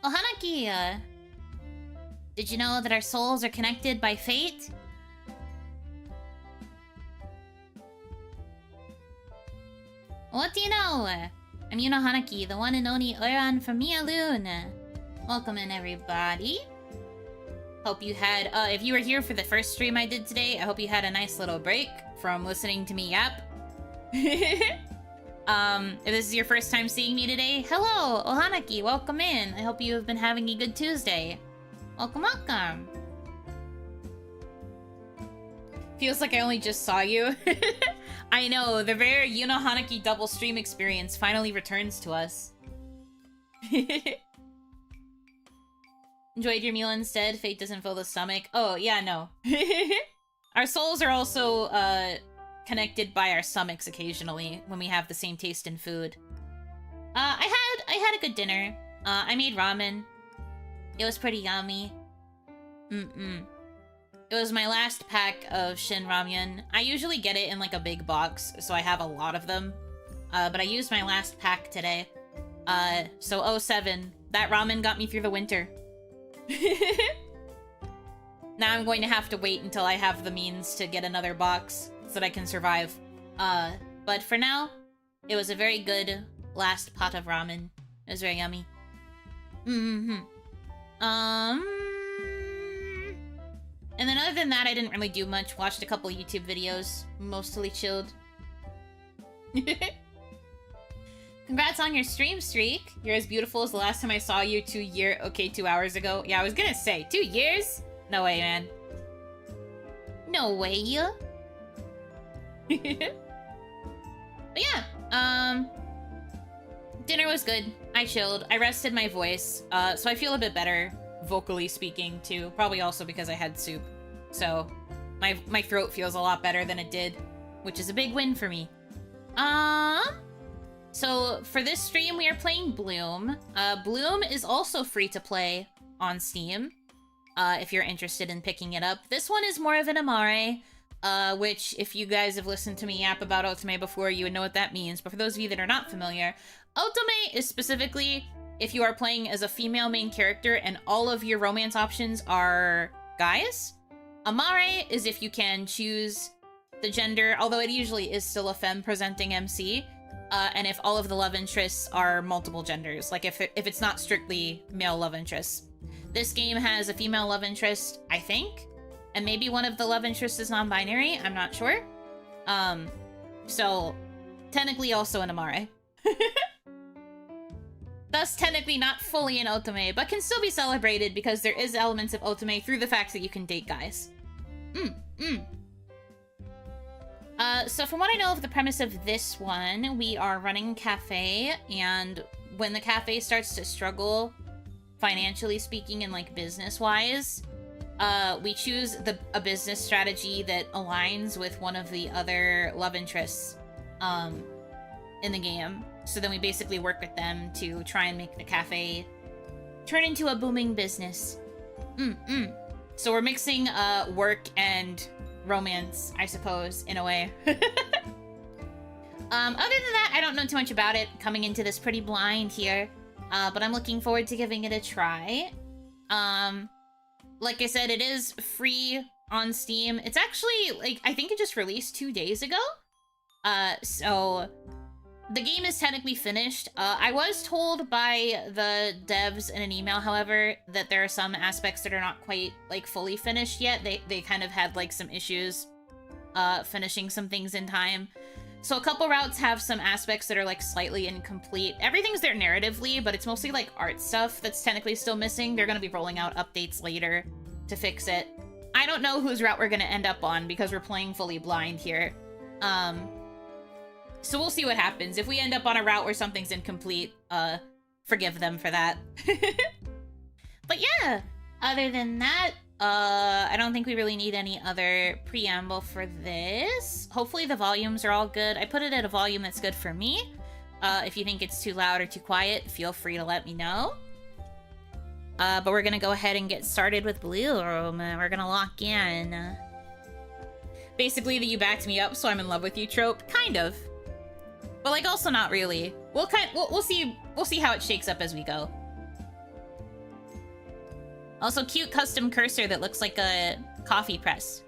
Oh, Hanaki, did you know that our souls are connected by fate? What do you know? I'm Yuno Hanaki, the one and only Oran from Mialoon. Welcome in, everybody. Hope you had, if you were here for the first stream I did today, I hope you had a nice little break from listening to me yap. If this is your first time seeing me today, hello, Ohanaki, welcome in. I hope you have been having a good Tuesday. Welcome, welcome. Feels like I only just saw you. I know, the rare Yuno Hanaki double stream experience finally returns to us. Enjoyed your meal instead? Fate doesn't fill the stomach. Oh, yeah, no. Our souls are also, connected by our stomachs occasionally when we have the same taste in food. I had a good dinner. I made ramen. It was pretty yummy. It was my last pack of Shin Ramyun. I usually get it in like a big box, so I have a lot of them. But I used my last pack today. So 07, that ramen got me through the winter. Now I'm going to have to wait until I have the means to get another box so that I can survive. But for now, it was a very good last pot of ramen. It was very yummy. And then other than that, I didn't really do much. Watched a couple YouTube videos. Mostly chilled. Congrats on your stream streak. You're as beautiful as the last time I saw you 2 hours ago. Yeah, I was gonna say, 2 years? No way, man. No way. But yeah, dinner was good. I chilled. I rested my voice, so I feel a bit better, vocally speaking, too. Probably also because I had soup. So, my throat feels a lot better than it did, which is a big win for me. So, for this stream, we are playing Bloom. Bloom is also free to play on Steam, if you're interested in picking it up. This one is more of an Amare, which, if you guys have listened to me yap about Otome before, you would know what that means. But for those of you that are not familiar, Otome is specifically if you are playing as a female main character and all of your romance options are guys. Amare is if you can choose the gender, although it usually is still a femme presenting MC, and if all of the love interests are multiple genders, like if it's not strictly male love interests. This game has a female love interest, I think, and maybe one of the love interests is non-binary, I'm not sure. So, technically also an Amare. Thus, technically not fully an Otome, but can still be celebrated because there is elements of Otome through the fact that you can date guys. So from what I know of the premise of this one, we are running a cafe, and when the cafe starts to struggle, financially speaking and like business-wise, we choose a business strategy that aligns with one of the other love interests in the game. So then we basically work with them to try and make the cafe turn into a booming business. So we're mixing work and romance, I suppose, in a way. Other than that, I don't know too much about it, coming into this pretty blind here. But I'm looking forward to giving it a try. Like I said, it is free on Steam. It's actually, like, I think it just released 2 days ago. So the game is technically finished. I was told by the devs in an email, however, that there are some aspects that are not quite, like, fully finished yet. They kind of had, like, some issues finishing some things in time. So a couple routes have some aspects that are, like, slightly incomplete. Everything's there narratively, but it's mostly, like, art stuff that's technically still missing. They're gonna be rolling out updates later to fix it. I don't know whose route we're gonna end up on because we're playing fully blind here. So we'll see what happens. If we end up on a route where something's incomplete, forgive them for that. But yeah, other than that, I don't think we really need any other preamble for this. Hopefully the volumes are all good. I put it at a volume that's good for me. If you think it's too loud or too quiet, feel free to let me know. But we're gonna go ahead and get started with Bloom. We're gonna lock in. Basically the "you backed me up, so I'm in love with you" trope, kind of. But like also not really. We'll see how it shakes up as we go. Also, cute custom cursor that looks like a coffee press.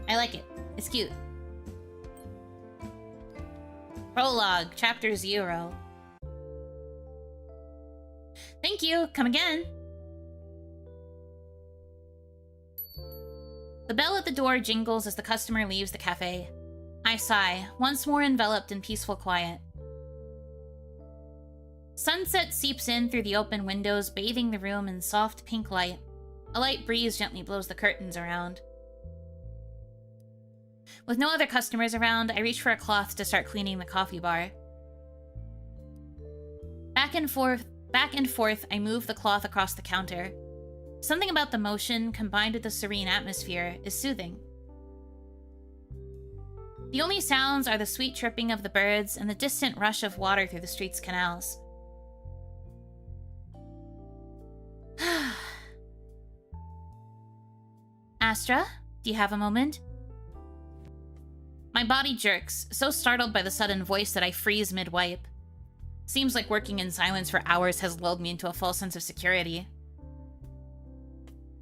I like it. It's cute. Prologue, Chapter 0. Thank you. Come again. The bell at the door jingles as the customer leaves the cafe. I sigh, once more enveloped in peaceful quiet. Sunset seeps in through the open windows, bathing the room in soft pink light. A light breeze gently blows the curtains around. With no other customers around, I reach for a cloth to start cleaning the coffee bar. Back and forth, I move the cloth across the counter. Something about the motion, combined with the serene atmosphere, is soothing. The only sounds are the sweet chirping of the birds and the distant rush of water through the street's canals. Astra, do you have a moment? My body jerks, so startled by the sudden voice that I freeze mid-wipe. Seems like working in silence for hours has lulled me into a false sense of security.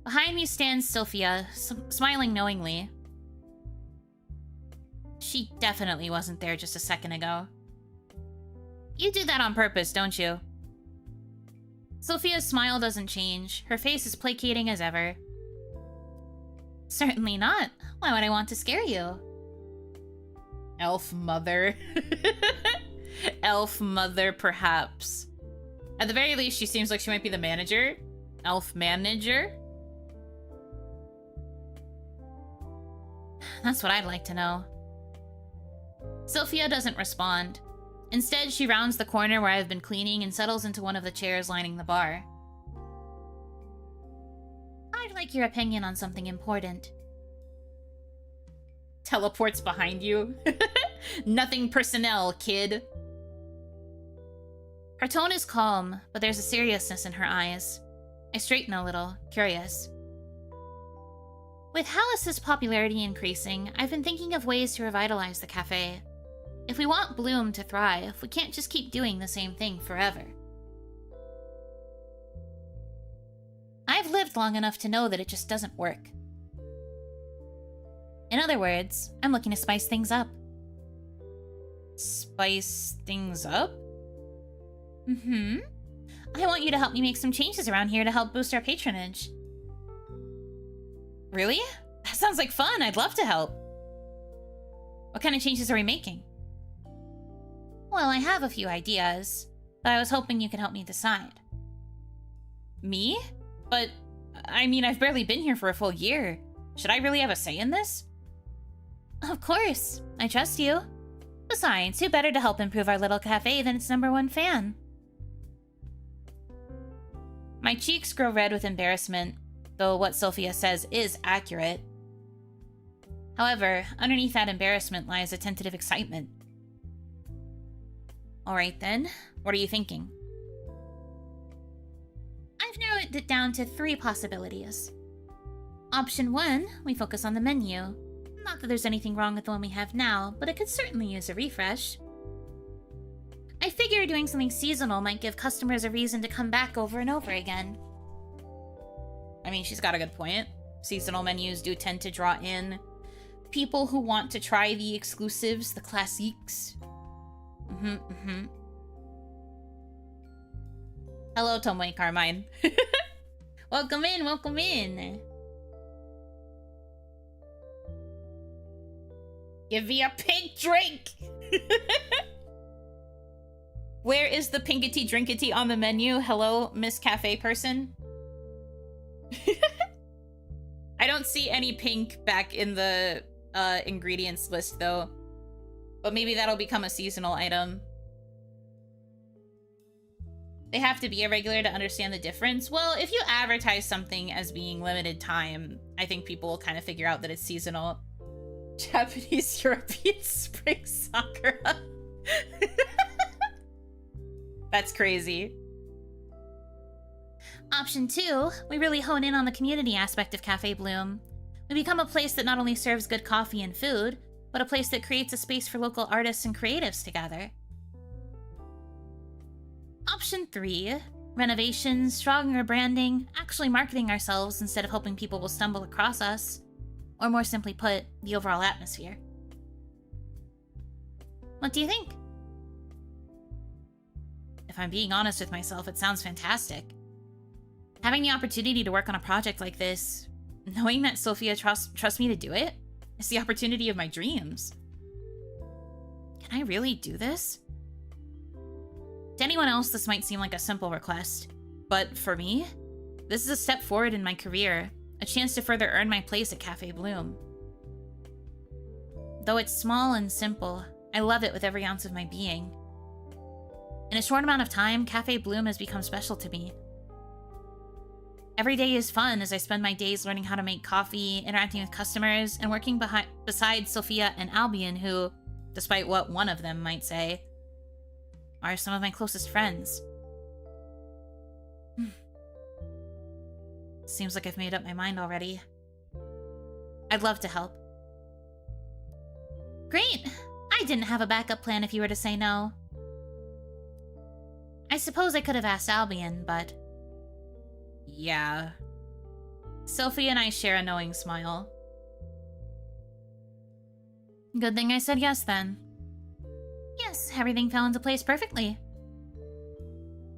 Behind me stands Sophia, smiling knowingly. She definitely wasn't there just a second ago. You do that on purpose, don't you? Sophia's smile doesn't change. Her face is placating as ever. Certainly not. Why would I want to scare you? Elf mother. Elf mother, perhaps. At the very least, she seems like she might be the manager. Elf manager? That's what I'd like to know. Sophia doesn't respond. Instead, she rounds the corner where I've been cleaning and settles into one of the chairs lining the bar. I'd like your opinion on something important. Teleports behind you. Nothing personnel, kid. Her tone is calm, but there's a seriousness in her eyes. I straighten a little, curious. With Hallis's popularity increasing, I've been thinking of ways to revitalize the cafe. If we want Bloom to thrive, we can't just keep doing the same thing forever. I've lived long enough to know that it just doesn't work. In other words, I'm looking to spice things up. Spice things up? Mm-hmm. I want you to help me make some changes around here to help boost our patronage. Really? That sounds like fun. I'd love to help. What kind of changes are we making? Well, I have a few ideas, but I was hoping you could help me decide. Me? But, I mean, I've barely been here for a full year. Should I really have a say in this? Of course. I trust you. Besides, who better to help improve our little cafe than its #1 fan? My cheeks grow red with embarrassment, though what Sophia says is accurate. However, underneath that embarrassment lies a tentative excitement. Alright then, what are you thinking? I've narrowed it down to 3 possibilities. Option 1, we focus on the menu. Not that there's anything wrong with the one we have now, but it could certainly use a refresh. I figure doing something seasonal might give customers a reason to come back over and over again. I mean, she's got a good point. Seasonal menus do tend to draw in people who want to try the exclusives, the classiques. Hello, Tomoe Carmine. Welcome in, welcome in. Give me a pink drink! Where is the pinkety drinkety on the menu? Hello, Miss Cafe person? I don't see any pink back in the ingredients list, though. But maybe that'll become a seasonal item. They have to be irregular to understand the difference. Well, if you advertise something as being limited time, I think people will kind of figure out that it's seasonal. Japanese European spring sakura. That's crazy. Option 2, we really hone in on the community aspect of Cafe Bloom. We become a place that not only serves good coffee and food, but a place that creates a space for local artists and creatives together. Option 3, Renovations, stronger branding, actually marketing ourselves instead of hoping people will stumble across us. Or more simply put, the overall atmosphere. What do you think? If I'm being honest with myself, it sounds fantastic. Having the opportunity to work on a project like this, knowing that Sophia trusts me to do it, is the opportunity of my dreams. Can I really do this? To anyone else, this might seem like a simple request, but for me, this is a step forward in my career, a chance to further earn my place at Cafe Bloom. Though it's small and simple, I love it with every ounce of my being. In a short amount of time, Cafe Bloom has become special to me. Every day is fun as I spend my days learning how to make coffee, interacting with customers, and working beside Sophia and Albion, who, despite what one of them might say, are some of my closest friends. Seems like I've made up my mind already. I'd love to help. Great! I didn't have a backup plan if you were to say no. I suppose I could have asked Albion, but... Yeah. Sophie and I share a knowing smile. Good thing I said yes, then. Yes, everything fell into place perfectly.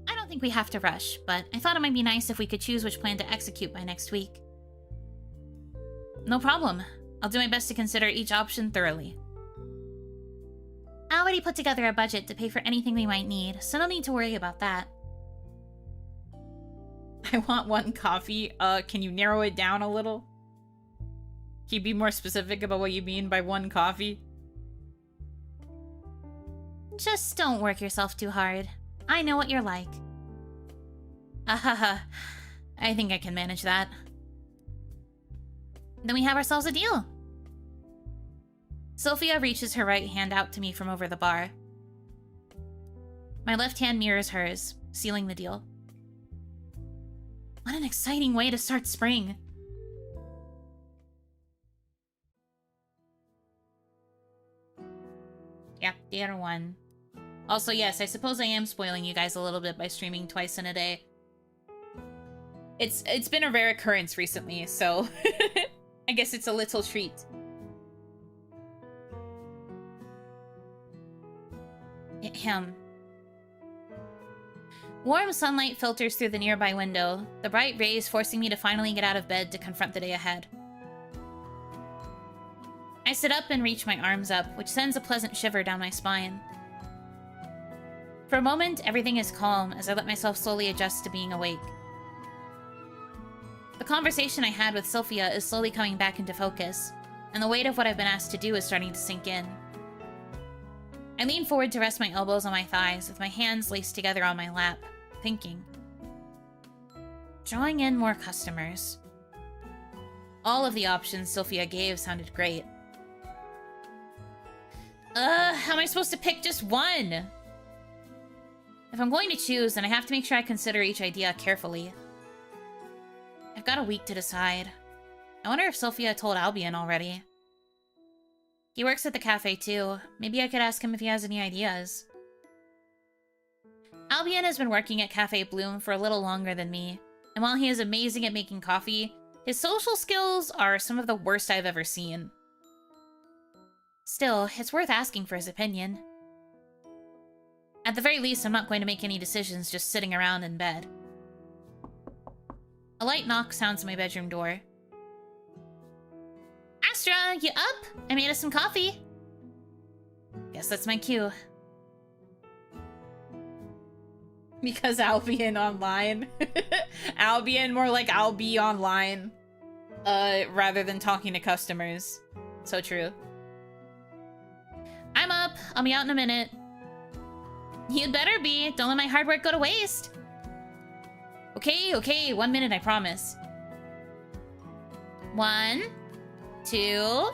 I don't think we have to rush, but I thought it might be nice if we could choose which plan to execute by next week. No problem. I'll do my best to consider each option thoroughly. I already put together a budget to pay for anything we might need, so no need to worry about that. I want one coffee. Can you narrow it down a little? Can you be more specific about what you mean by one coffee? Just don't work yourself too hard. I know what you're like. Ahaha. I think I can manage that. Then we have ourselves a deal. Sophia reaches her right hand out to me from over the bar. My left hand mirrors hers, sealing the deal. What an exciting way to start spring. Chapter 1. Also, yes, I suppose I am spoiling you guys a little bit by streaming twice in a day. It's been a rare occurrence recently, so I guess it's a little treat. Ahem. Warm sunlight filters through the nearby window, the bright rays forcing me to finally get out of bed to confront the day ahead. I sit up and reach my arms up, which sends a pleasant shiver down my spine. For a moment, everything is calm as I let myself slowly adjust to being awake. The conversation I had with Sophia is slowly coming back into focus, and the weight of what I've been asked to do is starting to sink in. I lean forward to rest my elbows on my thighs with my hands laced together on my lap, thinking. Drawing in more customers. All of the options Sophia gave sounded great. How am I supposed to pick just one? If I'm going to choose, then I have to make sure I consider each idea carefully. I've got a week to decide. I wonder if Sophia told Albion already. He works at the cafe too. Maybe I could ask him if he has any ideas. Albion has been working at Cafe Bloom for a little longer than me, and while he is amazing at making coffee, his social skills are some of the worst I've ever seen. Still, it's worth asking for his opinion. At the very least, I'm not going to make any decisions just sitting around in bed. A light knock sounds at my bedroom door. Astra, you up? I made us some coffee. Guess that's my cue. Because Albion online. Albion, more like I'll be online. Rather than talking to customers. So true. I'm up. I'll be out in a minute. You'd better be. Don't let my hard work go to waste. Okay, 1 minute, I promise. 1, 2,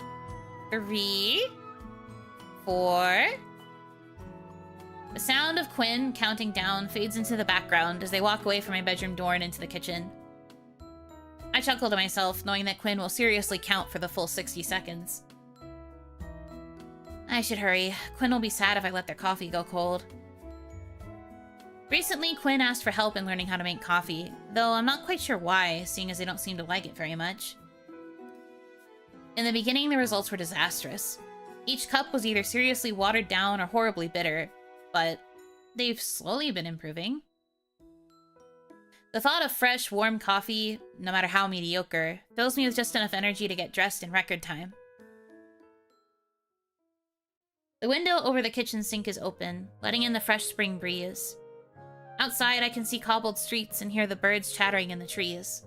3, 4. The sound of Quinn counting down fades into the background as they walk away from my bedroom door and into the kitchen. I chuckle to myself, knowing that Quinn will seriously count for the full 60 seconds. I should hurry. Quinn will be sad if I let their coffee go cold. Recently, Quinn asked for help in learning how to make coffee, though I'm not quite sure why, seeing as they don't seem to like it very much. In the beginning, the results were disastrous. Each cup was either seriously watered down or horribly bitter, but they've slowly been improving. The thought of fresh, warm coffee, no matter how mediocre, fills me with just enough energy to get dressed in record time. The window over the kitchen sink is open, letting in the fresh spring breeze. Outside, I can see cobbled streets and hear the birds chattering in the trees.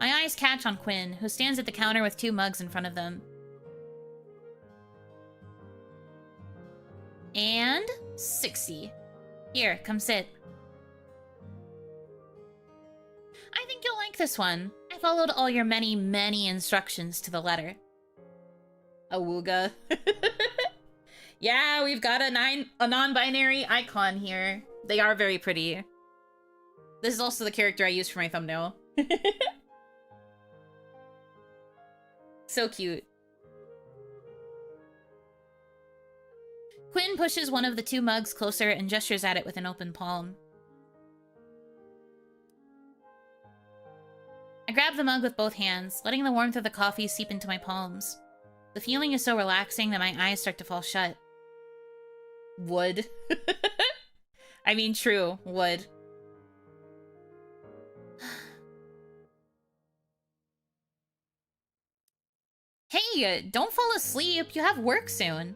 My eyes catch on Quinn, who stands at the counter with 2 mugs in front of them. And 60. Here, come sit. I think you'll like this one. I followed all your many, many instructions to the letter. Awooga. Yeah, we've got a non-binary icon here. They are very pretty. This is also the character I used for my thumbnail. So cute. Quinn pushes one of the 2 mugs closer and gestures at it with an open palm. I grab the mug with both hands, letting the warmth of the coffee seep into my palms. The feeling is so relaxing that my eyes start to fall shut. Would. I mean, true, would. Hey, don't fall asleep. You have work soon.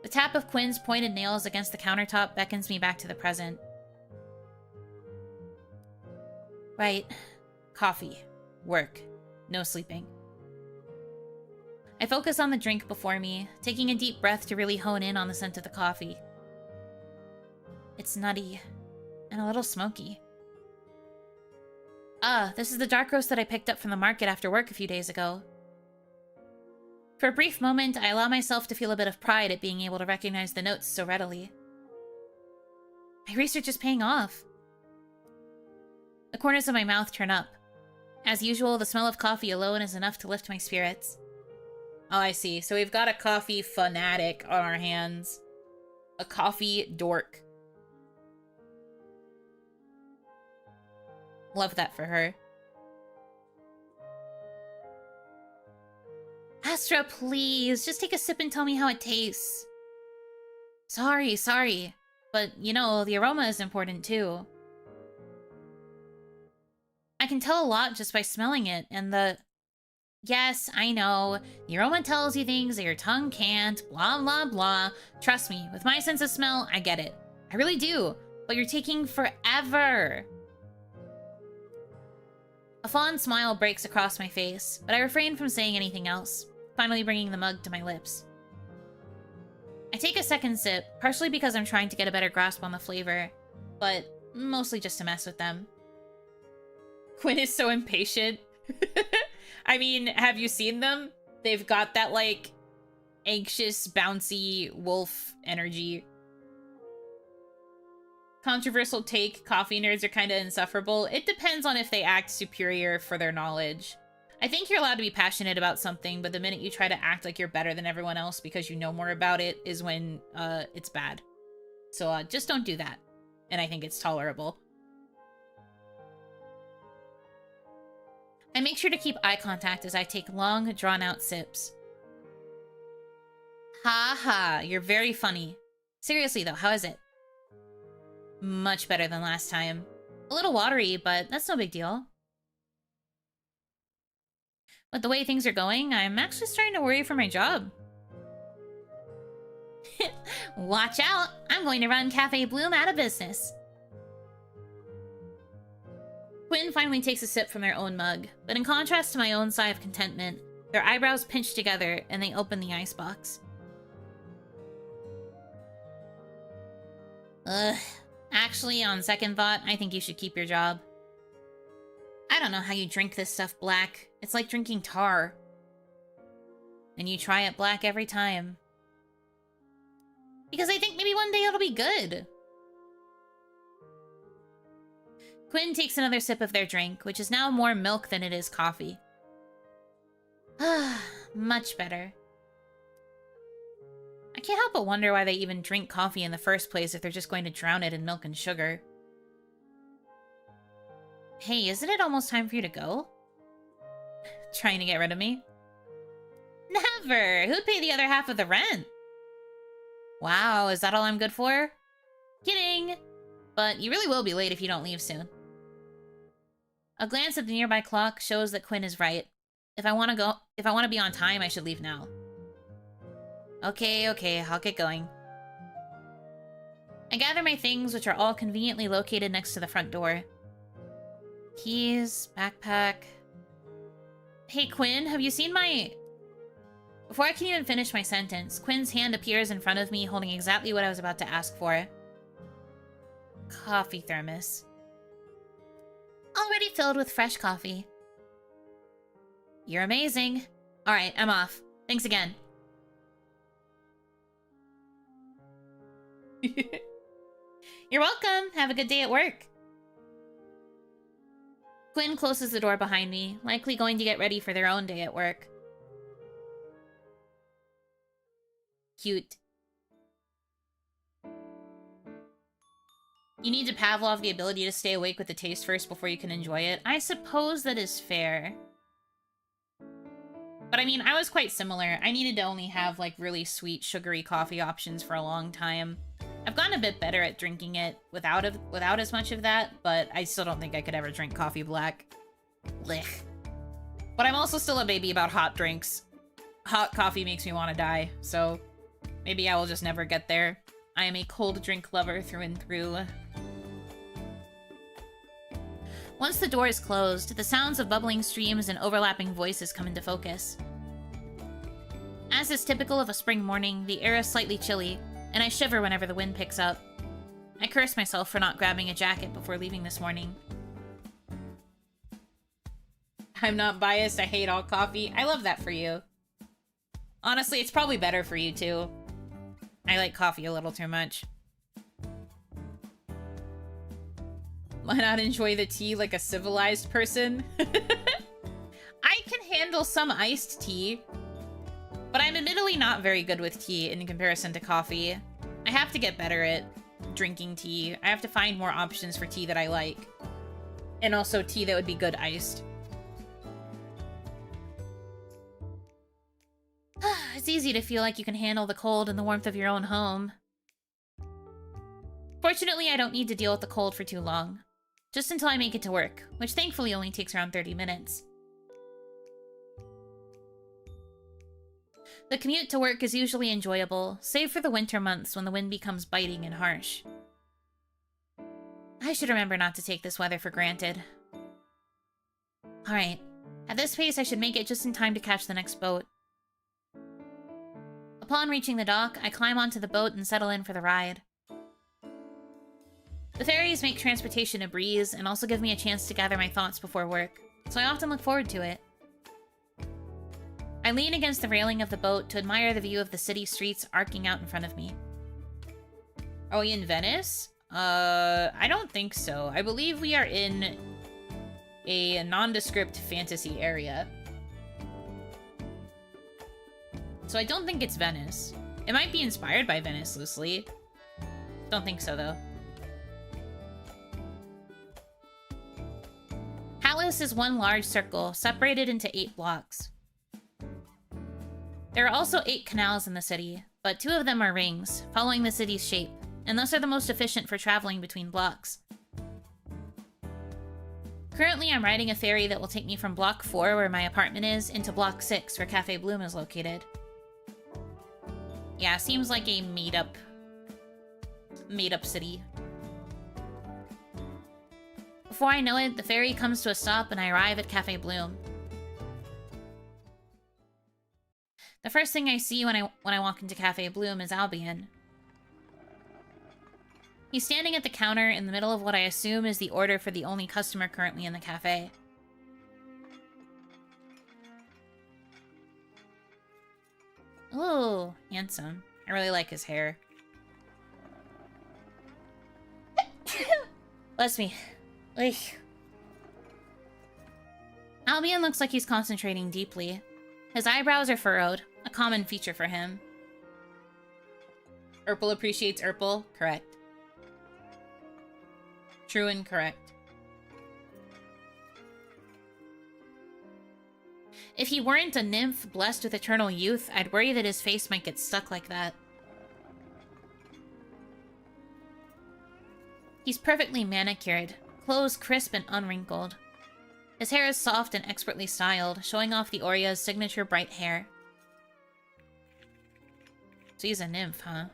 The tap of Quinn's pointed nails against the countertop beckons me back to the present. Right. Coffee. Work. No sleeping. I focus on the drink before me, taking a deep breath to really hone in on the scent of the coffee. It's nutty. And a little smoky. Ah, this is the dark roast that I picked up from the market after work a few days ago. For a brief moment, I allow myself to feel a bit of pride at being able to recognize the notes so readily. My research is paying off. The corners of my mouth turn up. As usual, the smell of coffee alone is enough to lift my spirits. Oh, I see. So we've got a coffee fanatic on our hands. A coffee dork. Love that for her. Astra, please, just take a sip and tell me how it tastes. Sorry. But, you know, the aroma is important too. I can tell a lot just by smelling it, and the... Yes, I know. The aroma tells you things that your tongue can't, blah, blah, blah. Trust me, with my sense of smell, I get it. I really do. But you're taking forever. A fond smile breaks across my face, but I refrain from saying anything else, finally bringing the mug to my lips. I take a second sip, partially because I'm trying to get a better grasp on the flavor, but mostly just to mess with them. Quinn is so impatient. I mean, have you seen them? They've got that, like, anxious, bouncy wolf energy. Controversial take, coffee nerds are kind of insufferable. It depends on if they act superior for their knowledge. I think you're allowed to be passionate about something, but the minute you try to act like you're better than everyone else because you know more about it is when it's bad. So just don't do that. And I think it's tolerable. I make sure to keep eye contact as I take long, drawn-out sips. Ha ha, you're very funny. Seriously though, how is it? Much better than last time. A little watery, but that's no big deal. But the way things are going, I'm actually starting to worry for my job. Watch out! I'm going to run Cafe Bloom out of business. Quinn finally takes a sip from their own mug, but in contrast to my own sigh of contentment, their eyebrows pinch together and they open the icebox. Ugh. Actually, on second thought, I think you should keep your job. I don't know how you drink this stuff black. It's like drinking tar. And you try it black every time. Because I think maybe one day it'll be good. Quinn takes another sip of their drink, which is now more milk than it is coffee. Much better. I can't help but wonder why they even drink coffee in the first place if they're just going to drown it in milk and sugar. Hey, isn't it almost time for you to go? Trying to get rid of me? Never! Who'd pay the other half of the rent? Wow, is that all I'm good for? Kidding! But you really will be late if you don't leave soon. A glance at the nearby clock shows that Quinn is right. If I want to be on time, I should leave now. Okay, I'll get going. I gather my things, which are all conveniently located next to the front door. Keys, backpack... Hey, Quinn, have you seen my... Before I can even finish my sentence, Quinn's hand appears in front of me, holding exactly what I was about to ask for. Coffee thermos. Already filled with fresh coffee. You're amazing. Alright, I'm off. Thanks again. You're welcome. Have a good day at work. Quinn closes the door behind me, likely going to get ready for their own day at work. Cute. You need to Pavlov the ability to stay awake with the taste first before you can enjoy it. I suppose that is fair. But I mean, I was quite similar. I needed to only have, like, really sweet, sugary coffee options for a long time. I've gotten a bit better at drinking it without as much of that, but I still don't think I could ever drink coffee black. Blech. But I'm also still a baby about hot drinks. Hot coffee makes me want to die, so maybe I will just never get there. I am a cold drink lover through and through. Once the door is closed, the sounds of bubbling streams and overlapping voices come into focus. As is typical of a spring morning, the air is slightly chilly, and I shiver whenever the wind picks up. I curse myself for not grabbing a jacket before leaving this morning. I'm not biased, I hate all coffee. I love that for you. Honestly, it's probably better for you too. I like coffee a little too much. Why not enjoy the tea like a civilized person? I can handle some iced tea, but I'm admittedly not very good with tea in comparison to coffee. I have to get better at drinking tea. I have to find more options for tea that I like. And also tea that would be good iced. It's easy to feel like you can handle the cold and the warmth of your own home. Fortunately, I don't need to deal with the cold for too long. Just until I make it to work, which thankfully only takes around 30 minutes. The commute to work is usually enjoyable, save for the winter months when the wind becomes biting and harsh. I should remember not to take this weather for granted. Alright, at this pace I should make it just in time to catch the next boat. Upon reaching the dock, I climb onto the boat and settle in for the ride. The ferries make transportation a breeze and also give me a chance to gather my thoughts before work, so I often look forward to it. I lean against the railing of the boat to admire the view of the city streets arcing out in front of me. Are we in Venice? I don't think so. I believe we are in a nondescript fantasy area. So I don't think it's Venice. It might be inspired by Venice loosely. Don't think so, though. Palace is one large circle, separated into 8 blocks. There are also 8 canals in the city, but 2 of them are rings, following the city's shape, and thus are the most efficient for traveling between blocks. Currently, I'm riding a ferry that will take me from Block 4, where my apartment is, into Block 6, where Cafe Bloom is located. Yeah, seems like a made-up city. Before I know it, the ferry comes to a stop and I arrive at Cafe Bloom. The first thing I see when I walk into Cafe Bloom is Albion. He's standing at the counter in the middle of what I assume is the order for the only customer currently in the cafe. Ooh, handsome. I really like his hair. Bless me. Ugh. Albion looks like he's concentrating deeply. His eyebrows are furrowed, a common feature for him. Urpel appreciates Urpel. Correct. True and correct. If he weren't a nymph blessed with eternal youth, I'd worry that his face might get stuck like that. He's perfectly manicured, clothes crisp and unwrinkled. His hair is soft and expertly styled, showing off the Oria's signature bright hair. So he's a nymph, huh?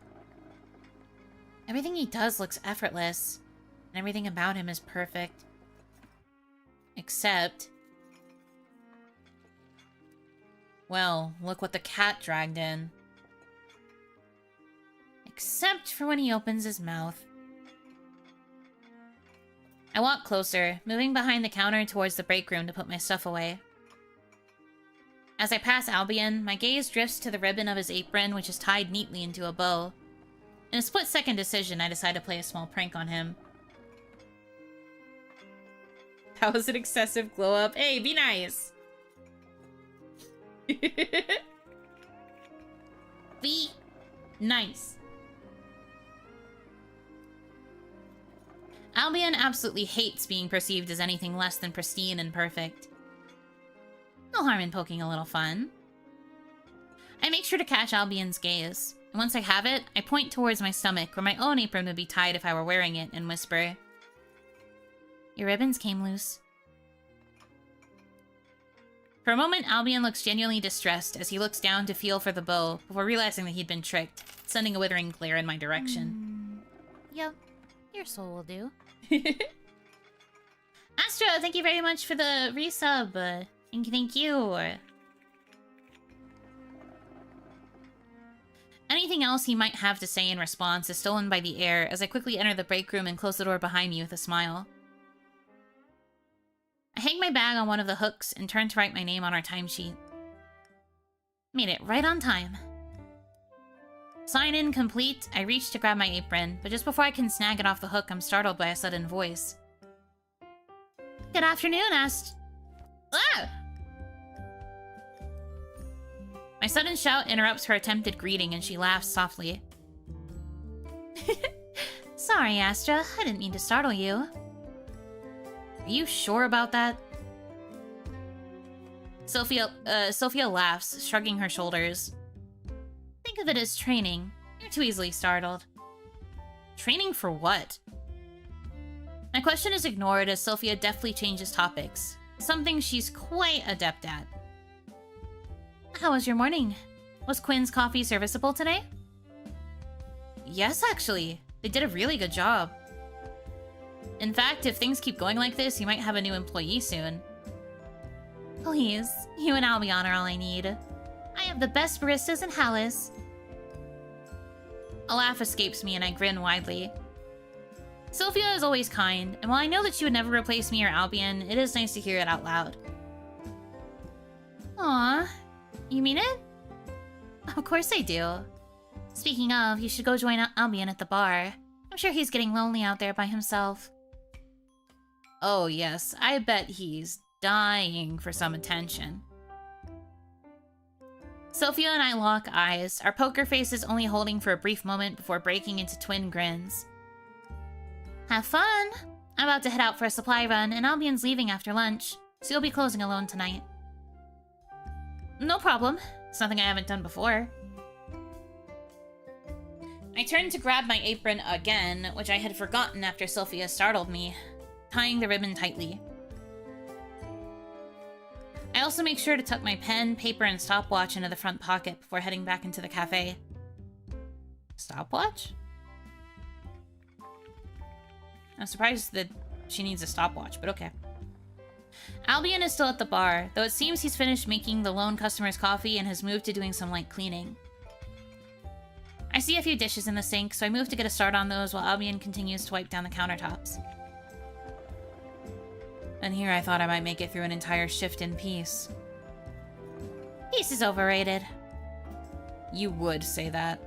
Everything he does looks effortless, and everything about him is perfect. Except... well, look what the cat dragged in. Except for when he opens his mouth. I walk closer, moving behind the counter towards the break room to put my stuff away. As I pass Albion, my gaze drifts to the ribbon of his apron, which is tied neatly into a bow. In a split-second decision, I decide to play a small prank on him. That was an excessive glow-up. Hey, be nice! Be nice. Albion absolutely hates being perceived as anything less than pristine and perfect. No harm in poking a little fun. I make sure to catch Albion's gaze, and once I have it, I point towards my stomach, where my own apron would be tied if I were wearing it, and whisper, "Your ribbons came loose." For a moment, Albion looks genuinely distressed as he looks down to feel for the bow, before realizing that he'd been tricked, sending a withering glare in my direction. Yep, your soul will do. Astro, thank you very much for the resub. Thank you. Anything else he might have to say in response is stolen by the air as I quickly enter the break room and close the door behind me with a smile. I hang my bag on one of the hooks and turn to write my name on our timesheet. Made it right on time. Sign in complete, I reach to grab my apron, but just before I can snag it off the hook, I'm startled by a sudden voice. Good afternoon, Ah! My sudden shout interrupts her attempted greeting and she laughs softly. Sorry, Astra, I didn't mean to startle you. Are you sure about that? Sophia laughs, shrugging her shoulders. Think of it as training. You're too easily startled. Training for what? My question is ignored as Sophia deftly changes topics. Something she's quite adept at. How was your morning? Was Quinn's coffee serviceable today? Yes, actually. They did a really good job. In fact, if things keep going like this, you might have a new employee soon. Please, you and Albion are all I need. I have the best baristas in Hallis. A laugh escapes me and I grin widely. Sophia is always kind, and while I know that she would never replace me or Albion, it is nice to hear it out loud. Aw, you mean it? Of course I do. Speaking of, you should go join Albion at the bar. I'm sure he's getting lonely out there by himself. Oh yes, I bet he's dying for some attention. Sophia and I lock eyes, our poker faces only holding for a brief moment before breaking into twin grins. Have fun! I'm about to head out for a supply run, and Albion's leaving after lunch, so you'll be closing alone tonight. No problem. It's nothing I haven't done before. I turned to grab my apron again, which I had forgotten after Sophia startled me, tying the ribbon tightly. I also make sure to tuck my pen, paper, and stopwatch into the front pocket before heading back into the cafe. Stopwatch? I'm surprised that she needs a stopwatch, but okay. Albion is still at the bar, though it seems he's finished making the lone customer's coffee and has moved to doing some light cleaning. I see a few dishes in the sink, so I move to get a start on those while Albion continues to wipe down the countertops. And here I thought I might make it through an entire shift in peace. Peace is overrated. You would say that.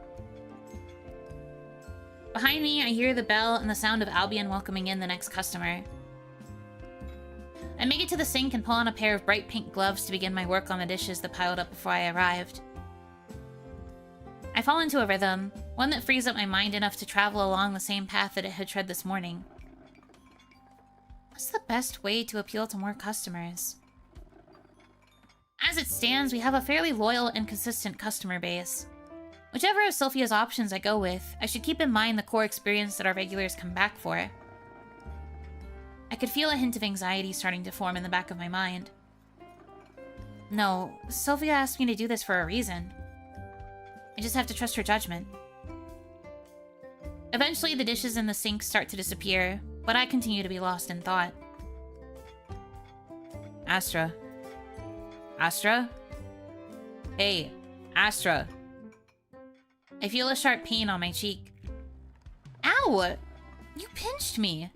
Behind me, I hear the bell and the sound of Albion welcoming in the next customer. I make it to the sink and pull on a pair of bright pink gloves to begin my work on the dishes that piled up before I arrived. I fall into a rhythm, One that frees up my mind enough to travel along the same path that it had tread this morning. What's the best way to appeal to more customers? As it stands, we have a fairly loyal and consistent customer base. Whichever of Sophia's options I go with, I should keep in mind the core experience that our regulars come back for. I could feel a hint of anxiety starting to form in the back of my mind. No, Sophia asked me to do this for a reason. I just have to trust her judgment. Eventually, the dishes in the sink start to disappear, but I continue to be lost in thought. Astra. Astra? Hey, Astra. I feel a sharp pain on my cheek. Ow! You pinched me!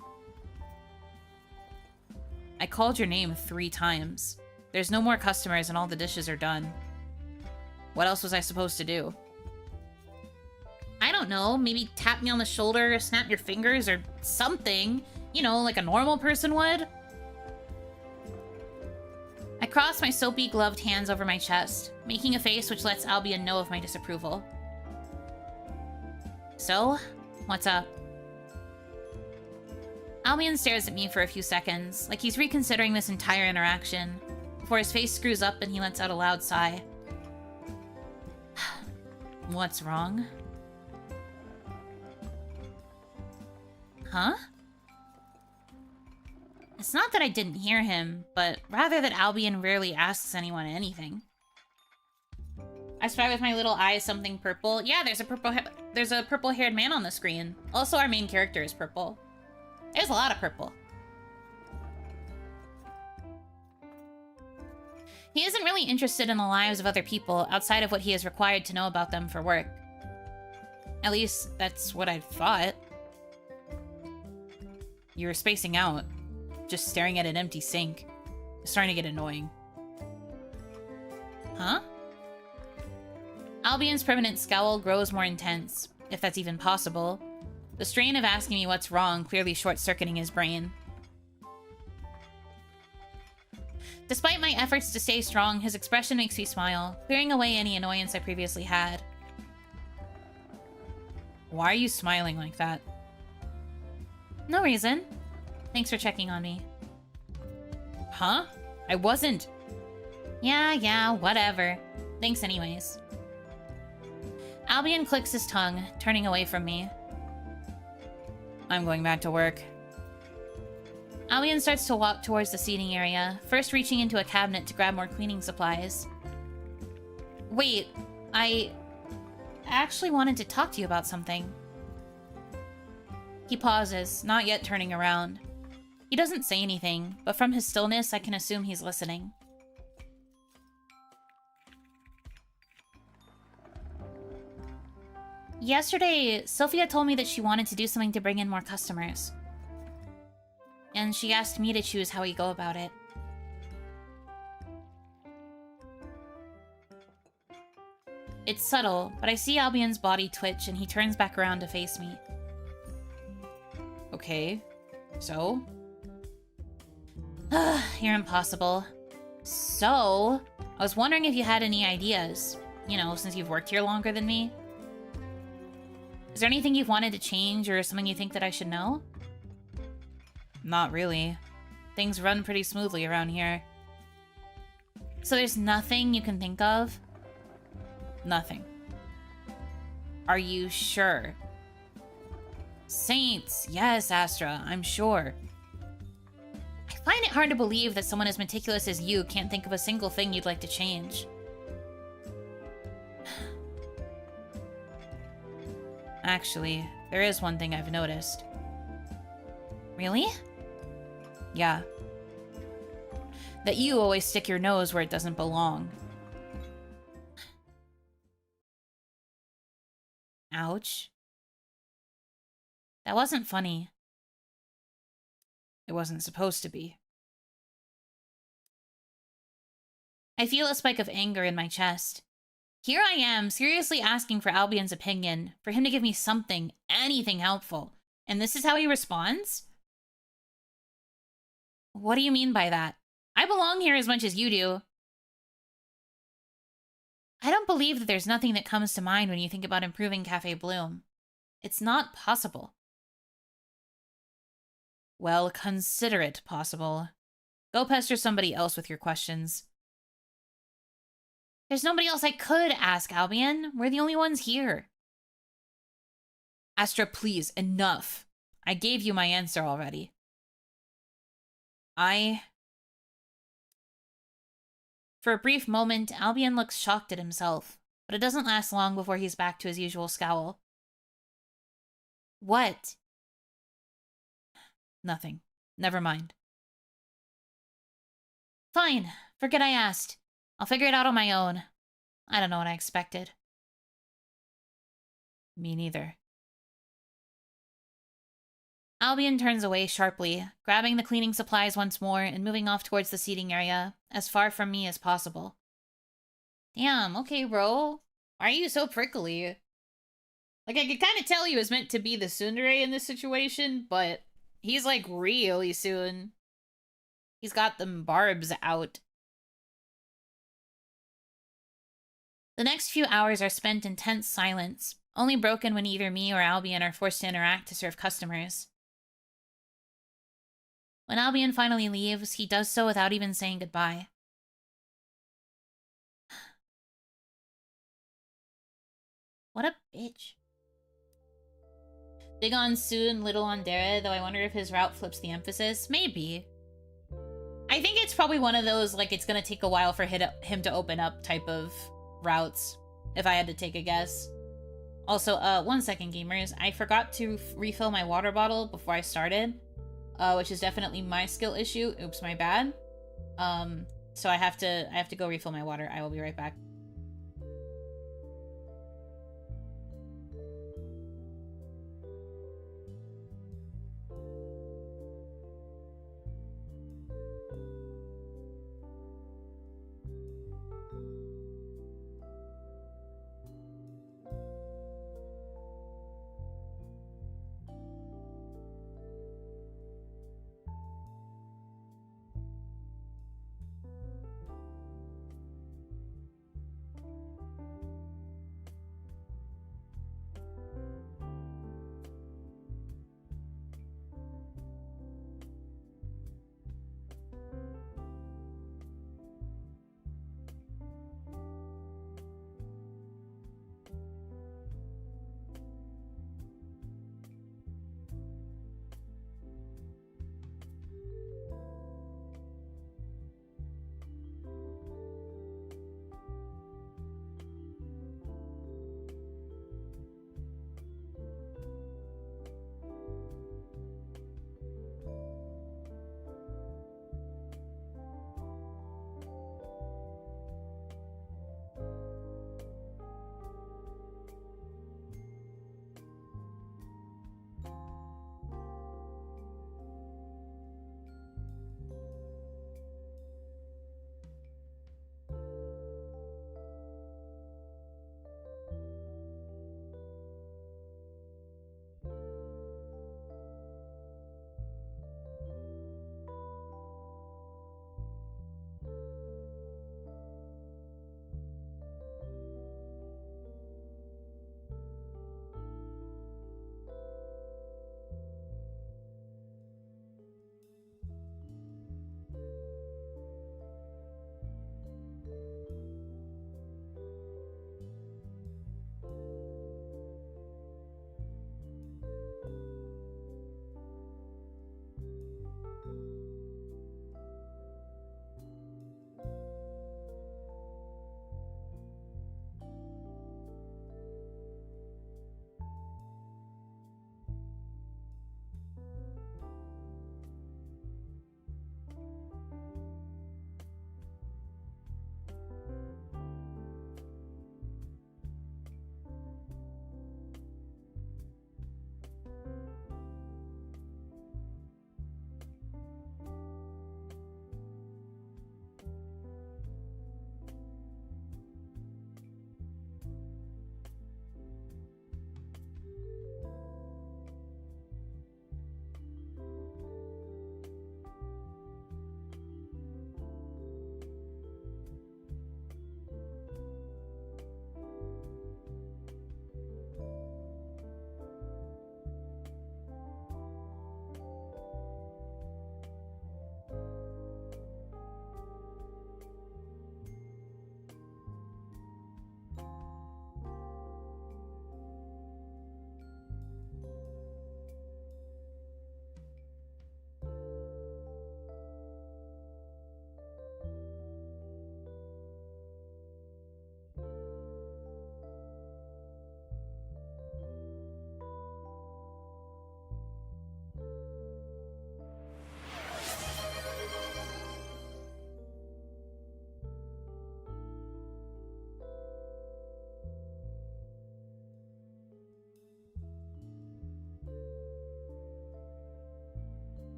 I called your name 3 times. There's no more customers and all the dishes are done. What else was I supposed to do? I don't know, maybe tap me on the shoulder, snap your fingers, or something. You know, like a normal person would. I cross my soapy gloved hands over my chest, making a face which lets Albion know of my disapproval. So, what's up? Albion stares at me for a few seconds, like he's reconsidering this entire interaction, before his face screws up and he lets out a loud sigh. What's wrong? Huh? It's not that I didn't hear him, but rather that Albion rarely asks anyone anything. I spy with my little eye something purple. Yeah, there's a purple-haired man on the screen. Also, our main character is purple. There's a lot of purple. He isn't really interested in the lives of other people outside of what he is required to know about them for work. At least, that's what I thought. You were spacing out, just staring at an empty sink. It's starting to get annoying. Huh? Albion's permanent scowl grows more intense, if that's even possible. The strain of asking me what's wrong clearly short-circuiting his brain. Despite my efforts to stay strong, his expression makes me smile, clearing away any annoyance I previously had. Why are you smiling like that? No reason. Thanks for checking on me. Huh? I wasn't... Yeah, whatever. Thanks anyways. Albion clicks his tongue, turning away from me. I'm going back to work. Albion starts to walk towards the seating area, first reaching into a cabinet to grab more cleaning supplies. Wait, I actually wanted to talk to you about something. He pauses, not yet turning around. He doesn't say anything, but from his stillness, I can assume he's listening. Yesterday, Sophia told me that she wanted to do something to bring in more customers. And she asked me to choose how we go about it. It's subtle, but I see Albion's body twitch and he turns back around to face me. Okay, so? You're impossible. So, I was wondering if you had any ideas. You know, since you've worked here longer than me. Is there anything you've wanted to change or something you think that I should know? Not really. Things run pretty smoothly around here. So there's nothing you can think of? Nothing. Are you sure? Saints! Yes, Astra, I'm sure. I find it hard to believe that someone as meticulous as you can't think of a single thing you'd like to change. Actually, there is one thing I've noticed. Really? Yeah. That you always stick your nose where it doesn't belong. Ouch. That wasn't funny. It wasn't supposed to be. I feel a spike of anger in my chest. Here I am, seriously asking for Albion's opinion, for him to give me something, anything helpful. And this is how he responds? What do you mean by that? I belong here as much as you do. I don't believe that there's nothing that comes to mind when you think about improving Cafe Bloom. It's not possible. Well, consider it possible. Go pester somebody else with your questions. There's nobody else I could ask, Albion. We're the only ones here. Astra, please, enough. I gave you my answer already. For a brief moment, Albion looks shocked at himself, but it doesn't last long before he's back to his usual scowl. What? Nothing. Never mind. Fine. Forget I asked. I'll figure it out on my own. I don't know what I expected. Me neither. Albion turns away sharply, grabbing the cleaning supplies once more and moving off towards the seating area, as far from me as possible. Damn, okay, bro. Why are you so prickly? Like, I could kind of tell he was meant to be the tsundere in this situation, but he's, like, really soon. He's got them barbs out. The next few hours are spent in tense silence, only broken when either me or Albion are forced to interact to serve customers. When Albion finally leaves, he does so without even saying goodbye. What a bitch. Big on soon, little on Dere, though I wonder if his route flips the emphasis. Maybe. I think it's probably one of those, like, it's gonna take a while for him to open up type of routes, if I had to take a guess. Also, 1 second, gamers. I forgot to refill my water bottle before I started, which is definitely my skill issue. Oops, my bad. So I have to go refill my water. I will be right back.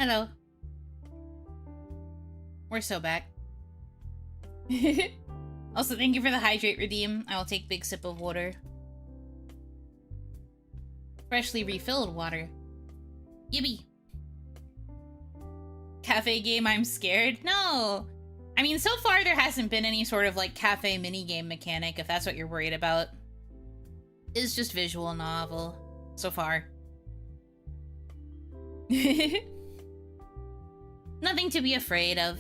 Hello. We're so back. Also, thank you for the hydrate redeem. I will take big sip of water. Freshly refilled water. Yippee. Cafe game, I'm scared? No! I mean, so far there hasn't been any sort of, like, cafe minigame mechanic, if that's what you're worried about. It's just visual novel. So far. Nothing to be afraid of.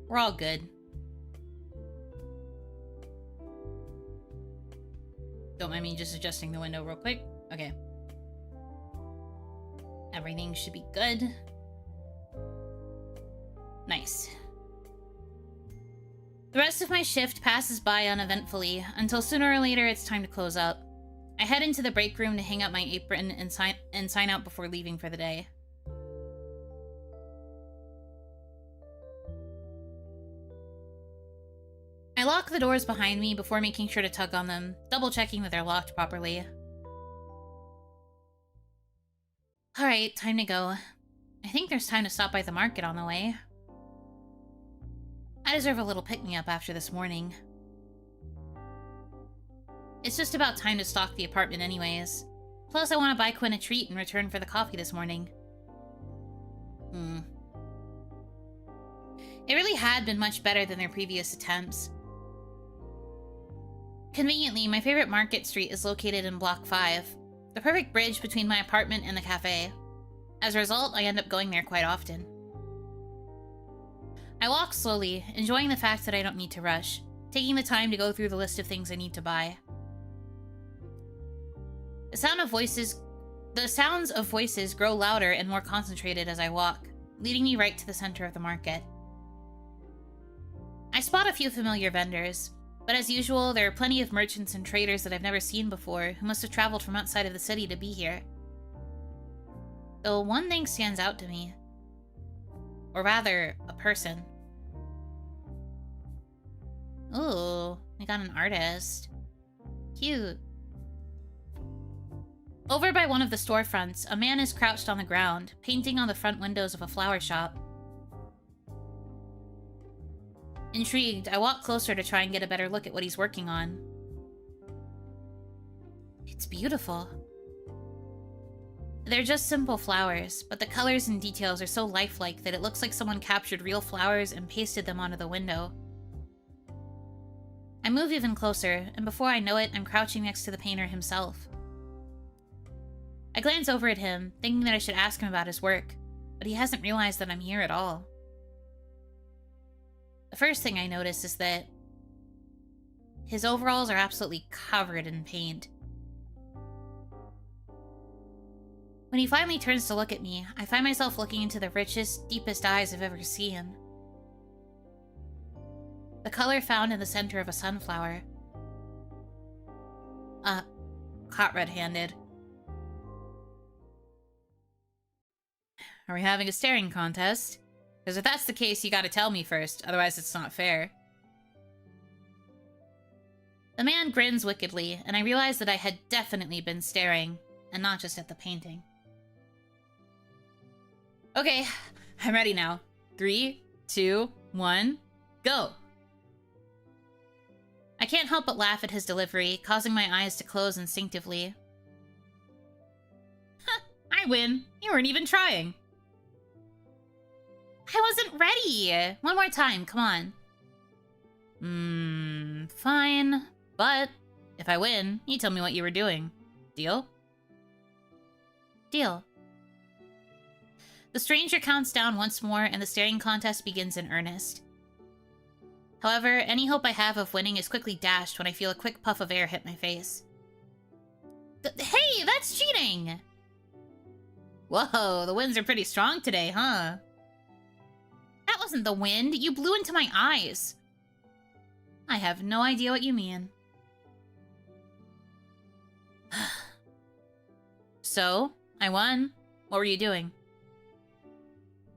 We're all good. Don't mind me just adjusting the window real quick. Okay. Everything should be good. Nice. The rest of my shift passes by uneventfully, until sooner or later it's time to close up. I head into the break room to hang up my apron and sign out before leaving for the day. I lock the doors behind me before making sure to tug on them, double-checking that they're locked properly. Alright, time to go. I think there's time to stop by the market on the way. I deserve a little pick-me-up after this morning. It's just about time to stock the apartment anyways. Plus, I want to buy Quinn a treat in return for the coffee this morning. It really had been much better than their previous attempts. Conveniently, my favorite market street is located in Block 5, the perfect bridge between my apartment and the cafe. As a result, I end up going there quite often. I walk slowly, enjoying the fact that I don't need to rush, taking the time to go through the list of things I need to buy. The sounds of voices grow louder and more concentrated as I walk, leading me right to the center of the market. I spot a few familiar vendors, but as usual, there are plenty of merchants and traders that I've never seen before who must have traveled from outside of the city to be here. Though one thing stands out to me. Or rather, a person. Ooh, we got an artist. Cute. Over by one of the storefronts, a man is crouched on the ground, painting on the front windows of a flower shop. Intrigued, I walk closer to try and get a better look at what he's working on. It's beautiful. They're just simple flowers, but the colors and details are so lifelike that it looks like someone captured real flowers and pasted them onto the window. I move even closer, and before I know it, I'm crouching next to the painter himself. I glance over at him, thinking that I should ask him about his work, but he hasn't realized that I'm here at all. The first thing I notice is that his overalls are absolutely covered in paint. When he finally turns to look at me, I find myself looking into the richest, deepest eyes I've ever seen. The color found in the center of a sunflower. Caught red-handed. Are we having a staring contest? Because if that's the case, you gotta tell me first, otherwise it's not fair. The man grins wickedly, and I realize that I had definitely been staring, and not just at the painting. Okay, I'm ready now. 3, 2, 1, go! I can't help but laugh at his delivery, causing my eyes to close instinctively. Huh, I win. You weren't even trying. I wasn't ready! One more time, come on. Fine. But, if I win, you tell me what you were doing. Deal? Deal. The stranger counts down once more, and the staring contest begins in earnest. However, any hope I have of winning is quickly dashed when I feel a quick puff of air hit my face. Hey, that's cheating! Whoa, the winds are pretty strong today, huh? That wasn't the wind. You blew into my eyes. I have no idea what you mean. So, I won. What were you doing?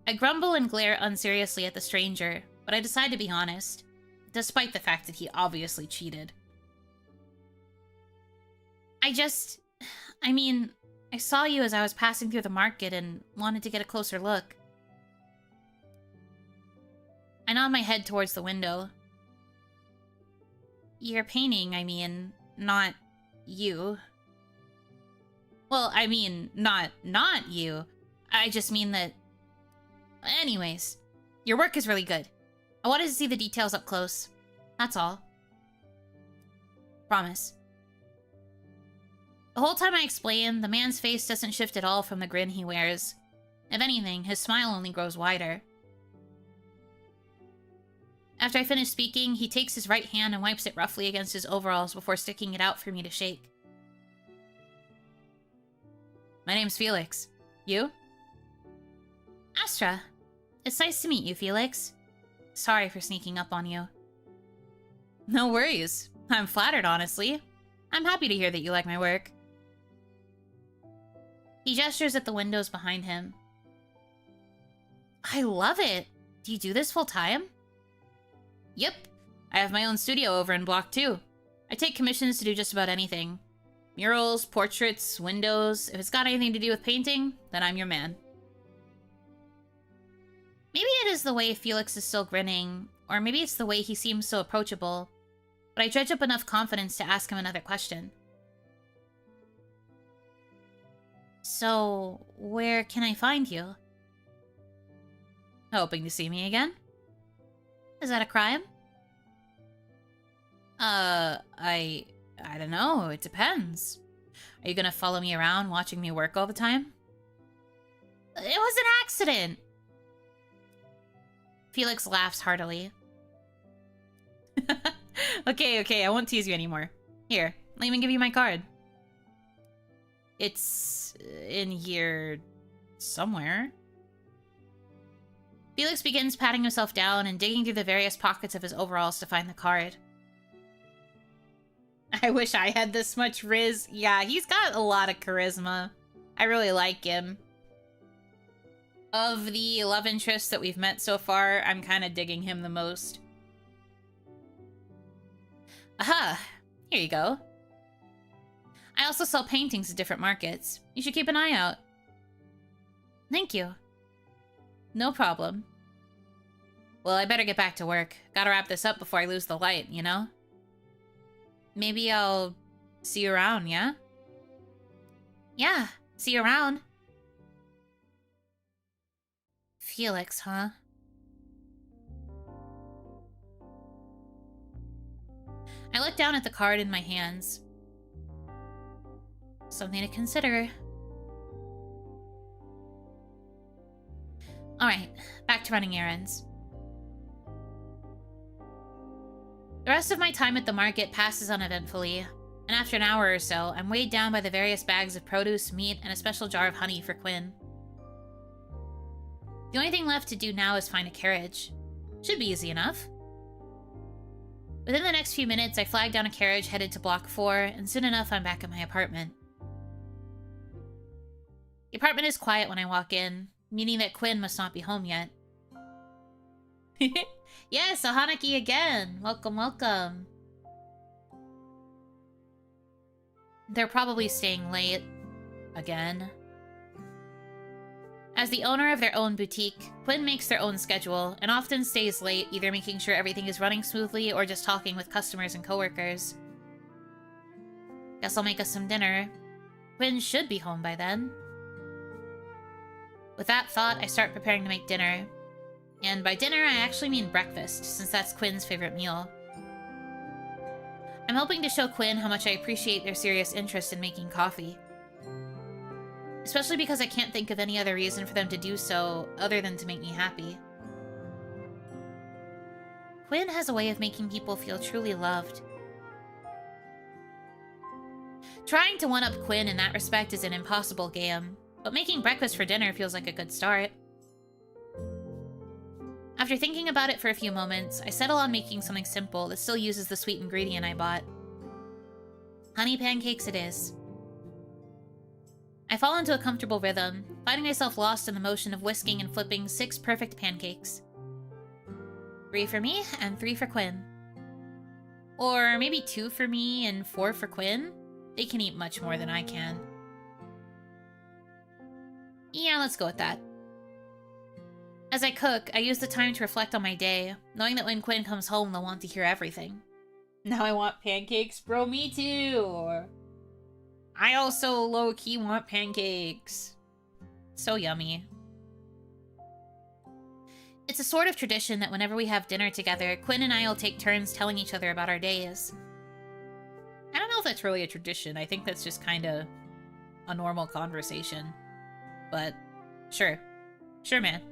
I grumble and glare unseriously at the stranger, but I decide to be honest, despite the fact that he obviously cheated. I mean, I saw you as I was passing through the market and wanted to get a closer look. I nod my head towards the window. You're painting, I mean, not you. Well, I mean, not you. I just mean that... Anyways, your work is really good. I wanted to see the details up close. That's all. Promise. The whole time I explain, the man's face doesn't shift at all from the grin he wears. If anything, his smile only grows wider. After I finish speaking, he takes his right hand and wipes it roughly against his overalls before sticking it out for me to shake. My name's Felix. You? Astra. It's nice to meet you, Felix. Sorry for sneaking up on you. No worries. I'm flattered, honestly. I'm happy to hear that you like my work. He gestures at the windows behind him. I love it. Do you do this full time? Yep. I have my own studio over in Block 2. I take commissions to do just about anything. Murals, portraits, windows. If it's got anything to do with painting, then I'm your man. Maybe it is the way Felix is still grinning, or maybe it's the way he seems so approachable, but I dredge up enough confidence to ask him another question. So, where can I find you? Hoping to see me again? Is that a crime? I don't know. It depends. Are you gonna follow me around watching me work all the time? It was an accident! Felix laughs heartily. Okay, I won't tease you anymore. Here, let me give you my card. It's in here somewhere. Felix begins patting himself down and digging through the various pockets of his overalls to find the card. I wish I had this much riz. Yeah, he's got a lot of charisma. I really like him. Of the love interests that we've met so far, I'm kind of digging him the most. Aha! Here you go. I also sell paintings at different markets. You should keep an eye out. Thank you. No problem. Well, I better get back to work. Gotta wrap this up before I lose the light, you know? Maybe I'll see you around, yeah? Yeah, see you around. Felix, huh? I look down at the card in my hands. Something to consider. Alright, back to running errands. The rest of my time at the market passes uneventfully, and after an hour or so, I'm weighed down by the various bags of produce, meat, and a special jar of honey for Quinn. The only thing left to do now is find a carriage. Should be easy enough. Within the next few minutes, I flag down a carriage headed to Block 4, and soon enough I'm back at my apartment. The apartment is quiet when I walk in, meaning that Quinn must not be home yet. Yes, a Hanaki again! Welcome, welcome. They're probably staying late. Again. As the owner of their own boutique, Quinn makes their own schedule, and often stays late, either making sure everything is running smoothly or just talking with customers and coworkers. Guess I'll make us some dinner. Quinn should be home by then. With that thought, I start preparing to make dinner. And by dinner, I actually mean breakfast, since that's Quinn's favorite meal. I'm hoping to show Quinn how much I appreciate their serious interest in making coffee. Especially because I can't think of any other reason for them to do so other than to make me happy. Quinn has a way of making people feel truly loved. Trying to one-up Quinn in that respect is an impossible game, but making breakfast for dinner feels like a good start. After thinking about it for a few moments, I settle on making something simple that still uses the sweet ingredient I bought. Honey pancakes it is. I fall into a comfortable rhythm, finding myself lost in the motion of whisking and flipping 6 perfect pancakes. 3 for me, and 3 for Quinn. Or maybe 2 for me and 4 for Quinn? They can eat much more than I can. Yeah, let's go with that. As I cook, I use the time to reflect on my day, knowing that when Quinn comes home, they'll want to hear everything. Now I want pancakes, bro, me too! I also low-key want pancakes. So yummy. It's a sort of tradition that whenever we have dinner together, Quinn and I will take turns telling each other about our days. I don't know if that's really a tradition. I think that's just kind of a normal conversation. But, sure. Sure, man.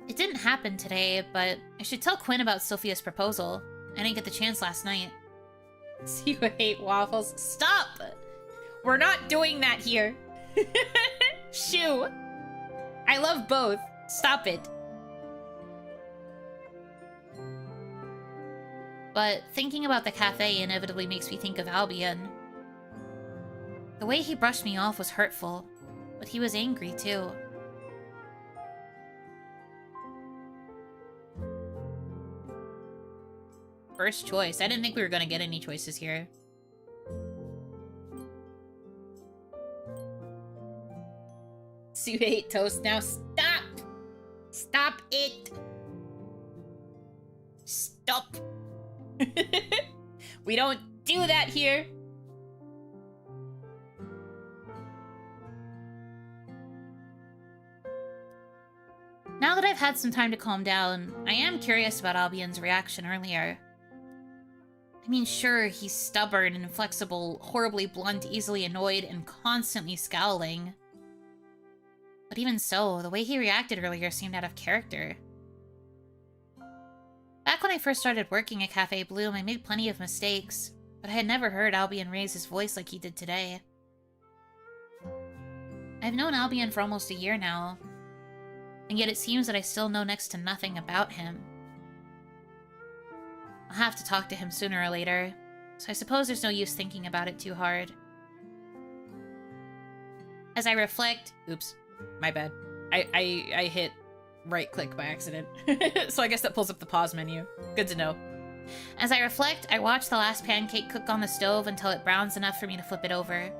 It didn't happen today, but I should tell Quinn about Sophia's proposal. I didn't get the chance last night. See, you hate waffles. Stop! We're not doing that here. Shoo! I love both. Stop it. But thinking about the cafe inevitably makes me think of Albion. The way he brushed me off was hurtful, but he was angry too. First choice. I didn't think we were gonna get any choices here. So you hate toast now? Stop! Stop it! Stop! We don't do that here! Now that I've had some time to calm down, I am curious about Albion's reaction earlier. I mean, sure, he's stubborn and inflexible, horribly blunt, easily annoyed, and constantly scowling. But even so, the way he reacted earlier seemed out of character. Back when I first started working at Cafe Bloom, I made plenty of mistakes, but I had never heard Albion raise his voice like he did today. I've known Albion for almost a year now, and yet it seems that I still know next to nothing about him. I'll have to talk to him sooner or later, so I suppose there's no use thinking about it too hard. As I reflect... Oops, my bad. I hit right-click by accident, so I guess that pulls up the pause menu. Good to know. As I reflect, I watch the last pancake cook on the stove until it browns enough for me to flip it over.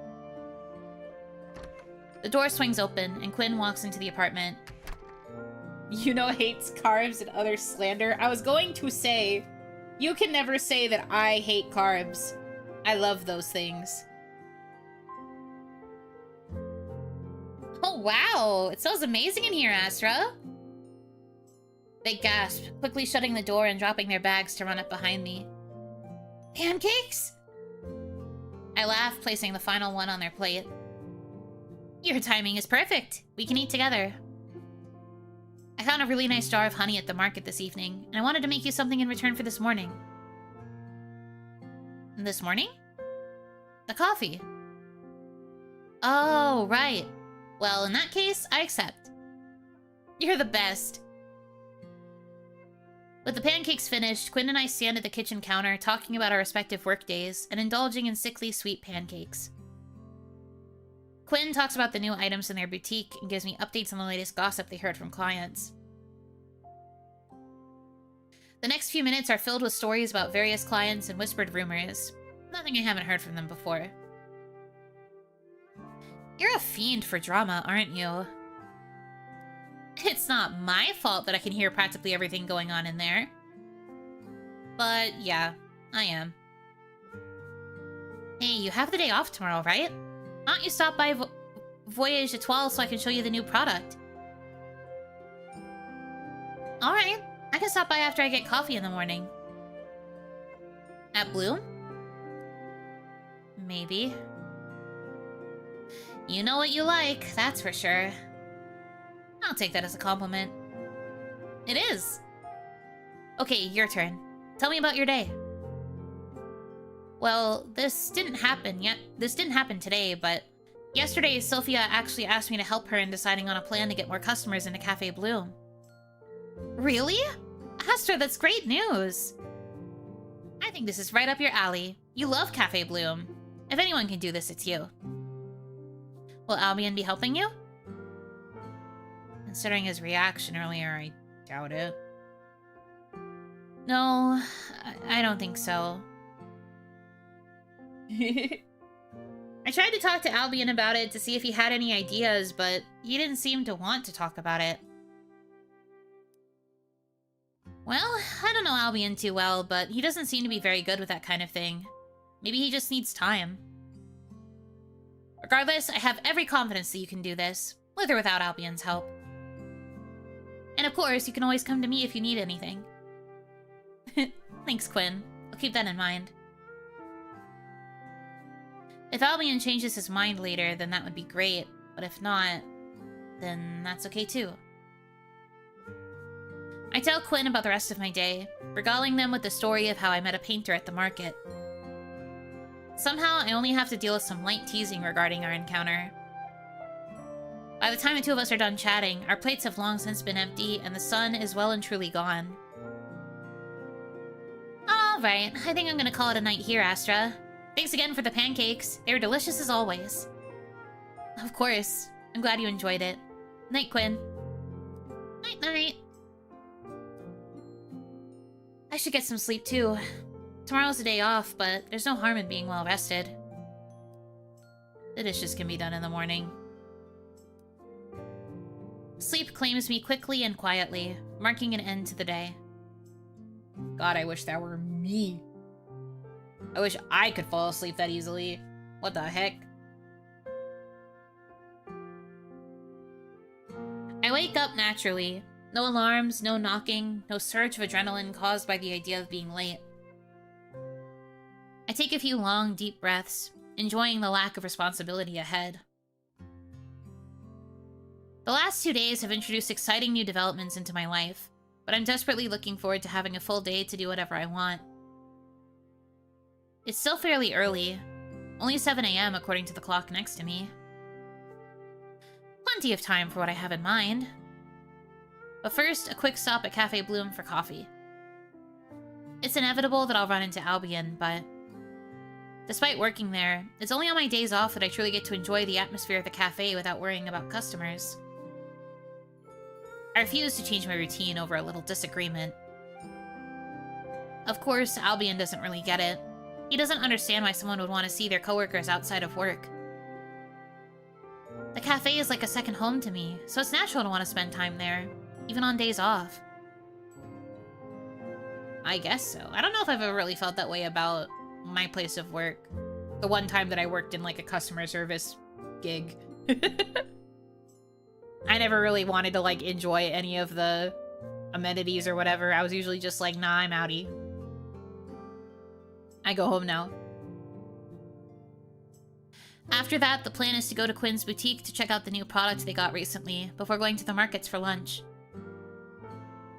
The door swings open, and Quinn walks into the apartment. Yuno hates carbs and other slander. I was going to say... You can never say that I hate carbs. I love those things. Oh, wow. It smells amazing in here, Astra. They gasp, quickly shutting the door and dropping their bags to run up behind me. Pancakes? I laugh, placing the final one on their plate. Your timing is perfect. We can eat together. I found a really nice jar of honey at the market this evening, and I wanted to make you something in return for this morning. This morning? The coffee. Oh, right. Well, in that case, I accept. You're the best. With the pancakes finished, Quinn and I stand at the kitchen counter talking about our respective work days and indulging in sickly sweet pancakes. Quinn talks about the new items in their boutique and gives me updates on the latest gossip they heard from clients. The next few minutes are filled with stories about various clients and whispered rumors. Nothing I haven't heard from them before. You're a fiend for drama, aren't you? It's not my fault that I can hear practically everything going on in there. But yeah, I am. Hey, you have the day off tomorrow, right? Why don't you stop by Voyage Etoile so I can show you the new product? Alright, I can stop by after I get coffee in the morning. At Bloom? Maybe. You know what you like, that's for sure. I'll take that as a compliment. It is. Okay, your turn. Tell me about your day. Well, this didn't happen today, but yesterday Sophia actually asked me to help her in deciding on a plan to get more customers into Cafe Bloom. Really? Astra, that's great news. I think this is right up your alley. You love Cafe Bloom. If anyone can do this, it's you. Will Albion be helping you? Considering his reaction earlier, I doubt it. No, I don't think so. I tried to talk to Albion about it to see if he had any ideas, but he didn't seem to want to talk about it. Well, I don't know Albion too well, but he doesn't seem to be very good with that kind of thing. Maybe he just needs time. Regardless, I have every confidence that you can do this, with or without Albion's help. And of course, you can always come to me if you need anything. Thanks, Quinn. I'll keep that in mind. If Albion changes his mind later, then that would be great. But if not, then that's okay too. I tell Quinn about the rest of my day, regaling them with the story of how I met a painter at the market. Somehow, I only have to deal with some light teasing regarding our encounter. By the time the two of us are done chatting, our plates have long since been empty, and the sun is well and truly gone. Alright, I think I'm gonna call it a night here, Astra. Thanks again for the pancakes. They were delicious as always. Of course. I'm glad you enjoyed it. Night, Quinn. Night-night. I should get some sleep, too. Tomorrow's a day off, but there's no harm in being well rested. The dishes can be done in the morning. Sleep claims me quickly and quietly, marking an end to the day. God, I wish that were me. I wish I could fall asleep that easily. What the heck? I wake up naturally. No alarms, no knocking, no surge of adrenaline caused by the idea of being late. I take a few long, deep breaths, enjoying the lack of responsibility ahead. The last 2 days have introduced exciting new developments into my life, but I'm desperately looking forward to having a full day to do whatever I want. It's still fairly early, only 7 AM according to the clock next to me. Plenty of time for what I have in mind. But first, a quick stop at Cafe Bloom for coffee. It's inevitable that I'll run into Albion, but despite working there, it's only on my days off that I truly get to enjoy the atmosphere of the cafe without worrying about customers. I refuse to change my routine over a little disagreement. Of course, Albion doesn't really get it. He doesn't understand why someone would want to see their coworkers outside of work. The cafe is like a second home to me, so it's natural to want to spend time there, even on days off. I guess so. I don't know if I've ever really felt that way about my place of work. The one time that I worked in like a customer service gig. I never really wanted to like enjoy any of the amenities or whatever. I was usually just like, nah, I'm outie. I go home now. After that, the plan is to go to Quinn's boutique to check out the new product they got recently, before going to the markets for lunch.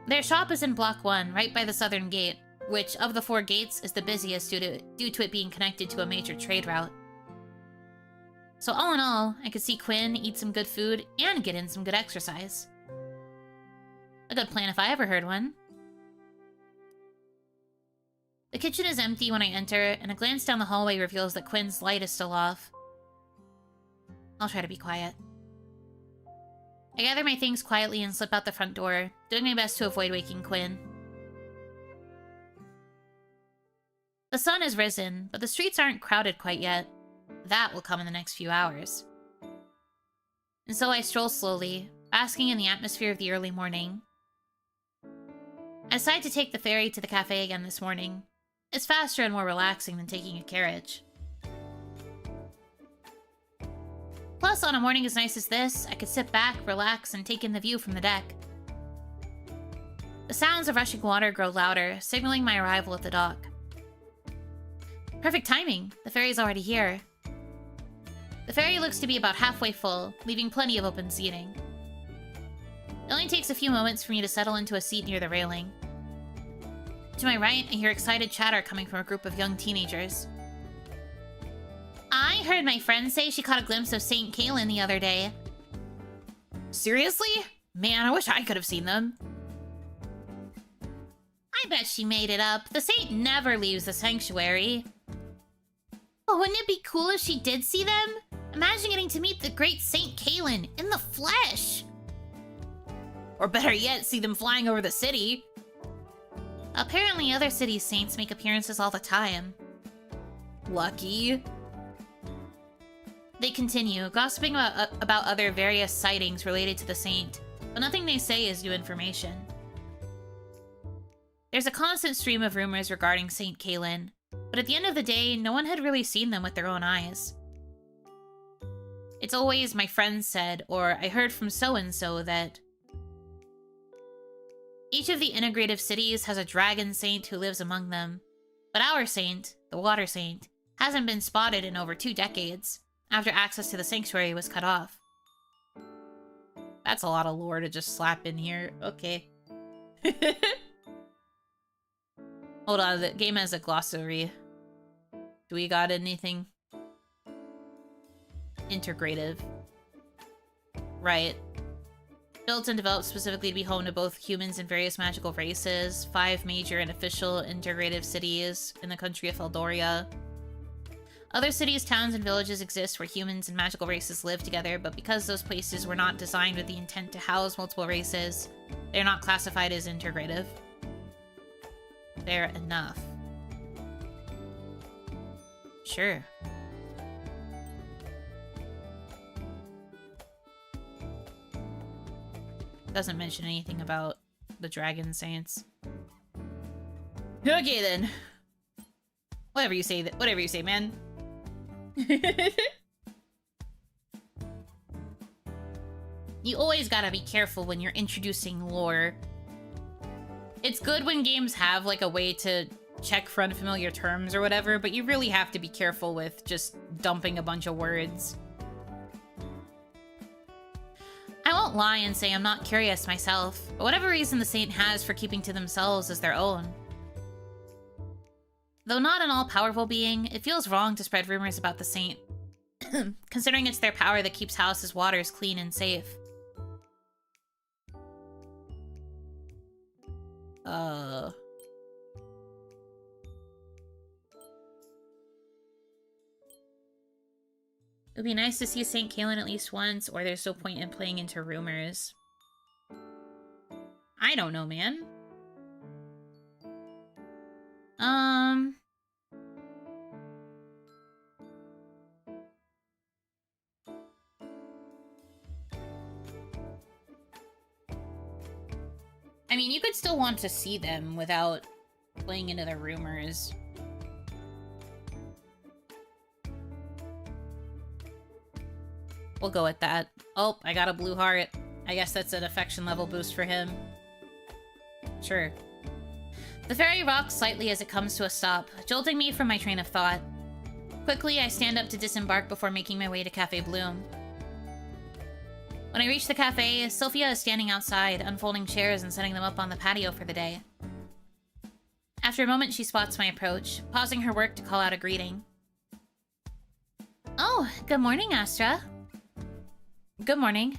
Their shop is in Block 1, right by the southern gate, which, of the 4 gates, is the busiest due to it being connected to a major trade route. So all in all, I could see Quinn, eat some good food, and get in some good exercise. A good plan if I ever heard one. The kitchen is empty when I enter, and a glance down the hallway reveals that Quinn's light is still off. I'll try to be quiet. I gather my things quietly and slip out the front door, doing my best to avoid waking Quinn. The sun has risen, but the streets aren't crowded quite yet. That will come in the next few hours. And so I stroll slowly, basking in the atmosphere of the early morning. I decide to take the ferry to the cafe again this morning. It's faster and more relaxing than taking a carriage. Plus, on a morning as nice as this, I could sit back, relax, and take in the view from the deck. The sounds of rushing water grow louder, signaling my arrival at the dock. Perfect timing! The ferry's already here. The ferry looks to be about halfway full, leaving plenty of open seating. It only takes a few moments for me to settle into a seat near the railing. To my right, I hear excited chatter coming from a group of young teenagers. I heard my friend say she caught a glimpse of St. Kalen the other day. Seriously? Man, I wish I could have seen them. I bet she made it up. The saint never leaves the sanctuary. But wouldn't it be cool if she did see them? Imagine getting to meet the great St. Kalen in the flesh. Or better yet, see them flying over the city. Apparently other cities' saints make appearances all the time. Lucky. They continue, gossiping about other various sightings related to the saint, but nothing they say is new information. There's a constant stream of rumors regarding Saint Kaelin, but at the end of the day, no one had really seen them with their own eyes. It's always my friend said, or I heard from so-and-so that each of the integrative cities has a dragon saint who lives among them, but our saint, the water saint, hasn't been spotted in over 2 decades, after access to the sanctuary was cut off. That's a lot of lore to just slap in here. Okay. Hold on, the game has a glossary. Do we got anything? Integrative. Right. Built and developed specifically to be home to both humans and various magical races. 5 major and official integrative cities in the country of Eldoria. Other cities, towns, and villages exist where humans and magical races live together, but because those places were not designed with the intent to house multiple races, they're not classified as integrative. Fair enough. Sure. Doesn't mention anything about the dragon saints. Okay then. Whatever you say, man. You always gotta be careful when you're introducing lore. It's good when games have like a way to check for unfamiliar terms or whatever, but you really have to be careful with just dumping a bunch of words. I won't lie and say I'm not curious myself, but whatever reason the saint has for keeping to themselves is their own. Though not an all-powerful being, it feels wrong to spread rumors about the saint, considering it's their power that keeps House's waters clean and safe. It would be nice to see St. Kaelin at least once, or there's no point in playing into rumors. I don't know, man. I mean, you could still want to see them without playing into the rumors. We'll go with that. Oh, I got a blue heart. I guess that's an affection level boost for him. Sure. The ferry rocks slightly as it comes to a stop, jolting me from my train of thought. Quickly, I stand up to disembark before making my way to Cafe Bloom. When I reach the cafe, Sophia is standing outside, unfolding chairs and setting them up on the patio for the day. After a moment, she spots my approach, pausing her work to call out a greeting. Oh, good morning, Astra. Good morning.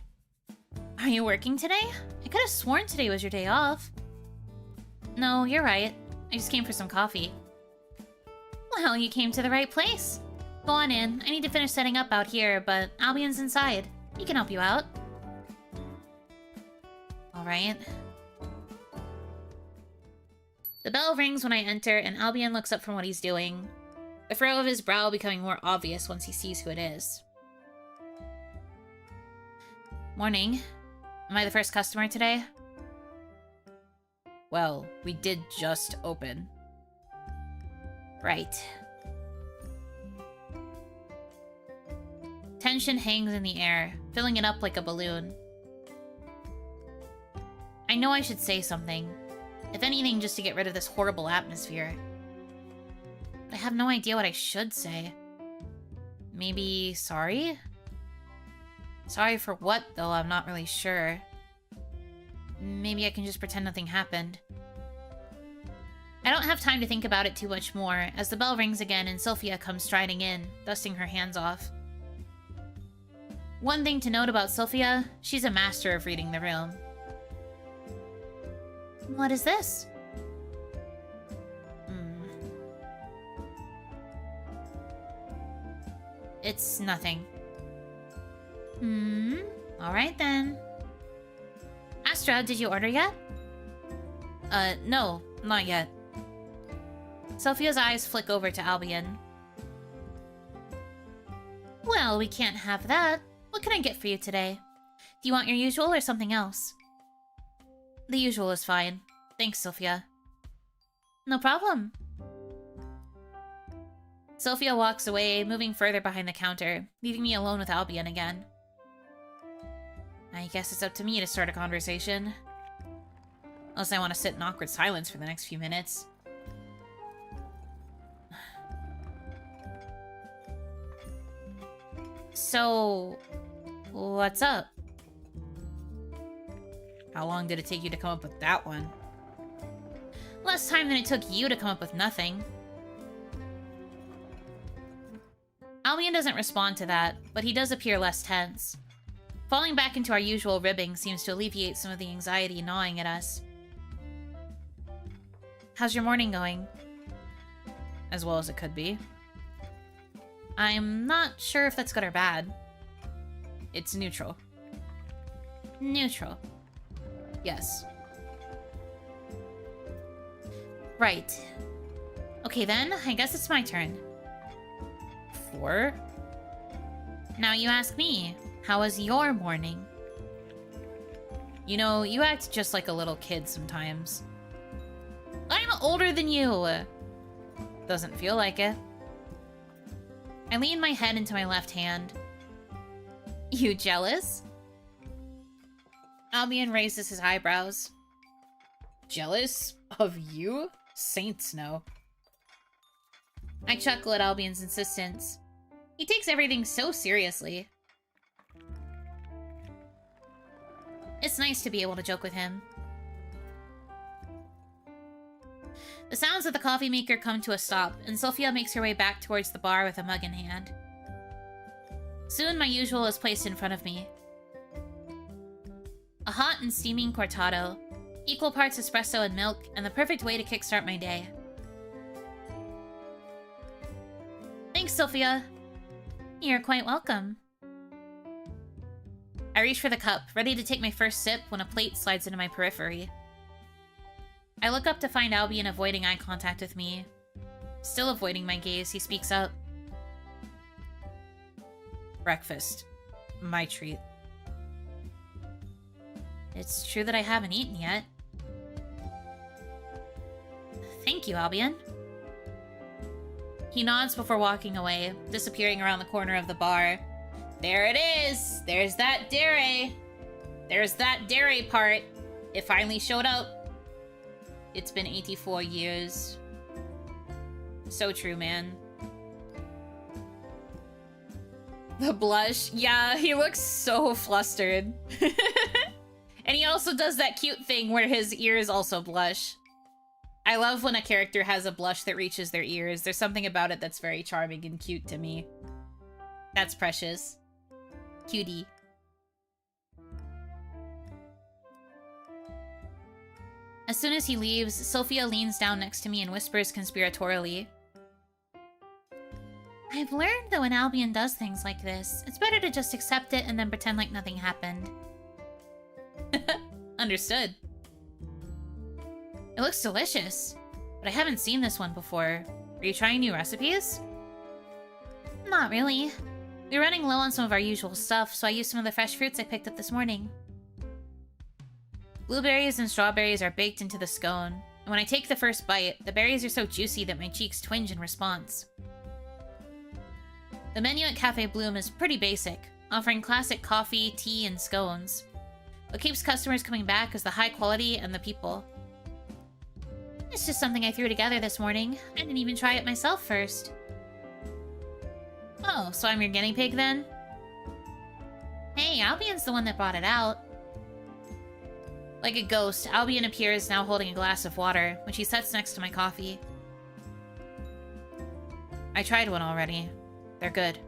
Are you working today? I could have sworn today was your day off. No, you're right. I just came for some coffee. Well, you came to the right place. Go on in. I need to finish setting up out here, but Albion's inside. He can help you out. Alright. The bell rings when I enter, and Albion looks up from what he's doing, the furrow of his brow becoming more obvious once he sees who it is. Morning. Am I the first customer today? Well, we did just open. Right. Tension hangs in the air, filling it up like a balloon. I know I should say something. If anything, just to get rid of this horrible atmosphere. I have no idea what I should say. Maybe sorry? Sorry for what, though, I'm not really sure. Maybe I can just pretend nothing happened. I don't have time to think about it too much more, as the bell rings again and Sophia comes striding in, dusting her hands off. One thing to note about Sophia, she's a master of reading the room. What is this? It's nothing. Alright then. Astra, did you order yet? No, not yet. Sophia's eyes flick over to Albion. Well, we can't have that. What can I get for you today? Do you want your usual or something else? The usual is fine. Thanks, Sophia. No problem. Sophia walks away, moving further behind the counter, leaving me alone with Albion again. I guess it's up to me to start a conversation. Unless I want to sit in awkward silence for the next few minutes. So, what's up? How long did it take you to come up with that one? Less time than it took you to come up with nothing. Albion doesn't respond to that, but he does appear less tense. Falling back into our usual ribbing seems to alleviate some of the anxiety gnawing at us. How's your morning going? As well as it could be. I'm not sure if that's good or bad. It's neutral. Neutral. Yes. Right. Okay then, I guess it's my turn. 4? Now you ask me, how was your morning? You know, you act just like a little kid sometimes. I'm older than you! Doesn't feel like it. I lean my head into my left hand. You jealous? Albion raises his eyebrows. Jealous? Of you? Saints no. I chuckle at Albion's insistence. He takes everything so seriously. It's nice to be able to joke with him. The sounds of the coffee maker come to a stop, and Sophia makes her way back towards the bar with a mug in hand. Soon my usual is placed in front of me. A hot and steaming cortado, equal parts espresso and milk, and the perfect way to kickstart my day. Thanks, Sophia. You're quite welcome. I reach for the cup, ready to take my first sip when a plate slides into my periphery. I look up to find Albion avoiding eye contact with me. Still avoiding my gaze, he speaks up. Breakfast. My treat. It's true that I haven't eaten yet. Thank you, Albion. He nods before walking away, disappearing around the corner of the bar. There it is! There's that dairy! There's that dairy part! It finally showed up. It's been 84 years. So true, man. The blush. Yeah, he looks so flustered. And he also does that cute thing where his ears also blush. I love when a character has a blush that reaches their ears. There's something about it that's very charming and cute to me. That's precious. Cutie. As soon as he leaves, Sophia leans down next to me and whispers conspiratorially. I've learned that when Albion does things like this, it's better to just accept it and then pretend like nothing happened. Understood. It looks delicious, but I haven't seen this one before. Are you trying new recipes? Not really. We're running low on some of our usual stuff, so I used some of the fresh fruits I picked up this morning. Blueberries and strawberries are baked into the scone, and when I take the first bite, the berries are so juicy that my cheeks twinge in response. The menu at Cafe Bloom is pretty basic, offering classic coffee, tea, and scones. What keeps customers coming back is the high quality and the people. It's just something I threw together this morning. I didn't even try it myself first. Oh, so I'm your guinea pig then? Hey, Albion's the one that brought it out. Like a ghost, Albion appears now holding a glass of water, which he sets next to my coffee. I tried one already. They're good.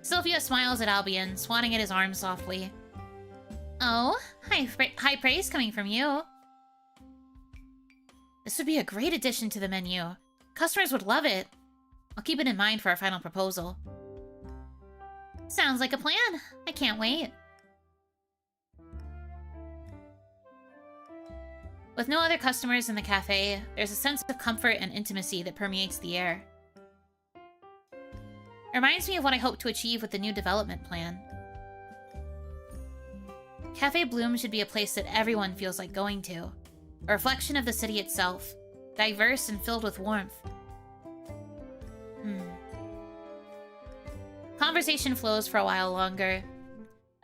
Sophia smiles at Albion, swatting at his arm softly. Oh, high praise coming from you. This would be a great addition to the menu. Customers would love it. I'll keep it in mind for our final proposal. Sounds like a plan. I can't wait. With no other customers in the cafe, there's a sense of comfort and intimacy that permeates the air. Reminds me of what I hope to achieve with the new development plan. Cafe Bloom should be a place that everyone feels like going to. A reflection of the city itself. Diverse and filled with warmth. Conversation flows for a while longer.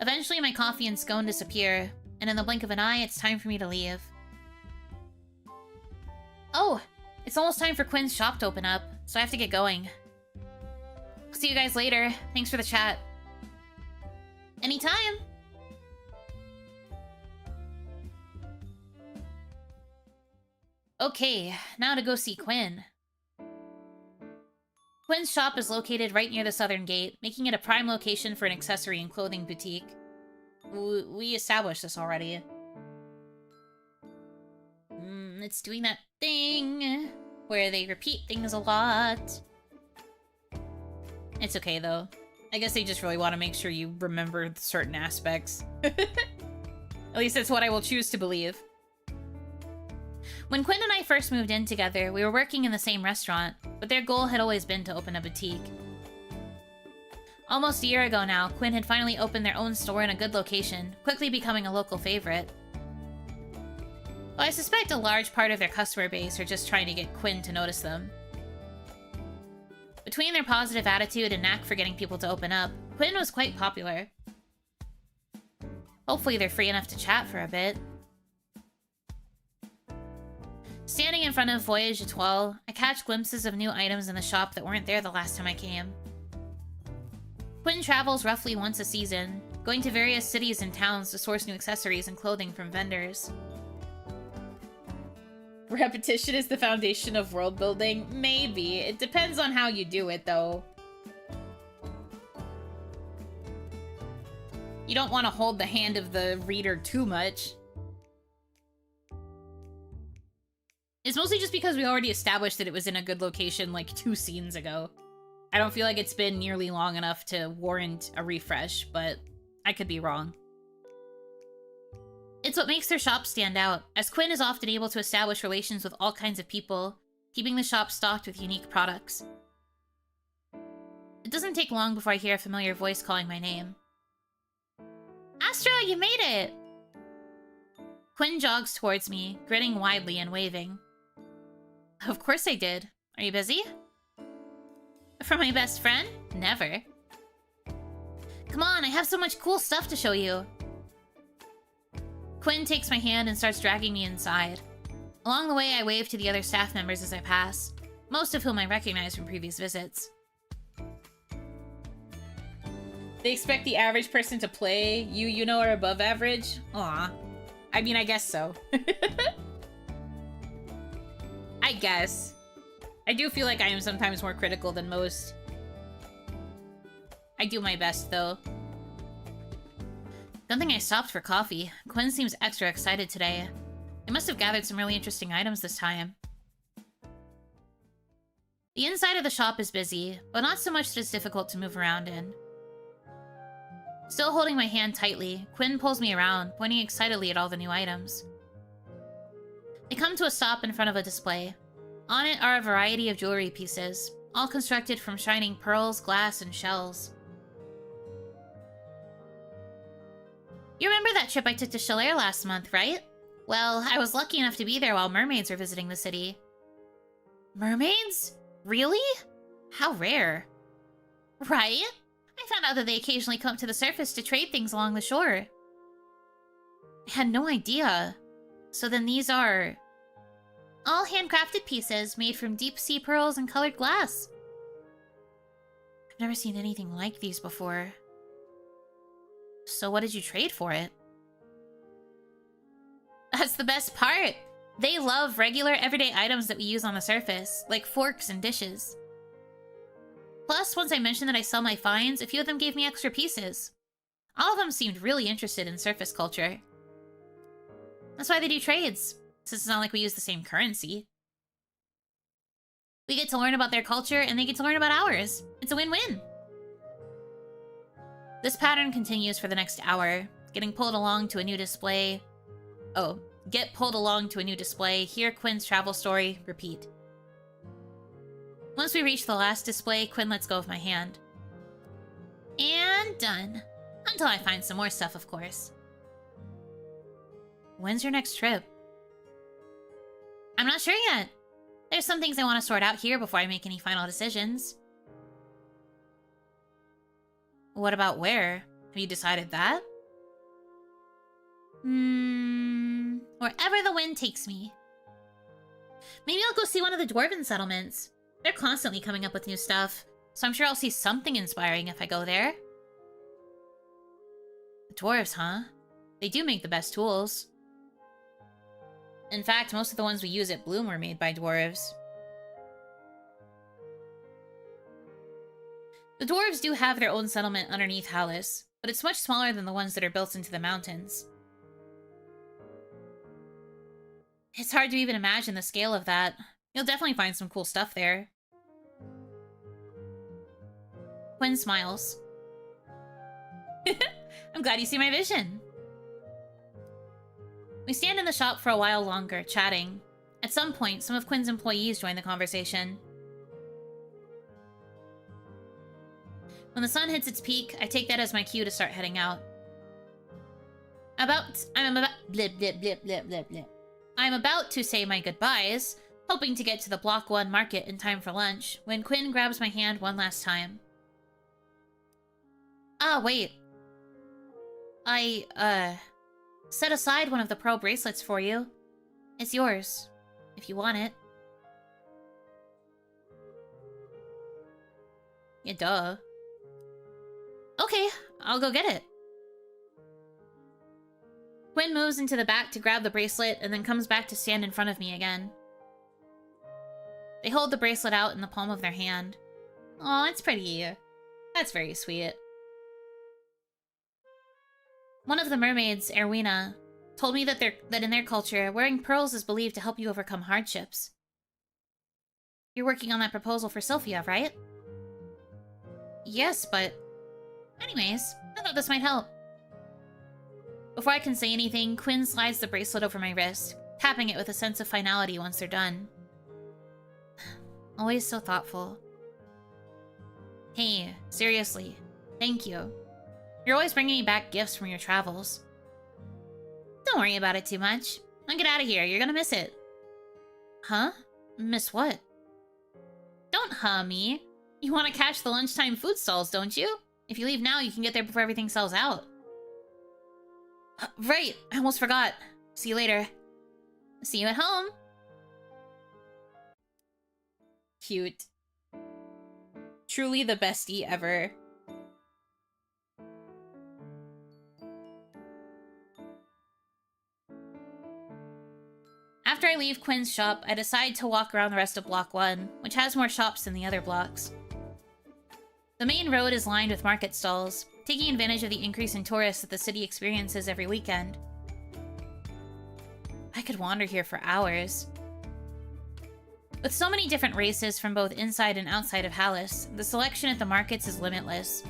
Eventually my coffee and scone disappear, and in the blink of an eye, it's time for me to leave. Oh! It's almost time for Quinn's shop to open up, so I have to get going. See you guys later. Thanks for the chat. Anytime! Okay, now to go see Quinn. Quinn's shop is located right near the southern gate, making it a prime location for an accessory and clothing boutique. We established this already. It's doing that thing where they repeat things a lot. It's okay, though. I guess they just really want to make sure you remember certain aspects. At least that's what I will choose to believe. When Quinn and I first moved in together, we were working in the same restaurant, but their goal had always been to open a boutique. Almost a year ago now, Quinn had finally opened their own store in a good location, quickly becoming a local favorite. Though I suspect a large part of their customer base are just trying to get Quinn to notice them. Between their positive attitude and knack for getting people to open up, Quinn was quite popular. Hopefully they're free enough to chat for a bit. Standing in front of Voyage Étoile, I catch glimpses of new items in the shop that weren't there the last time I came. Quinn travels roughly once a season, going to various cities and towns to source new accessories and clothing from vendors. Repetition is the foundation of world building? Maybe. It depends on how you do it, though. You don't want to hold the hand of the reader too much. It's mostly just because we already established that it was in a good location like 2 scenes ago. I don't feel like it's been nearly long enough to warrant a refresh, but I could be wrong. It's what makes their shop stand out, as Quinn is often able to establish relations with all kinds of people, keeping the shop stocked with unique products. It doesn't take long before I hear a familiar voice calling my name. Astra, you made it! Quinn jogs towards me, grinning widely and waving. Of course I did. Are you busy? For my best friend? Never. Come on, I have so much cool stuff to show you. Quinn takes my hand and starts dragging me inside. Along the way, I wave to the other staff members as I pass, most of whom I recognize from previous visits. They expect the average person to play. You know, are above average? Aw. I mean, I guess so. I guess. I do feel like I am sometimes more critical than most. I do my best, though. Don't think I stopped for coffee. Quinn seems extra excited today. I must have gathered some really interesting items this time. The inside of the shop is busy, but not so much that it's difficult to move around in. Still holding my hand tightly, Quinn pulls me around, pointing excitedly at all the new items. I come to a stop in front of a display. On it are a variety of jewelry pieces, all constructed from shining pearls, glass, and shells. You remember that trip I took to Chalair last month, right? Well, I was lucky enough to be there while mermaids were visiting the city. Mermaids? Really? How rare. Right? I found out that they occasionally come up to the surface to trade things along the shore. I had no idea. So then these are... all handcrafted pieces made from deep sea pearls and colored glass. I've never seen anything like these before. So what did you trade for it? That's the best part! They love regular everyday items that we use on the surface, like forks and dishes. Plus, once I mentioned that I sell my finds, a few of them gave me extra pieces. All of them seemed really interested in surface culture. That's why they do trades, since it's not like we use the same currency. We get to learn about their culture, and they get to learn about ours. It's a win-win. This pattern continues for the next hour, getting pulled along to a new display. Oh, get pulled along to a new display, hear Quinn's travel story, repeat. Once we reach the last display, Quinn lets go of my hand. And done. Until I find some more stuff, of course. When's your next trip? I'm not sure yet. There's some things I want to sort out here before I make any final decisions. What about where? Have you decided that? Wherever the wind takes me. Maybe I'll go see one of the dwarven settlements. They're constantly coming up with new stuff, so I'm sure I'll see something inspiring if I go there. The dwarves, huh? They do make the best tools. In fact, most of the ones we use at Bloom were made by dwarves. The dwarves do have their own settlement underneath Hallis, but it's much smaller than the ones that are built into the mountains. It's hard to even imagine the scale of that. You'll definitely find some cool stuff there. Quinn smiles. I'm glad you see my vision. We stand in the shop for a while longer, chatting. At some point, some of Quinn's employees join the conversation. When the sun hits its peak, I take that as my cue to start heading out. I'm about to say my goodbyes, hoping to get to the Block 1 market in time for lunch, when Quinn grabs my hand one last time. Ah, wait. I, set aside one of the pearl bracelets for you. It's yours, if you want it. Yeah, duh. Okay, I'll go get it. Quinn moves into the back to grab the bracelet and then comes back to stand in front of me again. They hold the bracelet out in the palm of their hand. Aw, it's pretty. That's very sweet. One of the mermaids, Erwina, told me that in their culture, wearing pearls is believed to help you overcome hardships. You're working on that proposal for Sylphia, right? Yes, but... Anyways, I thought this might help. Before I can say anything, Quinn slides the bracelet over my wrist, tapping it with a sense of finality once they're done. Always so thoughtful. Hey, seriously, thank you. You're always bringing me back gifts from your travels. Don't worry about it too much. Now get out of here, you're gonna miss it. Huh? Miss what? Don't huh me. You want to catch the lunchtime food stalls, don't you? If you leave now, you can get there before everything sells out. Right, I almost forgot. See you later. See you at home. Cute. Truly the bestie ever. After I leave Quinn's shop, I decide to walk around the rest of Block 1, which has more shops than the other blocks. The main road is lined with market stalls, taking advantage of the increase in tourists that the city experiences every weekend. I could wander here for hours. With so many different races from both inside and outside of Hallis, the selection at the markets is limitless.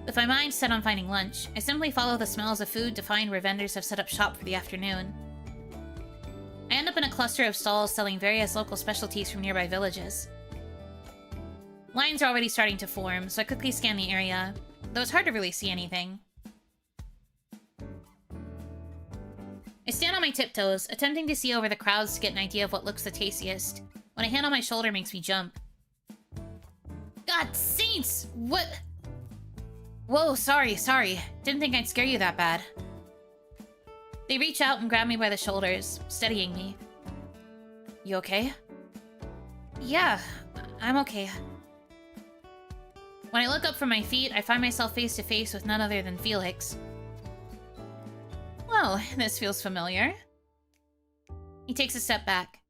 With my mind set on finding lunch, I simply follow the smells of food to find where vendors have set up shop for the afternoon. I end up in a cluster of stalls selling various local specialties from nearby villages. Lines are already starting to form, so I quickly scan the area, though it's hard to really see anything. I stand on my tiptoes, attempting to see over the crowds to get an idea of what looks the tastiest, when a hand on my shoulder makes me jump. God saints! What? Whoa, sorry. Didn't think I'd scare you that bad. They reach out and grab me by the shoulders, steadying me. You okay? Yeah, I'm okay. When I look up from my feet, I find myself face to face with none other than Felix. Well, this feels familiar. He takes a step back.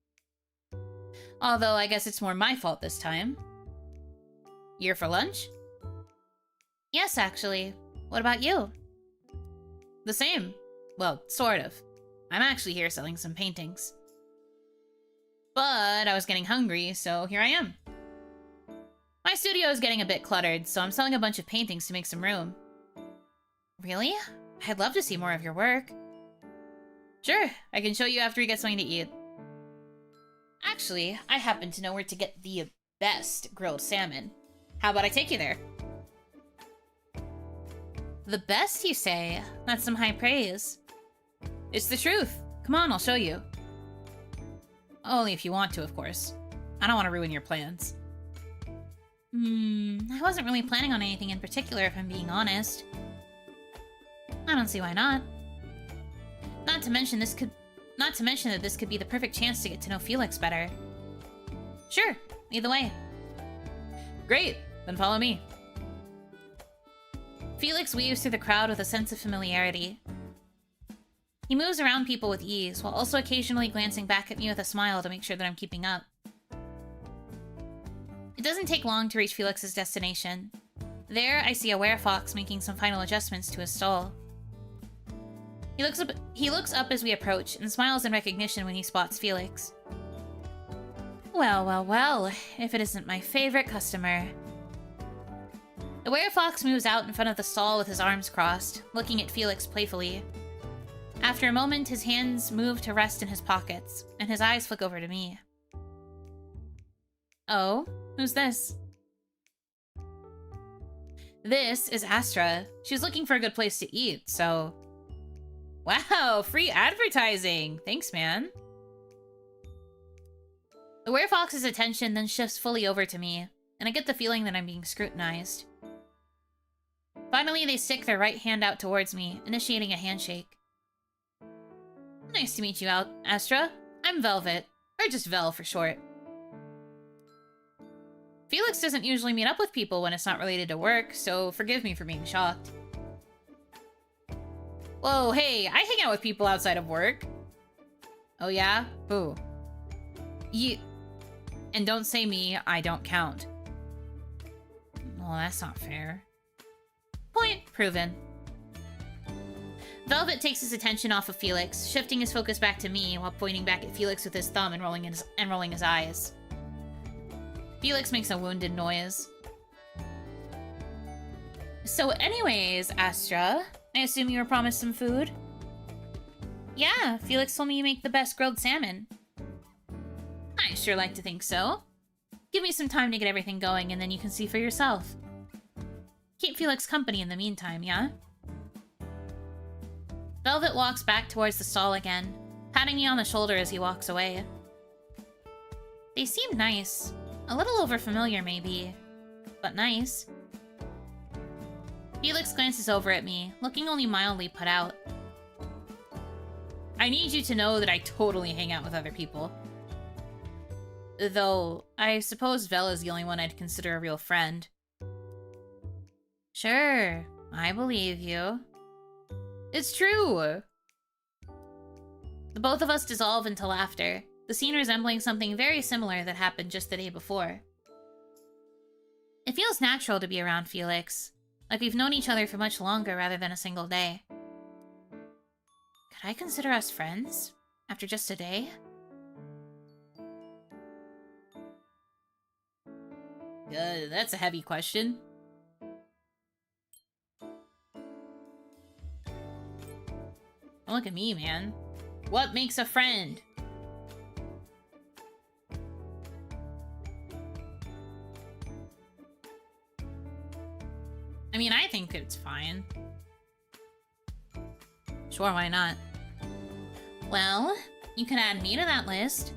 Although, I guess it's more my fault this time. Here for lunch? Yes, actually. What about you? The same. Well, sort of. I'm actually here selling some paintings. But I was getting hungry, so here I am. My studio is getting a bit cluttered, so I'm selling a bunch of paintings to make some room. Really? I'd love to see more of your work. Sure, I can show you after we get something to eat. Actually, I happen to know where to get the best grilled salmon. How about I take you there? The best, you say? That's some high praise. It's the truth. Come on, I'll show you. Only if you want to, of course. I don't want to ruin your plans. I wasn't really planning on anything in particular, if I'm being honest. I don't see why not. Not to mention that this could be the perfect chance to get to know Felix better. Sure, either way. Great, then follow me. Felix weaves through the crowd with a sense of familiarity. He moves around people with ease, while also occasionally glancing back at me with a smile to make sure that I'm keeping up. It doesn't take long to reach Felix's destination. There, I see a werefox making some final adjustments to his stall. He looks up as we approach, and smiles in recognition when he spots Felix. Well, well, well, if it isn't my favorite customer. The werefox moves out in front of the stall with his arms crossed, looking at Felix playfully. After a moment, his hands move to rest in his pockets, and his eyes flick over to me. Oh? Who's this? This is Astra. She's looking for a good place to eat, so... Wow, free advertising! Thanks, man. The werefox's attention then shifts fully over to me, and I get the feeling that I'm being scrutinized. Finally, they stick their right hand out towards me, initiating a handshake. Nice to meet you out, Astra. I'm Velvet, or just Vel for short. Felix doesn't usually meet up with people when it's not related to work, so forgive me for being shocked. Whoa, hey, I hang out with people outside of work. Oh yeah? Who? You... And don't say me, I don't count. Well, that's not fair. Point proven. Velvet takes his attention off of Felix, shifting his focus back to me while pointing back at Felix with his thumb and rolling his eyes. Felix makes a wounded noise. So anyways, Astra, I assume you were promised some food? Yeah, Felix told me you make the best grilled salmon. I sure like to think so. Give me some time to get everything going and then you can see for yourself. Keep Felix company in the meantime, yeah? Velvet walks back towards the stall again, patting me on the shoulder as he walks away. They seem nice. A little overfamiliar, maybe, but nice. Felix glances over at me, looking only mildly put out. I need you to know that I totally hang out with other people. Though, I suppose Vel is the only one I'd consider a real friend. Sure, I believe you. It's true! The both of us dissolve into laughter, the scene resembling something very similar that happened just the day before. It feels natural to be around Felix, like we've known each other for much longer rather than a single day. Could I consider us friends? After just a day? That's a heavy question. Don't look at me, man. What makes a friend? I mean, I think it's fine. Sure, why not? Well, you can add me to that list.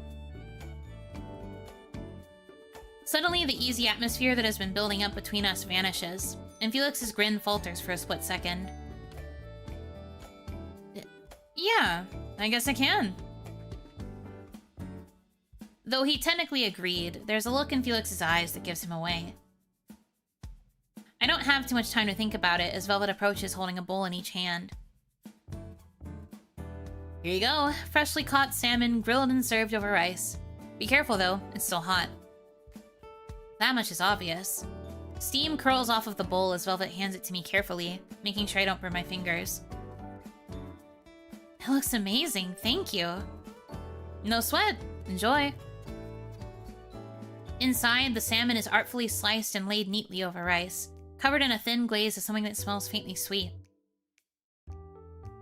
Suddenly, the easy atmosphere that has been building up between us vanishes, and Felix's grin falters for a split second. Yeah, I guess I can. Though he technically agreed, there's a look in Felix's eyes that gives him away. I don't have too much time to think about it as Velvet approaches holding a bowl in each hand. Here you go, freshly caught salmon grilled and served over rice. Be careful though, it's still hot. That much is obvious. Steam curls off of the bowl as Velvet hands it to me carefully, making sure I don't burn my fingers. It looks amazing, thank you. No sweat, enjoy. Inside, the salmon is artfully sliced and laid neatly over rice, covered in a thin glaze of something that smells faintly sweet.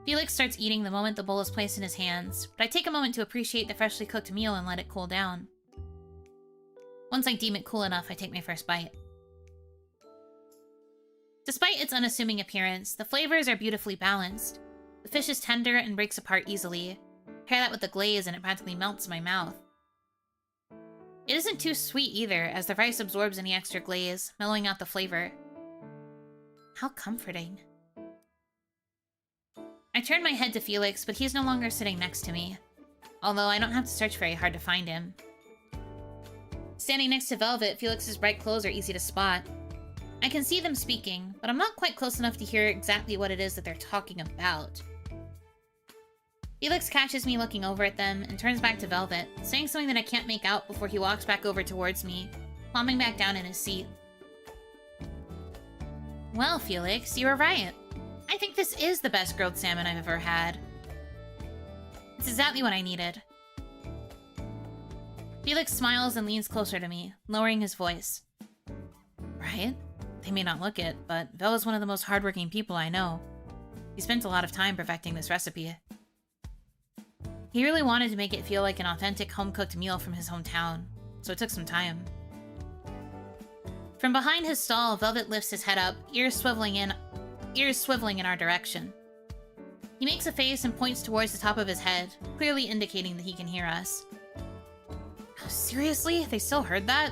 Felix starts eating the moment the bowl is placed in his hands, but I take a moment to appreciate the freshly cooked meal and let it cool down. Once I deem it cool enough, I take my first bite. Despite its unassuming appearance, the flavors are beautifully balanced. The fish is tender and breaks apart easily. Pair that with the glaze and it practically melts in my mouth. It isn't too sweet either, as the rice absorbs any extra glaze, mellowing out the flavor. How comforting. I turn my head to Felix, but he's no longer sitting next to me. Although I don't have to search very hard to find him. Standing next to Velvet, Felix's bright clothes are easy to spot. I can see them speaking, but I'm not quite close enough to hear exactly what it is that they're talking about. Felix catches me looking over at them and turns back to Velvet, saying something that I can't make out before he walks back over towards me, plumbing back down in his seat. Well, Felix, you were right. I think this is the best grilled salmon I've ever had. It's exactly what I needed. Felix smiles and leans closer to me, lowering his voice. Right? They may not look it, but Vel is one of the most hardworking people I know. He spent a lot of time perfecting this recipe. He really wanted to make it feel like an authentic home-cooked meal from his hometown, so it took some time. From behind his stall, Velvet lifts his head up, ears swiveling in our direction. He makes a face and points towards the top of his head, clearly indicating that he can hear us. Seriously? They still heard that?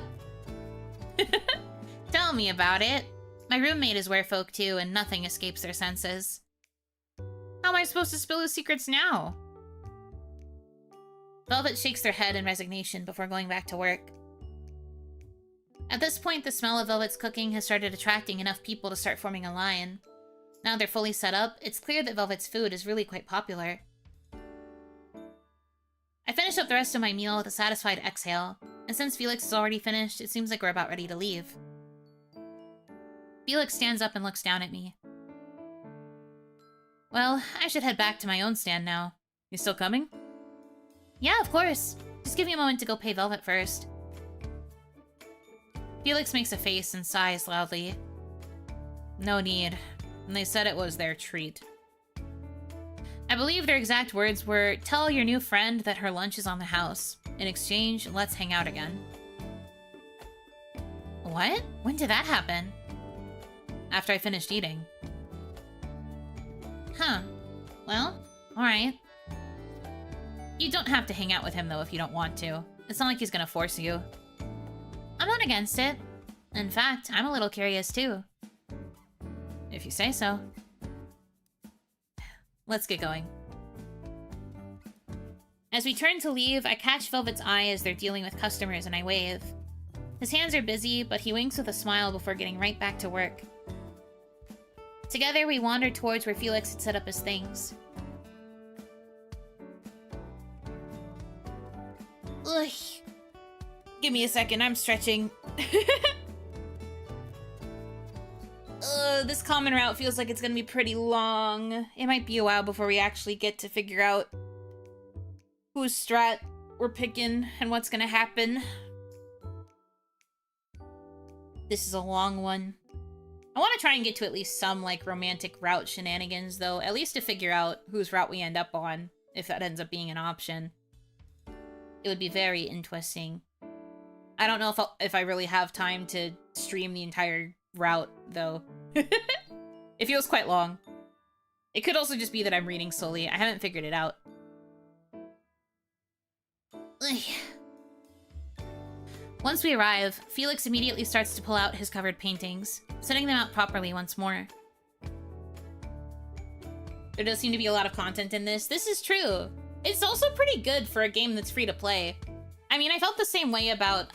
Tell me about it. My roommate is werefolk too, and nothing escapes their senses. How am I supposed to spill his secrets now? Velvet shakes their head in resignation before going back to work. At this point, the smell of Velvet's cooking has started attracting enough people to start forming a line. Now they're fully set up, it's clear that Velvet's food is really quite popular. I finish up the rest of my meal with a satisfied exhale, and since Felix is already finished, it seems like we're about ready to leave. Felix stands up and looks down at me. Well, I should head back to my own stand now. You still coming? Yeah, of course. Just give me a moment to go pay Velvet first. Felix makes a face and sighs loudly. No need. And they said it was their treat. I believe their exact words were, tell your new friend that her lunch is on the house. In exchange, let's hang out again. What? When did that happen? After I finished eating. Huh. Well, alright. You don't have to hang out with him, though, if you don't want to. It's not like he's gonna force you. I'm not against it. In fact, I'm a little curious, too. If you say so. Let's get going. As we turn to leave, I catch Velvet's eye as they're dealing with customers and I wave. His hands are busy, but he winks with a smile before getting right back to work. Together, we wander towards where Felix had set up his things. Ugh. Give me a second, I'm stretching. This common route feels like it's gonna be pretty long. It might be a while before we actually get to figure out whose strat we're picking and what's gonna happen. This is a long one. I want to try and get to at least some, like, romantic route shenanigans, though, at least to figure out whose route we end up on, if that ends up being an option. It would be very interesting. I don't know if I really have time to stream the entire route, though. It feels quite long. It could also just be that I'm reading slowly. I haven't figured it out. Once we arrive, Felix immediately starts to pull out his covered paintings, setting them out properly once more. There does seem to be a lot of content in this. This is true. It's also pretty good for a game that's free to play. I mean, I felt the same way about,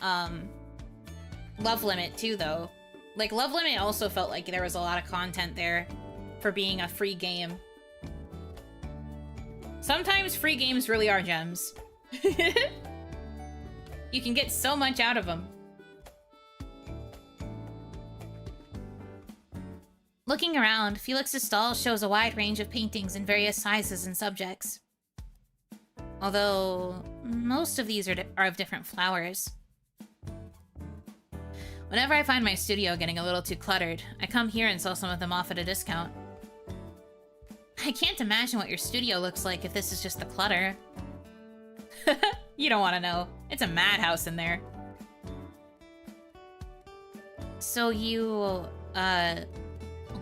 Love Limit, too, though. Like, Love Limit also felt like there was a lot of content there for being a free game. Sometimes free games really are gems. You can get so much out of them. Looking around, Felix's stall shows a wide range of paintings in various sizes and subjects. Although, most of these are of different flowers. Whenever I find my studio getting a little too cluttered, I come here and sell some of them off at a discount. I can't imagine what your studio looks like if this is just the clutter. You don't want to know. It's a madhouse in there. So you,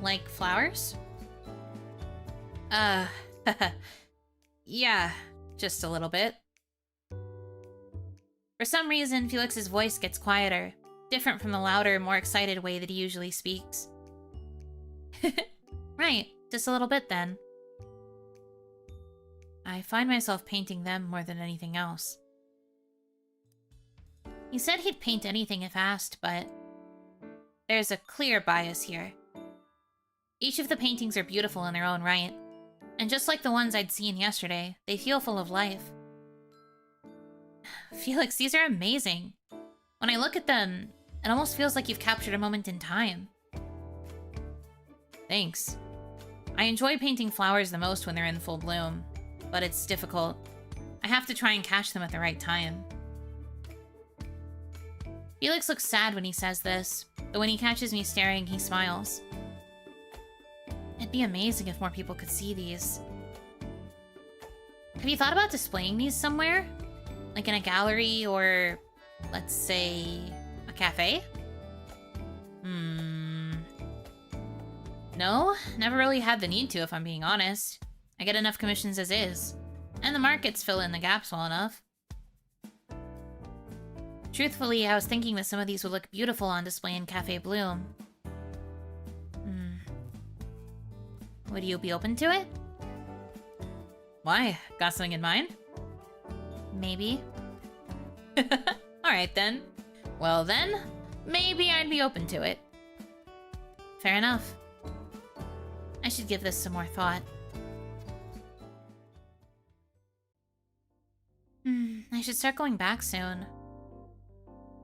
Like flowers? Yeah, just a little bit. For some reason, Felix's voice gets quieter, different from the louder, more excited way that he usually speaks. Right, just a little bit then. I find myself painting them more than anything else. He said he'd paint anything if asked, but there's a clear bias here. Each of the paintings are beautiful in their own right, and just like the ones I'd seen yesterday, they feel full of life. Felix, these are amazing. When I look at them, it almost feels like you've captured a moment in time. Thanks. I enjoy painting flowers the most when they're in full bloom, but it's difficult. I have to try and catch them at the right time. Felix looks sad when he says this, but when he catches me staring, he smiles. It'd be amazing if more people could see these. Have you thought about displaying these somewhere? Like in a gallery or, let's say, a cafe? No, never really had the need to if I'm being honest. I get enough commissions as is, and the markets fill in the gaps well enough. Truthfully, I was thinking that some of these would look beautiful on display in Cafe Bloom. Would you be open to it? Why? Got something in mind? Maybe. Alright then. Well then, maybe I'd be open to it. Fair enough. I should give this some more thought. I should start going back soon.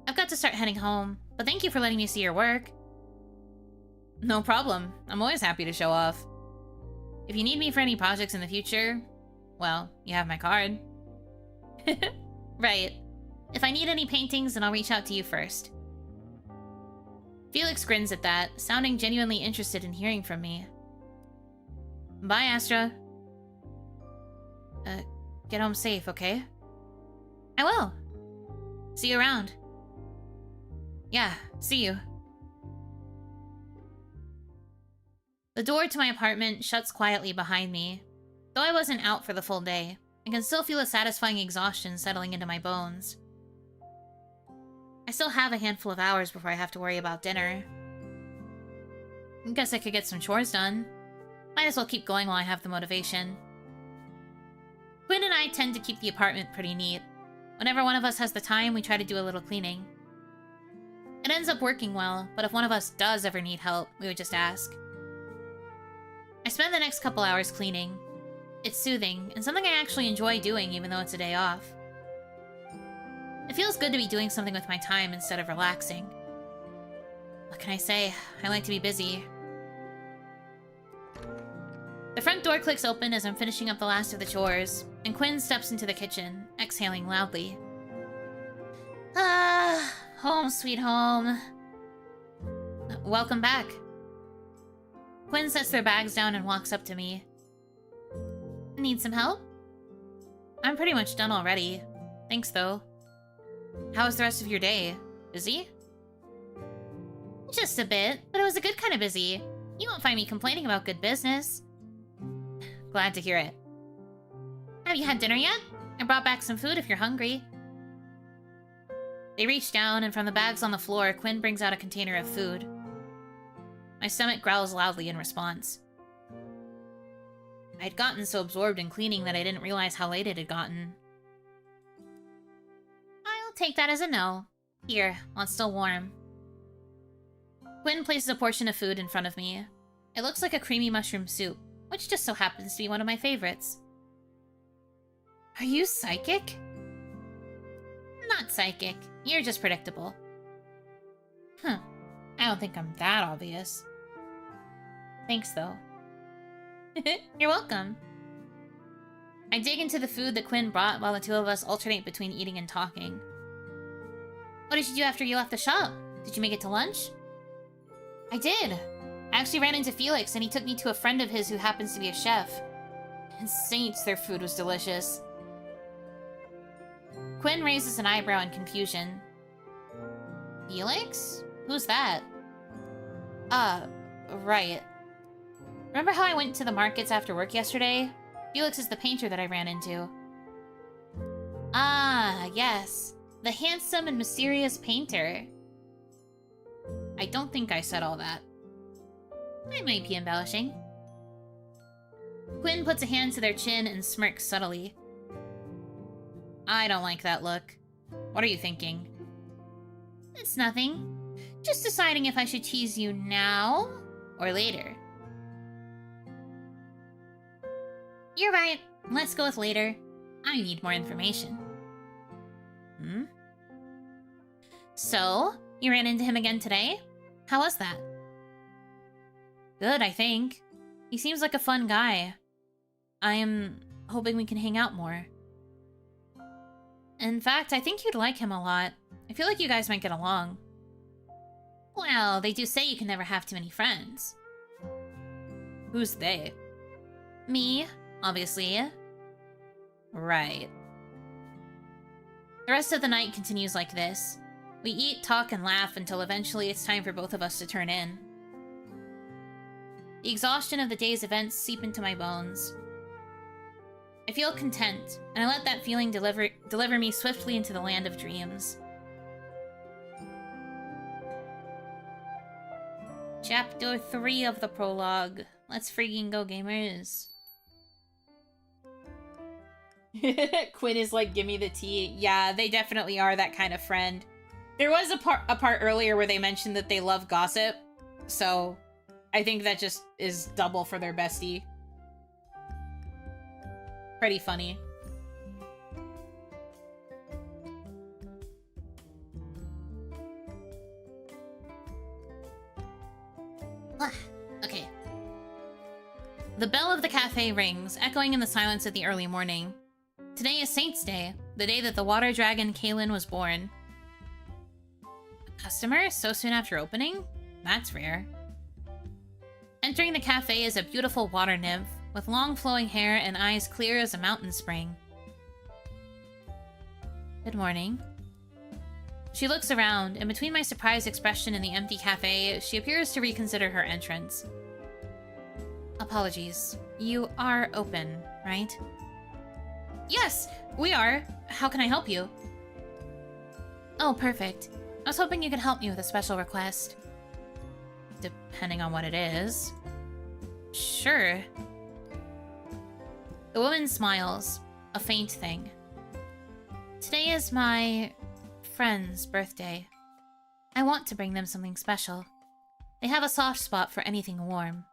I've got to start heading home, but thank you for letting me see your work. No problem. I'm always happy to show off. If you need me for any projects in the future, well, you have my card. Right. If I need any paintings, then I'll reach out to you first. Felix grins at that, sounding genuinely interested in hearing from me. Bye, Astra. Get home safe, okay? I will. See you around. Yeah, see you. The door to my apartment shuts quietly behind me. Though I wasn't out for the full day, I can still feel a satisfying exhaustion settling into my bones. I still have a handful of hours before I have to worry about dinner. I guess I could get some chores done. Might as well keep going while I have the motivation. Quinn and I tend to keep the apartment pretty neat. Whenever one of us has the time, we try to do a little cleaning. It ends up working well, but if one of us does ever need help, we would just ask. I spend the next couple hours cleaning. It's soothing, and something I actually enjoy doing even though it's a day off. It feels good to be doing something with my time instead of relaxing. What can I say? I like to be busy. The front door clicks open as I'm finishing up the last of the chores, and Quinn steps into the kitchen, exhaling loudly. Ah, home sweet home. Welcome back. Quinn sets their bags down and walks up to me. Need some help? I'm pretty much done already. Thanks, though. How was the rest of your day? Busy? Just a bit, but it was a good kind of busy. You won't find me complaining about good business. Glad to hear it. Have you had dinner yet? I brought back some food if you're hungry. They reach down, and from the bags on the floor, Quinn brings out a container of food. My stomach growls loudly in response. I'd gotten so absorbed in cleaning that I didn't realize how late it had gotten. I'll take that as a no. Here, while it's still warm. Quinn places a portion of food in front of me. It looks like a creamy mushroom soup, which just so happens to be one of my favorites. Are you psychic? Not psychic. You're just predictable. Huh. I don't think I'm that obvious. Thanks, though. You're welcome. I dig into the food that Quinn brought while the two of us alternate between eating and talking. What did you do after you left the shop? Did you make it to lunch? I did. I actually ran into Felix, and he took me to a friend of his who happens to be a chef. And saints, their food was delicious. Quinn raises an eyebrow in confusion. Felix? Who's that? Right. Remember how I went to the markets after work yesterday? Felix is the painter that I ran into. Ah, yes. The handsome and mysterious painter. I don't think I said all that. I might be embellishing. Quinn puts a hand to their chin and smirks subtly. I don't like that look. What are you thinking? It's nothing. Just deciding if I should tease you now or later. You're right. Let's go with later. I need more information. Hmm? So, you ran into him again today? How was that? Good, I think. He seems like a fun guy. I am hoping we can hang out more. In fact, I think you'd like him a lot. I feel like you guys might get along. Well, they do say you can never have too many friends. Who's they? Me, obviously. Right. The rest of the night continues like this. We eat, talk, and laugh until eventually it's time for both of us to turn in. The exhaustion of the day's events seep into my bones. I feel content, and I let that feeling deliver me swiftly into the land of dreams. Chapter 3 of the prologue. Let's freaking go, gamers. Quinn is like, give me the tea. Yeah, they definitely are that kind of friend. There was a part earlier where they mentioned that they love gossip, so I think that just is double for their bestie. Pretty funny. Okay. The bell of the cafe rings, echoing in the silence of the early morning. Today is Saint's Day, the day that the water dragon Kaylin was born. A customer so soon after opening? That's rare. Entering the cafe is a beautiful water nymph, with long flowing hair and eyes clear as a mountain spring. Good morning. She looks around, and between my surprised expression and the empty cafe, she appears to reconsider her entrance. Apologies. You are open, right? Yes, we are. How can I help you? Oh, perfect. I was hoping you could help me with a special request. Depending on what it is. Sure. The woman smiles, a faint thing. Today is my friend's birthday. I want to bring them something special. They have a soft spot for anything warm.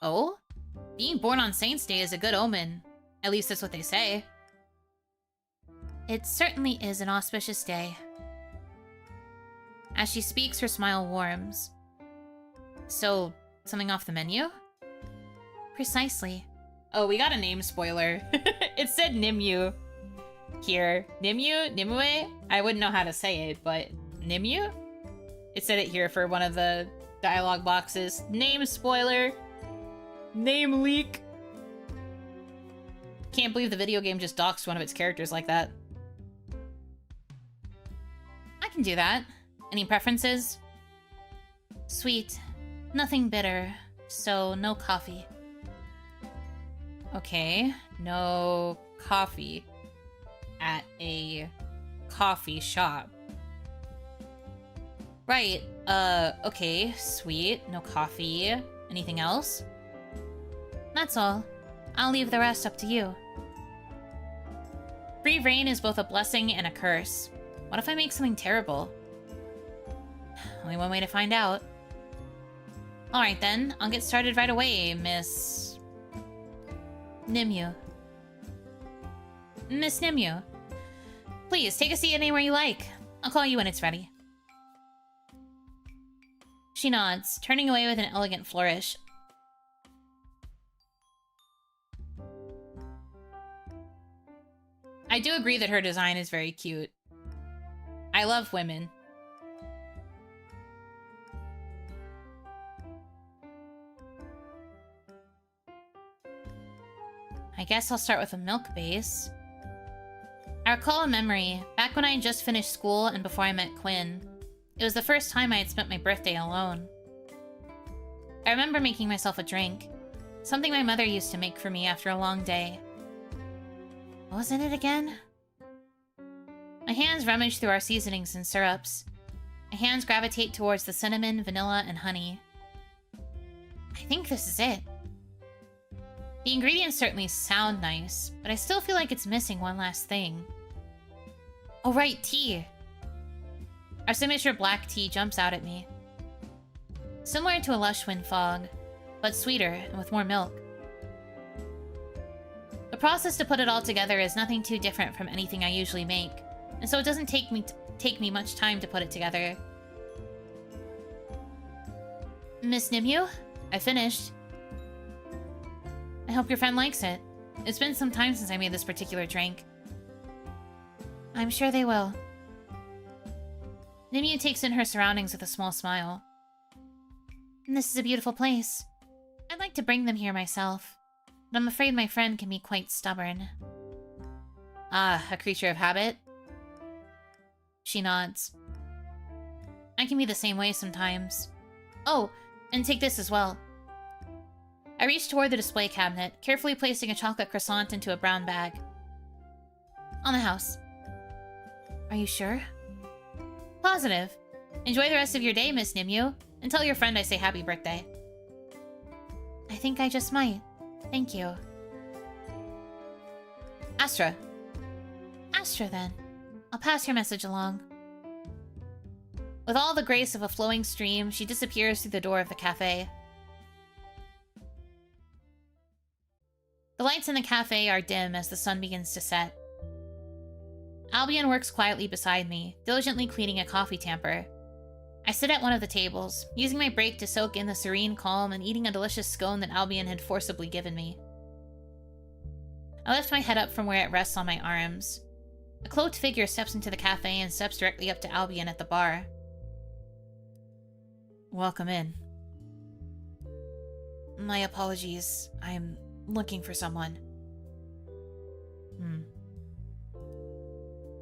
Oh? Being born on Saint's Day is a good omen. At least that's what they say. It certainly is an auspicious day. As she speaks, her smile warms. So, something off the menu? Precisely. Oh, we got a name spoiler. It said Nimue here. Nimue? Nimue? I wouldn't know how to say it, but Nimue? It said it here for one of the dialogue boxes. Name spoiler. Name leak. Can't believe the video game just doxed one of its characters like that. I can do that. Any preferences? Sweet. Nothing bitter. So, no coffee. Okay. No coffee. At a coffee shop. Right. Okay. Sweet. No coffee. Anything else? That's all. I'll leave the rest up to you. Free reign is both a blessing and a curse. What if I make something terrible? Only one way to find out. Alright then, I'll get started right away, Miss... Nimue. Miss Nimue. Please, take a seat anywhere you like. I'll call you when it's ready. She nods, turning away with an elegant flourish. I do agree that her design is very cute. I love women. I guess I'll start with a milk base. I recall a memory, back when I had just finished school and before I met Quinn. It was the first time I had spent my birthday alone. I remember making myself a drink. Something my mother used to make for me after a long day. What was in it again? My hands rummage through our seasonings and syrups. My hands gravitate towards the cinnamon, vanilla, and honey. I think this is it. The ingredients certainly sound nice, but I still feel like it's missing one last thing. Oh right, tea! Our signature black tea jumps out at me. Similar to a lush wind fog, but sweeter and with more milk. The process to put it all together is nothing too different from anything I usually make, and so it doesn't take me much time to put it together. Miss Nimue, I finished. I hope your friend likes it. It's been some time since I made this particular drink. I'm sure they will. Nimue takes in her surroundings with a small smile. This is a beautiful place. I'd like to bring them here myself, but I'm afraid my friend can be quite stubborn. Ah, a creature of habit? She nods. I can be the same way sometimes. Oh, and take this as well. I reach toward the display cabinet, carefully placing a chocolate croissant into a brown bag. On the house. Are you sure? Positive. Enjoy the rest of your day, Miss Nimue, and tell your friend I say happy birthday. I think I just might. Thank you. Astra. Astra, then. I'll pass your message along. With all the grace of a flowing stream, she disappears through the door of the cafe. The lights in the cafe are dim as the sun begins to set. Albion works quietly beside me, diligently cleaning a coffee tamper. I sit at one of the tables, using my break to soak in the serene calm and eating a delicious scone that Albion had forcibly given me. I lift my head up from where it rests on my arms. A cloaked figure steps into the cafe and steps directly up to Albion at the bar. Welcome in. My apologies. I'm looking for someone.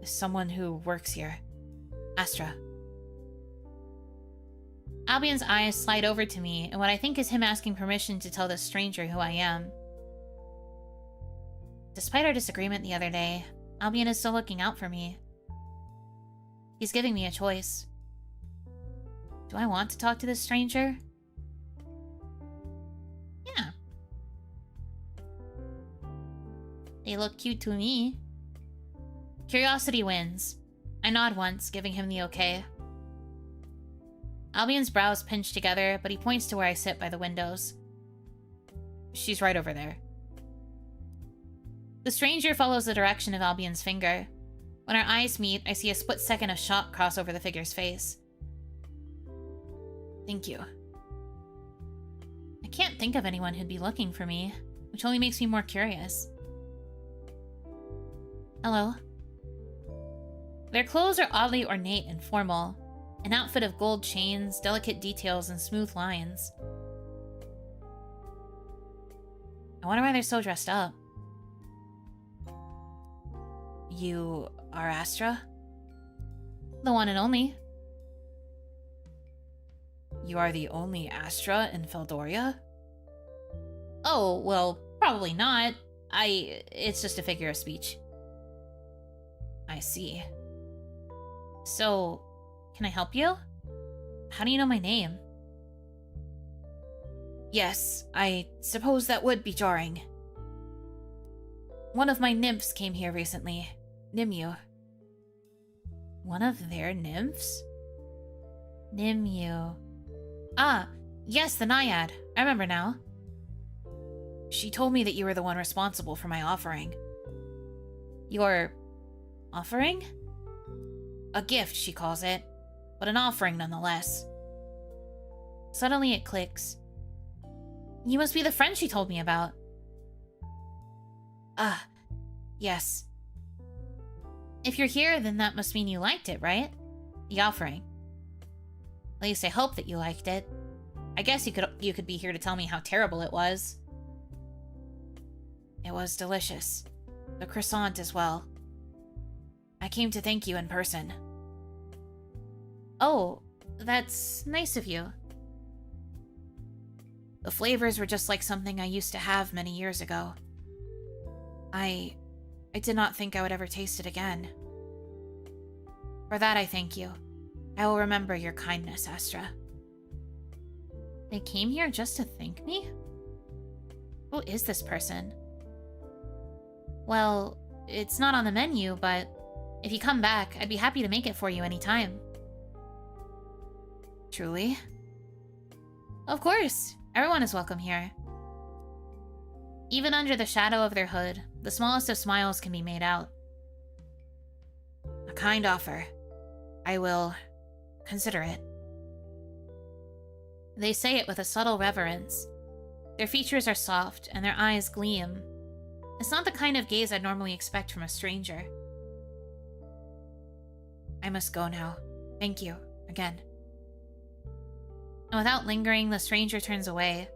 Someone who works here. Astra. Albion's eyes slide over to me in what I think is him asking permission to tell this stranger who I am. Despite our disagreement the other day, Albion is still looking out for me. He's giving me a choice. Do I want to talk to this stranger? Yeah. They look cute to me. Curiosity wins. I nod once, giving him the okay. Albion's brows pinch together, but he points to where I sit by the windows. She's right over there. The stranger follows the direction of Albion's finger. When our eyes meet, I see a split second of shock cross over the figure's face. Thank you. I can't think of anyone who'd be looking for me, which only makes me more curious. Hello. Their clothes are oddly ornate and formal. An outfit of gold chains, delicate details, and smooth lines. I wonder why they're so dressed up. You are Astra? The one and only. You are the only Astra in Feldoria? Oh, well, probably not. It's just a figure of speech. I see. So, can I help you? How do you know my name? Yes, I suppose that would be jarring. One of my nymphs came here recently. Nimue. One of their nymphs? Nimue. Ah, yes, the Naiad. I remember now. She told me that you were the one responsible for my offering. Your offering? A gift, she calls it, but an offering nonetheless. Suddenly it clicks. You must be the friend she told me about. Ah, yes. If you're here, then that must mean you liked it, right? The offering. At least I hope that you liked it. I guess you could be here to tell me how terrible it was. It was delicious. The croissant as well. I came to thank you in person. Oh, that's nice of you. The flavors were just like something I used to have many years ago. I did not think I would ever taste it again. For that, I thank you. I will remember your kindness, Astra. They came here just to thank me? Who is this person? Well, it's not on the menu, but if you come back, I'd be happy to make it for you anytime. Truly? Of course. Everyone is welcome here. Even under the shadow of their hood, the smallest of smiles can be made out. A kind offer. I will consider it. They say it with a subtle reverence. Their features are soft, and their eyes gleam. It's not the kind of gaze I'd normally expect from a stranger. I must go now. Thank you, again. And without lingering, the stranger turns away.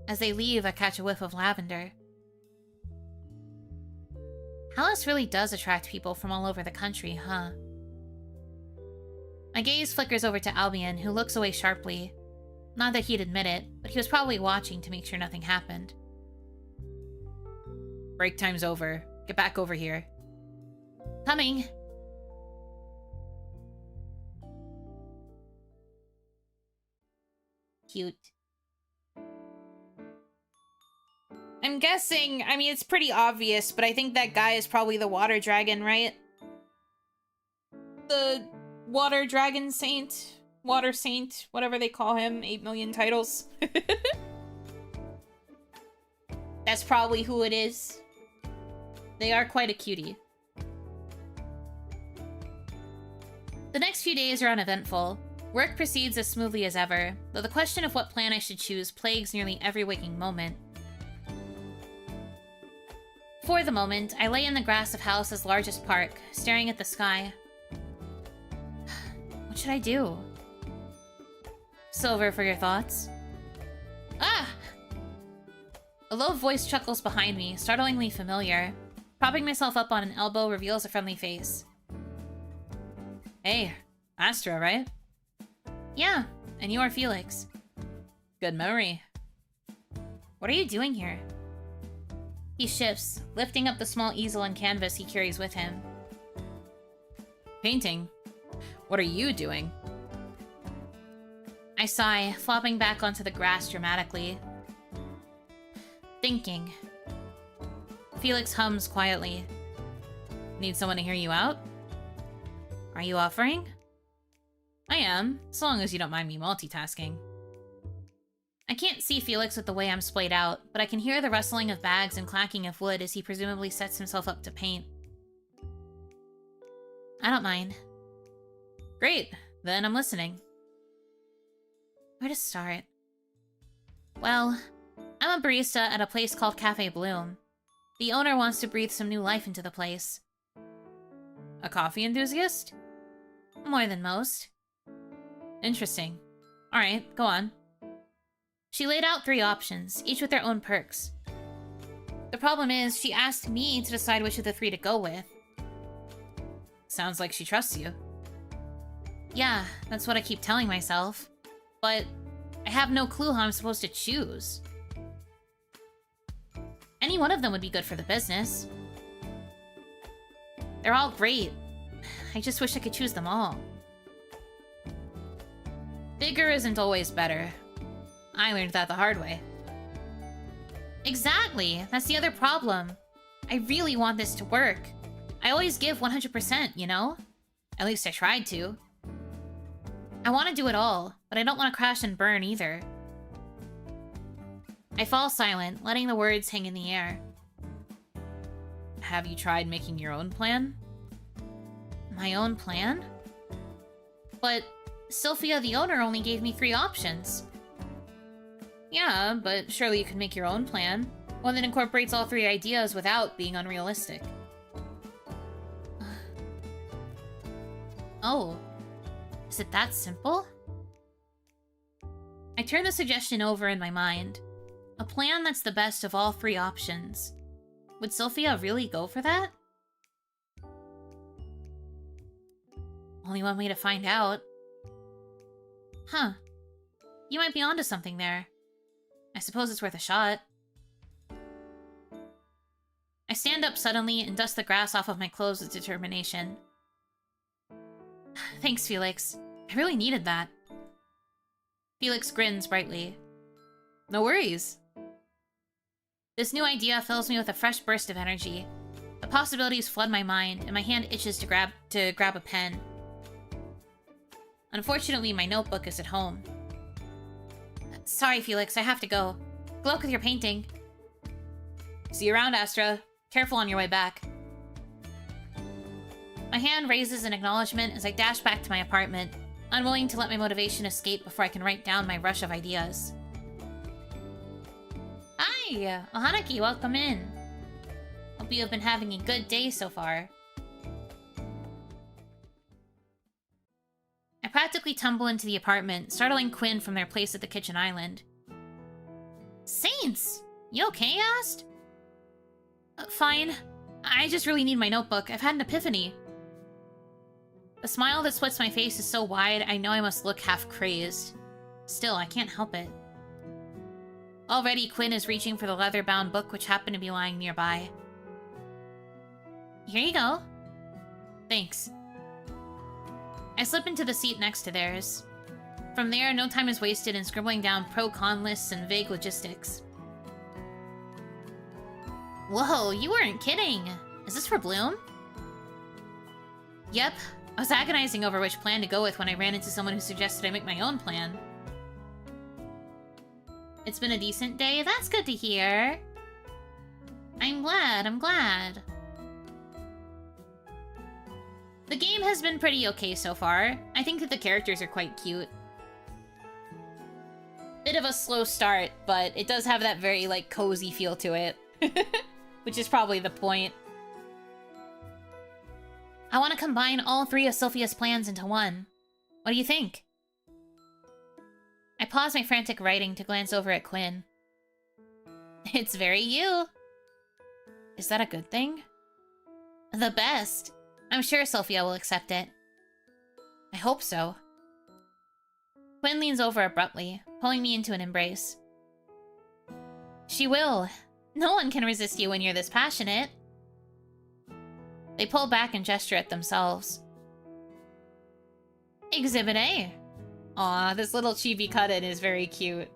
As they leave, I catch a whiff of lavender. Hallis really does attract people from all over the country, huh? My gaze flickers over to Albion, who looks away sharply. Not that he'd admit it, but he was probably watching to make sure nothing happened. Break time's over. Get back over here. Coming. Cute. I'm guessing, I mean, it's pretty obvious, but I think that guy is probably the water dragon, right? The water dragon saint? Water saint? Whatever they call him. 8 million titles. That's probably who it is. They are quite a cutie. The next few days are uneventful. Work proceeds as smoothly as ever, though the question of what plan I should choose plagues nearly every waking moment. For the moment, I lay in the grass of Hallis' largest park, staring at the sky. What should I do? Silver for your thoughts. Ah! A low voice chuckles behind me, startlingly familiar. Propping myself up on an elbow reveals a friendly face. Hey, Astra, right? Yeah, and you are Felix. Good memory. What are you doing here? He shifts, lifting up the small easel and canvas he carries with him. Painting? What are you doing? I sigh, flopping back onto the grass dramatically. Thinking. Felix hums quietly. Need someone to hear you out? Are you offering? I am, as long as you don't mind me multitasking. I can't see Felix with the way I'm splayed out, but I can hear the rustling of bags and clacking of wood as he presumably sets himself up to paint. I don't mind. Great, then I'm listening. Where to start? Well, I'm a barista at a place called Cafe Bloom. The owner wants to breathe some new life into the place. A coffee enthusiast? More than most. Interesting. Alright, go on. She laid out 3 options, each with their own perks. The problem is, she asked me to decide which of the 3 to go with. Sounds like she trusts you. Yeah, that's what I keep telling myself. But I have no clue how I'm supposed to choose. Any one of them would be good for the business. They're all great. I just wish I could choose them all. Bigger isn't always better. I learned that the hard way. Exactly! That's the other problem. I really want this to work. I always give 100%, you know? At least I tried to. I want to do it all, but I don't want to crash and burn either. I fall silent, letting the words hang in the air. Have you tried making your own plan? My own plan? But Sylphia, the owner, only gave me 3 options. Yeah, but surely you could make your own plan. One that incorporates all 3 ideas without being unrealistic. Oh. Is it that simple? I turn the suggestion over in my mind. A plan that's the best of all 3 options. Would Sylphia really go for that? Only one way to find out. Huh. You might be onto something there. I suppose it's worth a shot. I stand up suddenly and dust the grass off of my clothes with determination. Thanks, Felix. I really needed that. Felix grins brightly. No worries. This new idea fills me with a fresh burst of energy. The possibilities flood my mind, and my hand itches to grab a pen. Unfortunately, my notebook is at home. Sorry, Felix, I have to go. Good luck with your painting. See you around, Astra. Careful on your way back. My hand raises in acknowledgement as I dash back to my apartment, unwilling to let my motivation escape before I can write down my rush of ideas. Hi! Hanaki, welcome in. Hope you have been having a good day so far. I practically tumble into the apartment, startling Quinn from their place at the kitchen island. Saints! You okay, I asked? Fine. I just really need my notebook. I've had an epiphany. The smile that splits my face is so wide, I know I must look half crazed. Still, I can't help it. Already, Quinn is reaching for the leather-bound book which happened to be lying nearby. Here you go. Thanks. I slip into the seat next to theirs. From there, no time is wasted in scribbling down pro-con lists and vague logistics. Whoa, you weren't kidding! Is this for Bloom? Yep. I was agonizing over which plan to go with when I ran into someone who suggested I make my own plan. It's been a decent day? That's good to hear. I'm glad. The game has been pretty okay so far. I think that the characters are quite cute. Bit of a slow start, but it does have that very, like, cozy feel to it. Which is probably the point. I want to combine all three of Sophia's plans into one. What do you think? I pause my frantic writing to glance over at Quinn. It's very you. Is that a good thing? The best. I'm sure Sophia will accept it. I hope so. Quinn leans over abruptly, pulling me into an embrace. She will. No one can resist you when you're this passionate. They pull back and gesture at themselves. Exhibit A. Aw, this little chibi cut-in is very cute.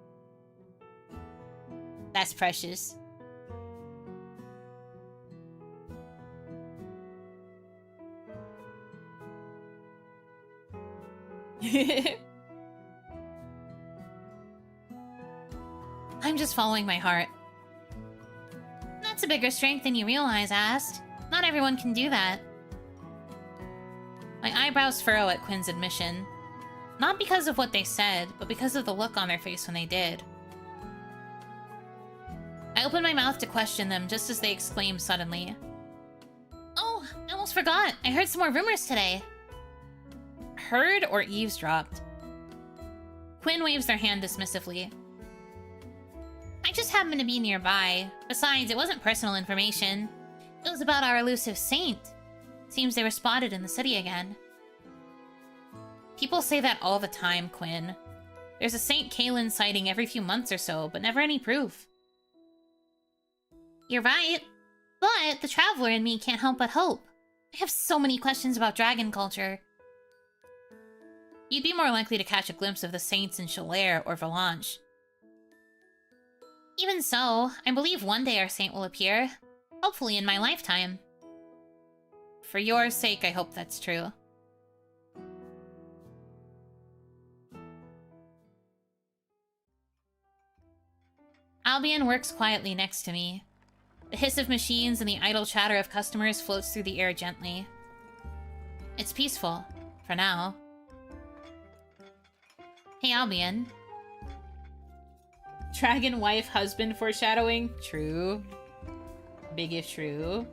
That's precious. I'm just following my heart. That's a bigger strength than you realize, Ast. Not everyone can do that. My eyebrows furrow at Quinn's admission. Not because of what they said, but because of the look on their face when they did. I open my mouth to question them just as they exclaim suddenly. Oh, I almost forgot. I heard some more rumors today. Heard or eavesdropped? Quinn waves their hand dismissively. I just happened to be nearby. Besides, it wasn't personal information. It was about our elusive saint. Seems they were spotted in the city again. People say that all the time, Quinn. There's a St. Kaelin sighting every few months or so, but never any proof. You're right. But the traveler in me can't help but hope. I have so many questions about dragon culture. You'd be more likely to catch a glimpse of the saints in Chalair or Valanche. Even so, I believe one day our saint will appear. Hopefully in my lifetime. For your sake, I hope that's true. Albion works quietly next to me. The hiss of machines and the idle chatter of customers floats through the air gently. It's peaceful, for now. Hey, Albion. Dragon wife husband foreshadowing? True. Big if true.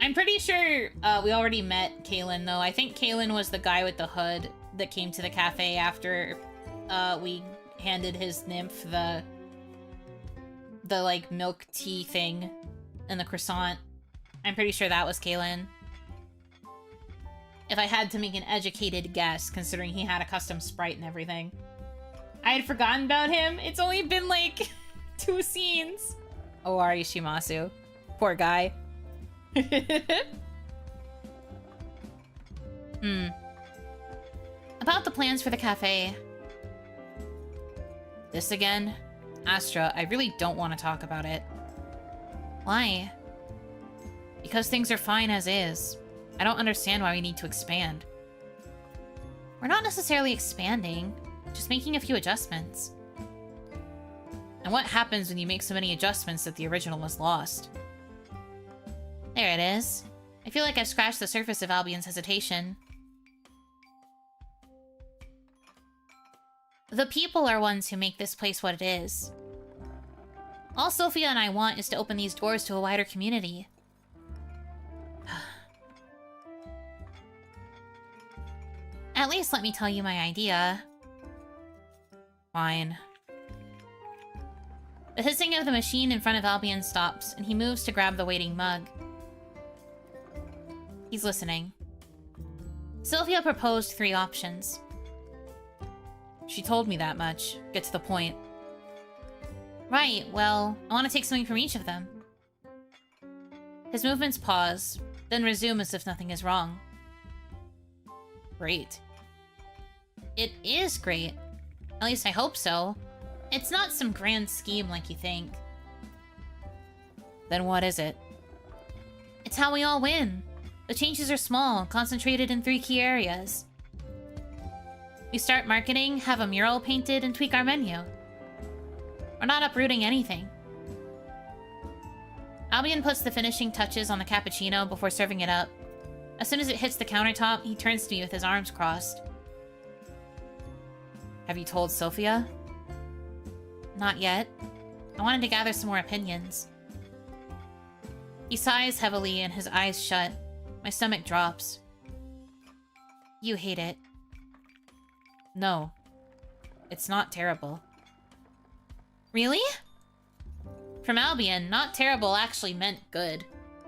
I'm pretty sure we already met Kaelin, though. I think Kaelin was the guy with the hood that came to the cafe after we handed his nymph the like milk tea thing and the croissant. I'm pretty sure that was Kaelin. If I had to make an educated guess, considering he had a custom sprite and everything. I had forgotten about him. It's only been like 2 scenes. Oh, Ari Shimasu. Poor guy. About the plans for the cafe. This again? Astra, I really don't want to talk about it. Why? Because things are fine as is. I don't understand why we need to expand. We're not necessarily expanding, just making a few adjustments. And what happens when you make so many adjustments that the original was lost? There it is. I feel like I've scratched the surface of Albion's hesitation. The people are ones who make this place what it is. All Sophia and I want is to open these doors to a wider community. At least let me tell you my idea. Fine. The hissing of the machine in front of Albion stops, and he moves to grab the waiting mug. He's listening. Sylvia proposed 3 options. She told me that much. Get to the point. Right, well, I want to take something from each of them. His movements pause, then resume as if nothing is wrong. Great. It is great. At least I hope so. It's not some grand scheme like you think. Then what is it? It's how we all win. The changes are small, concentrated in 3 key areas. We start marketing, have a mural painted, and tweak our menu. We're not uprooting anything. Albion puts the finishing touches on the cappuccino before serving it up. As soon as it hits the countertop, he turns to me with his arms crossed. Have you told Sophia? Not yet. I wanted to gather some more opinions. He sighs heavily and his eyes shut. My stomach drops. You hate it. No. It's not terrible. Really? From Albion, not terrible actually meant good.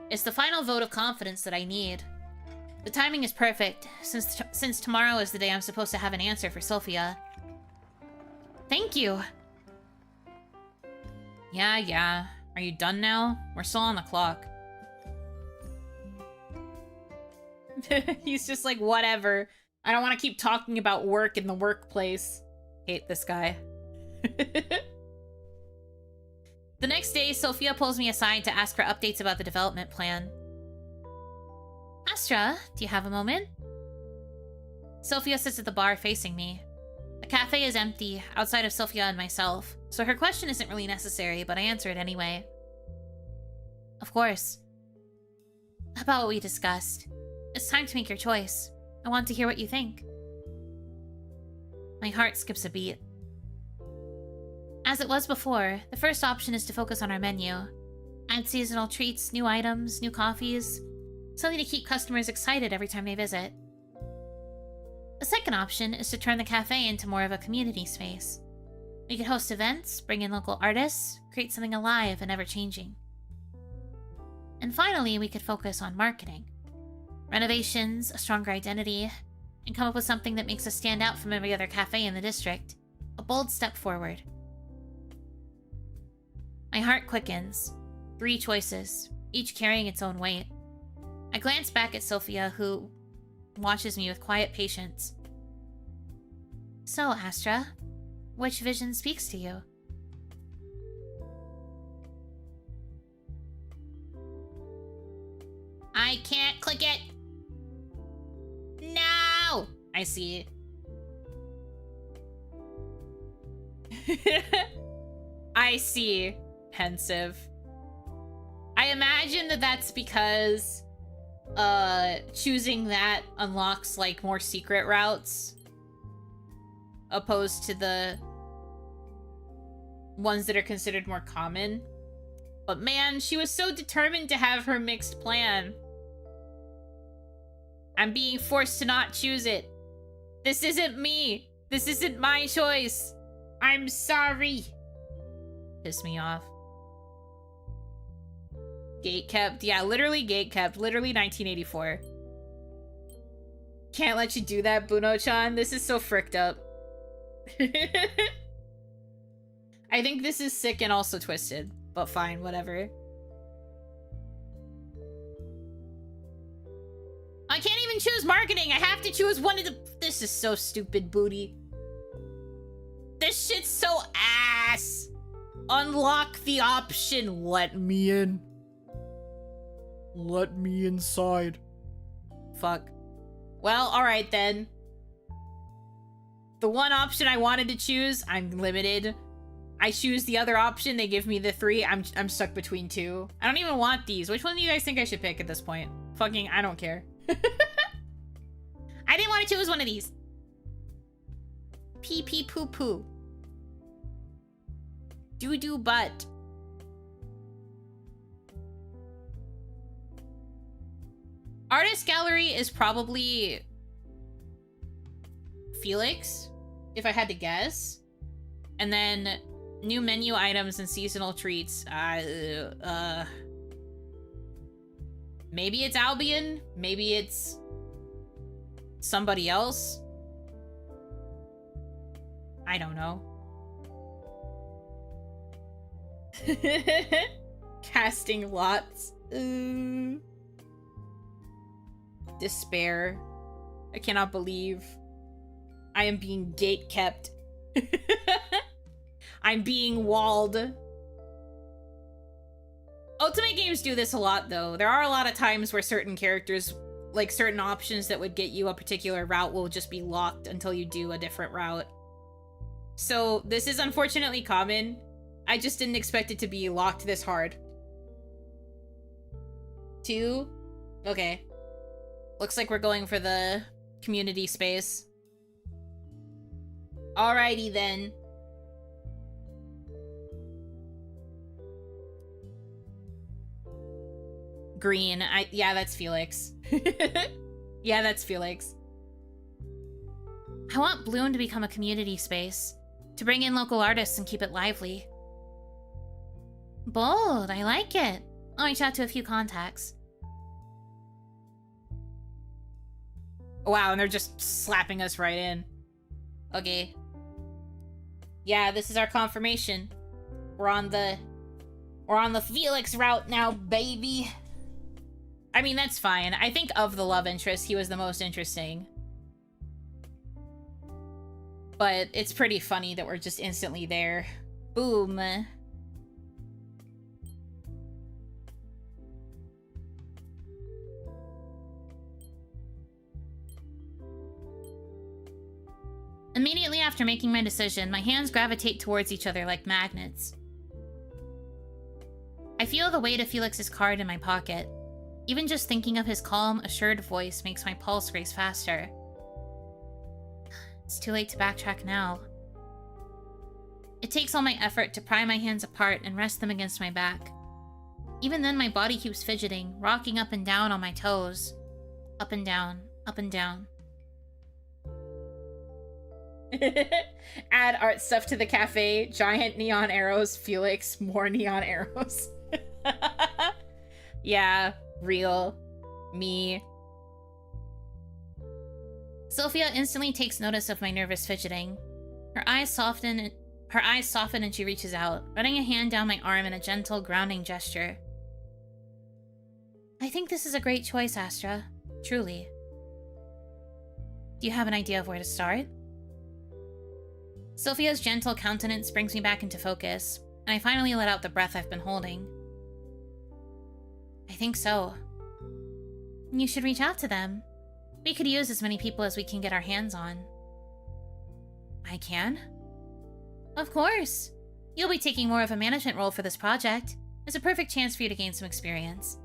It's the final vote of confidence that I need. The timing is perfect, since tomorrow is the day I'm supposed to have an answer for Sophia. Thank you! Yeah. Are you done now? We're still on the clock. He's just like, whatever. I don't want to keep talking about work in the workplace. Hate this guy. The next day, Sophia pulls me aside to ask for updates about the development plan. Astra, do you have a moment? Sophia sits at the bar facing me. The cafe is empty, outside of Sophia and myself, so her question isn't really necessary, but I answer it anyway. Of course. About what we discussed. It's time to make your choice. I want to hear what you think. My heart skips a beat. As it was before, the first option is to focus on our menu. Add seasonal treats, new items, new coffees. Something to keep customers excited every time they visit. The second option is to turn the cafe into more of a community space. We could host events, bring in local artists, create something alive and ever-changing. And finally, we could focus on marketing. Renovations, a stronger identity, and come up with something that makes us stand out from every other cafe in the district. A bold step forward. My heart quickens. 3 choices, each carrying its own weight. I glance back at Sophia, who watches me with quiet patience. So, Astra, which vision speaks to you? I can't click it! No! I see. I see. Pensive. I imagine that that's because choosing that unlocks like more secret routes opposed to the ones that are considered more common. But man, she was so determined to have her mixed plan. I'm being forced to not choose it. This isn't me. This isn't my choice. I'm sorry. Piss me off. Gatekept. Yeah, literally gatekept. Literally 1984. Can't let you do that, Buno-chan. This is so fricked up. I think this is sick and also twisted, but fine, whatever. I can't even choose marketing. I have to choose one of the... This is so stupid, booty. This shit's so ass. Unlock the option. Let me in. Let me inside. Fuck. Well, alright then. The one option I wanted to choose, I'm limited. I choose the other option, they give me the 3. I'm stuck between 2. I don't even want these. Which one do you guys think I should pick at this point? Fucking, I don't care. I didn't want to choose one of these. Pee pee poo poo. Doo doo butt. Artist gallery is probably Felix, if I had to guess. And then new menu items and seasonal treats. Maybe it's Albion. Maybe it's somebody else. I don't know. Casting lots. Despair. I cannot believe I am being gate kept. I'm being walled. Ultimate games do this a lot, though. There are a lot of times where certain characters, like certain options that would get you a particular route, will just be locked until you do a different route. So this is unfortunately common. I just didn't expect it to be locked this hard. 2? Okay. Looks like we're going for the community space. Alrighty then. Green. Yeah, that's Felix. Yeah, that's Felix. I want Bloom to become a community space, to bring in local artists and keep it lively. Bold, I like it. I'll reach out to a few contacts. Wow, and they're just slapping us right in. Okay. Yeah, this is our confirmation. We're on the Felix route now, baby. I mean, that's fine. I think of the love interest, he was the most interesting. But it's pretty funny that we're just instantly there. Boom. Immediately after making my decision, my hands gravitate towards each other like magnets. I feel the weight of Felix's card in my pocket. Even just thinking of his calm, assured voice makes my pulse race faster. It's too late to backtrack now. It takes all my effort to pry my hands apart and rest them against my back. Even then, my body keeps fidgeting, rocking up and down on my toes. Up and down, up and down. Add art stuff to the cafe. Giant neon arrows. Felix, more neon arrows. Yeah, real. Me. Sophia instantly takes notice of my nervous fidgeting. Her eyes soften and she reaches out, running a hand down my arm in a gentle, grounding gesture. I think this is a great choice, Astra. Truly. Do you have an idea of where to start? Sophia's gentle countenance brings me back into focus, and I finally let out the breath I've been holding. I think so. You should reach out to them. We could use as many people as we can get our hands on. I can? Of course. You'll be taking more of a management role for this project. It's a perfect chance for you to gain some experience.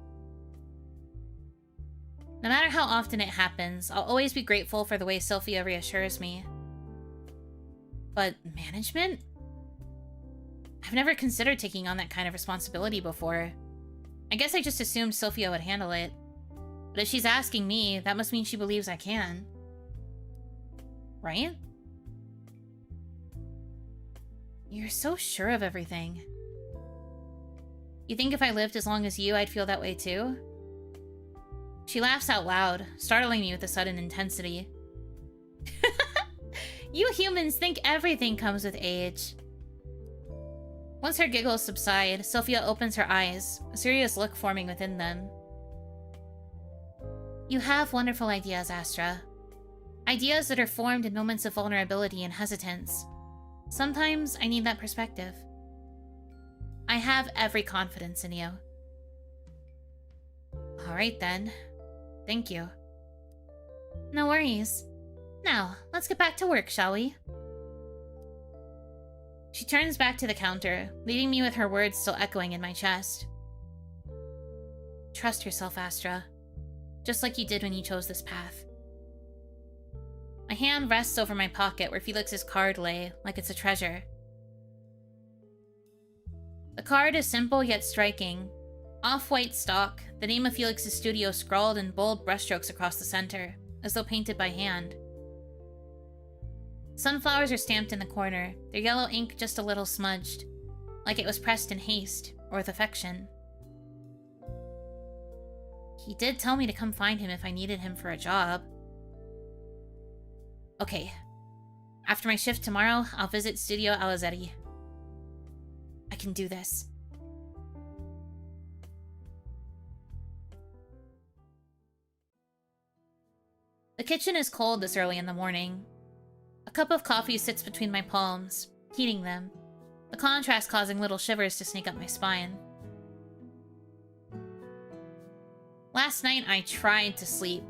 No matter how often it happens, I'll always be grateful for the way Sophia reassures me. But management? I've never considered taking on that kind of responsibility before. I guess I just assumed Sophia would handle it. But if she's asking me, that must mean she believes I can. Right? You're so sure of everything. You think if I lived as long as you, I'd feel that way too? She laughs out loud, startling me with a sudden intensity. You humans think everything comes with age. Once her giggles subside, Sophia opens her eyes, a serious look forming within them. You have wonderful ideas, Astra. Ideas that are formed in moments of vulnerability and hesitance. Sometimes I need that perspective. I have every confidence in you. Alright then. Thank you. No worries. Now, let's get back to work, shall we? She turns back to the counter, leaving me with her words still echoing in my chest. Trust yourself, Astra. Just like you did when you chose this path. My hand rests over my pocket where Felix's card lay, like it's a treasure. The card is simple yet striking. Off-white stock, the name of Felix's studio scrawled in bold brushstrokes across the center, as though painted by hand. Sunflowers are stamped in the corner, their yellow ink just a little smudged, like it was pressed in haste, or with affection. He did tell me to come find him if I needed him for a job. Okay. After my shift tomorrow, I'll visit Studio Alizetti. I can do this. The kitchen is cold this early in the morning. A cup of coffee sits between my palms, heating them, the contrast causing little shivers to sneak up my spine. Last night I tried to sleep,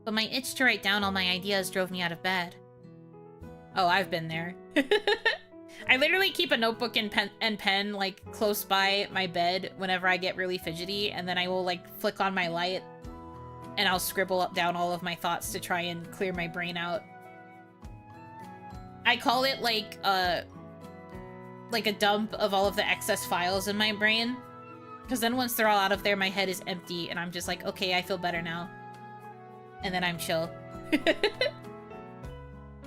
but my itch to write down all my ideas drove me out of bed. Oh, I've been there. I literally keep a notebook and pen like close by my bed whenever I get really fidgety, and then I will like flick on my light and I'll scribble down all of my thoughts to try and clear my brain out. I call it like a dump of all of the excess files in my brain, because then once they're all out of there, my head is empty and I'm just like, okay, I feel better now. And then I'm chill.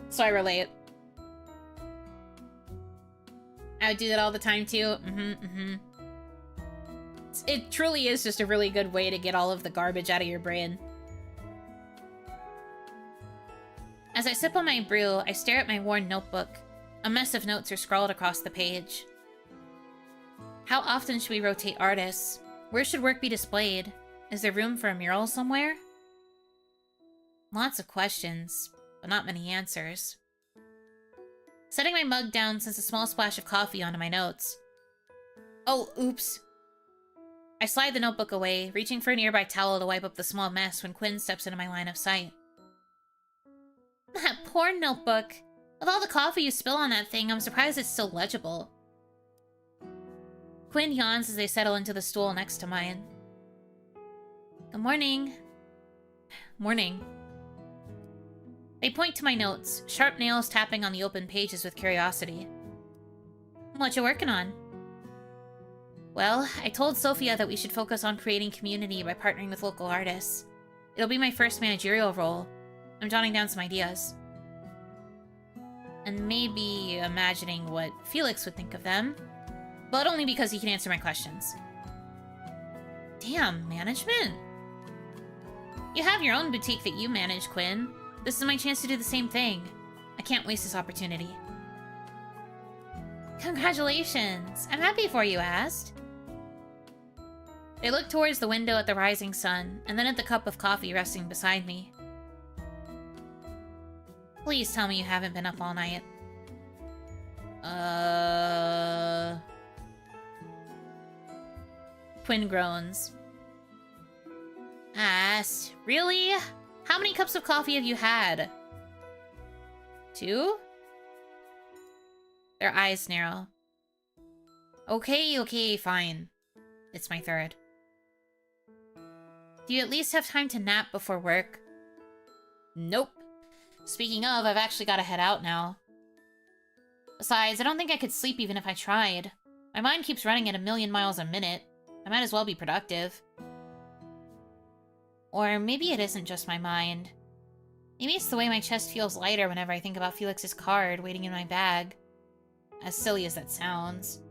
So I relate. I would do that all the time too. It truly is just a really good way to get all of the garbage out of your brain. As I sip on my brew, I stare at my worn notebook. A mess of notes are scrawled across the page. How often should we rotate artists? Where should work be displayed? Is there room for a mural somewhere? Lots of questions, but not many answers. Setting my mug down sends a small splash of coffee onto my notes. Oh, oops. I slide the notebook away, reaching for a nearby towel to wipe up the small mess when Quinn steps into my line of sight. That poor notebook. With all the coffee you spill on that thing, I'm surprised it's still legible. Quinn yawns as they settle into the stool next to mine. Good morning. Morning. They point to my notes, sharp nails tapping on the open pages with curiosity. What you working on? Well, I told Sophia that we should focus on creating community by partnering with local artists. It'll be my first managerial role. I'm jotting down some ideas. And maybe imagining what Felix would think of them. But only because he can answer my questions. Damn, management? You have your own boutique that you manage, Quinn. This is my chance to do the same thing. I can't waste this opportunity. Congratulations! I'm happy for you, Ast. They look towards the window at the rising sun, and then at the cup of coffee resting beside me. Please tell me you haven't been up all night. Quinn groans. Ast, really? How many cups of coffee have you had? 2? Their eyes narrow. Okay, fine. It's my 3rd. Do you at least have time to nap before work? Nope. Speaking of, I've actually got to head out now. Besides, I don't think I could sleep even if I tried. My mind keeps running at 1,000,000 miles a minute. I might as well be productive. Or maybe it isn't just my mind. Maybe it's the way my chest feels lighter whenever I think about Felix's card waiting in my bag. As silly as that sounds.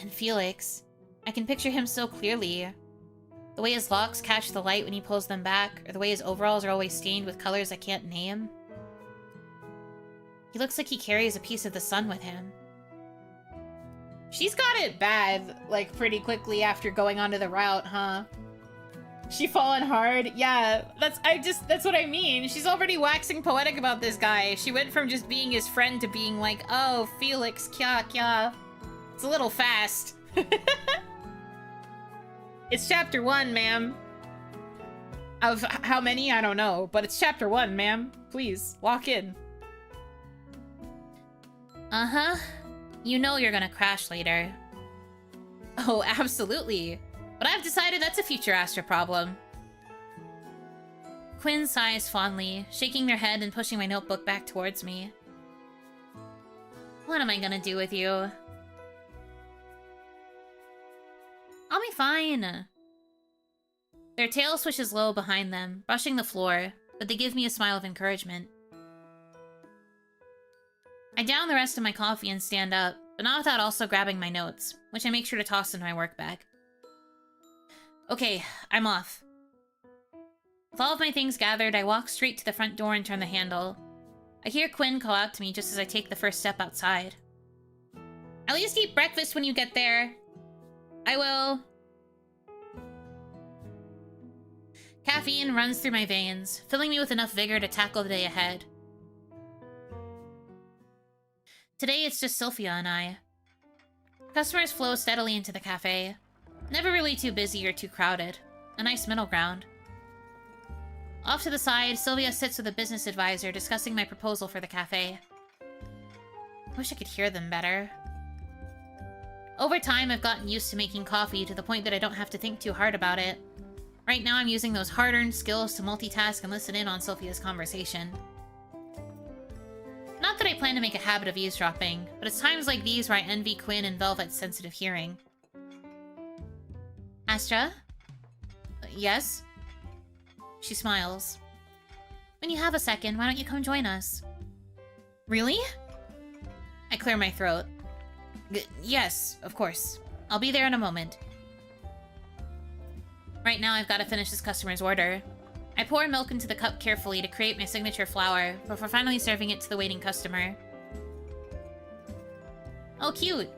And Felix. I can picture him so clearly. The way his locks catch the light when he pulls them back, or the way his overalls are always stained with colors I can't name. He looks like he carries a piece of the sun with him. She's got it bad, like, pretty quickly after going onto the route, huh? She fallen hard? Yeah, that's what I mean. She's already waxing poetic about this guy. She went from just being his friend to being like, oh, Felix, kya, kya. It's a little fast. It's chapter 1, ma'am. Of how many? I don't know, but it's chapter 1, ma'am. Please, walk in. Uh-huh. You know you're gonna crash later. Oh, absolutely. But I've decided that's a future Astra problem. Quinn sighs fondly, shaking their head and pushing my notebook back towards me. What am I gonna do with you? I'll be fine. Their tail swishes low behind them, brushing the floor, but they give me a smile of encouragement. I down the rest of my coffee and stand up, but not without also grabbing my notes, which I make sure to toss into my work bag. Okay, I'm off. With all of my things gathered, I walk straight to the front door and turn the handle. I hear Quinn call out to me just as I take the first step outside. At least eat breakfast when you get there. I will. Caffeine runs through my veins, filling me with enough vigor to tackle the day ahead. Today it's just Sylphia and I. Customers flow steadily into the cafe. Never really too busy or too crowded. A nice middle ground. Off to the side, Sylvia sits with a business advisor discussing my proposal for the cafe. I wish I could hear them better. Over time, I've gotten used to making coffee to the point that I don't have to think too hard about it. Right now, I'm using those hard-earned skills to multitask and listen in on Sylphia's conversation. Not that I plan to make a habit of eavesdropping, but it's times like these where I envy Quinn and Velvet's sensitive hearing. Astra? Yes? She smiles. When you have a second, why don't you come join us? Really? I clear my throat. Yes, of course. I'll be there in a moment. Right now, I've got to finish this customer's order. I pour milk into the cup carefully to create my signature flower, before finally serving it to the waiting customer. Oh, cute!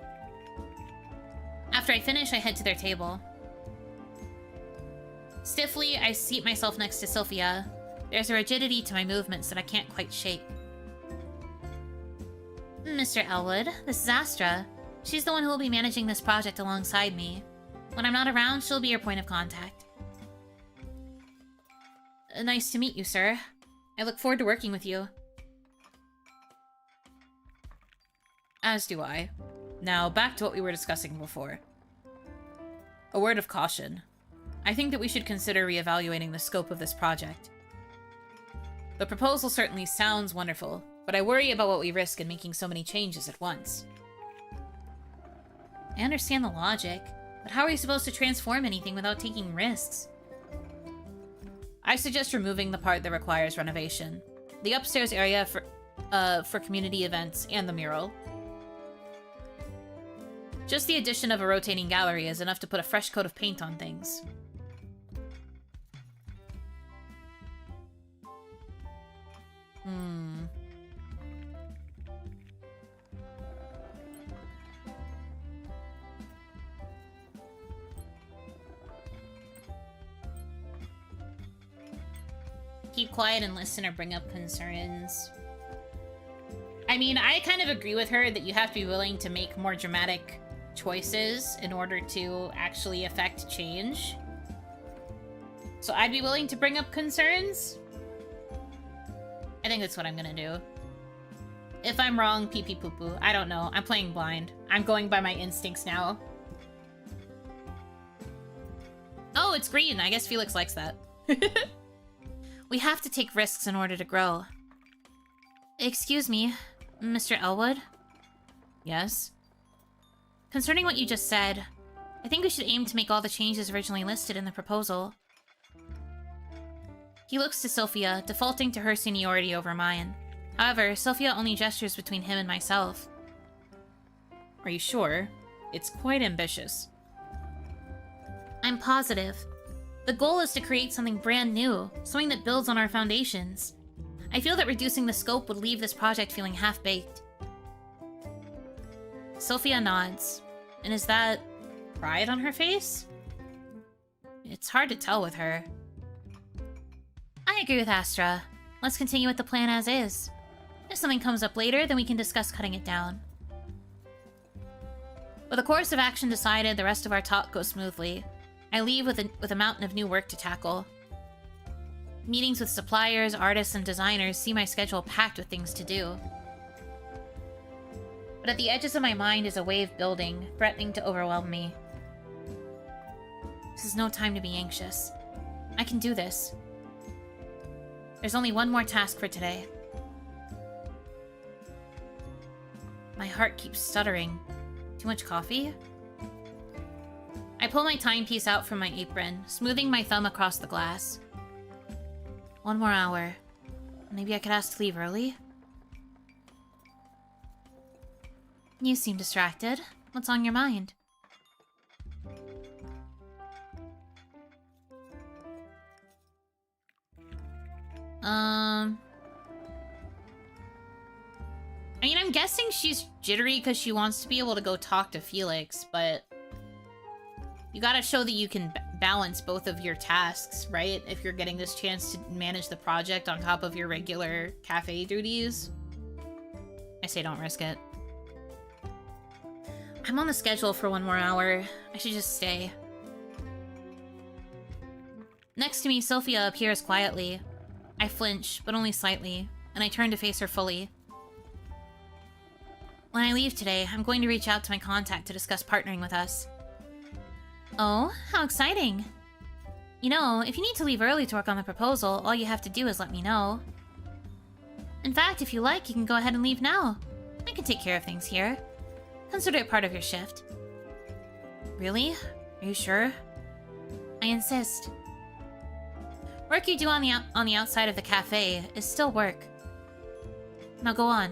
After I finish, I head to their table. Stiffly, I seat myself next to Sylphia. There's a rigidity to my movements that I can't quite shake. Mr. Elwood, this is Astra. She's the one who will be managing this project alongside me. When I'm not around, she'll be your point of contact. Nice to meet you, sir. I look forward to working with you. As do I. Now, back to what we were discussing before. A word of caution. I think that we should consider reevaluating the scope of this project. The proposal certainly sounds wonderful, but I worry about what we risk in making so many changes at once. I understand the logic, but how are you supposed to transform anything without taking risks? I suggest removing the part that requires renovation. The upstairs area for community events and the mural. Just the addition of a rotating gallery is enough to put a fresh coat of paint on things. Keep quiet and listen or bring up concerns. I mean, I kind of agree with her that you have to be willing to make more dramatic choices in order to actually affect change. So I'd be willing to bring up concerns. I think that's what I'm gonna do. If I'm wrong, pee pee poo poo. I don't know. I'm playing blind. I'm going by my instincts now. Oh, it's green. I guess Felix likes that. We have to take risks in order to grow. Excuse me, Mr. Elwood? Yes? Concerning what you just said, I think we should aim to make all the changes originally listed in the proposal. He looks to Sylphia, defaulting to her seniority over mine. However, Sylphia only gestures between him and myself. Are you sure? It's quite ambitious. I'm positive. The goal is to create something brand new, something that builds on our foundations. I feel that reducing the scope would leave this project feeling half-baked. Sylphia nods. And is that pride on her face? It's hard to tell with her. I agree with Astra. Let's continue with the plan as is. If something comes up later, then we can discuss cutting it down. With a course of action decided, the rest of our talk goes smoothly. I leave with a mountain of new work to tackle. Meetings with suppliers, artists, and designers see my schedule packed with things to do. But at the edges of my mind is a wave building, threatening to overwhelm me. This is no time to be anxious. I can do this. There's only one more task for today. My heart keeps stuttering. Too much coffee? I pull my timepiece out from my apron, smoothing my thumb across the glass. 1 more hour. Maybe I could ask to leave early? You seem distracted. What's on your mind? I mean, I'm guessing she's jittery because she wants to be able to go talk to Felix, but you gotta show that you can balance both of your tasks, right? If you're getting this chance to manage the project on top of your regular cafe duties. I say don't risk it. I'm on the schedule for 1 more hour. I should just stay. Next to me, Sophia appears quietly. I flinch, but only slightly, and I turn to face her fully. When I leave today, I'm going to reach out to my contact to discuss partnering with us. Oh, how exciting. You know, if you need to leave early to work on the proposal, all you have to do is let me know. In fact, if you like, you can go ahead and leave now. I can take care of things here. Consider it part of your shift. Really? Are you sure? I insist. Work you do on the outside of the cafe is still work. Now go on.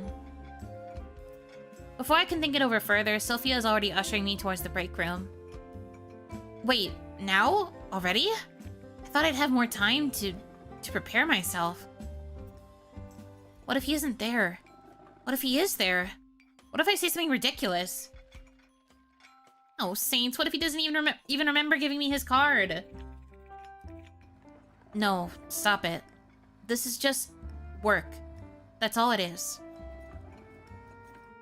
Before I can think it over further, Sophia is already ushering me towards the break room. Wait, now? Already? I thought I'd have more time to prepare myself. What if he isn't there? What if he is there? What if I say something ridiculous? Oh, saints, what if he doesn't even remember giving me his card? No, stop it. This is just work. That's all it is.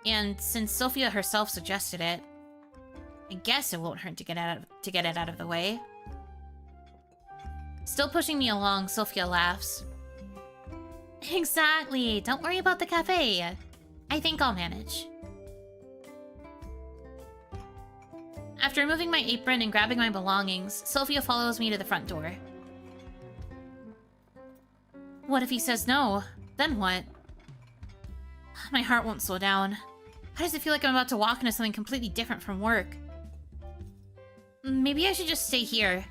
And since Sophia herself suggested it, I guess it won't hurt to get it out of the way. Still pushing me along, Sophia laughs. Exactly. Don't worry about the cafe. I think I'll manage. After removing my apron and grabbing my belongings, Sophia follows me to the front door. What if he says no? Then what? My heart won't slow down. How does it feel like I'm about to walk into something completely different from work? Maybe I should just stay here.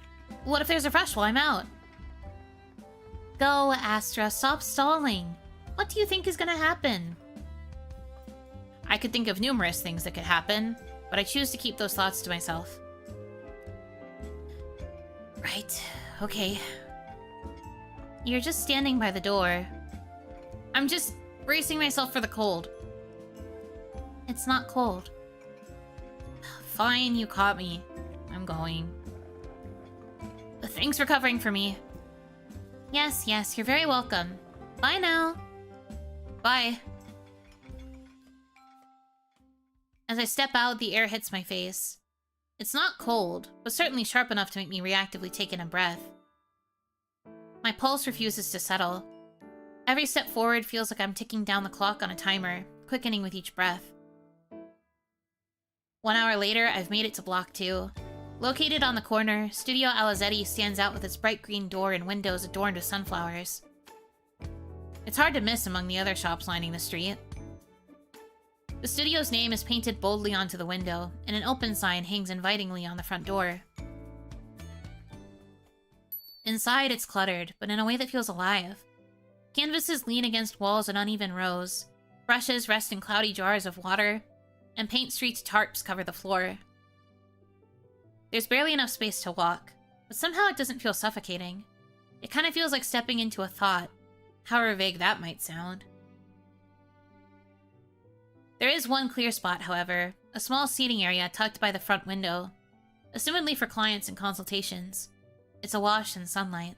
What if there's a rush while I'm out? Go, Astra. Stop stalling. What do you think is gonna happen? I could think of numerous things that could happen, but I choose to keep those thoughts to myself. Right. Okay. You're just standing by the door. I'm just bracing myself for the cold. It's not cold. Fine, you caught me. I'm going. Thanks for covering for me. Yes, yes, you're very welcome. Bye now. Bye. As I step out, the air hits my face. It's not cold, but certainly sharp enough to make me reactively take in a breath. My pulse refuses to settle. Every step forward feels like I'm ticking down the clock on a timer, quickening with each breath. 1 hour later, I've made it to Block 2. Located on the corner, Studio Alizetti stands out with its bright green door and windows adorned with sunflowers. It's hard to miss among the other shops lining the street. The studio's name is painted boldly onto the window, and an open sign hangs invitingly on the front door. Inside, it's cluttered, but in a way that feels alive. Canvases lean against walls in uneven rows, brushes rest in cloudy jars of water, and paint streaked tarps cover the floor. There's barely enough space to walk, but somehow it doesn't feel suffocating. It kind of feels like stepping into a thought, however vague that might sound. There is one clear spot, however, A small seating area tucked by the front window, assumedly for clients and consultations. It's awash in sunlight.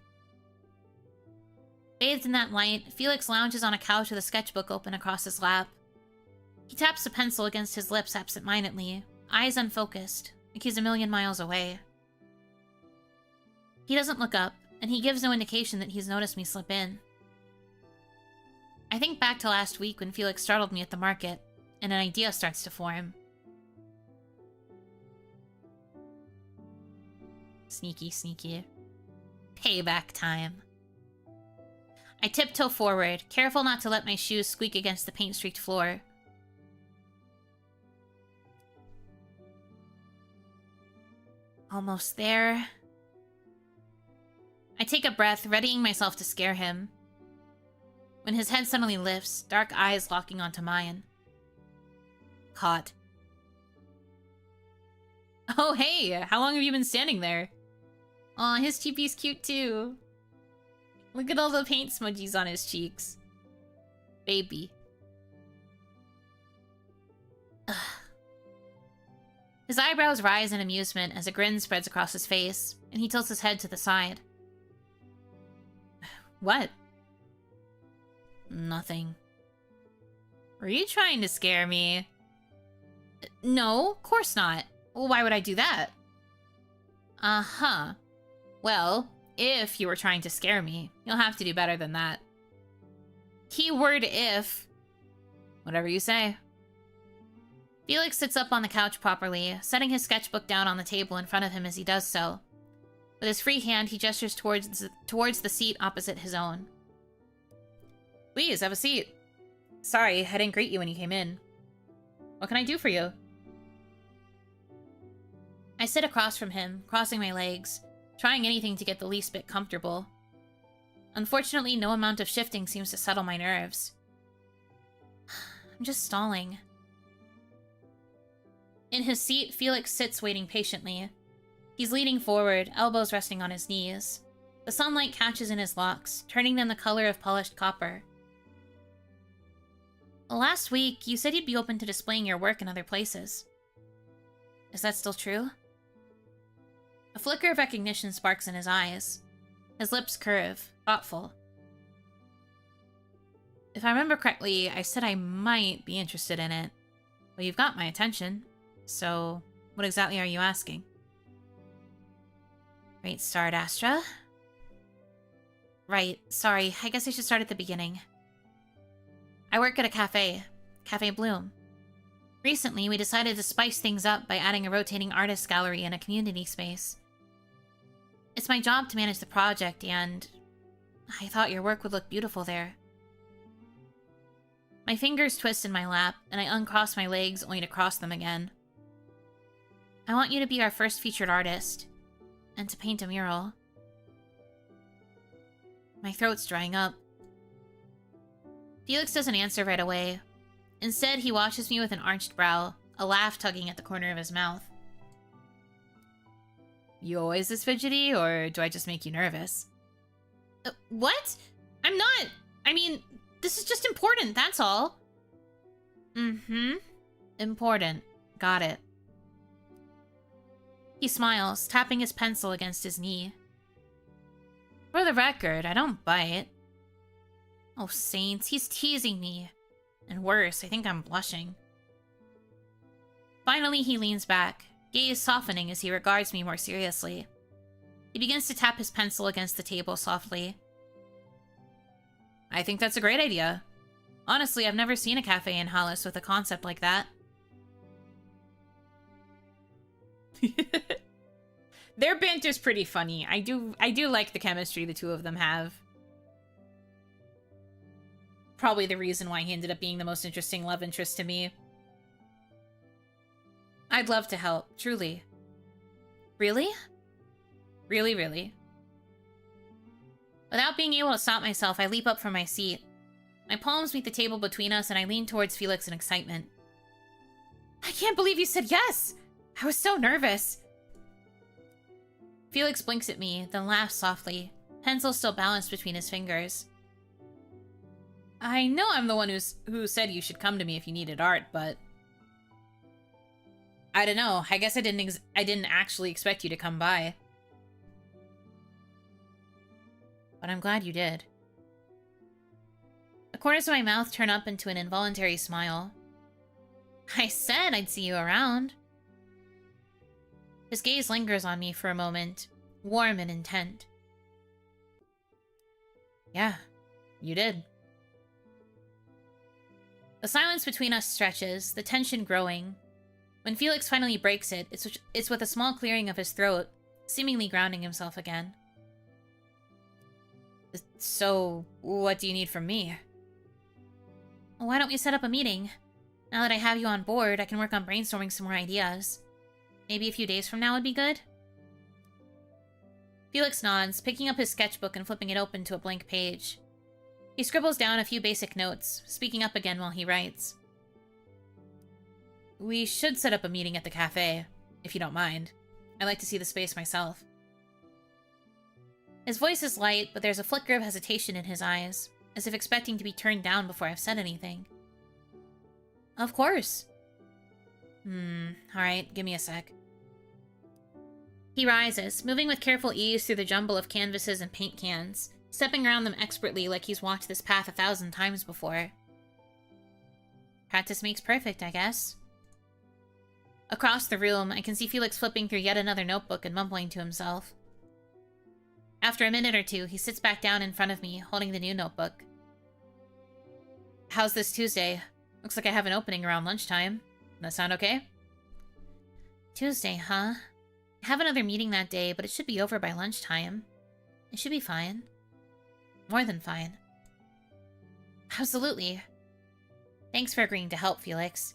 Bathed in that light, Felix lounges on a couch with a sketchbook open across his lap. He taps a pencil against his lips absent-mindedly, eyes unfocused, like he's a million miles away. He doesn't look up, and he gives no indication that he's noticed me slip in. I think back to last week when Felix startled me at the market, and an idea starts to form. Sneaky, sneaky. Payback time. I tiptoe forward, careful not to let my shoes squeak against the paint-streaked floor. Almost there. I take a breath, readying myself to scare him. When his head suddenly lifts, dark eyes locking onto mine. Caught. Oh, hey! How long have you been standing there? Aw, his cheepy's cute too. Look at all the paint smudgies on his cheeks. Baby. Ugh. His eyebrows rise in amusement as a grin spreads across his face, and he tilts his head to the side. What? Nothing. Were you trying to scare me? No, of course not. Well, why would I do that? Uh-huh. Well, if you were trying to scare me, you'll have to do better than that. Keyword if. Whatever you say. Felix sits up on the couch properly, setting his sketchbook down on the table in front of him as he does so. With his free hand, he gestures towards the seat opposite his own. Please, have a seat. Sorry, I didn't greet you when you came in. What can I do for you? I sit across from him, crossing my legs, trying anything to get the least bit comfortable. Unfortunately, no amount of shifting seems to settle my nerves. I'm just stalling. In his seat, Felix sits waiting patiently. He's leaning forward, elbows resting on his knees. The sunlight catches in his locks, turning them the color of polished copper. Last week, you said you'd be open to displaying your work in other places. Is that still true? A flicker of recognition sparks in his eyes. His lips curve, thoughtful. If I remember correctly, I said I might be interested in it. Well, you've got my attention. So, what exactly are you asking? Great start, Astra. Right, sorry, I guess I should start at the beginning. I work at a cafe, Cafe Bloom. Recently, we decided to spice things up by adding a rotating artist gallery and a community space. It's my job to manage the project, and I thought your work would look beautiful there. My fingers twist in my lap, and I uncross my legs only to cross them again. I want you to be our first featured artist, and to paint a mural. My throat's drying up. Felix doesn't answer right away. Instead, he watches me with an arched brow, a laugh tugging at the corner of his mouth. You always this fidgety, or do I just make you nervous? What? I'm not. I mean, this is just important, that's all. Mm-hmm. Important. Got it. He smiles, tapping his pencil against his knee. For the record, I don't bite. Oh, saints, he's teasing me. And worse, I think I'm blushing. Finally, he leans back, gaze softening as he regards me more seriously. He begins to tap his pencil against the table softly. I think that's a great idea. Honestly, I've never seen a cafe in Hollis with a concept like that. Their banter's pretty funny. I do like the chemistry the two of them have. Probably the reason why he ended up being the most interesting love interest to me. I'd love to help, truly. Really? Really, really. Without being able to stop myself, I leap up from my seat. My palms meet the table between us, and I lean towards Felix in excitement. I can't believe you said yes! I was so nervous. Felix blinks at me, then laughs softly, pencil still balanced between his fingers. I know I'm the one who said you should come to me if you needed art, but... I don't know. I guess I didn't actually expect you to come by. But I'm glad you did. The corners of my mouth turn up into an involuntary smile. I said I'd see you around. His gaze lingers on me for a moment, warm and intent. Yeah, you did. The silence between us stretches, the tension growing. When Felix finally breaks it, it's with a small clearing of his throat, seemingly grounding himself again. So, what do you need from me? Why don't we set up a meeting? Now that I have you on board, I can work on brainstorming some more ideas. Maybe a few days from now would be good? Felix nods, picking up his sketchbook and flipping it open to a blank page. He scribbles down a few basic notes, speaking up again while he writes. We should set up a meeting at the cafe, if you don't mind. I'd like to see the space myself. His voice is light, but there's a flicker of hesitation in his eyes, as if expecting to be turned down before I've said anything. Of course. Alright, give me a sec. He rises, moving with careful ease through the jumble of canvases and paint cans, stepping around them expertly like he's walked this path 1,000 times before. Practice makes perfect, I guess. Across the room, I can see Felix flipping through yet another notebook and mumbling to himself. After a minute or two, he sits back down in front of me, holding the new notebook. How's this Tuesday? Looks like I have an opening around lunchtime. That sound okay? Tuesday, huh? I have another meeting that day, but it should be over by lunchtime. It should be fine. More than fine. Absolutely. Thanks for agreeing to help, Felix.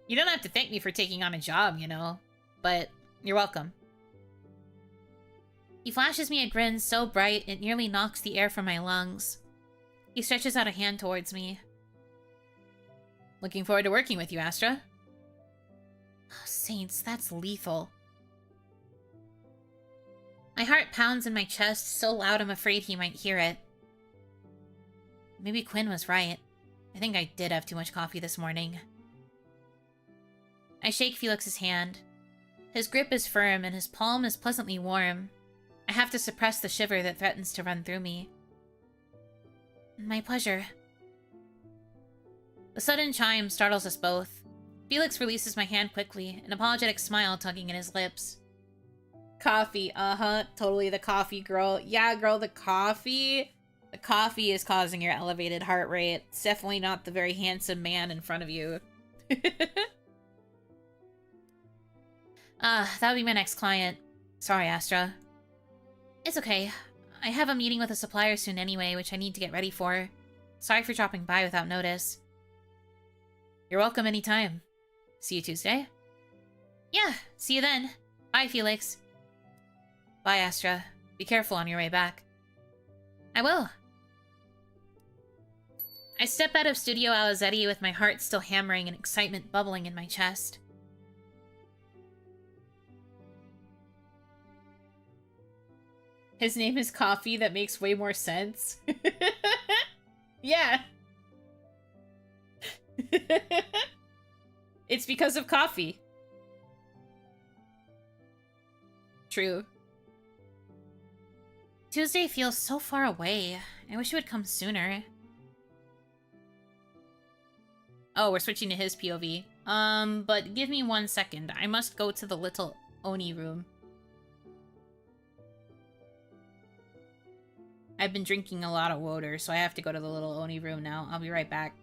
You don't have to thank me for taking on a job, you know. But you're welcome. He flashes me a grin so bright it nearly knocks the air from my lungs. He stretches out a hand towards me. Looking forward to working with you, Astra. Oh, Saints, that's lethal. My heart pounds in my chest so loud I'm afraid he might hear it. Maybe Quinn was right. I think I did have too much coffee this morning. I shake Felix's hand. His grip is firm and his palm is pleasantly warm. I have to suppress the shiver that threatens to run through me. My pleasure. The sudden chime startles us both. Felix releases my hand quickly, an apologetic smile tugging at his lips. Coffee, totally the coffee, girl. Yeah, girl, the coffee. The coffee is causing your elevated heart rate. It's definitely not the very handsome man in front of you. That would be my next client. Sorry, Astra. It's okay. I have a meeting with a supplier soon anyway, which I need to get ready for. Sorry for dropping by without notice. You're welcome anytime. See you Tuesday? Yeah, see you then. Bye, Felix. Bye, Astra. Be careful on your way back. I will. I step out of Studio Alizetti with my heart still hammering and excitement bubbling in my chest. His name is Coffee, that makes way more sense. Yeah. It's because of coffee. True. Tuesday feels so far away. I wish it would come sooner. Oh, we're switching to his POV. But give me 1 second. I must go to the little Oni room. I've been drinking a lot of water, so I have to go to the little Oni room now. I'll be right back.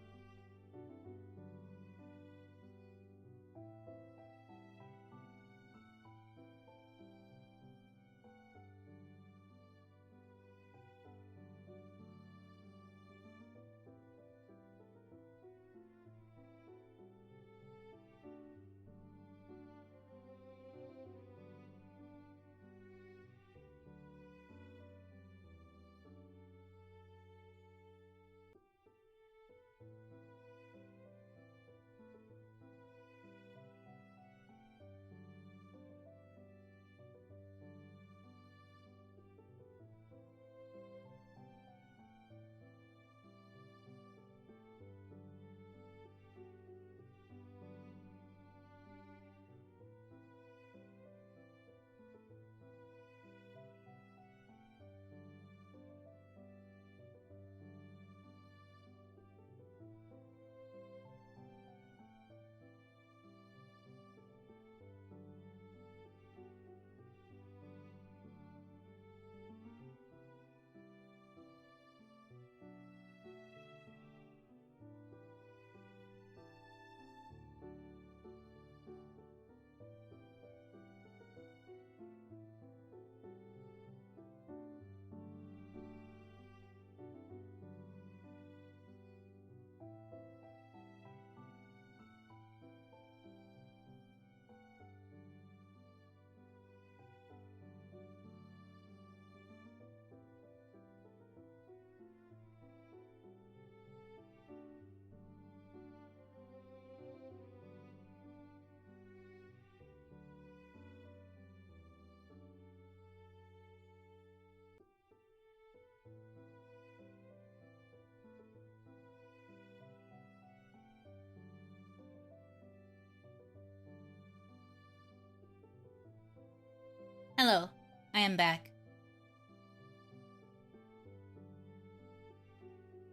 I am back.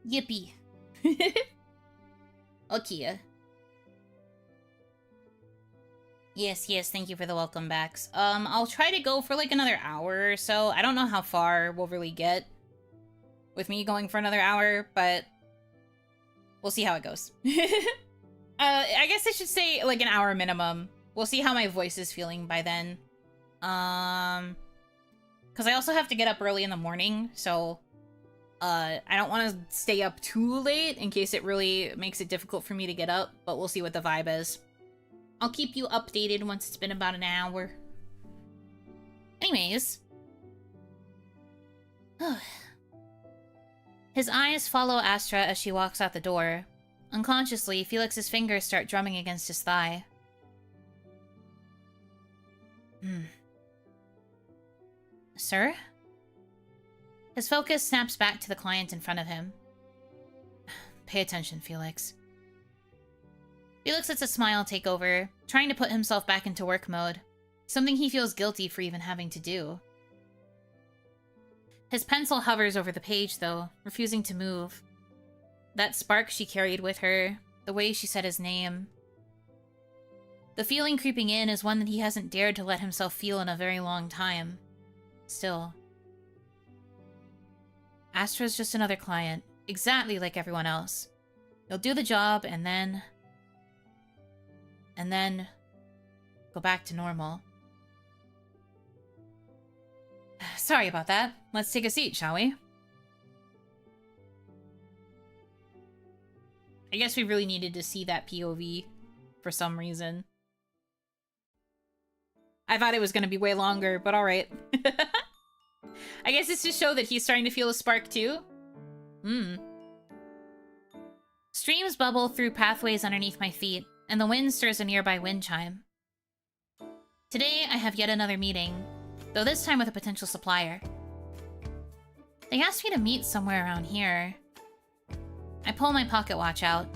Yippee. Okay. Yes, thank you for the welcome backs. I'll try to go for like another hour or so. I don't know how far we'll really get with me going for another hour, but we'll see how it goes. I guess I should say like an hour minimum. We'll see how my voice is feeling by then. Because I also have to get up early in the morning, so I don't want to stay up too late in case it really makes it difficult for me to get up, but we'll see what the vibe is. I'll keep you updated once it's been about an hour. Anyways. His eyes follow Astra as she walks out the door. Unconsciously, Felix's fingers start drumming against his thigh. Sir? His focus snaps back to the client in front of him. Pay attention, Felix. Felix lets a smile take over, trying to put himself back into work mode, something he feels guilty for even having to do. His pencil hovers over the page, though, refusing to move. That spark she carried with her, the way she said his name. The feeling creeping in is one that he hasn't dared to let himself feel in a very long time. Still. Astra's just another client, exactly like everyone else. He'll do the job, and then go back to normal. Sorry about that. Let's take a seat, shall we? I guess we really needed to see that POV for some reason. I thought it was going to be way longer, but alright. I guess it's to show that he's starting to feel a spark too. Streams bubble through pathways underneath my feet, and the wind stirs a nearby wind chime. Today, I have yet another meeting, though this time with a potential supplier. They asked me to meet somewhere around here. I pull my pocket watch out.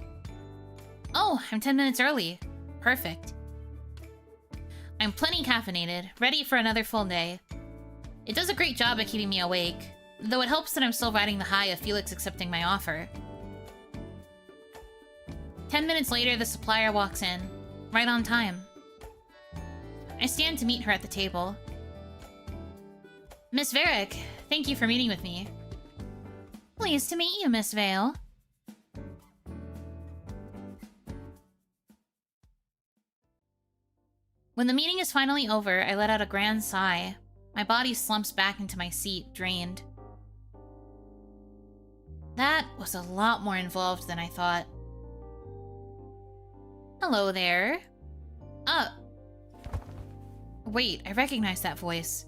Oh, I'm 10 minutes early. Perfect. I'm plenty caffeinated, ready for another full day. It does a great job at keeping me awake, though it helps that I'm still riding the high of Felix accepting my offer. 10 minutes later, the supplier walks in, right on time. I stand to meet her at the table. Miss Varric, thank you for meeting with me. Pleased to meet you, Miss Vale. When the meeting is finally over, I let out a grand sigh. My body slumps back into my seat, drained. That was a lot more involved than I thought. Hello there. Wait, I recognize that voice.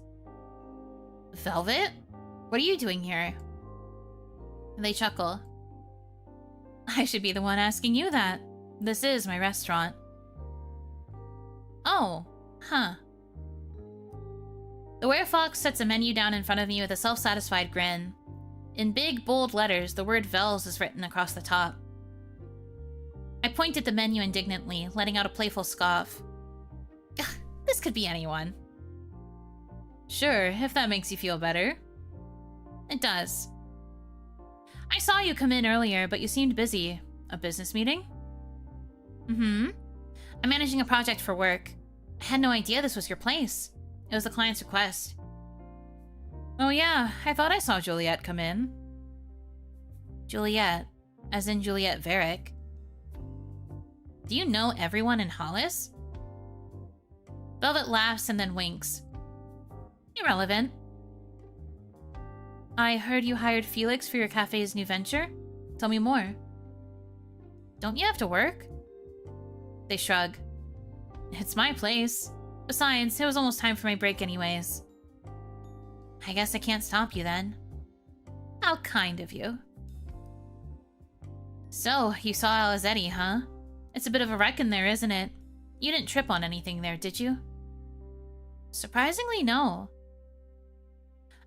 Velvet? What are you doing here? They chuckle. I should be the one asking you that. This is my restaurant. Oh, huh. The werefox sets a menu down in front of me with a self-satisfied grin. In big, bold letters, the word Vels is written across the top. I point at the menu indignantly, letting out a playful scoff. This could be anyone. Sure, if that makes you feel better. It does. I saw you come in earlier, but you seemed busy. A business meeting? I'm managing a project for work. I had no idea this was your place. It was the client's request. Oh yeah, I thought I saw Juliet come in. Juliet? As in Juliet Varric? Do you know everyone in Hollis? Velvet laughs and then winks. Irrelevant. I heard you hired Felix for your cafe's new venture? Tell me more. Don't you have to work? They shrug. It's my place. Besides, it was almost time for my break anyways. I guess I can't stop you then. How kind of you. So, you saw Alizetti, huh? It's a bit of a wreck in there, isn't it? You didn't trip on anything there, did you? Surprisingly, no.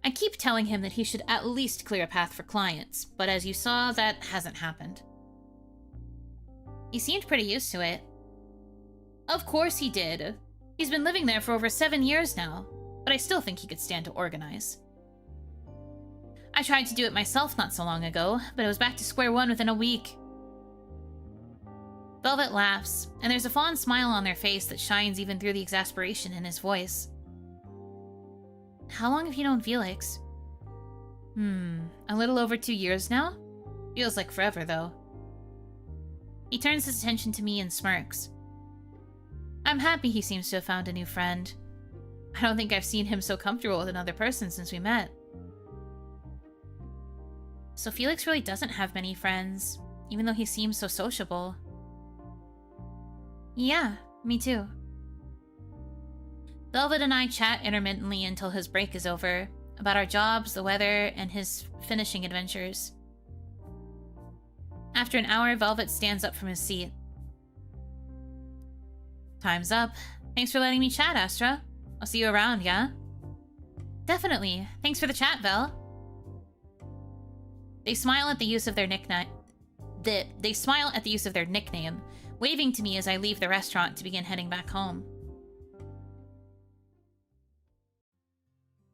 I keep telling him that he should at least clear a path for clients, but as you saw, that hasn't happened. He seemed pretty used to it. Of course he did. He's been living there for over 7 years now. but I still think he could stand to organize. I tried to do it myself not so long ago, but it was back to square one within a week. Velvet laughs, and there's a fond smile on their face that shines even through the exasperation in his voice. How long have you known Felix? A little over 2 years now? Feels like forever, though. He turns his attention to me and smirks. I'm happy he seems to have found a new friend. I don't think I've seen him so comfortable with another person since we met. So Felix really doesn't have many friends, even though he seems so sociable. Yeah, me too. Velvet and I chat intermittently until his break is over, about our jobs, the weather, and his finishing adventures. After an hour, Velvet stands up from his seat. Time's up. Thanks for letting me chat, Astra. I'll see you around, yeah? Definitely. Thanks for the chat, Vel. They smile at the use of their nickname. They smile at the use of their nickname, waving to me as I leave the restaurant to begin heading back home.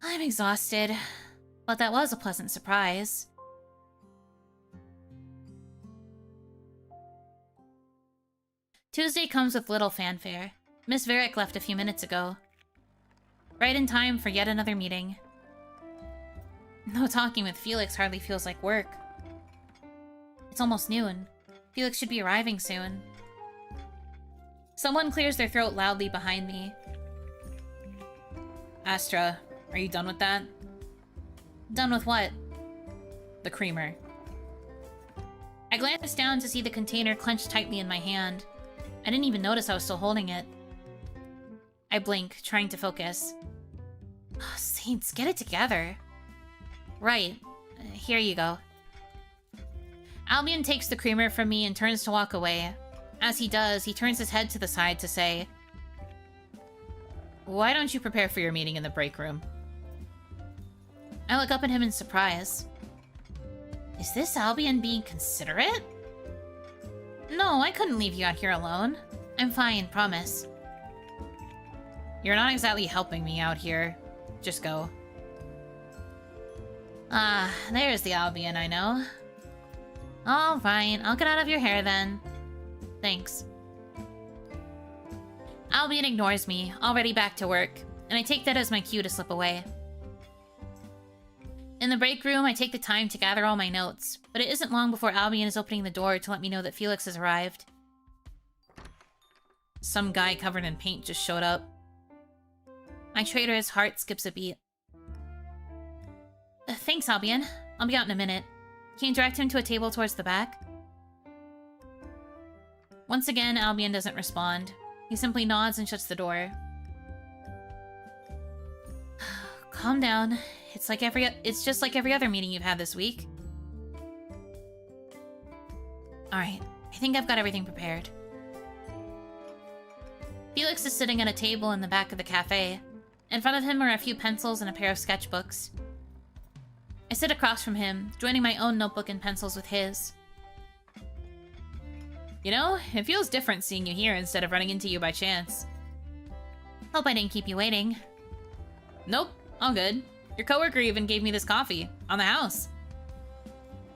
I'm exhausted, but that was a pleasant surprise. Tuesday comes with little fanfare. Miss Varick left a few minutes ago. Right in time for yet another meeting. No talking with Felix hardly feels like work. It's almost noon. Felix should be arriving soon. Someone clears their throat loudly behind me. Astra, are you done with that? Done with what? The creamer. I glanced down to see the container clenched tightly in my hand. I didn't even notice I was still holding it. I blink, trying to focus. Oh, Saints, get it together. Right. Here you go. Albion takes the creamer from me and turns to walk away. As he does, he turns his head to the side to say, "Why don't you prepare for your meeting in the break room?" I look up at him in surprise. Is this Albion being considerate? No, I couldn't leave you out here alone. I'm fine, promise. You're not exactly helping me out here. Just go. Ah, there's the Albion I know. All fine, I'll get out of your hair then. Thanks. Albion ignores me, already back to work, and I take that as my cue to slip away. In the break room, I take the time to gather all my notes, but it isn't long before Albion is opening the door to let me know that Felix has arrived. Some guy covered in paint just showed up. My traitor's heart skips a beat. Thanks, Albion. I'll be out in a minute. Can you direct him to a table towards the back? Once again, Albion doesn't respond. He simply nods and shuts the door. Calm down. It's just like every other meeting you've had this week. Alright, I think I've got everything prepared. Felix is sitting at a table in the back of the cafe. In front of him are a few pencils and a pair of sketchbooks. I sit across from him, joining my own notebook and pencils with his. You know, it feels different seeing you here instead of running into you by chance. Hope I didn't keep you waiting. Nope, all good. Your coworker even gave me this coffee, on the house.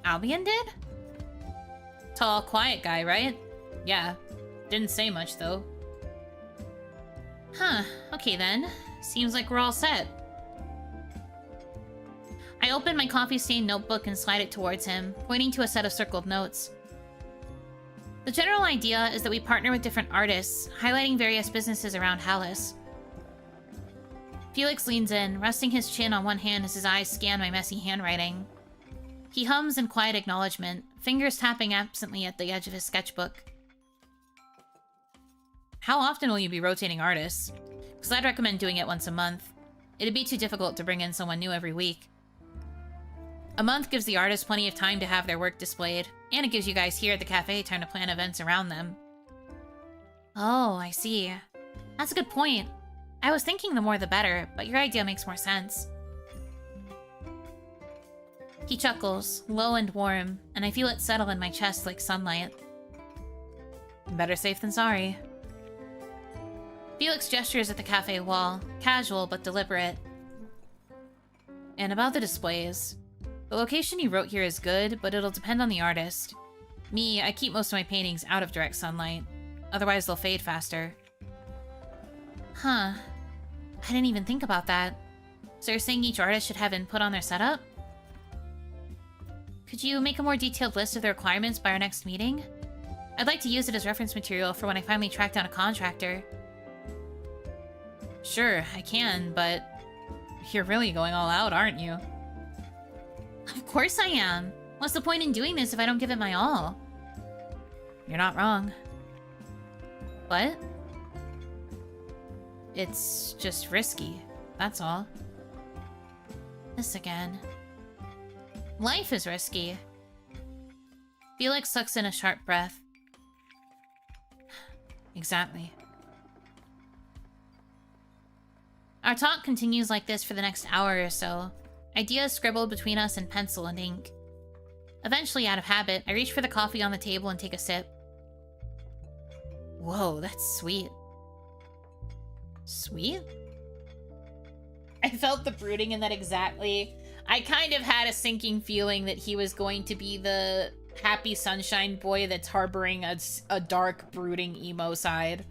Albion did? Tall, quiet guy, right? Yeah. Didn't say much, though. Huh, okay then. Seems like we're all set. I open my coffee-stained notebook and slide it towards him, pointing to a set of circled notes. The general idea is that we partner with different artists, highlighting various businesses around Hallis. Felix leans in, resting his chin on one hand as his eyes scan my messy handwriting. He hums in quiet acknowledgement, fingers tapping absently at the edge of his sketchbook. How often will you be rotating artists? Because I'd recommend doing it once a month. It'd be too difficult to bring in someone new every week. A month gives the artists plenty of time to have their work displayed, and it gives you guys here at the cafe time to plan events around them. Oh, I see. That's a good point. I was thinking the more the better, but your idea makes more sense. He chuckles, low and warm, and I feel it settle in my chest like sunlight. Better safe than sorry. Felix gestures at the cafe wall, casual but deliberate, And about the displays. The location you wrote here is good, but it'll depend on the artist. Me, I keep most of my paintings out of direct sunlight. Otherwise they'll fade faster. Huh. I didn't even think about that. So you're saying each artist should have input on their setup? Could you make a more detailed list of the requirements by our next meeting? I'd like to use it as reference material for when I finally track down a contractor. Sure, I can, but you're really going all out, aren't you? Of course I am. What's the point in doing this if I don't give it my all? You're not wrong. What? It's just risky, that's all. This again. Life is risky. Felix sucks in a sharp breath. Exactly. Our talk continues like this for the next hour or so. Ideas scribbled between us in pencil and ink. Eventually, out of habit, I reach for the coffee on the table and take a sip. Whoa, that's sweet. Sweet? I felt the brooding in that exactly. I kind of had a sinking feeling that he was going to be the happy sunshine boy that's harboring a dark, brooding emo side.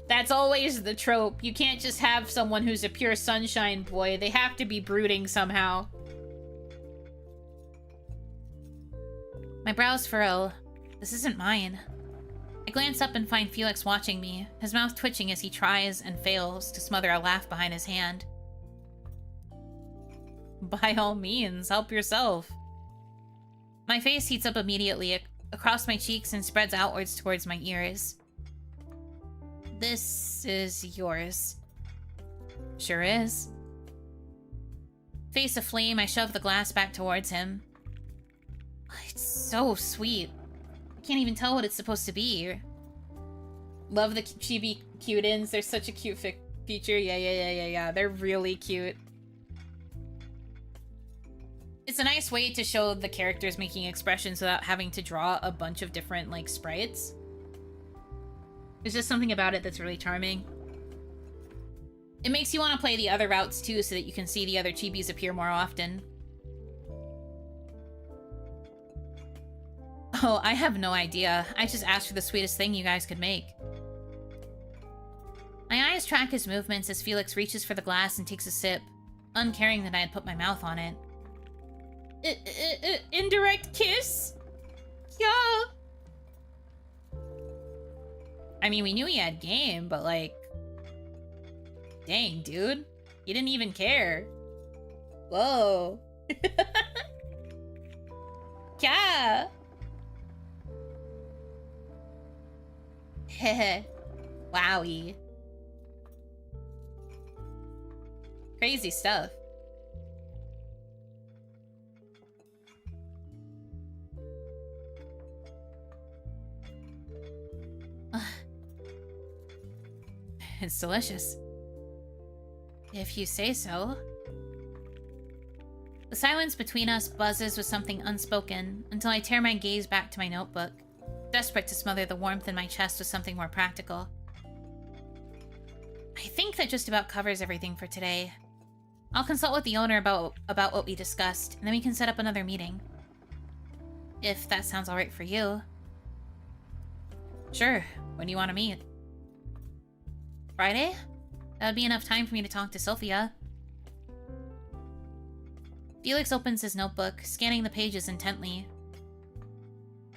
That's always the trope. You can't just have someone who's a pure sunshine boy. They have to be brooding somehow. My brows furrow. This isn't mine. I glance up and find Felix watching me, his mouth twitching as he tries and fails to smother a laugh behind his hand. By all means, help yourself. My face heats up immediately across my cheeks and spreads outwards towards my ears. This is yours. Sure is. Face aflame, I shove the glass back towards him. It's so sweet. I can't even tell what it's supposed to be. Love the chibi cute-ins. They're such a cute feature. Yeah. They're really cute. It's a nice way to show the characters making expressions without having to draw a bunch of different, like, sprites. There's just something about it that's really charming. It makes you want to play the other routes, too, so that you can see the other chibis appear more often. Oh, I have no idea. I just asked for the sweetest thing you guys could make. My eyes track his movements as Felix reaches for the glass and takes a sip, uncaring that I had put my mouth on it. Indirect kiss? Yeah. I mean, we knew he had game, but like... Dang, dude. He didn't even care. Whoa. Yeah. Heh. Wowie. Crazy stuff. It's delicious. If you say so. The silence between us buzzes with something unspoken until I tear my gaze back to my notebook, desperate to smother the warmth in my chest with something more practical. I think that just about covers everything for today. I'll consult with the owner about what we discussed, and then we can set up another meeting. If that sounds alright for you. Sure. When do you want to meet? Friday? That would be enough time for me to talk to Sophia. Felix opens his notebook, scanning the pages intently.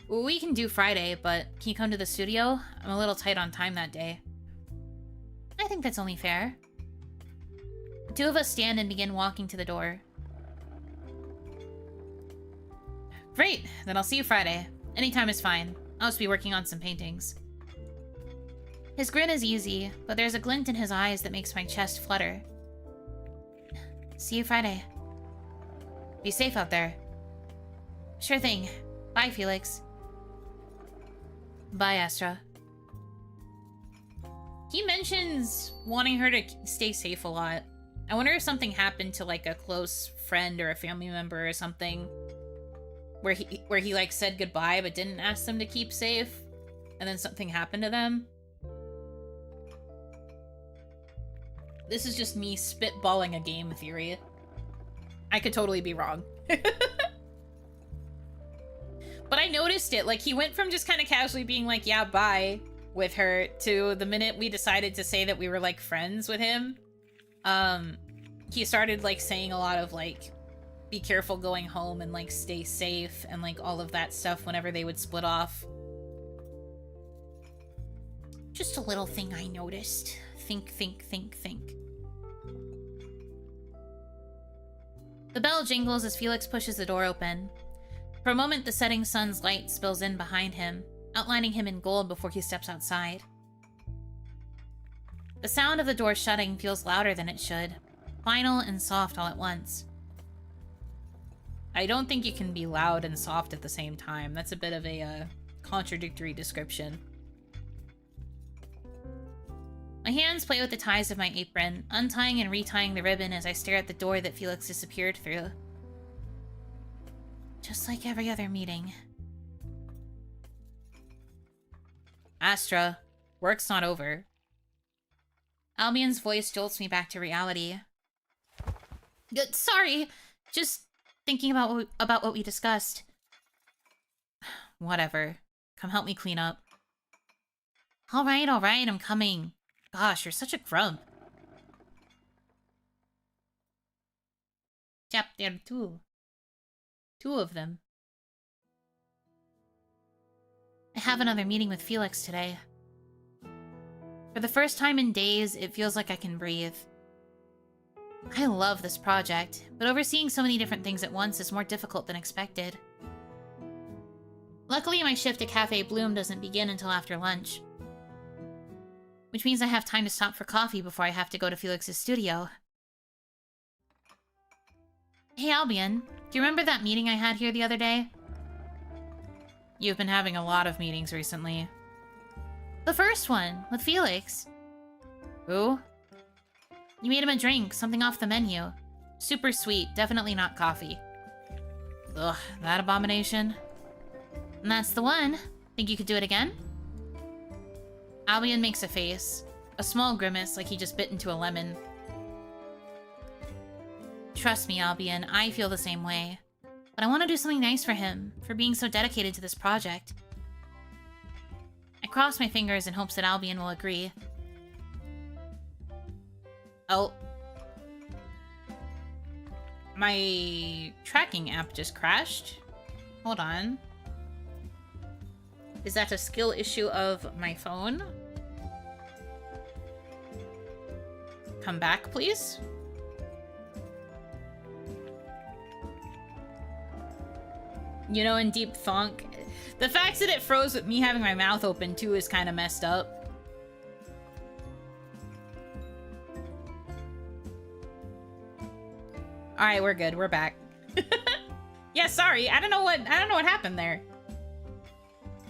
We can do Friday, but can you come to the studio? I'm a little tight on time that day. I think that's only fair. The two of us stand and begin walking to the door. Great, then I'll see you Friday. Anytime is fine. I'll just be working on some paintings. His grin is easy, but there's a glint in his eyes that makes my chest flutter. See you Friday. Be safe out there. Sure thing. Bye, Felix. Bye, Astra. He mentions wanting her to stay safe a lot. I wonder if something happened to, like, a close friend or a family member or something where he like, said goodbye but didn't ask them to keep safe, and then something happened to them. This is just me spitballing a game theory. I could totally be wrong. But I noticed it. Like, he went from just kind of casually being like, yeah, bye, with her, to the minute we decided to say that we were, like, friends with him, he started, like, saying a lot of, like, be careful going home and, like, stay safe and, like, all of that stuff whenever they would split off. Just a little thing I noticed. Think. The bell jingles as Felix pushes the door open. For a moment, the setting sun's light spills in behind him, outlining him in gold before he steps outside. The sound of the door shutting feels louder than it should, final and soft all at once. I don't think you can be loud and soft at the same time. That's a bit of a contradictory description. My hands play with the ties of my apron, untying and retying the ribbon as I stare at the door that Felix disappeared through. Just like every other meeting. Astra, work's not over. Albion's voice jolts me back to reality. Sorry, just thinking about what we discussed. Whatever. Come help me clean up. Alright, I'm coming. Gosh, you're such a grump. Chapter 2. 2 of them. I have another meeting with Felix today. For the first time in days, it feels like I can breathe. I love this project, but overseeing so many different things at once is more difficult than expected. Luckily, my shift at Cafe Bloom doesn't begin until after lunch, which means I have time to stop for coffee before I have to go to Felix's studio. Hey Albion, do you remember that meeting I had here the other day? You've been having a lot of meetings recently. The first one, with Felix. Who? You made him a drink, something off the menu. Super sweet, definitely not coffee. Ugh, that abomination. And that's the one. Think you could do it again? Albion makes a face. A small grimace, like he just bit into a lemon. Trust me, Albion, I feel the same way. But I want to do something nice for him, for being so dedicated to this project. I cross my fingers in hopes that Albion will agree. Oh. My tracking app just crashed. Hold on. Is that a skill issue of my phone? Come back, please. You know, in Deep Thunk, the fact that it froze with me having my mouth open too is kind of messed up. All right, we're good. We're back. Yeah, sorry. I don't know what happened there.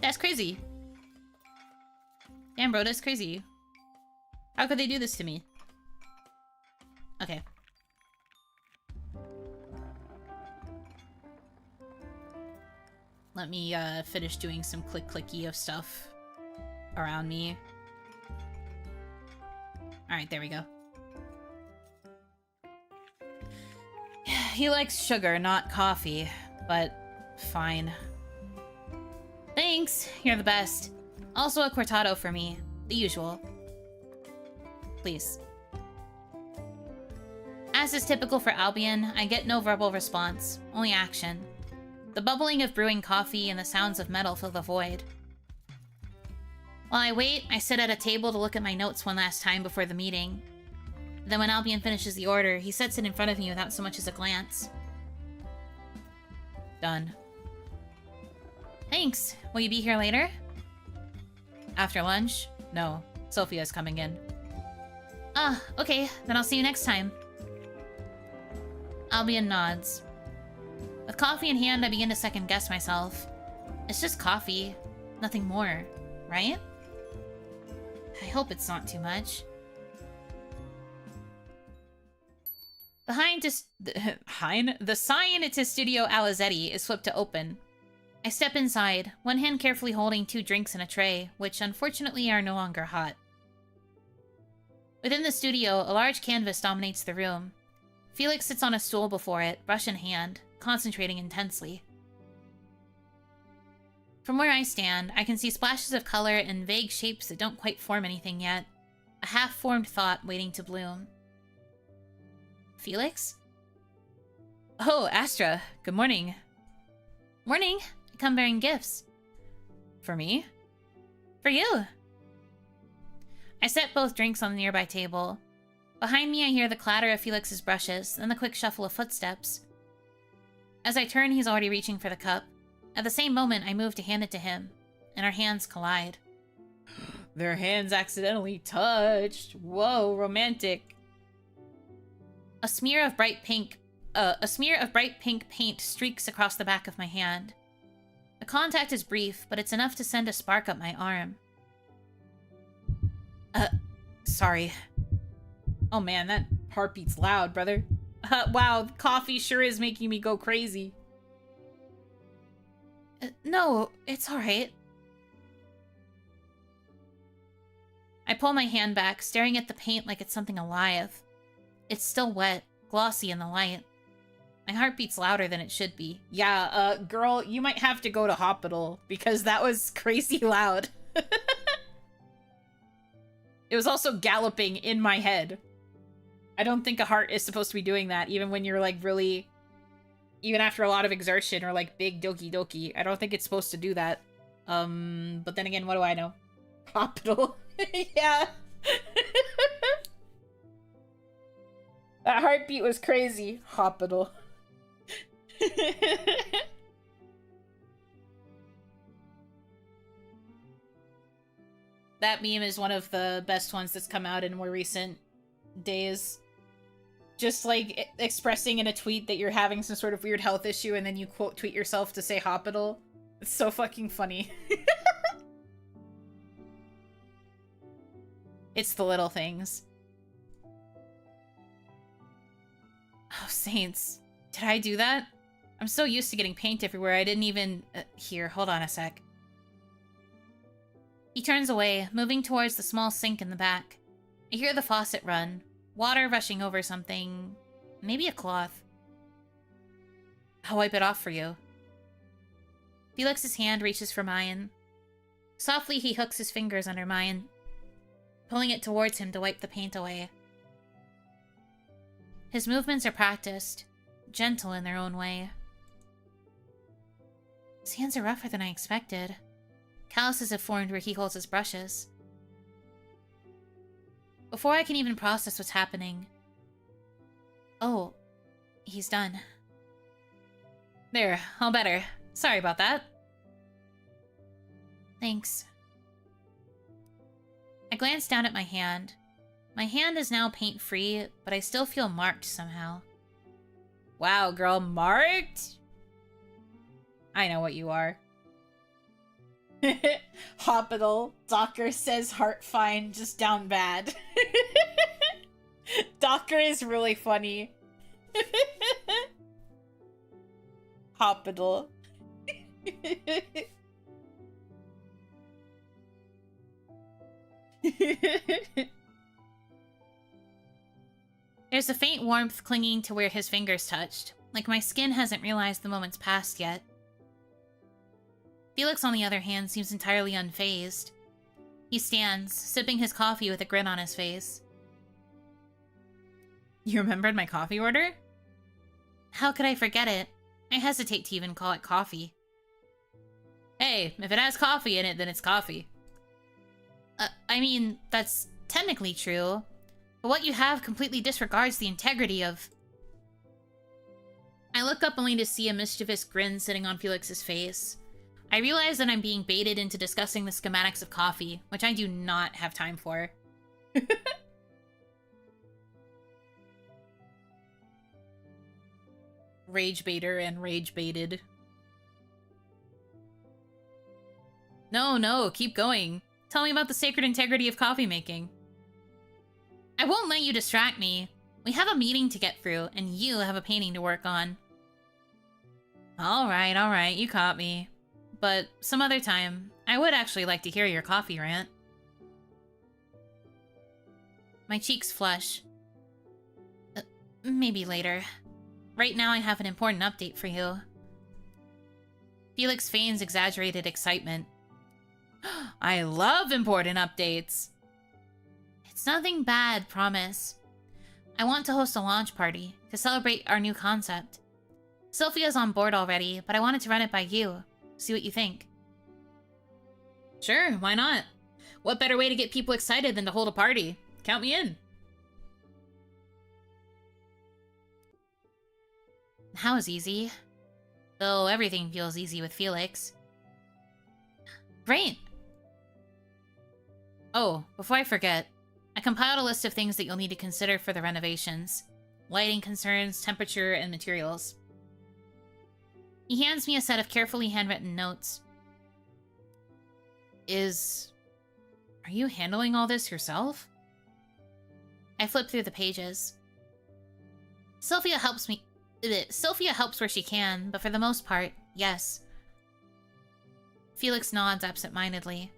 That's crazy. Damn, bro, that's crazy. How could they do this to me? Okay. Let me finish doing some clicky of stuff around me. Alright, there we go. He likes sugar, not coffee, but fine. Thanks, you're the best. Also a cortado for me, the usual. Please. As is typical for Albion, I get no verbal response, only action. The bubbling of brewing coffee and the sounds of metal fill the void. While I wait, I sit at a table to look at my notes one last time before the meeting. Then when Albion finishes the order, he sets it in front of me without so much as a glance. Done. Thanks. Will you be here later? After lunch? No. Sophia's coming in. Ah, okay. Then I'll see you next time. Albion nods. With coffee in hand, I begin to second-guess myself. It's just coffee. Nothing more, right? I hope it's not too much. The sign to Studio Alizetti is flipped to open. I step inside, one hand carefully holding 2 drinks in a tray, which unfortunately are no longer hot. Within the studio, a large canvas dominates the room. Felix sits on a stool before it, brush in hand, concentrating intensely. From where I stand, I can see splashes of color and vague shapes that don't quite form anything yet. A half-formed thought waiting to bloom. Felix? Oh, Astra. Good morning. Morning. I come bearing gifts. For me? For you. I set both drinks on the nearby table. Behind me, I hear the clatter of Felix's brushes, then the quick shuffle of footsteps. As I turn, he's already reaching for the cup. At the same moment, I move to hand it to him, and our hands collide. Their hands accidentally touched. Whoa, romantic. A smear of bright pink paint streaks across the back of my hand. The contact is brief, but it's enough to send a spark up my arm. Sorry. Oh man, that heartbeat's loud, brother. Wow, coffee sure is making me go crazy. No, it's alright. I pull my hand back, staring at the paint like it's something alive. It's still wet, glossy in the light. My heart beats louder than it should be. Yeah, girl, you might have to go to hospital, because that was crazy loud. It was also galloping in my head. I don't think a heart is supposed to be doing that, even when you're, like, really... Even after a lot of exertion or, like, big doki doki. I don't think it's supposed to do that. But then again, what do I know? Hospital. Yeah. That heartbeat was crazy. Hospital. That meme is one of the best ones that's come out in more recent days. Just, like, expressing in a tweet that you're having some sort of weird health issue and then you quote tweet yourself to say hospital. It's so fucking funny. It's the little things. Oh, saints. Did I do that? I'm so used to getting paint everywhere, I didn't even... here, hold on a sec. He turns away, moving towards the small sink in the back. I hear the faucet run, water rushing over something... maybe a cloth. I'll wipe it off for you. Felix's hand reaches for mine. Softly, he hooks his fingers under mine, pulling it towards him to wipe the paint away. His movements are practiced, gentle in their own way. His hands are rougher than I expected. Calluses have formed where he holds his brushes. Before I can even process what's happening... Oh, he's done. There, all better. Sorry about that. Thanks. I glance down at my hand. My hand is now paint-free, but I still feel marked somehow. Wow, girl, marked? I know what you are. Hospital. Docker says heart fine, just down bad. Docker is really funny. Hospital. There's a faint warmth clinging to where his fingers touched, like my skin hasn't realized the moment's passed yet. Felix, on the other hand, seems entirely unfazed. He stands, sipping his coffee with a grin on his face. You remembered my coffee order? How could I forget it? I hesitate to even call it coffee. Hey, if it has coffee in it, then it's coffee. I mean, that's technically true, but what you have completely disregards the integrity of... I look up only to see a mischievous grin sitting on Felix's face. I realize that I'm being baited into discussing the schematics of coffee, which I do not have time for. Rage baiter and rage baited. No, keep going. Tell me about the sacred integrity of coffee making. I won't let you distract me. We have a meeting to get through, and you have a painting to work on. Alright, you caught me. But some other time, I would actually like to hear your coffee rant. My cheeks flush. Maybe later. Right now I have an important update for you. Felix feigns exaggerated excitement. I love important updates! It's nothing bad, promise. I want to host a launch party to celebrate our new concept. Sophia's on board already, but I wanted to run it by you. See what you think. Sure, why not? What better way to get people excited than to hold a party? Count me in. That was easy. Though everything feels easy with Felix. Great! Oh, before I forget, I compiled a list of things that you'll need to consider for the renovations. Lighting concerns, temperature, and materials. He hands me a set of carefully handwritten notes. Are you handling all this yourself? I flip through the pages. Sophia helps where she can, but for the most part, yes. Felix nods absent-mindedly.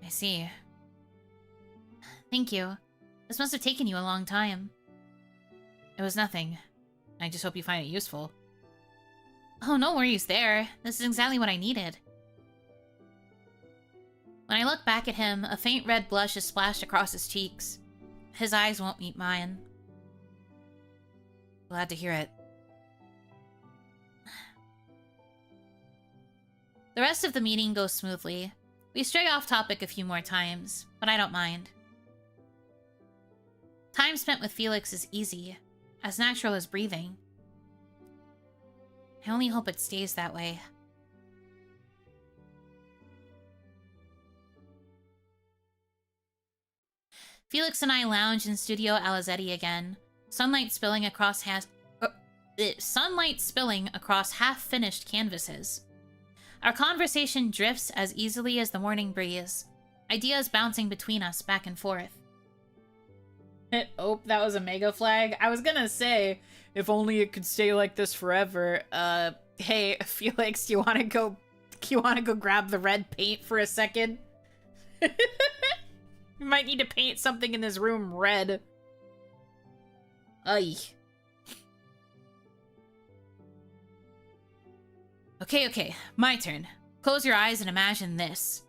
I see. Thank you. This must have taken you a long time. It was nothing. I just hope you find it useful. Oh, no worries there. This is exactly what I needed. When I look back at him, a faint red blush is splashed across his cheeks. His eyes won't meet mine. Glad to hear it. The rest of the meeting goes smoothly. We stray off topic a few more times, but I don't mind. Time spent with Felix is easy, as natural as breathing. I only hope it stays that way. Felix and I lounge in Studio Alizetti again, sunlight spilling across half-finished canvases. Our conversation drifts as easily as the morning breeze, ideas bouncing between us back and forth. Oh, that was a mega flag. I was gonna say, if only it could stay like this forever. Hey, Felix, you wanna go grab the red paint for a second? You might need to paint something in this room red. Ay. Okay, my turn. Close your eyes and imagine this.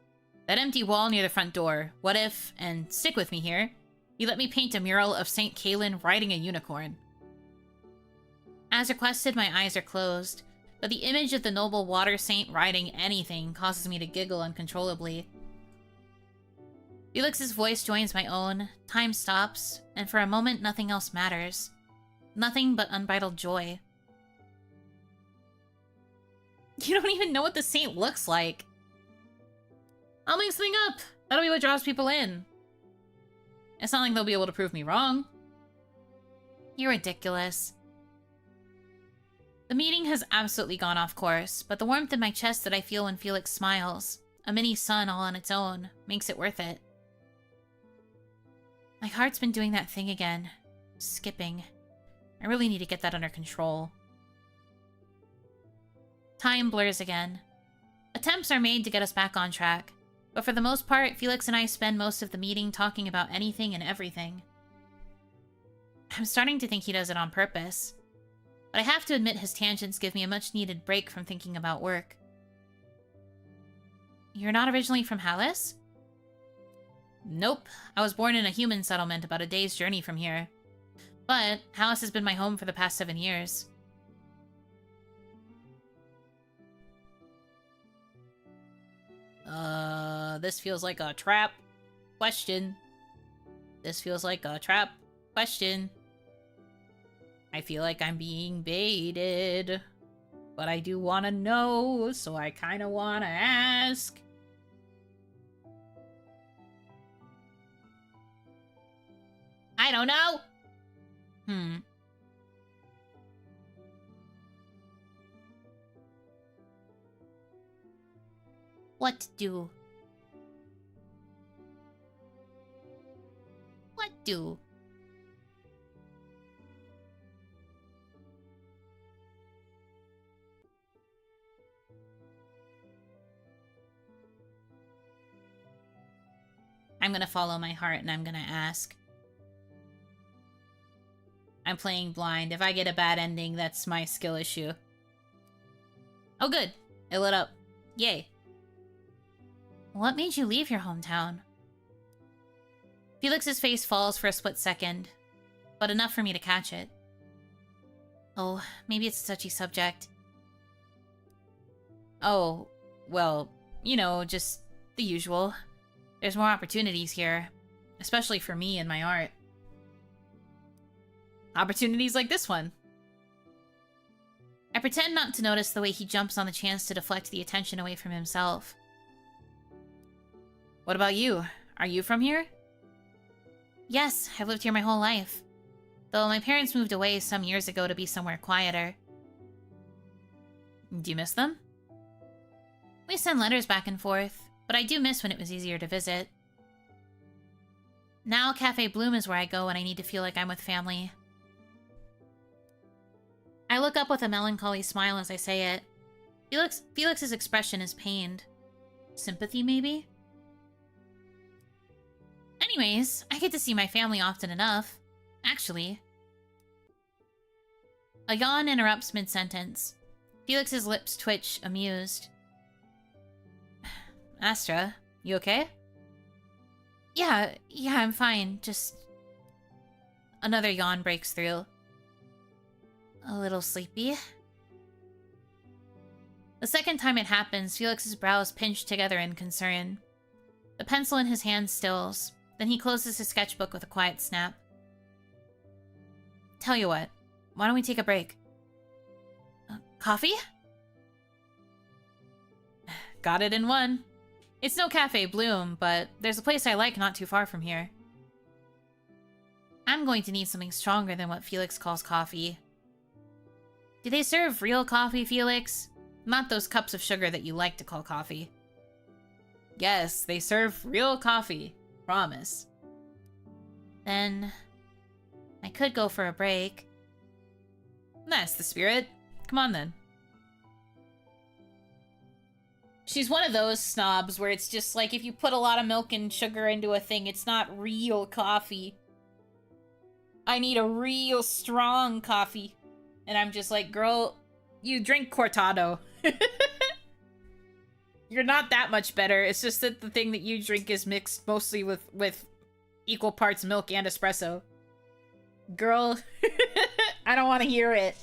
That empty wall near the front door. What if, and stick with me here, you let me paint a mural of St. Kalen riding a unicorn? As requested, my eyes are closed, but the image of the noble water saint riding anything causes me to giggle uncontrollably. Felix's voice joins my own, time stops, and for a moment nothing else matters. Nothing but unbridled joy. You don't even know what the saint looks like. I'll make something up. That'll be what draws people in. It's not like they'll be able to prove me wrong. You're ridiculous. The meeting has absolutely gone off course, but the warmth in my chest that I feel when Felix smiles, a mini sun all on its own, makes it worth it. My heart's been doing that thing again. Skipping. I really need to get that under control. Time blurs again. Attempts are made to get us back on track, but for the most part, Felix and I spend most of the meeting talking about anything and everything. I'm starting to think he does it on purpose, but I have to admit his tangents give me a much-needed break from thinking about work. You're not originally from Hallis? Nope. I was born in a human settlement about a day's journey from here. But Hallis has been my home for the past 7 years. This feels like a trap question. This feels like a trap question. I feel like I'm being baited. But I do want to know, so I kind of want to ask. I don't know. What to do? What do? I'm gonna follow my heart and I'm gonna ask. I'm playing blind. If I get a bad ending, that's my skill issue. Oh, good. It lit up. Yay. What made you leave your hometown? Felix's face falls for a split second, but enough for me to catch it. Oh, maybe it's a touchy subject. Oh, well, you know, just the usual. There's more opportunities here, especially for me and my art. Opportunities like this one. I pretend not to notice the way he jumps on the chance to deflect the attention away from himself. What about you? Are you from here? Yes, I've lived here my whole life. Though my parents moved away some years ago to be somewhere quieter. Do you miss them? We send letters back and forth, but I do miss when it was easier to visit. Now Cafe Bloom is where I go when I need to feel like I'm with family. I look up with a melancholy smile as I say it. Felix's expression is pained. Sympathy, maybe? Anyways, I get to see my family often enough. Actually. A yawn interrupts mid-sentence. Felix's lips twitch, amused. Astra, you okay? Yeah, I'm fine. Just... Another yawn breaks through. A little sleepy. The second time it happens, Felix's brows pinch together in concern. The pencil in his hand stills. Then he closes his sketchbook with a quiet snap. Tell you what, why don't we take a break? Coffee? Got it in one. It's no Cafe Bloom, but there's a place I like not too far from here. I'm going to need something stronger than what Felix calls coffee. Do they serve real coffee, Felix? Not those cups of sugar that you like to call coffee. Yes, they serve real coffee. Promise. Then... I could go for a break. That's the spirit. Come on, then. She's one of those snobs where it's just like, if you put a lot of milk and sugar into a thing, it's not real coffee. I need a real strong coffee. And I'm just like, girl, you drink cortado. You're not that much better. It's just that the thing that you drink is mixed mostly with equal parts milk and espresso. Girl, I don't want to hear it.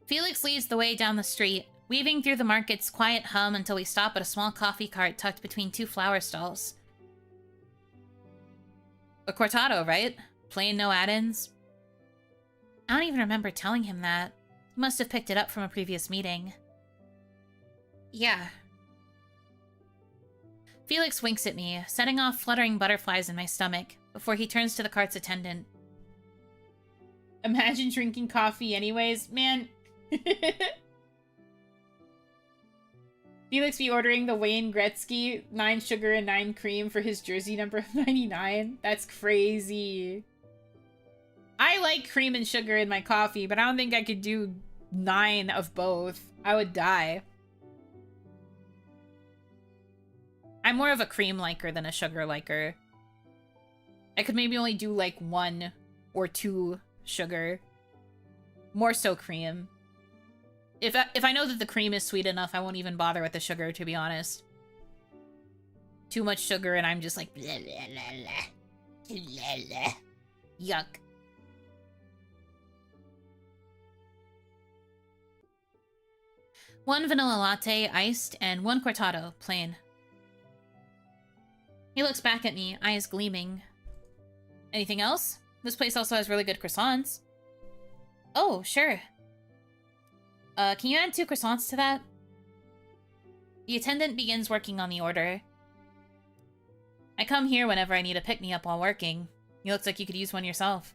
Felix leads the way down the street, weaving through the market's quiet hum until we stop at a small coffee cart tucked between two flower stalls. A cortado, right? Plain, no add-ins? I don't even remember telling him that. He must have picked it up from a previous meeting. Yeah. Felix winks at me, setting off fluttering butterflies in my stomach, before he turns to the cart's attendant. Imagine drinking coffee anyways, man. Felix be ordering the Wayne Gretzky 9 sugar and 9 cream for his jersey number 99. That's crazy. I like cream and sugar in my coffee, but I don't think I could do 9 of both. I would die. I'm more of a cream liker than a sugar liker. I could maybe only do like 1 or 2 sugar. More so cream. If I know that the cream is sweet enough, I won't even bother with the sugar, to be honest. Too much sugar and I'm just like, blah, blah, blah, blah. Blah, blah. Yuck. One vanilla latte, iced, and 1 cortado, plain. He looks back at me, eyes gleaming. Anything else? This place also has really good croissants. Oh, sure. Can you add 2 croissants to that? The attendant begins working on the order. I come here whenever I need a pick-me-up while working. You looks like you could use one yourself.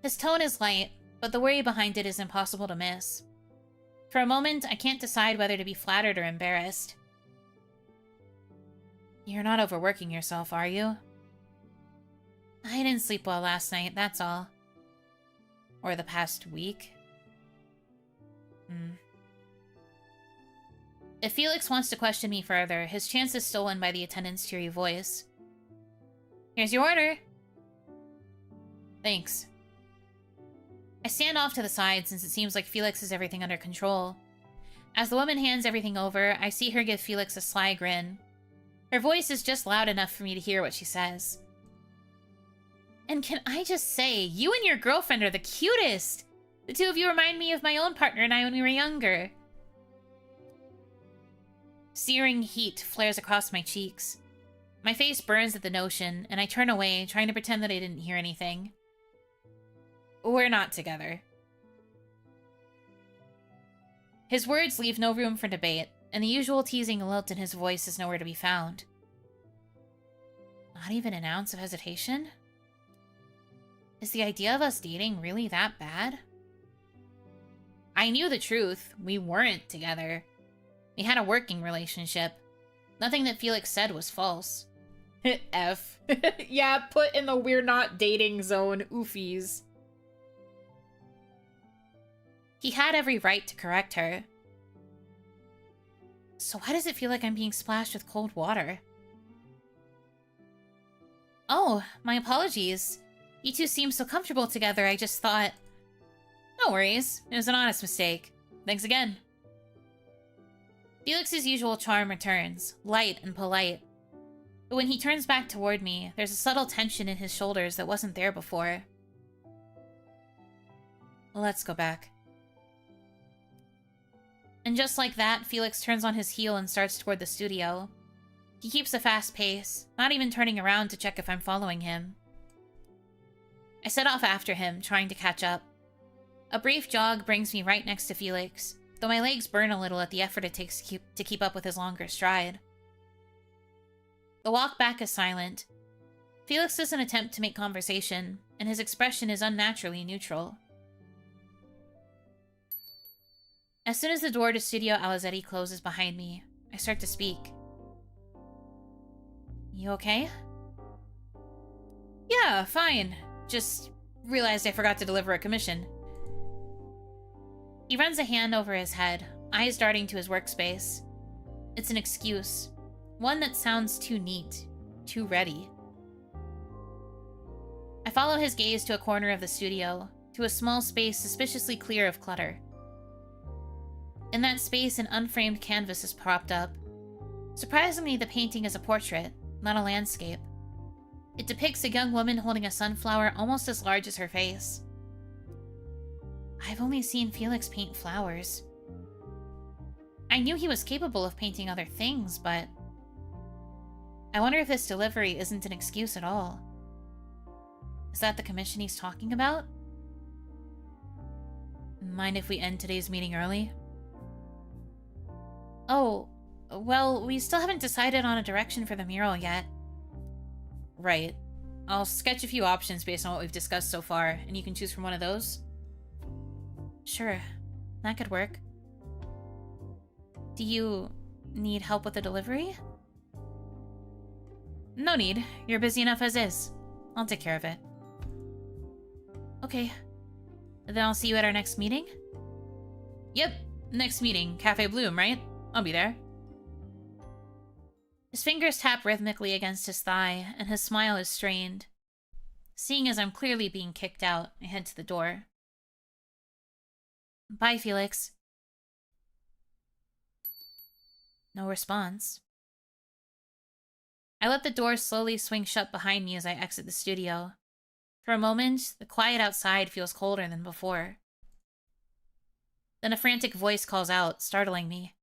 His tone is light, but the worry behind it is impossible to miss. For a moment, I can't decide whether to be flattered or embarrassed. You're not overworking yourself, are you? I didn't sleep well last night, that's all. Or the past week? If Felix wants to question me further, his chance is stolen by the attendant's cheery voice. Here's your order. Thanks. I stand off to the side since it seems like Felix has everything under control. As the woman hands everything over, I see her give Felix a sly grin. Her voice is just loud enough for me to hear what she says. And can I just say, you and your girlfriend are the cutest! The two of you remind me of my own partner and I when we were younger. Searing heat flares across my cheeks. My face burns at the notion, and I turn away, trying to pretend that I didn't hear anything. We're not together. His words leave no room for debate, and the usual teasing lilt in his voice is nowhere to be found. Not even an ounce of hesitation? Is the idea of us dating really that bad? I knew the truth. We weren't together. We had a working relationship. Nothing that Felix said was false. F. Yeah, put in the we're not dating zone, oofies. He had every right to correct her. So why does it feel like I'm being splashed with cold water? Oh, my apologies. You two seem so comfortable together, I just thought... No worries. It was an honest mistake. Thanks again. Felix's usual charm returns, light and polite. But when he turns back toward me, there's a subtle tension in his shoulders that wasn't there before. Let's go back. And just like that, Felix turns on his heel and starts toward the studio. He keeps a fast pace, not even turning around to check if I'm following him. I set off after him, trying to catch up. A brief jog brings me right next to Felix, though my legs burn a little at the effort it takes to keep up with his longer stride. The walk back is silent. Felix doesn't attempt to make conversation, and his expression is unnaturally neutral. As soon as the door to Studio Alizetti closes behind me, I start to speak. You okay? Yeah, fine. Just realized I forgot to deliver a commission. He runs a hand over his head, eyes darting to his workspace. It's an excuse. One that sounds too neat, too ready. I follow his gaze to a corner of the studio, to a small space suspiciously clear of clutter. In that space, an unframed canvas is propped up. Surprisingly, the painting is a portrait, not a landscape. It depicts a young woman holding a sunflower almost as large as her face. I've only seen Felix paint flowers. I knew he was capable of painting other things, but... I wonder if this delivery isn't an excuse at all. Is that the commission he's talking about? Mind if we end today's meeting early? Oh, well, we still haven't decided on a direction for the mural yet. Right. I'll sketch a few options based on what we've discussed so far, and you can choose from one of those. Sure, that could work. Do you need help with the delivery? No need. You're busy enough as is. I'll take care of it. Okay. Then I'll see you at our next meeting? Yep, next meeting. Cafe Bloom, right? I'll be there. His fingers tap rhythmically against his thigh, and his smile is strained. Seeing as I'm clearly being kicked out, I head to the door. Bye, Felix. No response. I let the door slowly swing shut behind me as I exit the studio. For a moment, the quiet outside feels colder than before. Then a frantic voice calls out, startling me.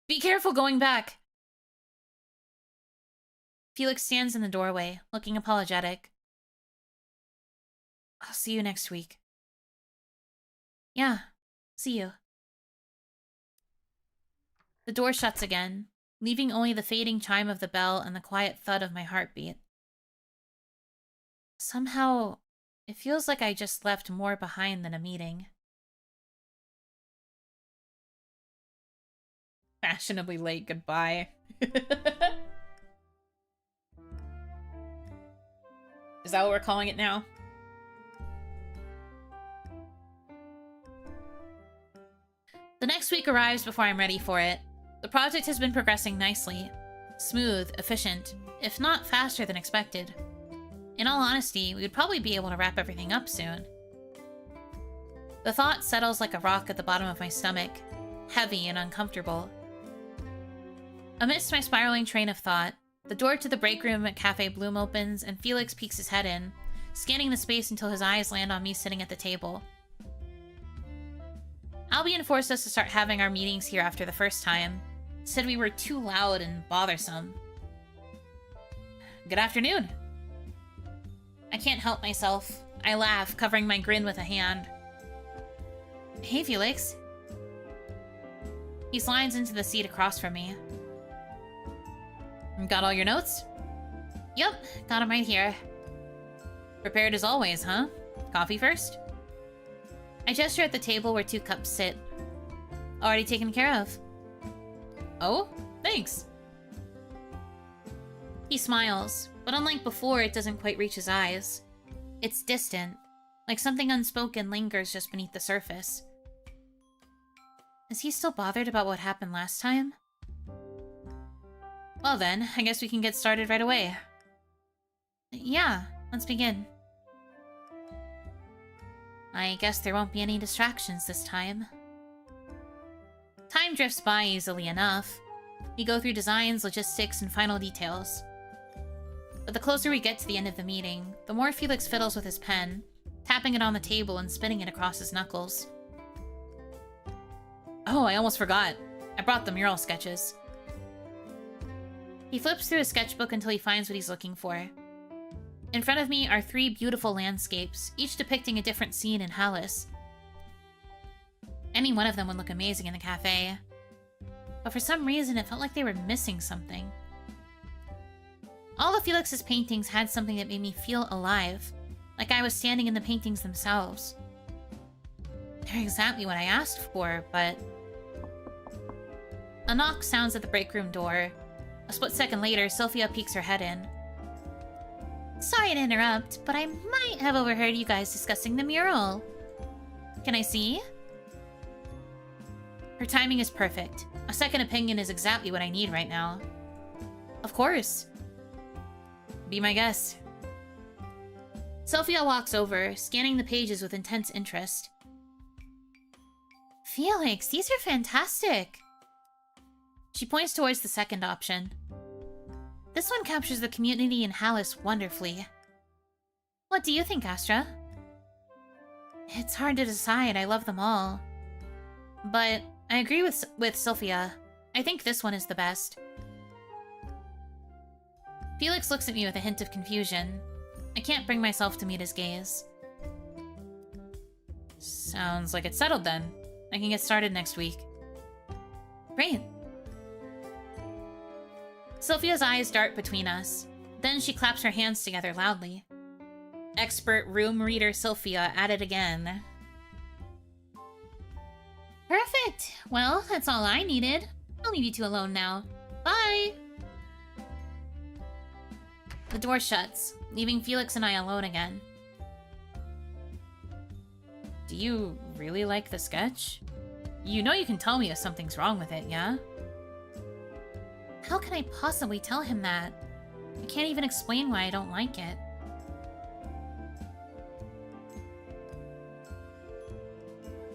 Be careful going back! Felix stands in the doorway, looking apologetic. I'll see you next week. Yeah, see you. The door shuts again, leaving only the fading chime of the bell and the quiet thud of my heartbeat. Somehow, it feels like I just left more behind than a meeting. Fashionably late goodbye. Is that what we're calling it now? The next week week arrives before I'm ready for it. The project has been progressing nicely. Smooth, efficient, if not faster than expected. In all honesty, we would probably be able to wrap everything up soon. The thought settles like a rock at the bottom of my stomach, heavy and uncomfortable. Amidst my spiraling train of thought, the door to the break room at Cafe Bloom opens and Felix peeks his head in, scanning the space until his eyes land on me sitting at the table. Albion forced us to start having our meetings here after the first time. Said we were too loud and bothersome. Good afternoon. I can't help myself. I laugh, covering my grin with a hand. Hey, Felix. He slides into the seat across from me. Got all your notes? Yep, got them right here. Prepared as always, huh? Coffee first? I gesture at the table where 2 cups sit. Already taken care of. Oh, thanks. He smiles, but unlike before, it doesn't quite reach his eyes. It's distant, like something unspoken lingers just beneath the surface. Is he still bothered about what happened last time? Well then, I guess we can get started right away. Yeah, let's begin. I guess there won't be any distractions this time. Time drifts by easily enough. We go through designs, logistics, and final details. But the closer we get to the end of the meeting, the more Felix fiddles with his pen, tapping it on the table and spinning it across his knuckles. Oh, I almost forgot. I brought the mural sketches. He flips through his sketchbook until he finds what he's looking for. In front of me are 3 beautiful landscapes, each depicting a different scene in Hallis. Any one of them would look amazing in the cafe. But for some reason, it felt like they were missing something. All of Felix's paintings had something that made me feel alive, like I was standing in the paintings themselves. They're exactly what I asked for, but... A knock sounds at the break room door. A split second later, Sophia peeks her head in. Sorry to interrupt, but I might have overheard you guys discussing the mural. Can I see? Her timing is perfect. A second opinion is exactly what I need right now. Of course. Be my guest. Sophia walks over, scanning the pages with intense interest. Felix, these are fantastic. She points towards the second option. This one captures the community in Hallis wonderfully. What do you think, Astra? It's hard to decide. I love them all. But I agree with Sophia. I think this one is the best. Felix looks at me with a hint of confusion. I can't bring myself to meet his gaze. Sounds like it's settled then. I can get started next week. Great. Sophia's eyes dart between us. Then she claps her hands together loudly. Expert room reader Sophia at it again. Perfect. Well, that's all I needed. I'll leave you 2 alone now. Bye! The door shuts, leaving Felix and I alone again. Do you really like the sketch? You know you can tell me if something's wrong with it, yeah? How can I possibly tell him that? I can't even explain why I don't like it.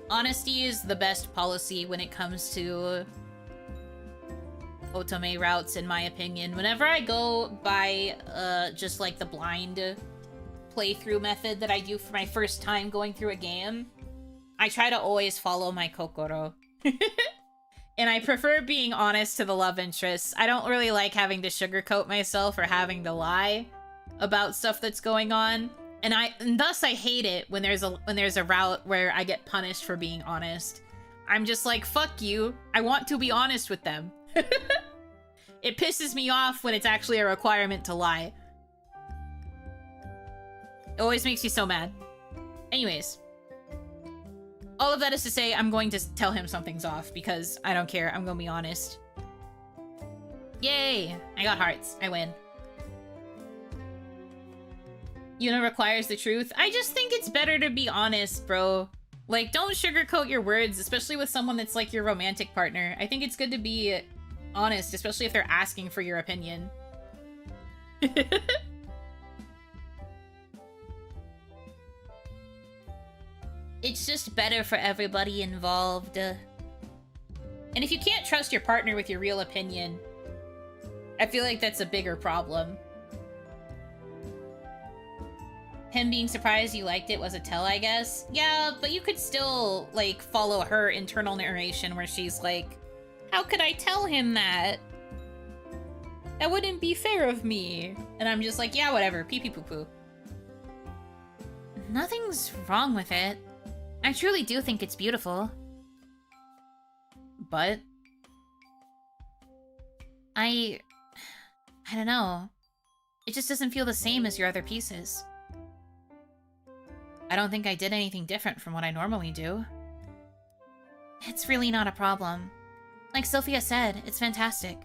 Honesty is the best policy when it comes to otome routes, in my opinion. Whenever I go by just like the blind playthrough method that I do for my first time going through a game, I try to always follow my kokoro. And I prefer being honest to the love interests. I don't really like having to sugarcoat myself or having to lie about stuff that's going on. And thus I hate it when there's a route where I get punished for being honest. I'm just like, fuck you. I want to be honest with them. It pisses me off when it's actually a requirement to lie. It always makes me so mad. Anyways. All of that is to say, I'm going to tell him something's off because I don't care. I'm going to be honest. Yay! I got hearts. I win. Yuno requires the truth. I just think it's better to be honest, bro. Like, don't sugarcoat your words, especially with someone that's like your romantic partner. I think it's good to be honest, especially if they're asking for your opinion. It's just better for everybody involved. And if you can't trust your partner with your real opinion, I feel like that's a bigger problem. Him being surprised you liked it was a tell, I guess. Yeah, but you could still, like, follow her internal narration where she's like, how could I tell him that? That wouldn't be fair of me. And I'm just like, yeah, whatever. Pee-pee poo-poo. Nothing's wrong with it. I truly do think it's beautiful. But? I don't know. It just doesn't feel the same as your other pieces. I don't think I did anything different from what I normally do. It's really not a problem. Like Sophia said, it's fantastic.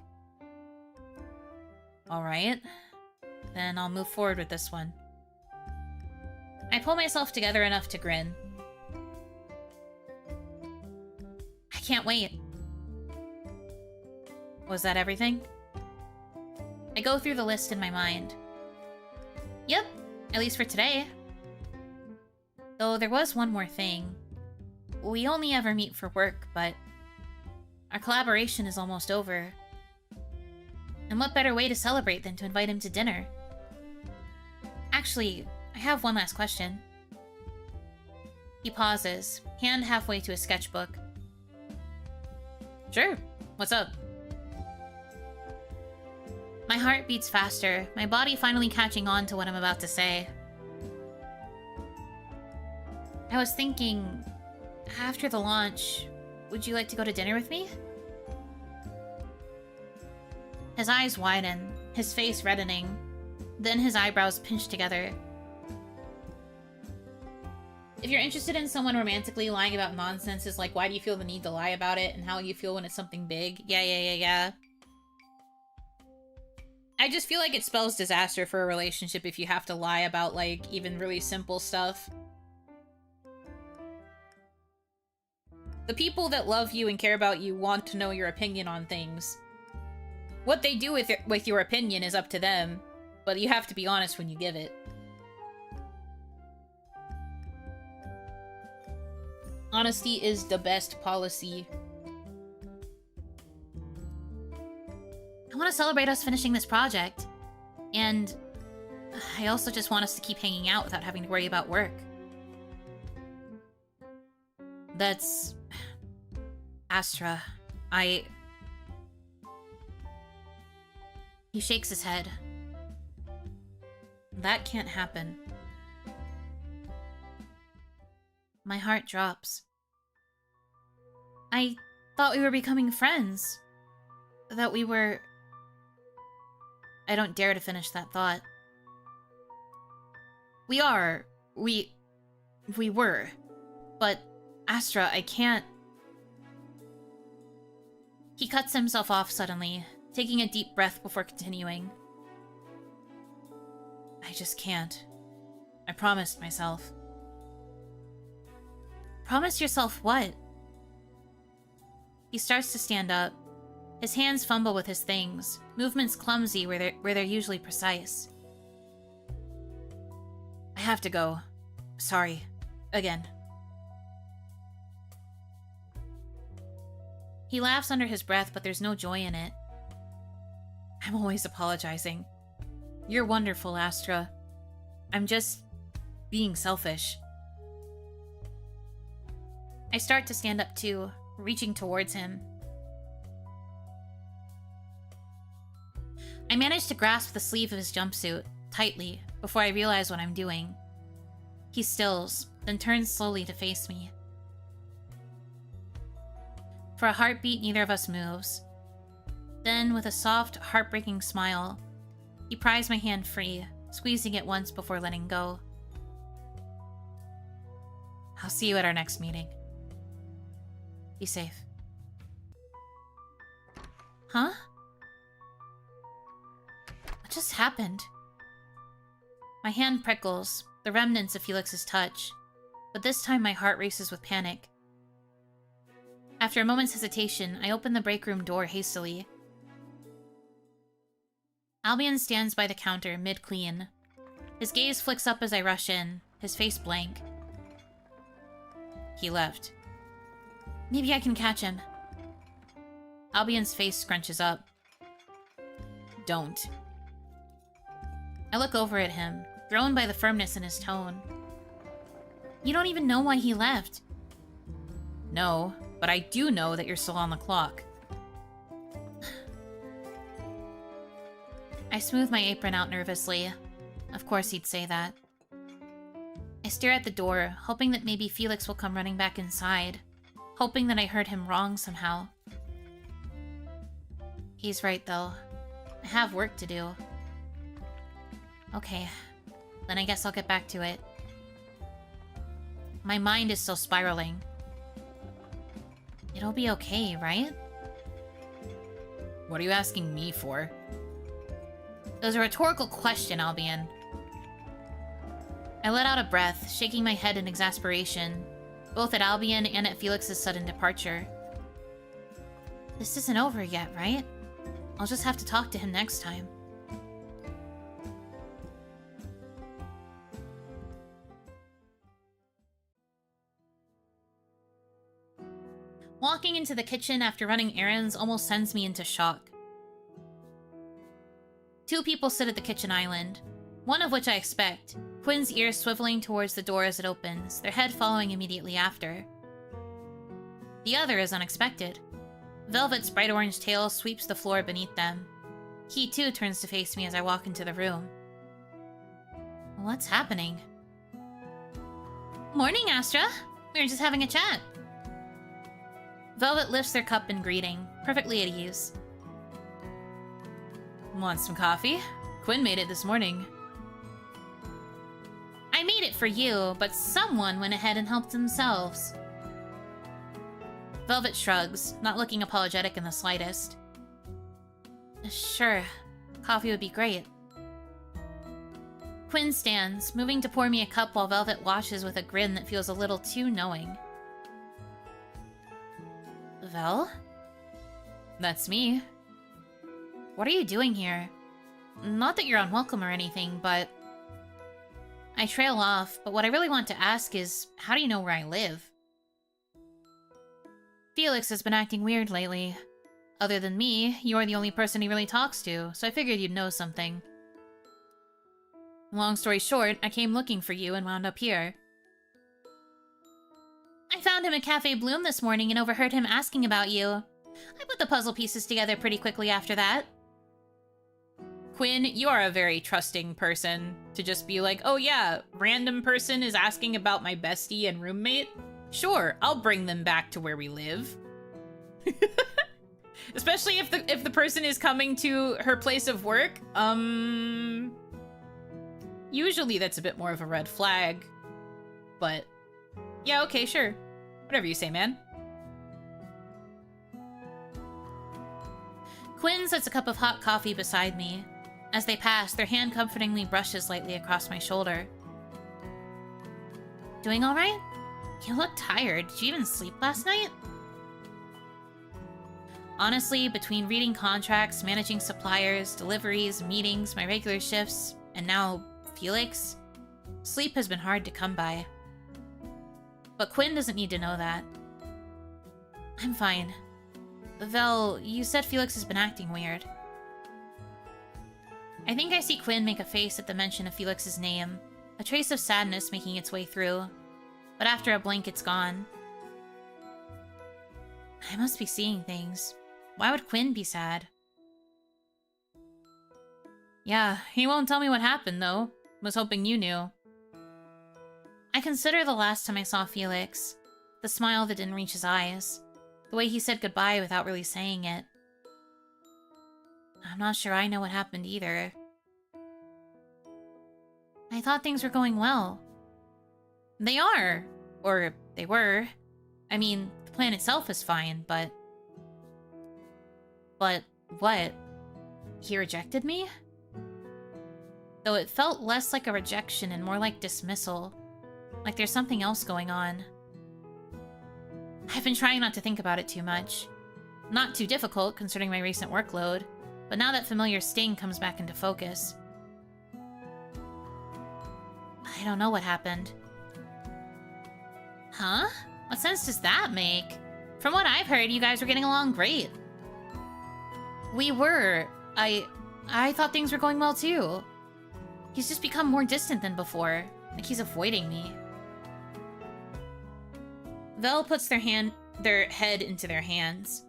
Alright. Then I'll move forward with this one. I pull myself together enough to grin. I can't wait. Was that everything? I go through the list in my mind. Yep, at least for today. Though there was one more thing. We only ever meet for work, but our collaboration is almost over. And what better way to celebrate than to invite him to dinner? Actually, I have one last question. He pauses, hand halfway to his sketchbook. Sure. What's up? My heart beats faster, my body finally catching on to what I'm about to say. I was thinking, after the launch, would you like to go to dinner with me? His eyes widen, his face reddening, then his eyebrows pinch together. If you're interested in someone romantically lying about nonsense is like, why do you feel the need to lie about it, and how you feel when it's something big? Yeah. I just feel like it spells disaster for a relationship if you have to lie about, like, even really simple stuff. The people that love you and care about you want to know your opinion on things. What they do with your opinion is up to them, but you have to be honest when you give it. Honesty is the best policy. I want to celebrate us finishing this project. And I also just want us to keep hanging out without having to worry about work. That's... Astra, He shakes his head. That can't happen. My heart drops. I thought we were becoming friends. That we were... I don't dare to finish that thought. We are. We were. But, Astra, I can't... He cuts himself off suddenly, taking a deep breath before continuing. I just can't. I promised myself. Promise yourself what? He starts to stand up. His hands fumble with his things, movements clumsy where they're usually precise. I have to go. Sorry. Again. He laughs under his breath, but there's no joy in it. I'm always apologizing. You're wonderful, Astra. I'm just... being selfish. I start to stand up too, reaching towards him. I manage to grasp the sleeve of his jumpsuit, tightly, before I realize what I'm doing. He stills, then turns slowly to face me. For a heartbeat, neither of us moves. Then, with a soft, heartbreaking smile, he pries my hand free, squeezing it once before letting go. I'll see you at our next meeting. Be safe. Huh? What just happened? My hand prickles, the remnants of Felix's touch. but this time my heart races with panic. After a moment's hesitation, I open the break room door hastily. Albion stands by the counter, mid-clean. His gaze flicks up as I rush in, his face blank. He left. Maybe I can catch him. Albion's face scrunches up. Don't. I look over at him, thrown by the firmness in his tone. You don't even know why he left. No, but I do know that you're still on the clock. I smooth my apron out nervously. Of course he'd say that. I stare at the door, hoping that maybe Felix will come running back inside. Hoping that I heard him wrong somehow. He's right, though. I have work to do. Okay, then I guess I'll get back to it. My mind is still spiraling. It'll be okay, right? What are you asking me for? It was a rhetorical question, Albion. I let out a breath, shaking my head in exasperation, both at Albion and at Felix's sudden departure. This isn't over yet, right? I'll just have to talk to him next time. Walking into the kitchen after running errands almost sends me into shock. Two people sit at the kitchen island, one of which I expect, Quinn's ears swiveling towards the door as it opens, their head following immediately after. The other is unexpected. Velvet's bright orange tail sweeps the floor beneath them. He too turns to face me as I walk into the room. What's happening? Morning, Astra! We were just having a chat. Velvet lifts their cup in greeting, perfectly at ease. Want some coffee? Quinn made it this morning. I made it for you, but someone went ahead and helped themselves. Velvet shrugs, not looking apologetic in the slightest. Sure, coffee would be great. Quinn stands, moving to pour me a cup while Velvet watches with a grin that feels a little too knowing. Vel? That's me. What are you doing here? Not that you're unwelcome or anything, but... I trail off, but what I really want to ask is, how do you know where I live? Felix has been acting weird lately. Other than me, you're the only person he really talks to, so I figured you'd know something. Long story short, I came looking for you and wound up here. I found him at Cafe Bloom this morning and overheard him asking about you. I put the puzzle pieces together pretty quickly after that. Quinn, you are a very trusting person to just be like, oh yeah, random person is asking about my bestie and roommate. Sure, I'll bring them back to where we live. Especially if the person is coming to her place of work. Usually that's a bit more of a red flag. But yeah, okay, sure. Whatever you say, man. Quinn sets a cup of hot coffee beside me. As they pass, their hand comfortingly brushes lightly across my shoulder. Doing all right? You look tired. Did you even sleep last night? Honestly, between reading contracts, managing suppliers, deliveries, meetings, my regular shifts, and now Felix, sleep has been hard to come by. But Quinn doesn't need to know that. I'm fine. Vel, you said Felix has been acting weird. I think I see Quinn make a face at the mention of Felix's name, a trace of sadness making its way through, but after a blink it's gone. I must be seeing things. Why would Quinn be sad? Yeah, he won't tell me what happened though. Was hoping you knew. I consider the last time I saw Felix, the smile that didn't reach his eyes, the way he said goodbye without really saying it. I'm not sure I know what happened either. I thought things were going well. They are. Or they were. I mean, the plan itself is fine, but... But what? He rejected me? Though it felt less like a rejection and more like dismissal. Like there's something else going on. I've been trying not to think about it too much. Not too difficult, considering my recent workload, but now that familiar sting comes back into focus. I don't know what happened. Huh? What sense does that make? From what I've heard, you guys were getting along great. We were. I thought things were going well too. He's just become more distant than before. Like he's avoiding me. Vel puts their head into their hands.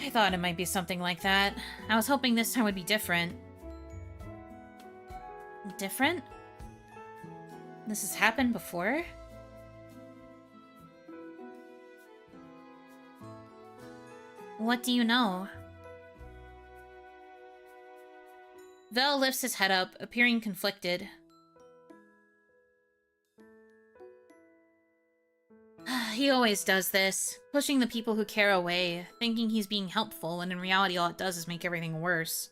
I thought it might be something like that. I was hoping this time would be different. Different? This has happened before? What do you know? Vel lifts his head up, appearing conflicted. He always does this, pushing the people who care away, thinking he's being helpful, when in reality all it does is make everything worse.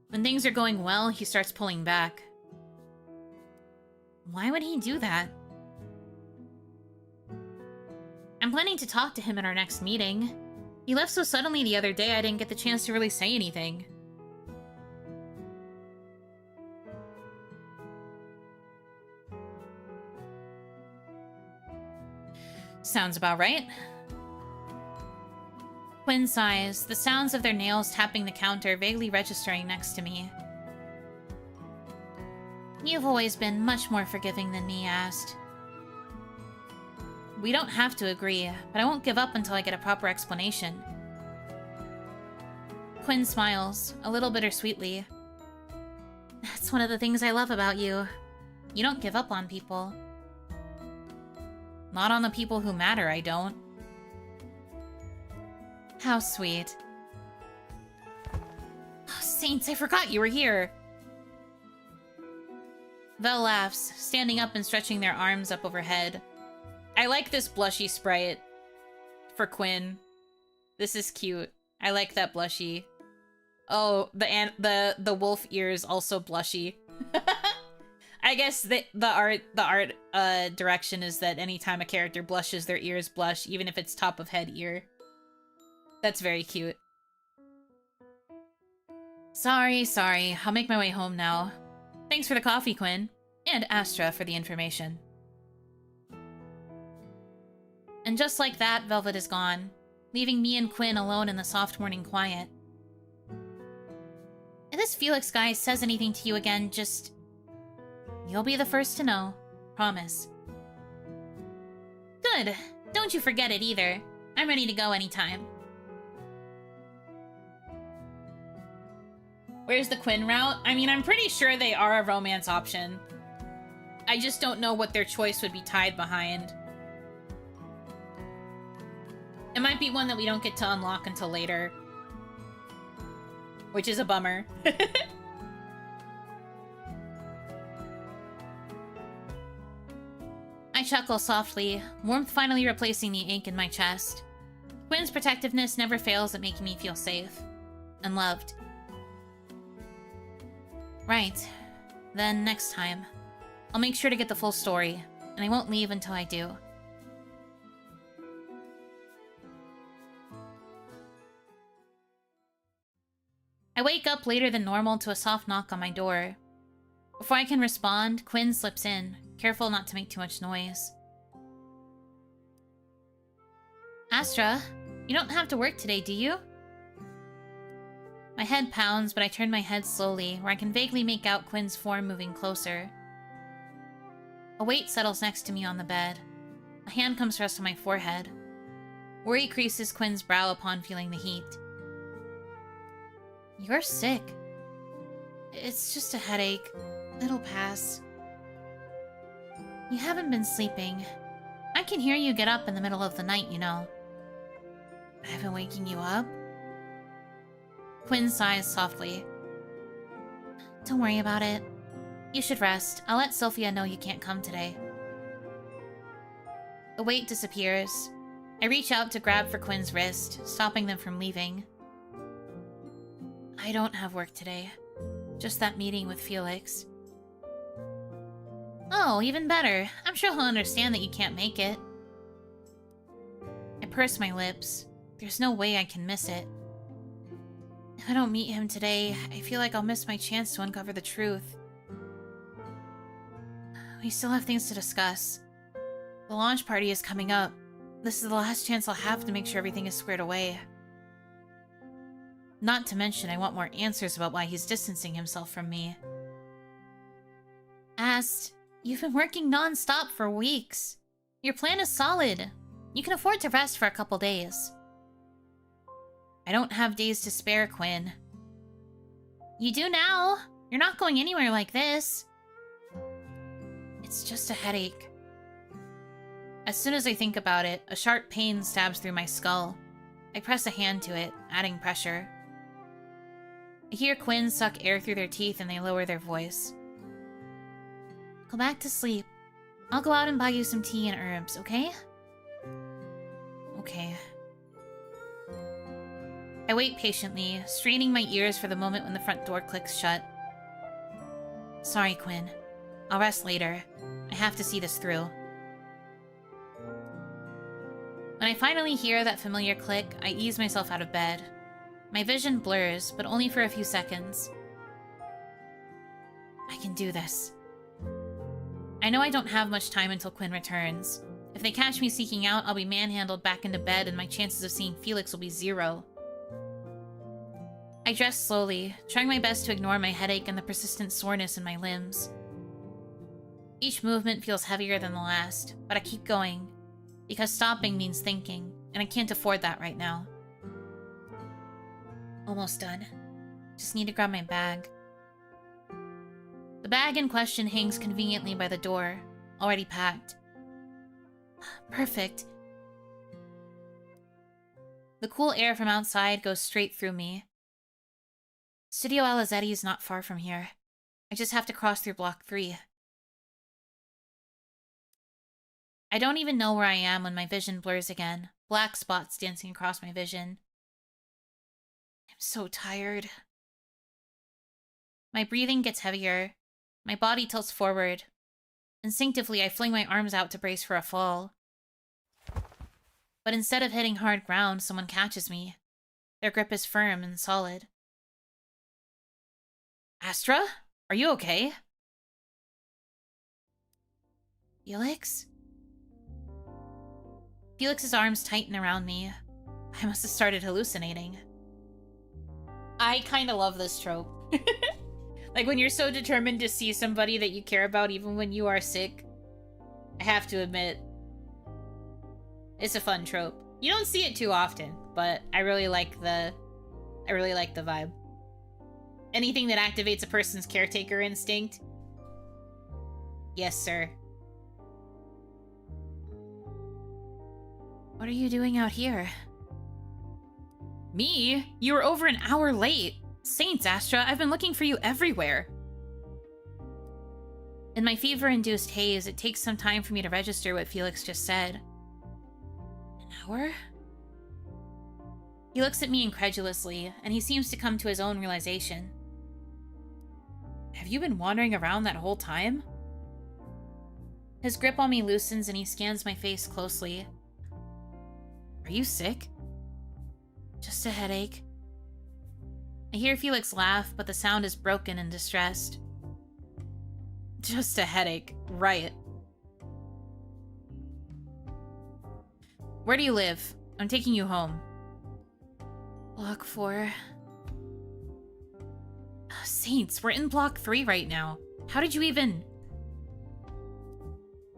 When things are going well, he starts pulling back. Why would he do that? I'm planning to talk to him at our next meeting. He left so suddenly the other day I didn't get the chance to really say anything. Sounds about right. Quinn sighs, the sounds of their nails tapping the counter vaguely registering next to me. You've always been much more forgiving than me, Ast. We don't have to agree, but I won't give up until I get a proper explanation. Quinn smiles, a little bittersweetly. That's one of the things I love about you. You don't give up on people. Not on the people who matter, I don't. How sweet. Oh, Saints, I forgot you were here. Vel laughs, standing up and stretching their arms up overhead. I like this blushy sprite for Quinn. This is cute. I like that blushy. Oh, the wolf ears also blushy. I guess the art direction is that anytime a character blushes, their ears blush, even if it's top of head ear. That's very cute. Sorry. I'll make my way home now. Thanks for the coffee, Quinn. And Astra for the information. And just like that, Velvet is gone, leaving me and Quinn alone in the soft morning quiet. If this Felix guy says anything to you again, just... You'll be the first to know. Promise. Good. Don't you forget it either. I'm ready to go anytime. Where's the Quinn route? I mean, I'm pretty sure they are a romance option. I just don't know what their choice would be tied behind. It might be one that we don't get to unlock until later. Which is a bummer. I chuckle softly, warmth finally replacing the ache in my chest. Quinn's protectiveness never fails at making me feel safe. And loved. Right. Then, next time. I'll make sure to get the full story, and I won't leave until I do. I wake up later than normal to a soft knock on my door. Before I can respond, Quinn slips in, careful not to make too much noise. Astra, you don't have to work today, do you? My head pounds, but I turn my head slowly, where I can vaguely make out Quinn's form moving closer. A weight settles next to me on the bed. A hand comes to rest on my forehead. Worry creases Quinn's brow upon feeling the heat. You're sick. It's just a headache. It'll pass. You haven't been sleeping. I can hear you get up in the middle of the night, you know. I've been waking you up? Quinn sighs softly. Don't worry about it. You should rest. I'll let Sophia know you can't come today. The weight disappears. I reach out to grab for Quinn's wrist, stopping them from leaving. I don't have work today. Just that meeting with Felix. Oh, even better. I'm sure he'll understand that you can't make it. I purse my lips. There's no way I can miss it. If I don't meet him today, I feel like I'll miss my chance to uncover the truth. We still have things to discuss. The launch party is coming up. This is the last chance I'll have to make sure everything is squared away. Not to mention, I want more answers about why he's distancing himself from me. Ast, you've been working non-stop for weeks. Your plan is solid. You can afford to rest for a couple days. I don't have days to spare, Quinn. You do now. You're not going anywhere like this. It's just a headache. As soon as I think about it, a sharp pain stabs through my skull. I press a hand to it, adding pressure. I hear Quinn suck air through their teeth and they lower their voice. Go back to sleep. I'll go out and buy you some tea and herbs, okay? Okay. I wait patiently, straining my ears for the moment when the front door clicks shut. Sorry, Quinn. I'll rest later. I have to see this through. When I finally hear that familiar click, I ease myself out of bed. My vision blurs, but only for a few seconds. I can do this. I know I don't have much time until Quinn returns. If they catch me sneaking out, I'll be manhandled back into bed and my chances of seeing Felix will be 0. I dress slowly, trying my best to ignore my headache and the persistent soreness in my limbs. Each movement feels heavier than the last, but I keep going. Because stopping means thinking, and I can't afford that right now. Almost done. Just need to grab my bag. The bag in question hangs conveniently by the door, already packed. Perfect. The cool air from outside goes straight through me. Studio Alizetti is not far from here. I just have to cross through Block 3. I don't even know where I am when my vision blurs again, black spots dancing across my vision. I'm so tired. My breathing gets heavier. My body tilts forward. Instinctively, I fling my arms out to brace for a fall. But instead of hitting hard ground, someone catches me. Their grip is firm and solid. Astra? Are you okay? Felix? Felix's arms tighten around me. I must have started hallucinating. I kind of love this trope. Like when you're so determined to see somebody that you care about even when you are sick. I have to admit, it's a fun trope. You don't see it too often, but I really like the vibe. Anything that activates a person's caretaker instinct. Yes, sir. What are you doing out here? Me? You were over an hour late. Saints, Astra, I've been looking for you everywhere. In my fever-induced haze, it takes some time for me to register what Felix just said. An hour? He looks at me incredulously, and he seems to come to his own realization. Have you been wandering around that whole time? His grip on me loosens and he scans my face closely. Are you sick? Just a headache. I hear Felix laugh, but the sound is broken and distressed. Just a headache, right. Where do you live? I'm taking you home. Block 4. Saints, we're in Block 3 right now. How did you even...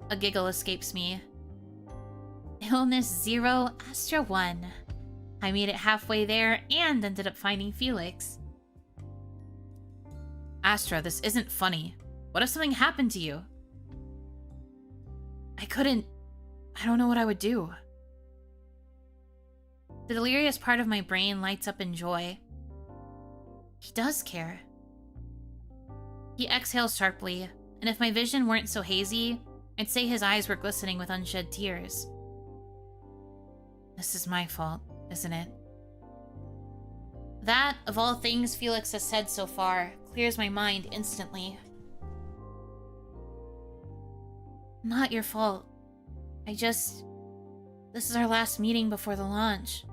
A giggle escapes me. Illness 0, Astra 1. I made it halfway there and ended up finding Felix. Astra, this isn't funny. What if something happened to you? I don't know what I would do. The delirious part of my brain lights up in joy. He does care. He exhales sharply, and if my vision weren't so hazy, I'd say his eyes were glistening with unshed tears. This is my fault, isn't it? That, of all things Felix has said so far, clears my mind instantly. Not your fault. This is our last meeting before the launch.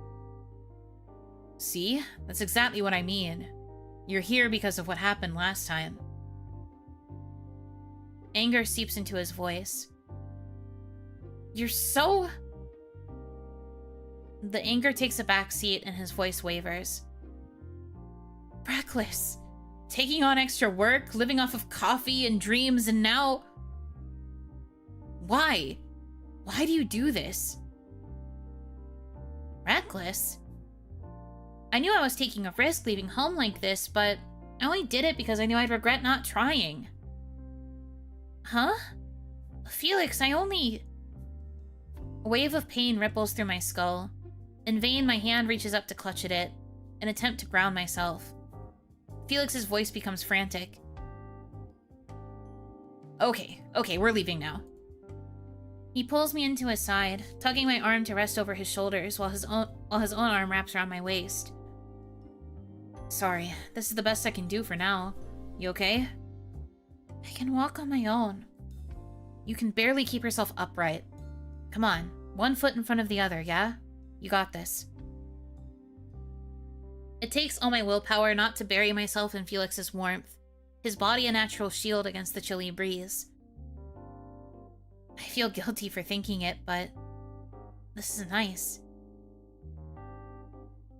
See? That's exactly what I mean. You're here because of what happened last time. Anger seeps into his voice. You're so... The anger takes a back seat and his voice wavers. Reckless. Taking on extra work, living off of coffee and dreams, and now... Why? Why do you do this? Reckless? I knew I was taking a risk leaving home like this, but I only did it because I knew I'd regret not trying. Huh? Felix, I only... A wave of pain ripples through my skull. In vain, my hand reaches up to clutch at it, an attempt to ground myself. Felix's voice becomes frantic. Okay, we're leaving now. He pulls me into his side, tugging my arm to rest over his shoulders while his own arm wraps around my waist. Sorry, this is the best I can do for now. You okay? I can walk on my own. You can barely keep yourself upright. Come on, one foot in front of the other, yeah? You got this. It takes all my willpower not to bury myself in Felix's warmth, his body a natural shield against the chilly breeze. I feel guilty for thinking it, but this is nice.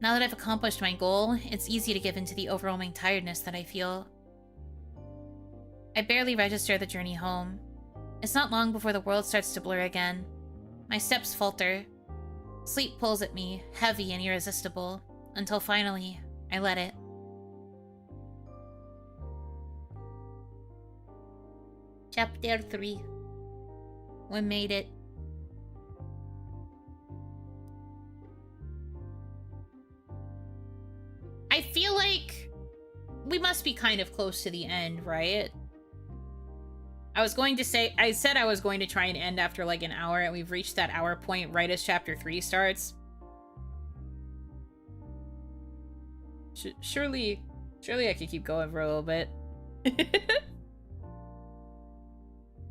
Now that I've accomplished my goal, it's easy to give in to the overwhelming tiredness that I feel. I barely register the journey home. It's not long before the world starts to blur again. My steps falter. Sleep pulls at me, heavy and irresistible, until finally, I let it. Chapter 3. We made it. I feel like we must be kind of close to the end, right? I said I was going to try and end after like an hour, and we've reached that hour point right as chapter 3 starts. Surely I could keep going for a little bit.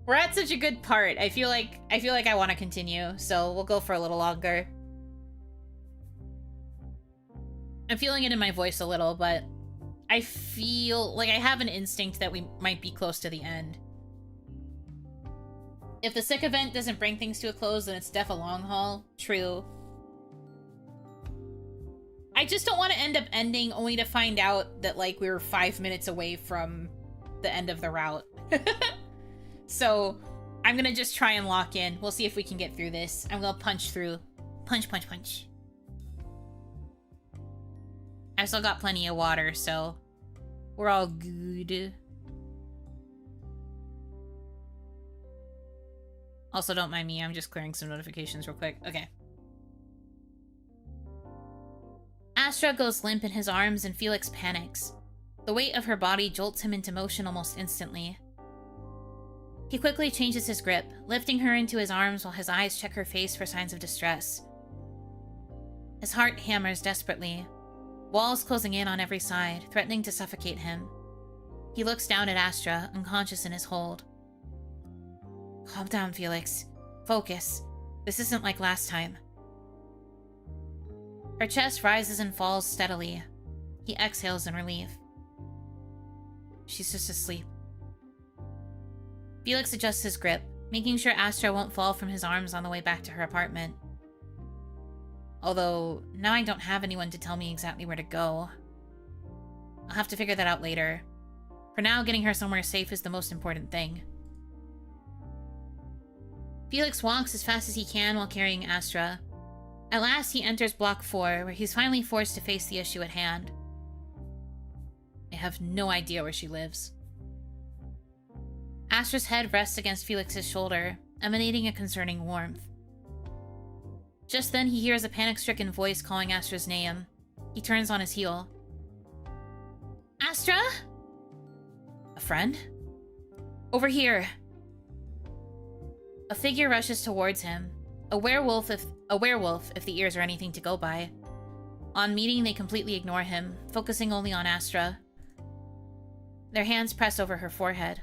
We're at such a good part. I feel like I want to continue, so we'll go for a little longer. I'm feeling it in my voice a little, but I feel like I have an instinct that we might be close to the end. If the sick event doesn't bring things to a close, then it's def a long haul. True. I just don't want to end up ending only to find out that, like, we were 5 minutes away from the end of the route. So, I'm gonna just try and lock in. We'll see if we can get through this. I'm gonna punch through. Punch, punch, punch. I've still got plenty of water, so we're all good. Also, don't mind me. I'm just clearing some notifications real quick. Okay. Astra goes limp in his arms and Felix panics. The weight of her body jolts him into motion almost instantly. He quickly changes his grip, lifting her into his arms while his eyes check her face for signs of distress. His heart hammers desperately, walls closing in on every side, threatening to suffocate him. He looks down at Astra, unconscious in his hold. Calm down, Felix. Focus. This isn't like last time. Her chest rises and falls steadily. He exhales in relief. She's just asleep. Felix adjusts his grip, making sure Astra won't fall from his arms on the way back to her apartment. Although, now I don't have anyone to tell me exactly where to go. I'll have to figure that out later. For now, getting her somewhere safe is the most important thing. Felix walks as fast as he can while carrying Astra. At last, he enters Block 4, where he's finally forced to face the issue at hand. I have no idea where she lives. Astra's head rests against Felix's shoulder, emanating a concerning warmth. Just then, he hears a panic-stricken voice calling Astra's name. He turns on his heel. Astra? A friend? Over here. A figure rushes towards him. A werewolf if the ears are anything to go by. On meeting, they completely ignore him, focusing only on Astra. Their hands press over her forehead.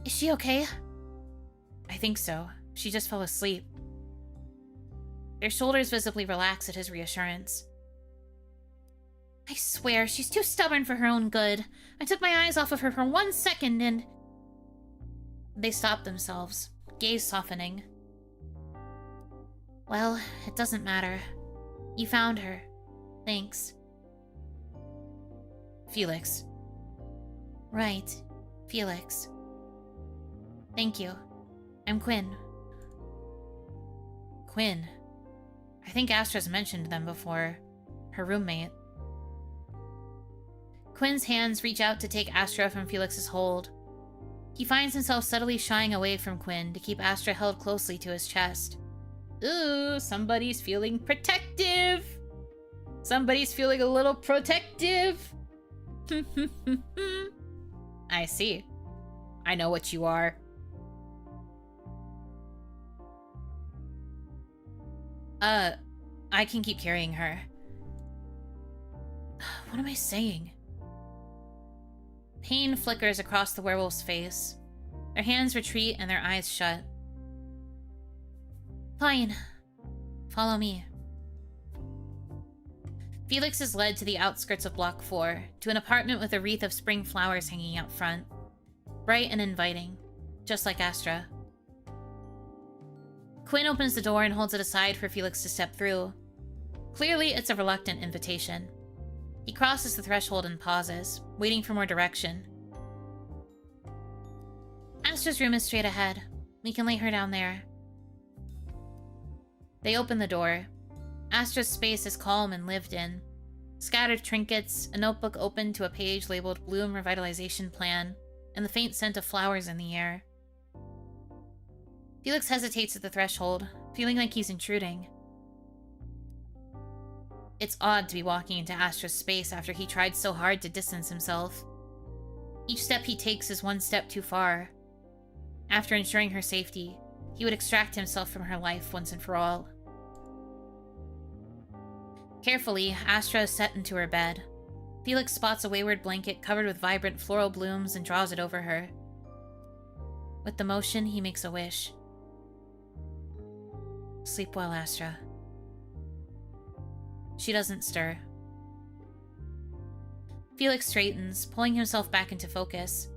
Is she okay? I think so. She just fell asleep. Their shoulders visibly relax at his reassurance. I swear, she's too stubborn for her own good. I took my eyes off of her for 1 second and... They stopped themselves, gaze softening. Well, it doesn't matter. You found her. Thanks. Felix. Right. Felix. Thank you. I'm Quinn. Quinn. I think Astra's mentioned them before. Her roommate. Quinn's hands reach out to take Astra from Felix's hold. He finds himself subtly shying away from Quinn to keep Astra held closely to his chest. Ooh, somebody's feeling protective! Somebody's feeling a little protective! I see. I know what you are. I can keep carrying her. What am I saying? Pain flickers across the werewolf's face. Their hands retreat and their eyes shut. Fine. Follow me. Felix is led to the outskirts of Block 4, to an apartment with a wreath of spring flowers hanging out front. Bright and inviting, just like Astra. Quinn opens the door and holds it aside for Felix to step through. Clearly, it's a reluctant invitation. He crosses the threshold and pauses, waiting for more direction. Astra's room is straight ahead. We can lay her down there. They open the door. Astra's space is calm and lived in. Scattered trinkets, a notebook open to a page labeled Bloom Revitalization Plan, and the faint scent of flowers in the air. Felix hesitates at the threshold, feeling like he's intruding. It's odd to be walking into Astra's space after he tried so hard to distance himself. Each step he takes is one step too far. After ensuring her safety, he would extract himself from her life once and for all. Carefully, Astra is set into her bed. Felix spots a wayward blanket covered with vibrant floral blooms and draws it over her. With the motion, he makes a wish. Sleep well, Astra. She doesn't stir. Felix straightens, pulling himself back into focus.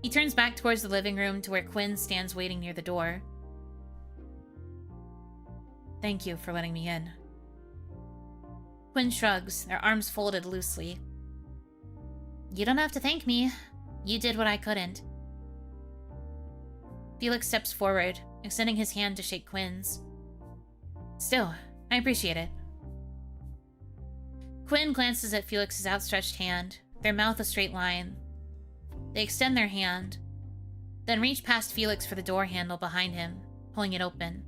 He turns back towards the living room to where Quinn stands waiting near the door. Thank you for letting me in. Quinn shrugs, their arms folded loosely. You don't have to thank me. You did what I couldn't. Felix steps forward, extending his hand to shake Quinn's. Still, I appreciate it. Quinn glances at Felix's outstretched hand, their mouth a straight line. They extend their hand, then reach past Felix for the door handle behind him, pulling it open.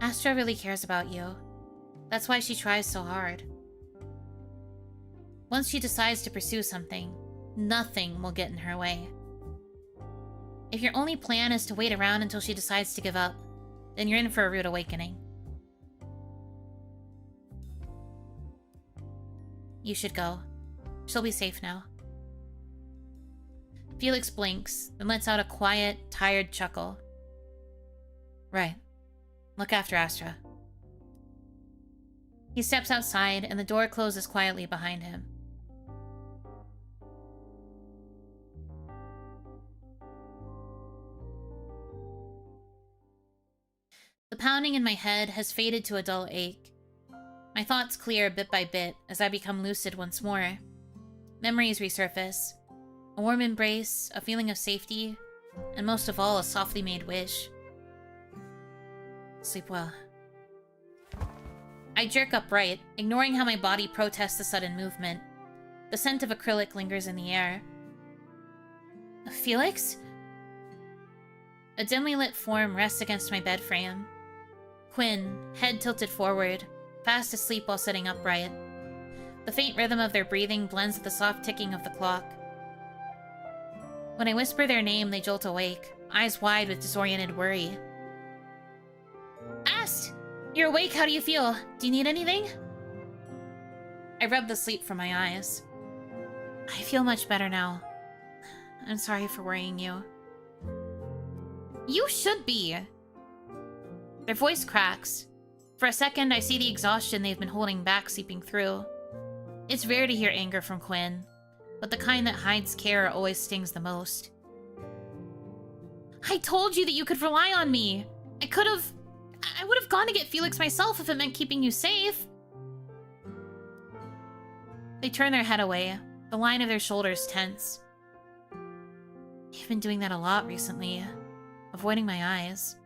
Astra really cares about you. That's why she tries so hard. Once she decides to pursue something, nothing will get in her way. If your only plan is to wait around until she decides to give up, then you're in for a rude awakening. You should go. She'll be safe now. Felix blinks, then lets out a quiet, tired chuckle. Right. Look after Astra. He steps outside, and the door closes quietly behind him. The pounding in my head has faded to a dull ache. My thoughts clear bit by bit as I become lucid once more. Memories resurface. A warm embrace, a feeling of safety, and most of all, a softly made wish. Sleep well. I jerk upright, ignoring how my body protests the sudden movement. The scent of acrylic lingers in the air. Felix? A dimly lit form rests against my bed frame. Quinn, head tilted forward, fast asleep while sitting upright. The faint rhythm of their breathing blends with the soft ticking of the clock. When I whisper their name, they jolt awake, eyes wide with disoriented worry. Ast! You're awake, how do you feel? Do you need anything? I rub the sleep from my eyes. I feel much better now. I'm sorry for worrying you. You should be. Their voice cracks. For a second, I see the exhaustion they've been holding back seeping through. It's rare to hear anger from Quinn, but the kind that hides care always stings the most. I told you that you could rely on me. I would have gone to get Felix myself if it meant keeping you safe. They turn their head away, the line of their shoulders tense. You've been doing that a lot recently, avoiding my eyes.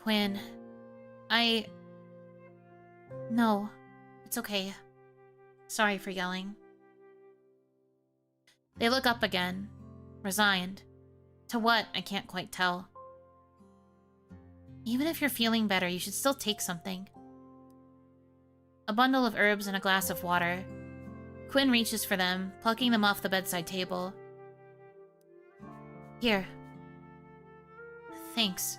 Quinn, No, it's okay. Sorry for yelling. They look up again, resigned. To what, I can't quite tell. Even if you're feeling better, you should still take something. A bundle of herbs and a glass of water. Quinn reaches for them, plucking them off the bedside table. Here. Thanks.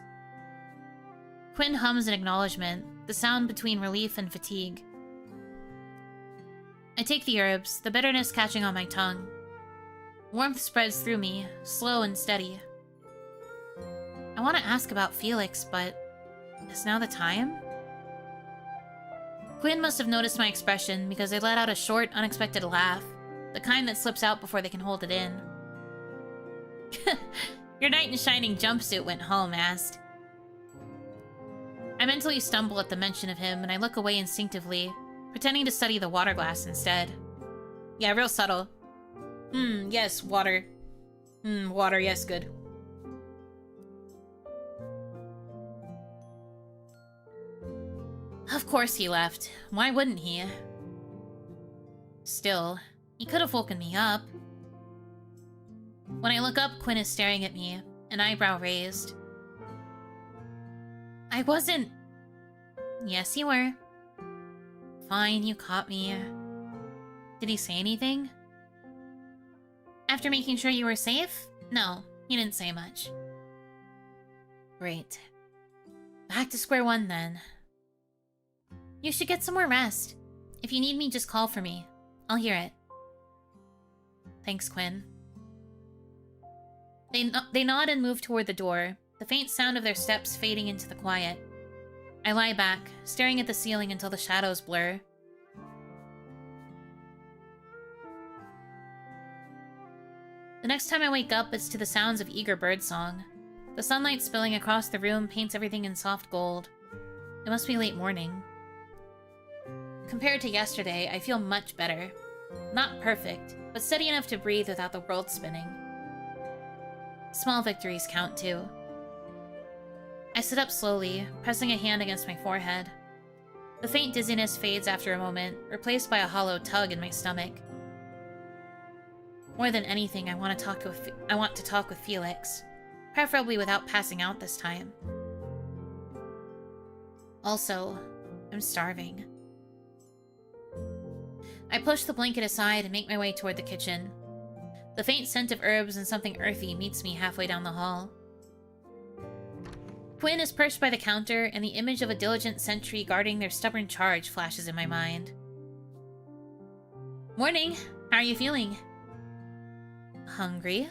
Quinn hums an acknowledgement, the sound between relief and fatigue. I take the herbs, the bitterness catching on my tongue. Warmth spreads through me, slow and steady. I want to ask about Felix, but is now the time? Quinn must have noticed my expression because they let out a short, unexpected laugh, the kind that slips out before they can hold it in. Your knight in shining jumpsuit went home, Ast. I mentally stumble at the mention of him, and I look away instinctively, pretending to study the water glass instead. Yeah, real subtle. Yes, water. Water, yes, good. Of course he left. Why wouldn't he? Still, he could have woken me up. When I look up, Quinn is staring at me, an eyebrow raised. I wasn't... Yes, you were. Fine, you caught me. Did he say anything? After making sure you were safe? No, he didn't say much. Great. Back to square one, then. You should get some more rest. If you need me, just call for me. I'll hear it. Thanks, Quinn. They nod and move toward the door, the faint sound of their steps fading into the quiet. I lie back, staring at the ceiling until the shadows blur. The next time I wake up, it's to the sounds of eager birdsong. The sunlight spilling across the room paints everything in soft gold. It must be late morning. Compared to yesterday, I feel much better. Not perfect, but steady enough to breathe without the world spinning. Small victories count too. I sit up slowly, pressing a hand against my forehead. The faint dizziness fades after a moment, replaced by a hollow tug in my stomach. More than anything, I want to talk with Felix, preferably without passing out this time. Also, I'm starving. I push the blanket aside and make my way toward the kitchen. The faint scent of herbs and something earthy meets me halfway down the hall. Quinn is perched by the counter, and the image of a diligent sentry guarding their stubborn charge flashes in my mind. Morning! How are you feeling? Hungry?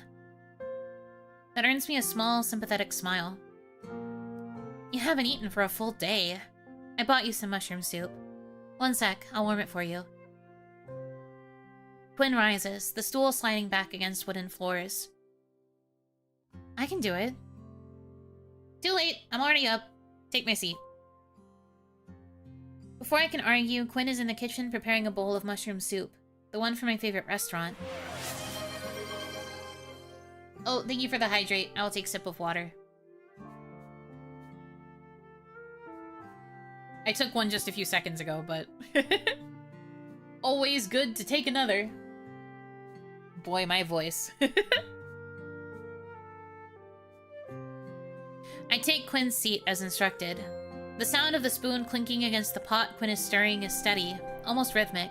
That earns me a small, sympathetic smile. You haven't eaten for a full day. I bought you some mushroom soup. One sec, I'll warm it for you. Quinn rises, the stool sliding back against wooden floors. I can do it. Too late, I'm already up. Take my seat. Before I can argue, Quinn is in the kitchen preparing a bowl of mushroom soup, the one from my favorite restaurant. Oh, thank you for the hydrate. I will take a sip of water. I took one just a few seconds ago, but... Always good to take another. Boy, my voice. I take Quinn's seat as instructed. The sound of the spoon clinking against the pot Quinn is stirring is steady, almost rhythmic.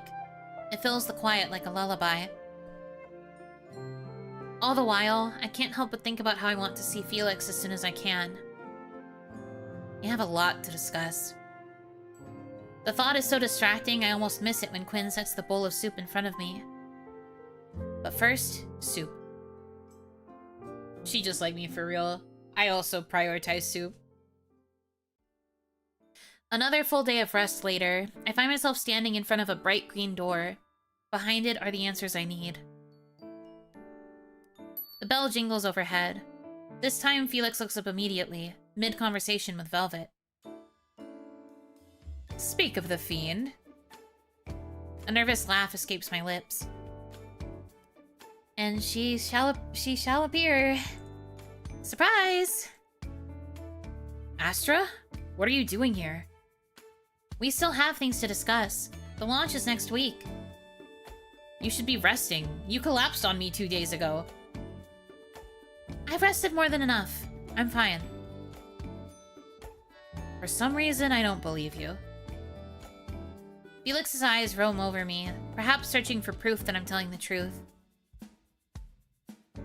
It fills the quiet like a lullaby. All the while, I can't help but think about how I want to see Felix as soon as I can. We have a lot to discuss. The thought is so distracting, I almost miss it when Quinn sets the bowl of soup in front of me. But first, soup. She just like me for real. I also prioritize soup. Another full day of rest later, I find myself standing in front of a bright green door. Behind it are the answers I need. The bell jingles overhead. This time, Felix looks up immediately, mid-conversation with Velvet. Speak of the fiend. A nervous laugh escapes my lips. And she shall appear. Surprise! Astra? What are you doing here? We still have things to discuss. The launch is next week. You should be resting. You collapsed on me 2 days ago. I've rested more than enough. I'm fine. For some reason, I don't believe you. Felix's eyes roam over me, perhaps searching for proof that I'm telling the truth.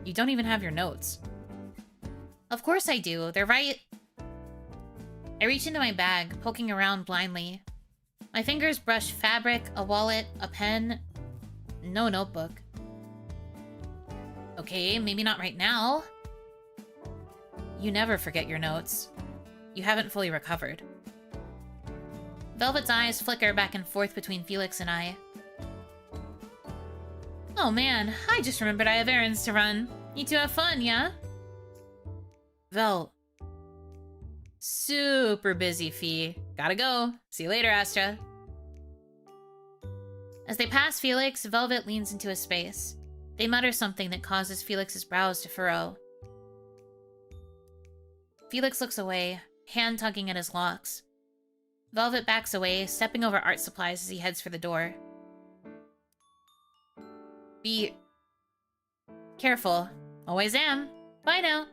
You don't even have your notes. Of course I do. They're right... I reach into my bag, poking around blindly. My fingers brush fabric, a wallet, a pen... No notebook. Okay, maybe not right now. You never forget your notes. You haven't fully recovered. Velvet's eyes flicker back and forth between Felix and I. Oh man, I just remembered I have errands to run. You two have fun, yeah? Vel. Super busy, Fee. Gotta go. See you later, Astra. As they pass Felix, Velvet leans into his space. They mutter something that causes Felix's brows to furrow. Felix looks away, hand tugging at his locks. Velvet backs away, stepping over art supplies as he heads for the door. Be careful. Always am. Bye now.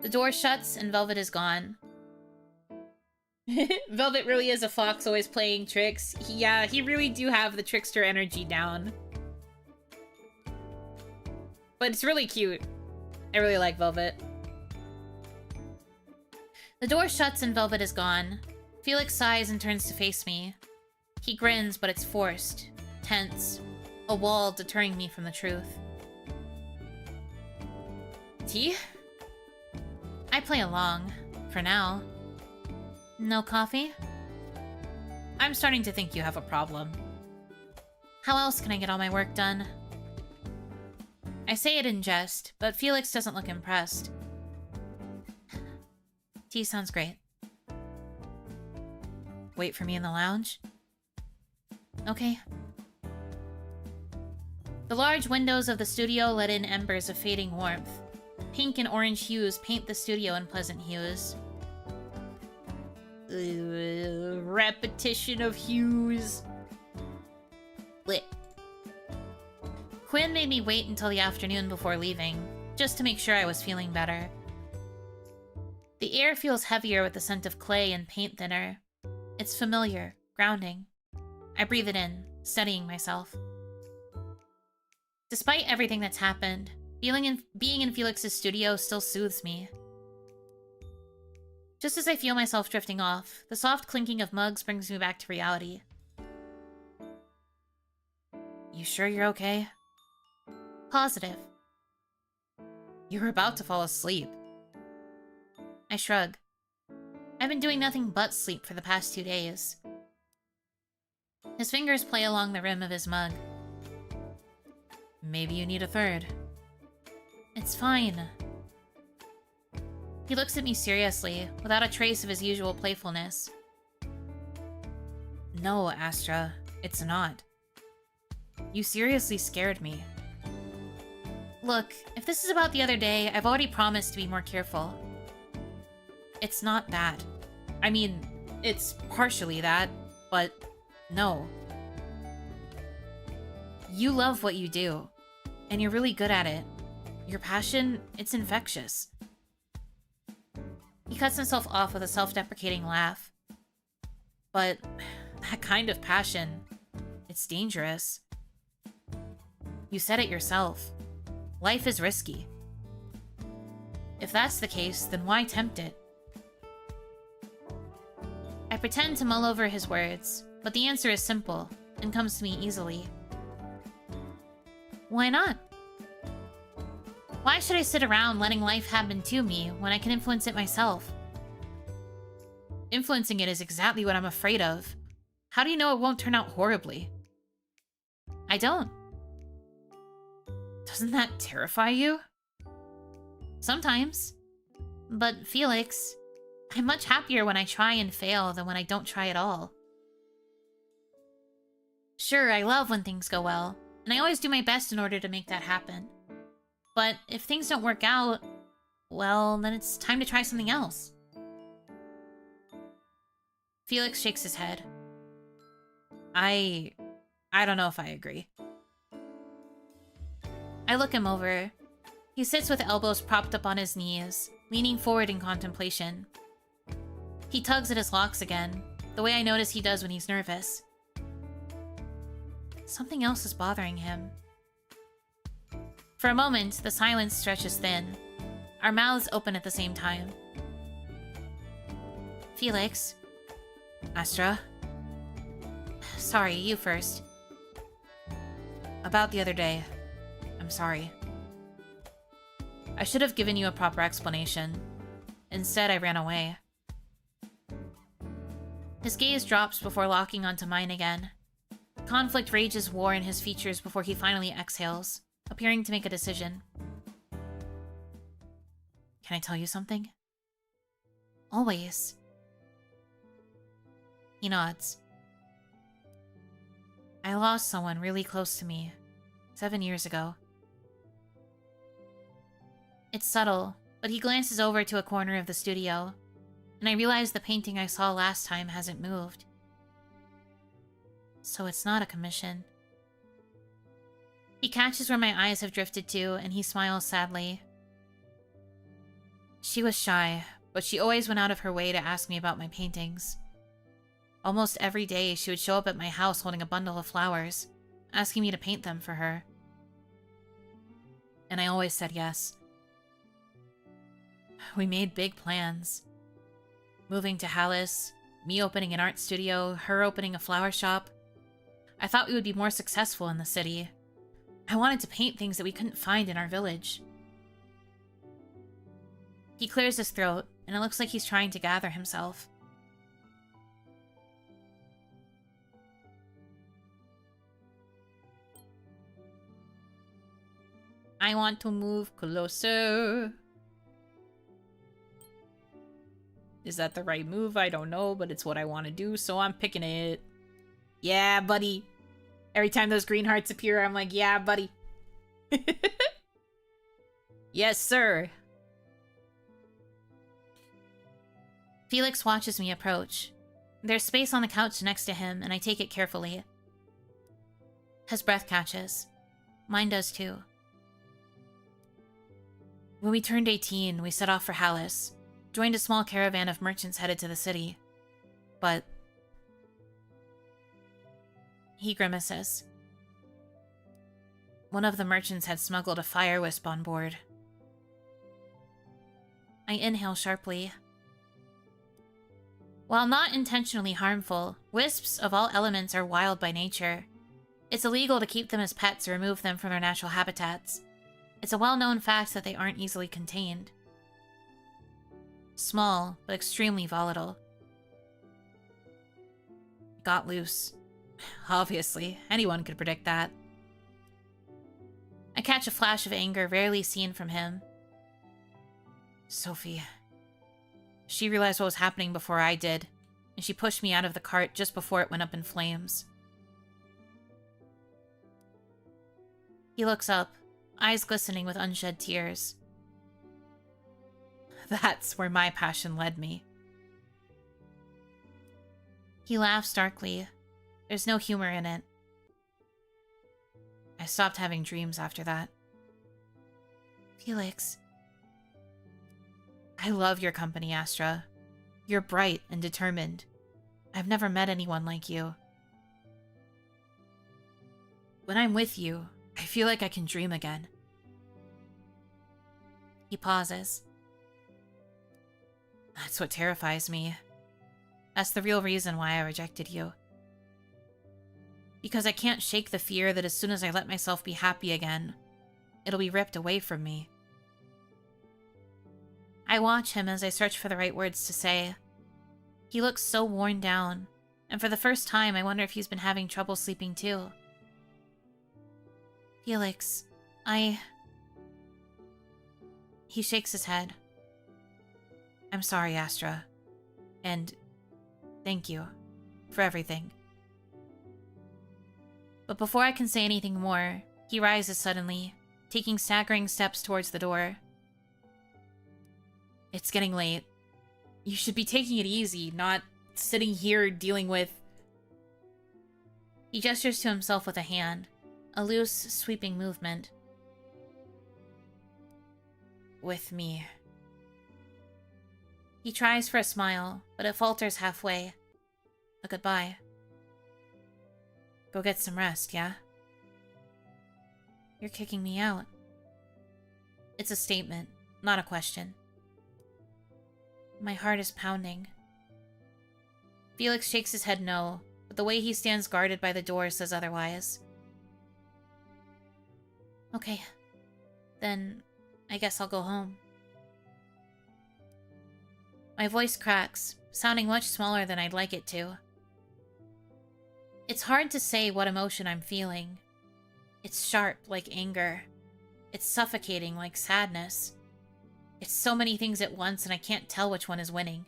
The door shuts and Velvet is gone. Velvet really is a fox, always playing tricks. Yeah, he really do have the trickster energy down. But it's really cute. I really like Velvet. The door shuts and Velvet is gone. Felix sighs and turns to face me. He grins, but it's forced, tense, a wall deterring me from the truth. Tea? I play along, for now. No coffee? I'm starting to think you have a problem. How else can I get all my work done? I say it in jest, but Felix doesn't look impressed. Tea sounds great. Wait for me in the lounge? Okay. The large windows of the studio let in embers of fading warmth. Pink and orange hues paint the studio in pleasant hues. Repetition of hues. Lit. Quinn made me wait until the afternoon before leaving, just to make sure I was feeling better. The air feels heavier with the scent of clay and paint thinner. It's familiar, grounding. I breathe it in, steadying myself. Despite everything that's happened, being in Felix's studio still soothes me. Just as I feel myself drifting off, the soft clinking of mugs brings me back to reality. You sure you're okay? Positive. You were about to fall asleep. I shrug. I've been doing nothing but sleep for the past 2 days. His fingers play along the rim of his mug. Maybe you need a third. It's fine. He looks at me seriously, without a trace of his usual playfulness. No, Astra, it's not. You seriously scared me. Look, if this is about the other day, I've already promised to be more careful. It's not that. I mean, it's partially that, but no. You love what you do, and you're really good at it. Your passion, it's infectious. He cuts himself off with a self-deprecating laugh. But that kind of passion, it's dangerous. You said it yourself. Life is risky. If that's the case, then why tempt it? I pretend to mull over his words, but the answer is simple and comes to me easily. Why not? Why should I sit around letting life happen to me when I can influence it myself? Influencing it is exactly what I'm afraid of. How do you know it won't turn out horribly? I don't. Doesn't that terrify you? Sometimes. But Felix, I'm much happier when I try and fail than when I don't try at all. Sure, I love when things go well, and I always do my best in order to make that happen. But if things don't work out, well, then it's time to try something else. Felix shakes his head. I don't know if I agree. I look him over. He sits with elbows propped up on his knees, leaning forward in contemplation. He tugs at his locks again, the way I notice he does when he's nervous. Something else is bothering him. For a moment, the silence stretches thin. Our mouths open at the same time. Felix. Astra. Sorry, you first. About the other day. I'm sorry. I should have given you a proper explanation. Instead, I ran away. His gaze drops before locking onto mine again. Conflict rages war in his features before he finally exhales, appearing to make a decision. Can I tell you something? Always. He nods. I lost someone really close to me 7 years ago. It's subtle, but he glances over to a corner of the studio, and I realize the painting I saw last time hasn't moved. So it's not a commission. He catches where my eyes have drifted to, and he smiles sadly. She was shy, but she always went out of her way to ask me about my paintings. Almost every day, she would show up at my house holding a bundle of flowers, asking me to paint them for her. And I always said yes. We made big plans. Moving to Hallis, me opening an art studio, her opening a flower shop. I thought we would be more successful in the city. I wanted to paint things that we couldn't find in our village. He clears his throat, and it looks like he's trying to gather himself. I want to move closer. Is that the right move? I don't know, but it's what I want to do, so I'm picking it. Yeah, buddy. Every time those green hearts appear, I'm like, yeah, buddy. Yes, sir. Felix watches me approach. There's space on the couch next to him, and I take it carefully. His breath catches. Mine does too. When we turned 18, we set off for Hallis, joined a small caravan of merchants headed to the city. But... He grimaces. One of the merchants had smuggled a fire wisp on board. I inhale sharply. While not intentionally harmful, wisps of all elements are wild by nature. It's illegal to keep them as pets or remove them from their natural habitats. It's a well-known fact that they aren't easily contained. Small, but extremely volatile. Got loose. Obviously, anyone could predict that. I catch a flash of anger rarely seen from him. Sophie. She realized what was happening before I did, and she pushed me out of the cart just before it went up in flames. He looks up, eyes glistening with unshed tears. That's where my passion led me. He laughs darkly. There's no humor in it. I stopped having dreams after that. Felix. I love your company, Astra. You're bright and determined. I've never met anyone like you. When I'm with you, I feel like I can dream again. He pauses. That's what terrifies me. That's the real reason why I rejected you. Because I can't shake the fear that as soon as I let myself be happy again, it'll be ripped away from me. I watch him as I search for the right words to say. He looks so worn down, and for the first time I wonder if he's been having trouble sleeping too. Felix, He shakes his head. I'm sorry, Astra. And thank you for everything. But before I can say anything more, he rises suddenly, taking staggering steps towards the door. It's getting late. You should be taking it easy, not sitting here dealing with... He gestures to himself with a hand, a loose, sweeping movement. With me. He tries for a smile, but it falters halfway. A goodbye. Go get some rest, yeah? You're kicking me out. It's a statement, not a question. My heart is pounding. Felix shakes his head no, but the way he stands guarded by the door says otherwise. Okay, then I guess I'll go home. My voice cracks, sounding much smaller than I'd like it to. It's hard to say what emotion I'm feeling. It's sharp like anger. It's suffocating like sadness. It's so many things at once and I can't tell which one is winning.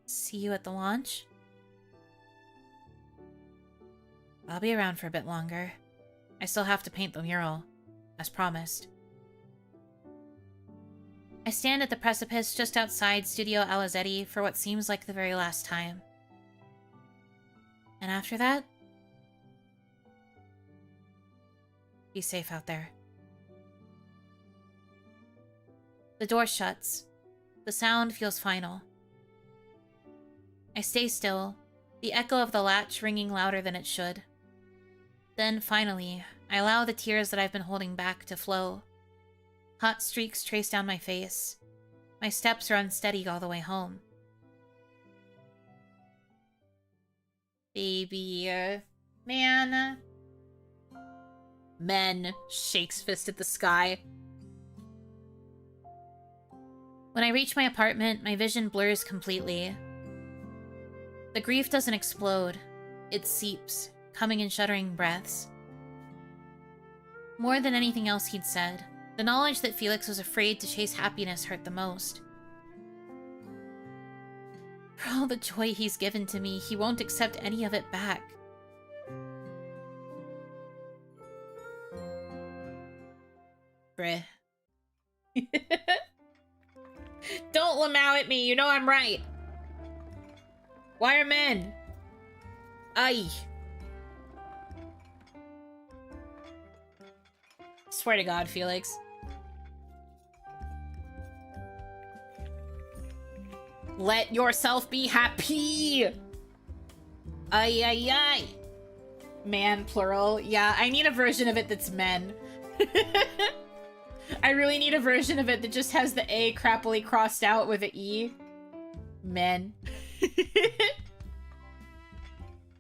See you at the launch? I'll be around for a bit longer. I still have to paint the mural, as promised. I stand at the precipice just outside Studio Alizetti for what seems like the very last time. And after that, be safe out there. The door shuts. The sound feels final. I stay still, the echo of the latch ringing louder than it should. Then, finally, I allow the tears that I've been holding back to flow. Hot streaks trace down my face. My steps are unsteady all the way home. Baby, man. Men, shakes fist at the sky. When I reach my apartment, my vision blurs completely. The grief doesn't explode. It seeps, coming in shuddering breaths. More than anything else he'd said, the knowledge that Felix was afraid to chase happiness hurt the most. For all the joy he's given to me, he won't accept any of it back. Bruh. Don't lamau at me, you know I'm right. Why are men? Aye. Swear to God, Felix. Let yourself be happy! Ay, ay, ay. Man, plural. Yeah, I need a version of it that's men. I really need a version of it that just has the A crappily crossed out with an E. Men.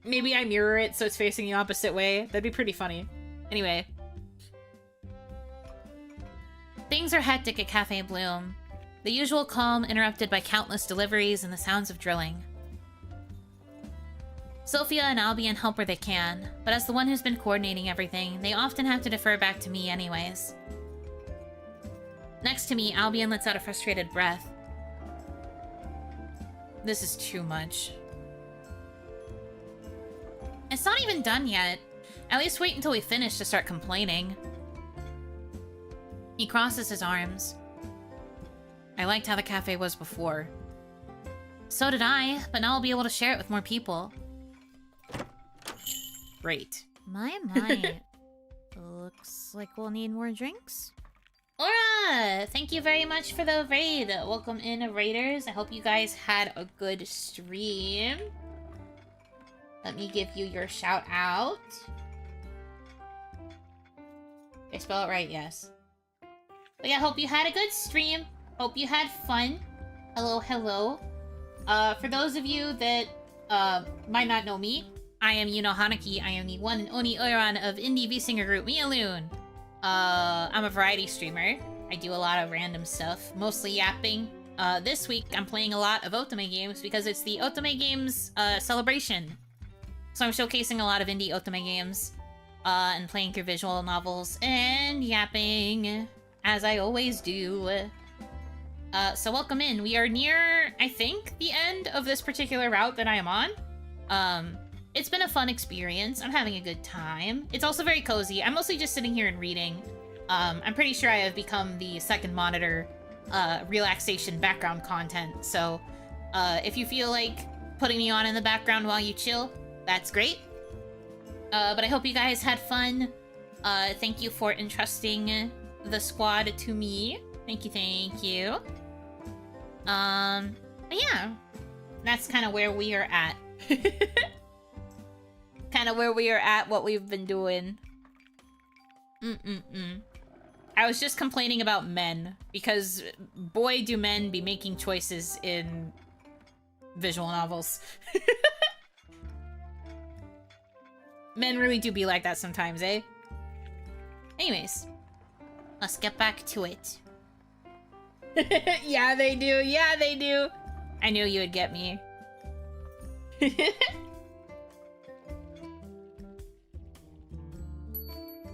Maybe I mirror it so it's facing the opposite way. That'd be pretty funny. Anyway. Things are hectic at Cafe Bloom. The usual calm interrupted by countless deliveries and the sounds of drilling. Sophia and Albion help where they can, but as the one who's been coordinating everything, they often have to defer back to me anyways. Next to me, Albion lets out a frustrated breath. This is too much. It's not even done yet. At least wait until we finish to start complaining. He crosses his arms. I liked how the cafe was before. So did I, but now I'll be able to share it with more people. Great. My. Looks like we'll need more drinks. Laura! Thank you very much for the raid. Welcome in, raiders. I hope you guys had a good stream. Let me give you your shout out. Did I spell it right? Yes. But yeah, hope you had a good stream. Hope you had fun. Hello, hello. For those of you that might not know me, I am Yuno Hanaki. I am the one and only Oiran of indie V-singer group Mialoon. I'm a variety streamer. I do a lot of random stuff, mostly yapping. This week, I'm playing a lot of Otome games because it's the Otome Games celebration. So I'm showcasing a lot of indie Otome games, and playing through visual novels and yapping, as I always do. So welcome in. We are near, I think, the end of this particular route that I am on. It's been a fun experience. I'm having a good time. It's also very cozy. I'm mostly just sitting here and reading. I'm pretty sure I have become the second monitor relaxation background content. So if you feel like putting me on in the background while you chill, that's great. But I hope you guys had fun. Thank you for entrusting the squad to me. Thank you, thank you. But yeah, that's kind of where we are at. Kind of where we are at, what we've been doing. I was just complaining about men, because boy do men be making choices in visual novels. Men really do be like that sometimes, eh? Anyways, let's get back to it. Yeah, they do. Yeah, they do. I knew you would get me.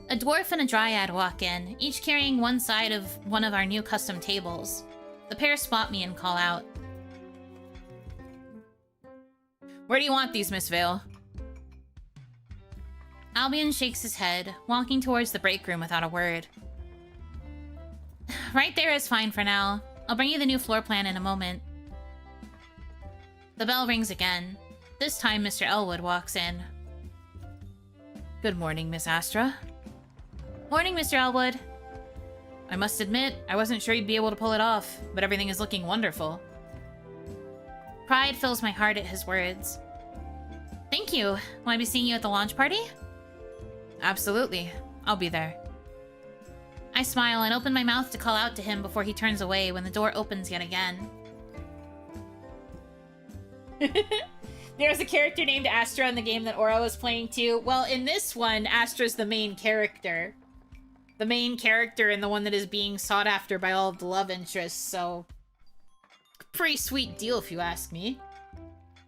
A dwarf and a dryad walk in, each carrying one side of one of our new custom tables. The pair spot me and call out. Where do you want these, Miss Vale? Albion shakes his head, walking towards the break room without a word. Right there is fine for now. I'll bring you the new floor plan in a moment. The bell rings again. This time, Mr. Elwood walks in. Good morning, Miss Astra. Morning, Mr. Elwood. I must admit, I wasn't sure you'd be able to pull it off, but everything is looking wonderful. Pride fills my heart at his words. Thank you. Will I be seeing you at the launch party? Absolutely. I'll be there. I smile and open my mouth to call out to him before he turns away when the door opens yet again. There's a character named Astra in the game that Oro is playing too. Well, in this one, Astra's the main character. The main character and the one that is being sought after by all of the love interests, so... Pretty sweet deal, if you ask me.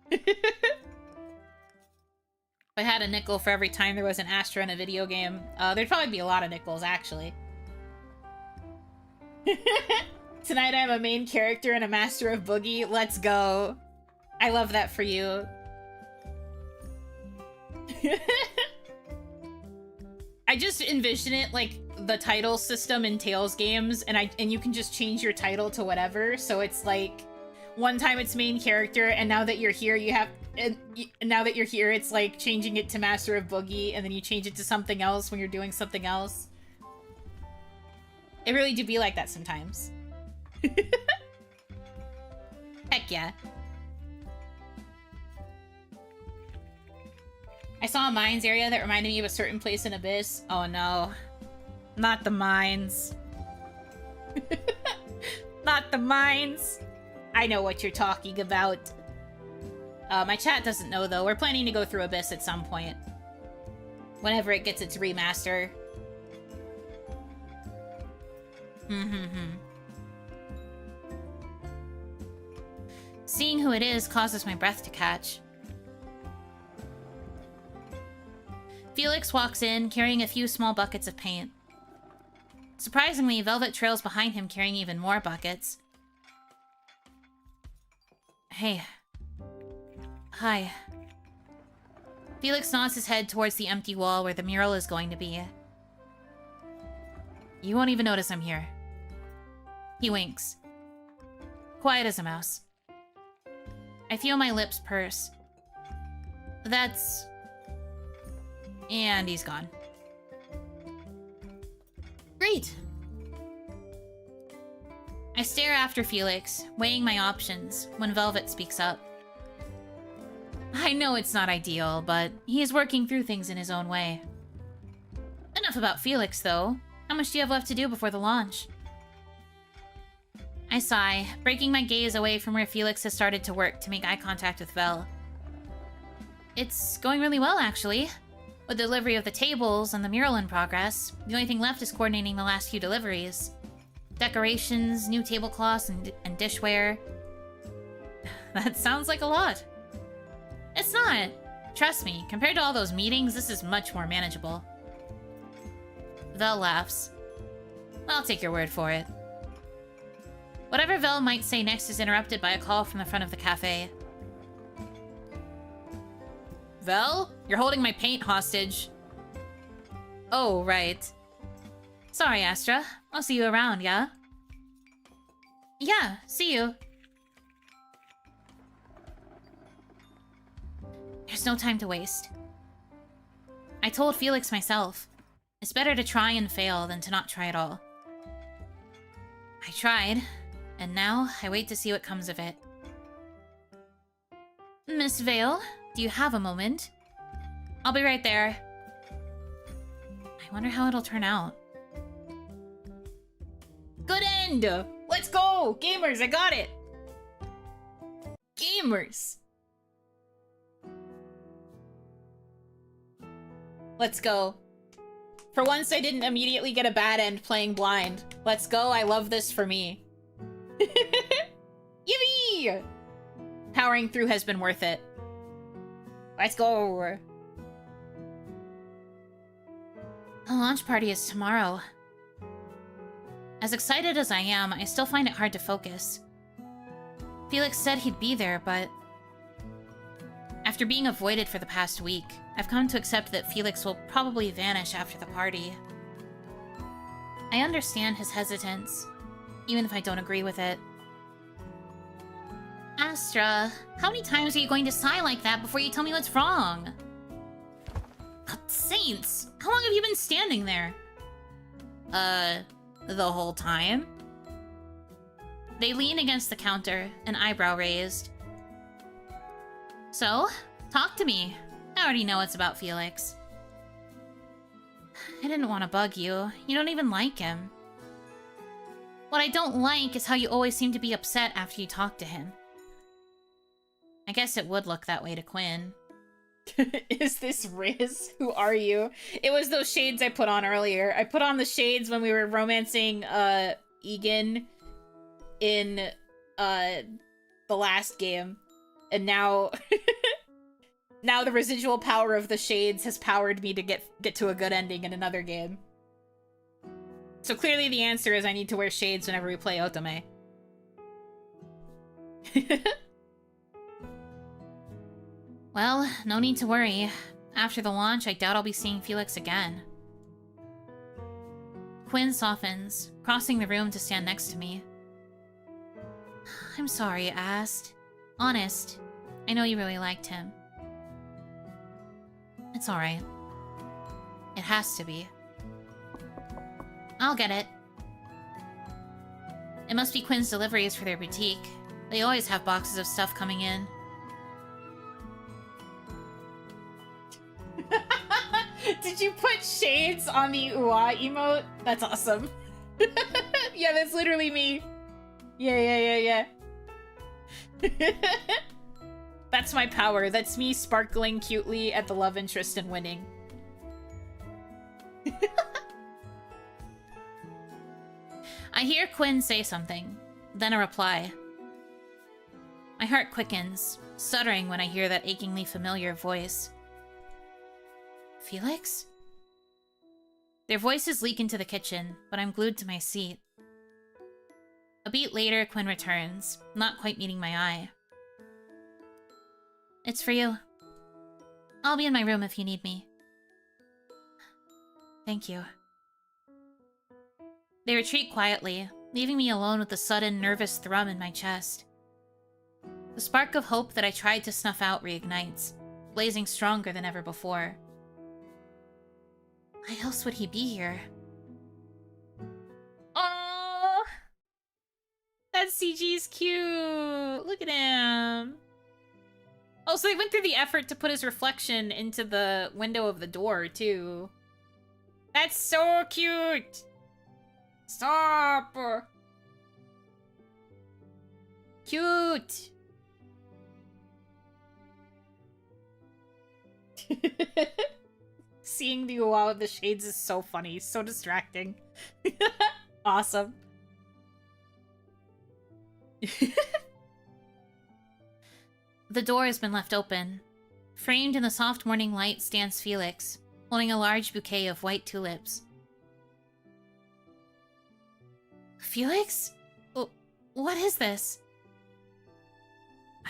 If I had a nickel for every time there was an Astra in a video game, there'd probably be a lot of nickels, actually. Tonight I'm a main character and a master of boogie. Let's go. I love that for you. I just envision it like the title system in Tales games, and you can just change your title to whatever. So it's like one time it's main character, and now that you're here, it's like changing it to Master of Boogie, and then you change it to something else when you're doing something else. It really do be like that sometimes. Heck yeah. I saw a mines area that reminded me of a certain place in Abyss. Oh no. Not the mines. Not the mines. I know what you're talking about. My chat doesn't know though. We're planning to go through Abyss at some point. Whenever it gets its remaster. Seeing who it is causes my breath to catch. Felix walks in, carrying a few small buckets of paint. Surprisingly, Velvet trails behind him, carrying even more buckets. Hey. Hi. Felix nods his head towards the empty wall where the mural is going to be. You won't even notice I'm here. He winks. Quiet as a mouse. I feel my lips purse. That's... And he's gone. Great! I stare after Felix, weighing my options, when Velvet speaks up. I know it's not ideal, but he is working through things in his own way. Enough about Felix, though. How much do you have left to do before the launch? I sigh, breaking my gaze away from where Felix has started to work to make eye contact with Vel. It's going really well, actually. With the delivery of the tables and the mural in progress, the only thing left is coordinating the last few deliveries. Decorations, new tablecloths, and dishware. That sounds like a lot. It's not. Trust me, compared to all those meetings, this is much more manageable. Vel laughs. I'll take your word for it. Whatever Vel might say next is interrupted by a call from the front of the cafe. Vel? You're holding my paint hostage. Oh, right. Sorry, Astra. I'll see you around, yeah? Yeah, see you. There's no time to waste. I told Felix myself. It's better to try and fail than to not try at all. I tried, and now I wait to see what comes of it. Miss Vale, do you have a moment? I'll be right there. I wonder how it'll turn out. Good end! Let's go! Gamers, I got it! Gamers! Let's go. For once, I didn't immediately get a bad end playing blind. Let's go, I love this for me. Yippee! Powering through has been worth it. Let's go! The launch party is tomorrow. As excited as I am, I still find it hard to focus. Felix said he'd be there, but... After being avoided for the past week, I've come to accept that Felix will probably vanish after the party. I understand his hesitance, even if I don't agree with it. Astra, how many times are you going to sigh like that before you tell me what's wrong? God, saints! How long have you been standing there? The whole time? They lean against the counter, an eyebrow raised. So, talk to me. I already know it's about Felix. I didn't want to bug you. You don't even like him. What I don't like is how you always seem to be upset after you talk to him. I guess it would look that way to Quinn. Is this Riz? Who are you? It was those shades I put on earlier. I put on the shades when we were romancing Egan in the last game. And now now the residual power of the shades has powered me to get to a good ending in another game. So clearly the answer is I need to wear shades whenever we play Otome. Well, no need to worry. After the launch, I doubt I'll be seeing Felix again. Quinn softens, crossing the room to stand next to me. I'm sorry you asked. Honest, I know you really liked him. It's alright. It has to be. I'll get it. It must be Quinn's deliveries for their boutique. They always have boxes of stuff coming in. Did you put shades on the Ua emote? That's awesome. Yeah, that's literally me. Yeah. That's my power. That's me sparkling cutely at the love interest and winning. I hear Quinn say something, then a reply. My heart quickens, stuttering when I hear that achingly familiar voice. Felix? Their voices leak into the kitchen, but I'm glued to my seat. A beat later, Quinn returns, not quite meeting my eye. It's for you. I'll be in my room if you need me. Thank you. They retreat quietly, leaving me alone with the sudden, nervous thrum in my chest. The spark of hope that I tried to snuff out reignites, blazing stronger than ever before. Why else would he be here? Oh, that CG's cute. Look at him. Oh, so they went through the effort to put his reflection into the window of the door, too. That's so cute. Stop. Cute! Seeing the wow with the shades is so funny, so distracting. Awesome. The door has been left open. Framed in the soft morning light stands Felix, holding a large bouquet of white tulips. Felix? What is this?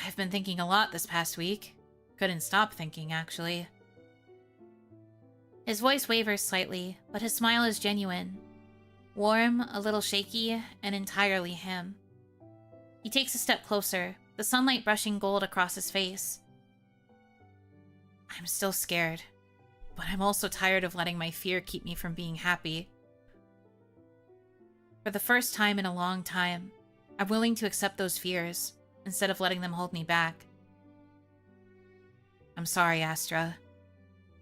I've been thinking a lot this past week. Couldn't stop thinking, actually. His voice wavers slightly, but his smile is genuine. Warm, a little shaky, and entirely him. He takes a step closer, the sunlight brushing gold across his face. I'm still scared, but I'm also tired of letting my fear keep me from being happy. For the first time in a long time, I'm willing to accept those fears, instead of letting them hold me back. I'm sorry, Astra,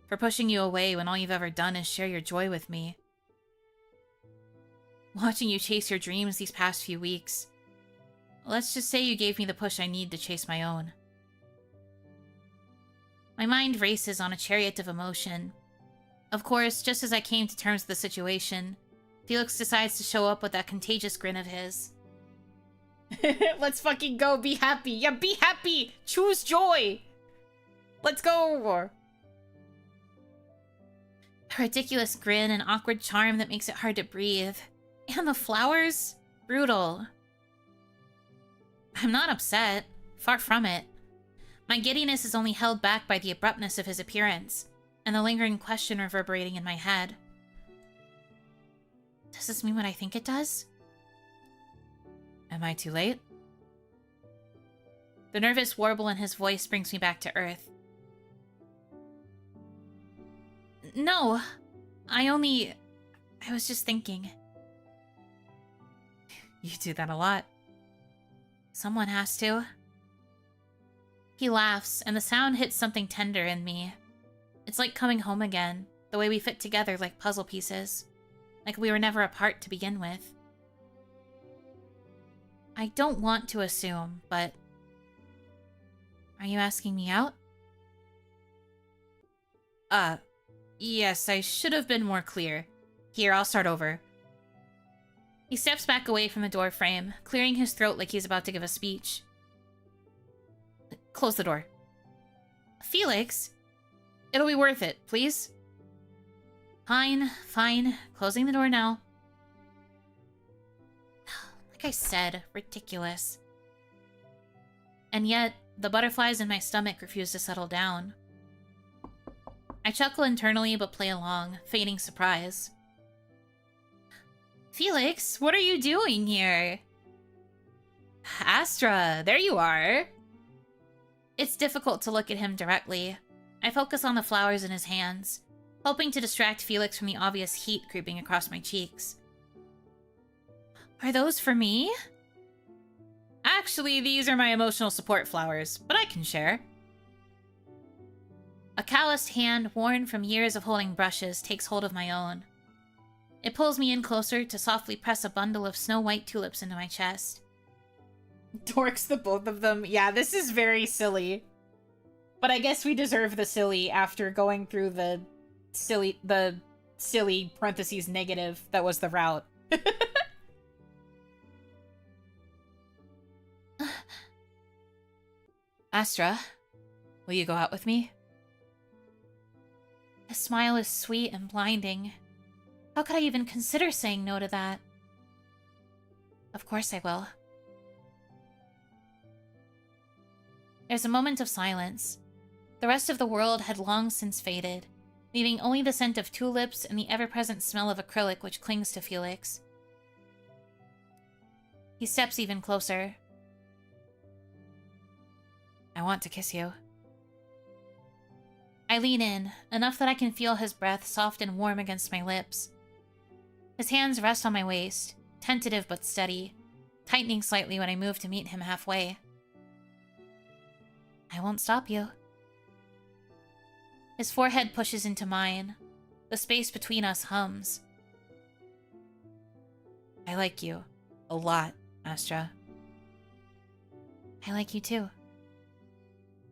for pushing you away when all you've ever done is share your joy with me. Watching you chase your dreams these past few weeks, let's just say you gave me the push I need to chase my own. My mind races on a chariot of emotion. Of course, just as I came to terms with the situation, Felix decides to show up with that contagious grin of his. Let's fucking go, be happy! Yeah, be happy! Choose joy! Let's go! A ridiculous grin and awkward charm that makes it hard to breathe. And the flowers? Brutal. I'm not upset. Far from it. My giddiness is only held back by the abruptness of his appearance, and the lingering question reverberating in my head. Does this mean what I think it does? Am I too late? The nervous warble in his voice brings me back to earth. No, I was just thinking. You do that a lot. Someone has to. He laughs, and the sound hits something tender in me. It's like coming home again, the way we fit together like puzzle pieces. Like we were never apart to begin with. I don't want to assume, but... Are you asking me out? Yes, I should have been more clear. Here, I'll start over. He steps back away from the door frame, clearing his throat like he's about to give a speech. Close the door. Felix? It'll be worth it, please? Fine. Closing the door now. Like I said, ridiculous. And yet, the butterflies in my stomach refuse to settle down. I chuckle internally but play along, feigning surprise. Felix, what are you doing here? Astra, there you are. It's difficult to look at him directly. I focus on the flowers in his hands, hoping to distract Felix from the obvious heat creeping across my cheeks. Are those for me? Actually, these are my emotional support flowers, but I can share. A calloused hand, worn from years of holding brushes, takes hold of my own. It pulls me in closer to softly press a bundle of snow-white tulips into my chest. Dorks, the both of them. Yeah, this is very silly. But I guess we deserve the silly after going through the silly parentheses negative that was the route. Astra, will you go out with me? His smile is sweet and blinding. How could I even consider saying no to that? Of course I will. There's a moment of silence. The rest of the world had long since faded, leaving only the scent of tulips and the ever-present smell of acrylic which clings to Felix. He steps even closer. I want to kiss you. I lean in, enough that I can feel his breath soft and warm against my lips. His hands rest on my waist, tentative but steady, tightening slightly when I move to meet him halfway. I won't stop you. His forehead pushes into mine. The space between us hums. I like you. A lot, Astra. I like you too.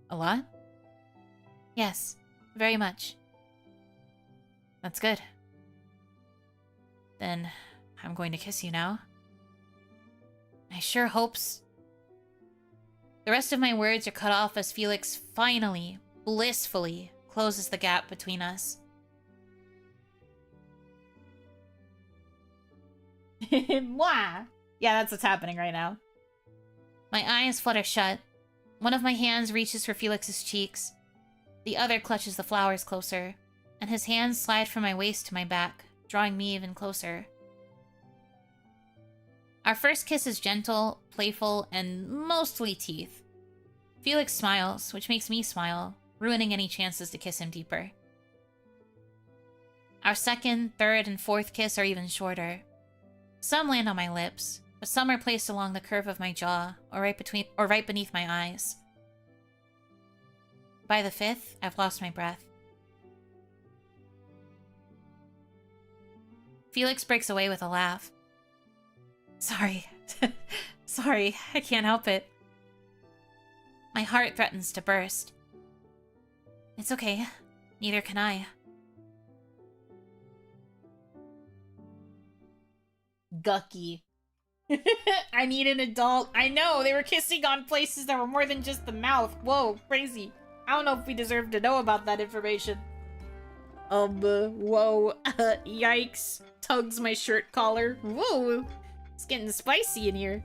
A lot? Yes, very much. That's good. Then I'm going to kiss you now. I sure hopes. The rest of my words are cut off as Felix finally, blissfully, closes the gap between us. Mwah! Yeah, that's what's happening right now. My eyes flutter shut. One of my hands reaches for Felix's cheeks. The other clutches the flowers closer, and his hands slide from my waist to my back, drawing me even closer. Our first kiss is gentle, playful, and mostly teeth. Felix smiles, which makes me smile, ruining any chances to kiss him deeper. Our second, third, and fourth kiss are even shorter. Some land on my lips, but some are placed along the curve of my jaw, or right beneath my eyes. By the fifth, I've lost my breath. Felix breaks away with a laugh. Sorry. Sorry, I can't help it. My heart threatens to burst. It's okay. Neither can I. Gucky. I need an adult. I know, they were kissing on places that were more than just the mouth. Whoa, crazy. I don't know if we deserve to know about that information. Whoa. Yikes. Tugs my shirt collar. Whoa. It's getting spicy in here.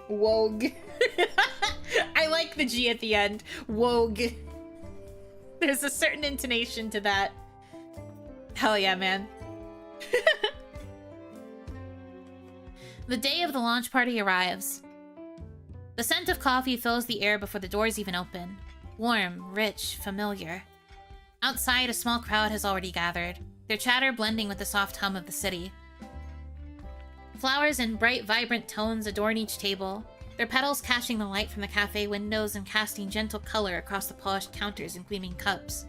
Wogue. I like the G at the end. Wogue. There's a certain intonation to that. Hell yeah, man. The day of the launch party arrives. The scent of coffee fills the air before the doors even open. Warm, rich, familiar. Outside, a small crowd has already gathered, their chatter blending with the soft hum of the city. Flowers in bright, vibrant tones adorn each table, their petals catching the light from the cafe windows and casting gentle color across the polished counters and gleaming cups.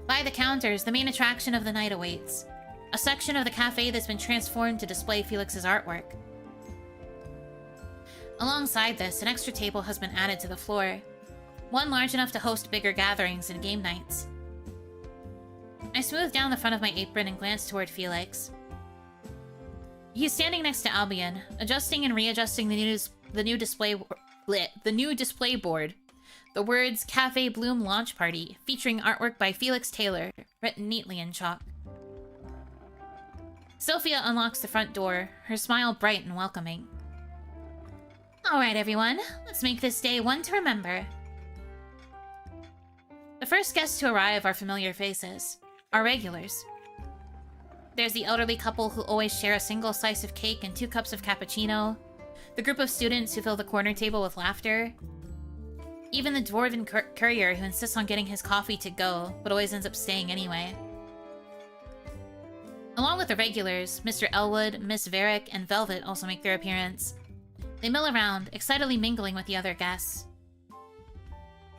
By the counters, the main attraction of the night awaits. A section of the cafe that's been transformed to display Felix's artwork. Alongside this, an extra table has been added to the floor, one large enough to host bigger gatherings and game nights. I smooth down the front of my apron and glance toward Felix. He's standing next to Albion, adjusting and readjusting the new display board. The words Cafe Bloom Launch Party, featuring artwork by Felix Taylor, written neatly in chalk. Sophia unlocks the front door, her smile bright and welcoming. Alright everyone, let's make this day one to remember. The first guests to arrive are familiar faces, our regulars. There's the elderly couple who always share a single slice of cake and 2 cups of cappuccino, the group of students who fill the corner table with laughter, even the dwarven courier who insists on getting his coffee to go, but always ends up staying anyway. Along with the regulars, Mr. Elwood, Miss Varick, and Velvet also make their appearance. They mill around, excitedly mingling with the other guests.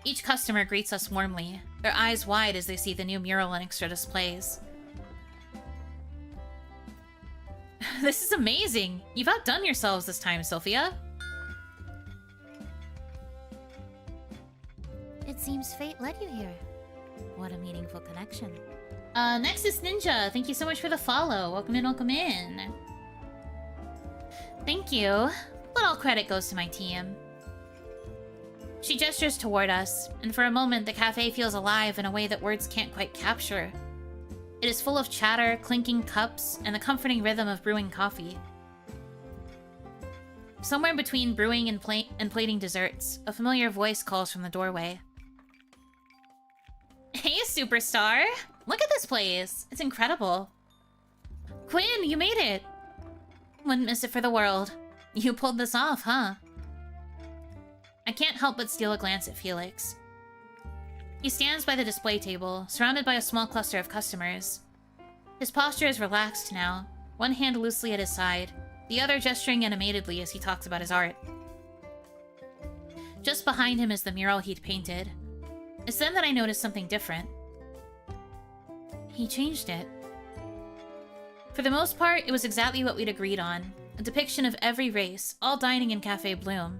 Each customer greets us warmly, their eyes wide as they see the new mural and extra displays. This is amazing! You've outdone yourselves this time, Sophia! It seems fate led you here. What a meaningful connection. Nexus Ninja, thank you so much for the follow. Welcome in, welcome in. Thank you, but all credit goes to my team. She gestures toward us, and for a moment the cafe feels alive in a way that words can't quite capture. It is full of chatter, clinking cups, and the comforting rhythm of brewing coffee. Somewhere between brewing and plating desserts, a familiar voice calls from the doorway. Hey, superstar! Look at this place! It's incredible. Quinn, you made it! Wouldn't miss it for the world. You pulled this off, huh? I can't help but steal a glance at Felix. He stands by the display table, surrounded by a small cluster of customers. His posture is relaxed now, one hand loosely at his side, the other gesturing animatedly as he talks about his art. Just behind him is the mural he'd painted. It's then that I notice something different. He changed it. For the most part, it was exactly what we'd agreed on. A depiction of every race, all dining in Cafe Bloom.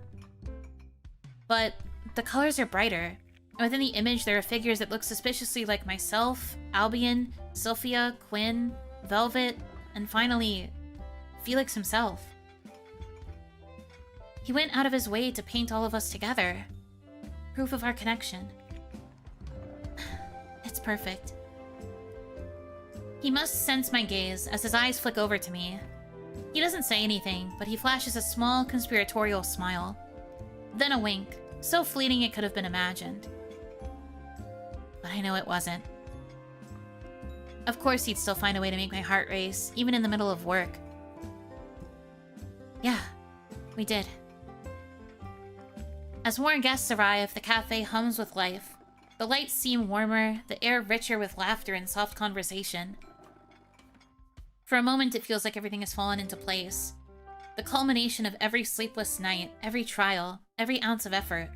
But the colors are brighter, and within the image there are figures that look suspiciously like myself, Albion, Sylphia, Quinn, Velvet, and finally, Felix himself. He went out of his way to paint all of us together. Proof of our connection. It's perfect. He must sense my gaze as his eyes flick over to me. He doesn't say anything, but he flashes a small conspiratorial smile. Then a wink, so fleeting it could have been imagined. But I know it wasn't. Of course he'd still find a way to make my heart race, even in the middle of work. Yeah, we did. As more guests arrive, the cafe hums with life. The lights seem warmer, the air richer with laughter and soft conversation. For a moment, it feels like everything has fallen into place. The culmination of every sleepless night, every trial, every ounce of effort.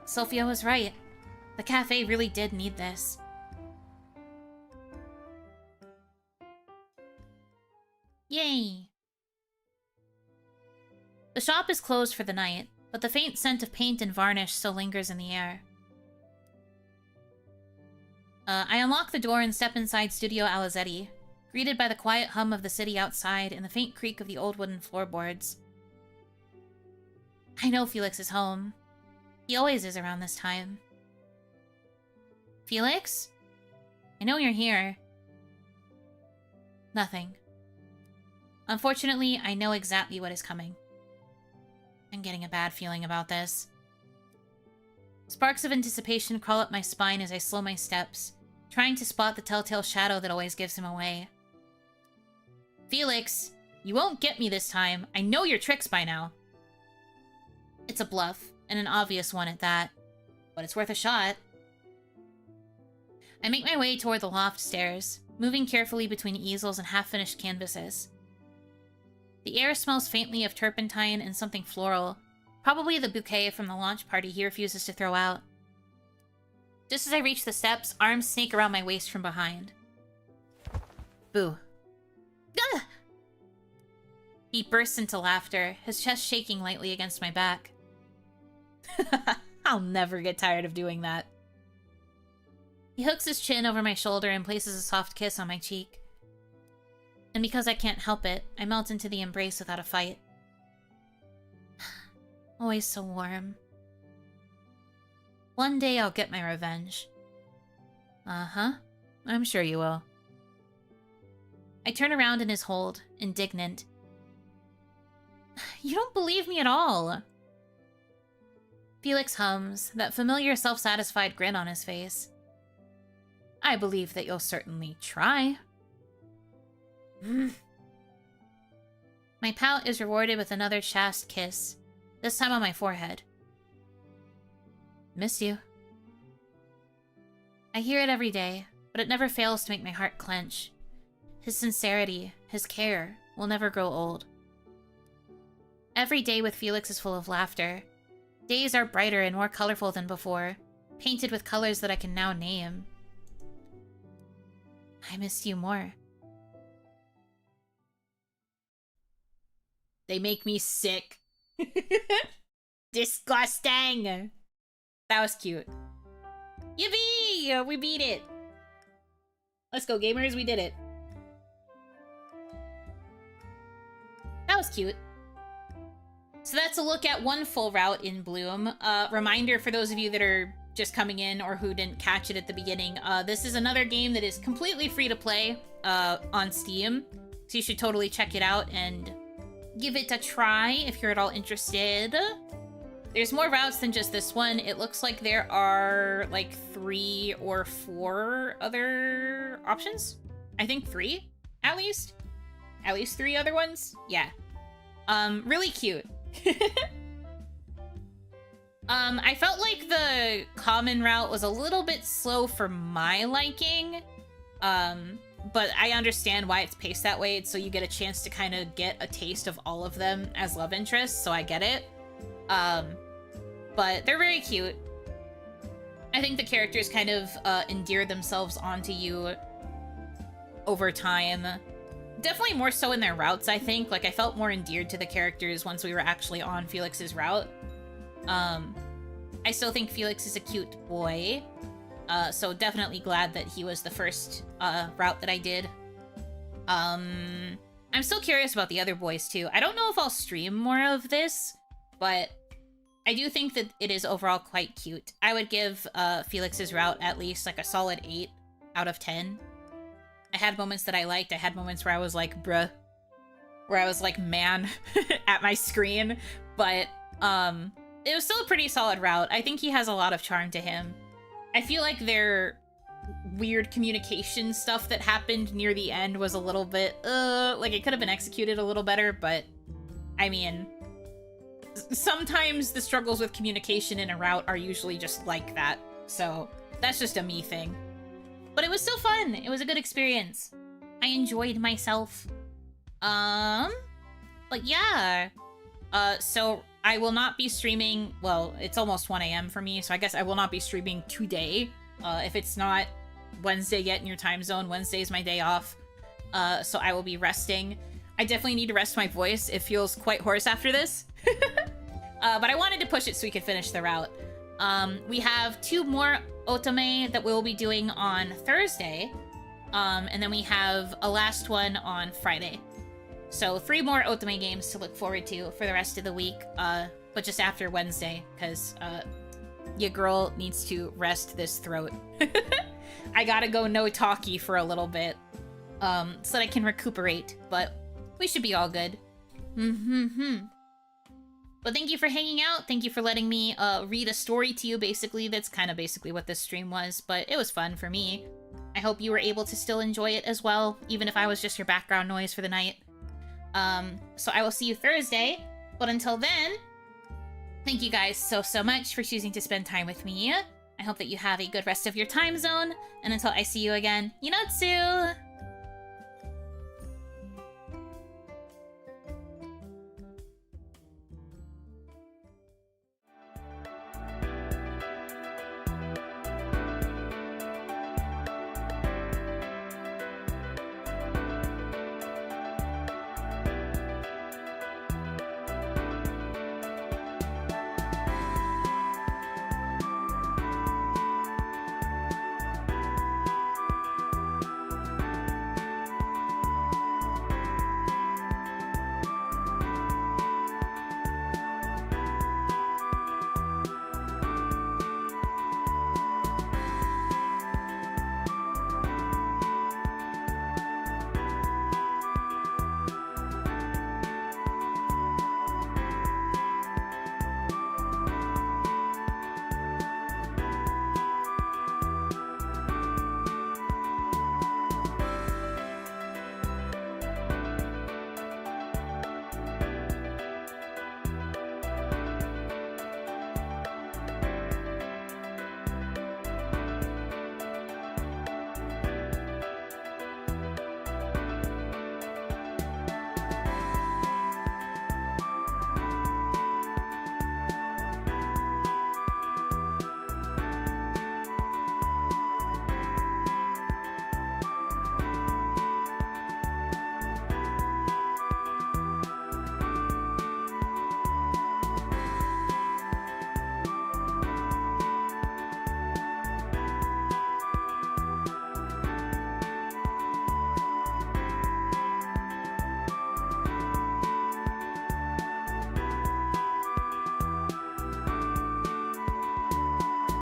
Sylphia was right. The cafe really did need this. Yay! The shop is closed for the night, but the faint scent of paint and varnish still lingers in the air. I unlock the door and step inside Studio Alizetti, greeted by the quiet hum of the city outside and the faint creak of the old wooden floorboards. I know Felix is home. He always is around this time. Felix? I know you're here. Nothing. Unfortunately, I know exactly what is coming. I'm getting a bad feeling about this. Sparks of anticipation crawl up my spine as I slow my steps, trying to spot the telltale shadow that always gives him away. Felix, you won't get me this time. I know your tricks by now. It's a bluff, and an obvious one at that, but it's worth a shot. I make my way toward the loft stairs, moving carefully between easels and half-finished canvases. The air smells faintly of turpentine and something floral, probably the bouquet from the launch party he refuses to throw out. Just as I reach the steps, arms snake around my waist from behind. Boo. Ah! He bursts into laughter, his chest shaking lightly against my back. I'll never get tired of doing that. He hooks his chin over my shoulder and places a soft kiss on my cheek. And because I can't help it, I melt into the embrace without a fight. Always so warm. One day I'll get my revenge. Uh-huh. I'm sure you will. I turn around in his hold, indignant. You don't believe me at all. Felix hums, that familiar self-satisfied grin on his face. I believe that you'll certainly try. My pout is rewarded with another chaste kiss, this time on my forehead. Miss you. I hear it every day, but it never fails to make my heart clench. His sincerity, his care, will never grow old. Every day with Felix is full of laughter. Days are brighter and more colorful than before, painted with colors that I can now name. I miss you more. They make me sick. Disgusting! That was cute. Yippee! We beat it! Let's go, gamers, we did it. That was cute. So that's a look at one full route in Bloom. Reminder for those of you that are just coming in or who didn't catch it at the beginning, this is another game that is completely free to play on Steam. So you should totally check it out and give it a try if you're at all interested. There's more routes than just this one. It looks like there are like 3 or 4 other options. I think 3, at least. At least 3 other ones. Yeah. Really cute. I felt like the common route was a little bit slow for my liking. But I understand why it's paced that way. It's so you get a chance to kind of get a taste of all of them as love interests, so I get it. But they're very cute. I think the characters kind of endear themselves onto you over time. Definitely more so in their routes, I think. Like, I felt more endeared to the characters once we were actually on Felix's route. I still think Felix is a cute boy. So definitely glad that he was the first route that I did. I'm still curious about the other boys too. I don't know if I'll stream more of this, but I do think that it is overall quite cute. I would give Felix's route at least like a solid 8 out of 10. I had moments that I liked. I had moments where I was like, bruh. Where I was like, man, at my screen. But it was still a pretty solid route. I think he has a lot of charm to him. I feel like their weird communication stuff that happened near the end was a little bit, like it could have been executed a little better, but I mean, sometimes the struggles with communication in a route are usually just like that. So that's just a me thing. But it was still fun. It was a good experience. I enjoyed myself. But yeah. So I will not be streaming, well, it's almost 1 a.m. for me, so I guess I will not be streaming today. If it's not Wednesday yet in your time zone, Wednesday is my day off. So I will be resting. I definitely need to rest my voice. It feels quite hoarse after this. But I wanted to push it so we could finish the route. We have 2 more otome that we'll be doing on Thursday. And then we have a last one on Friday. So 3 more otome games to look forward to for the rest of the week, but just after Wednesday, because your girl needs to rest this throat. I gotta go no talkie for a little bit, so that I can recuperate, but we should be all good. But thank you for hanging out. Thank you for letting me read a story to you, basically. That's kind of basically what this stream was, but it was fun for me. I hope you were able to still enjoy it as well, even if I was just your background noise for the night. So I will see you Thursday, but until then, thank you guys so much for choosing to spend time with me. I hope that you have a good rest of your time zone, and until I see you again, Yunotsu!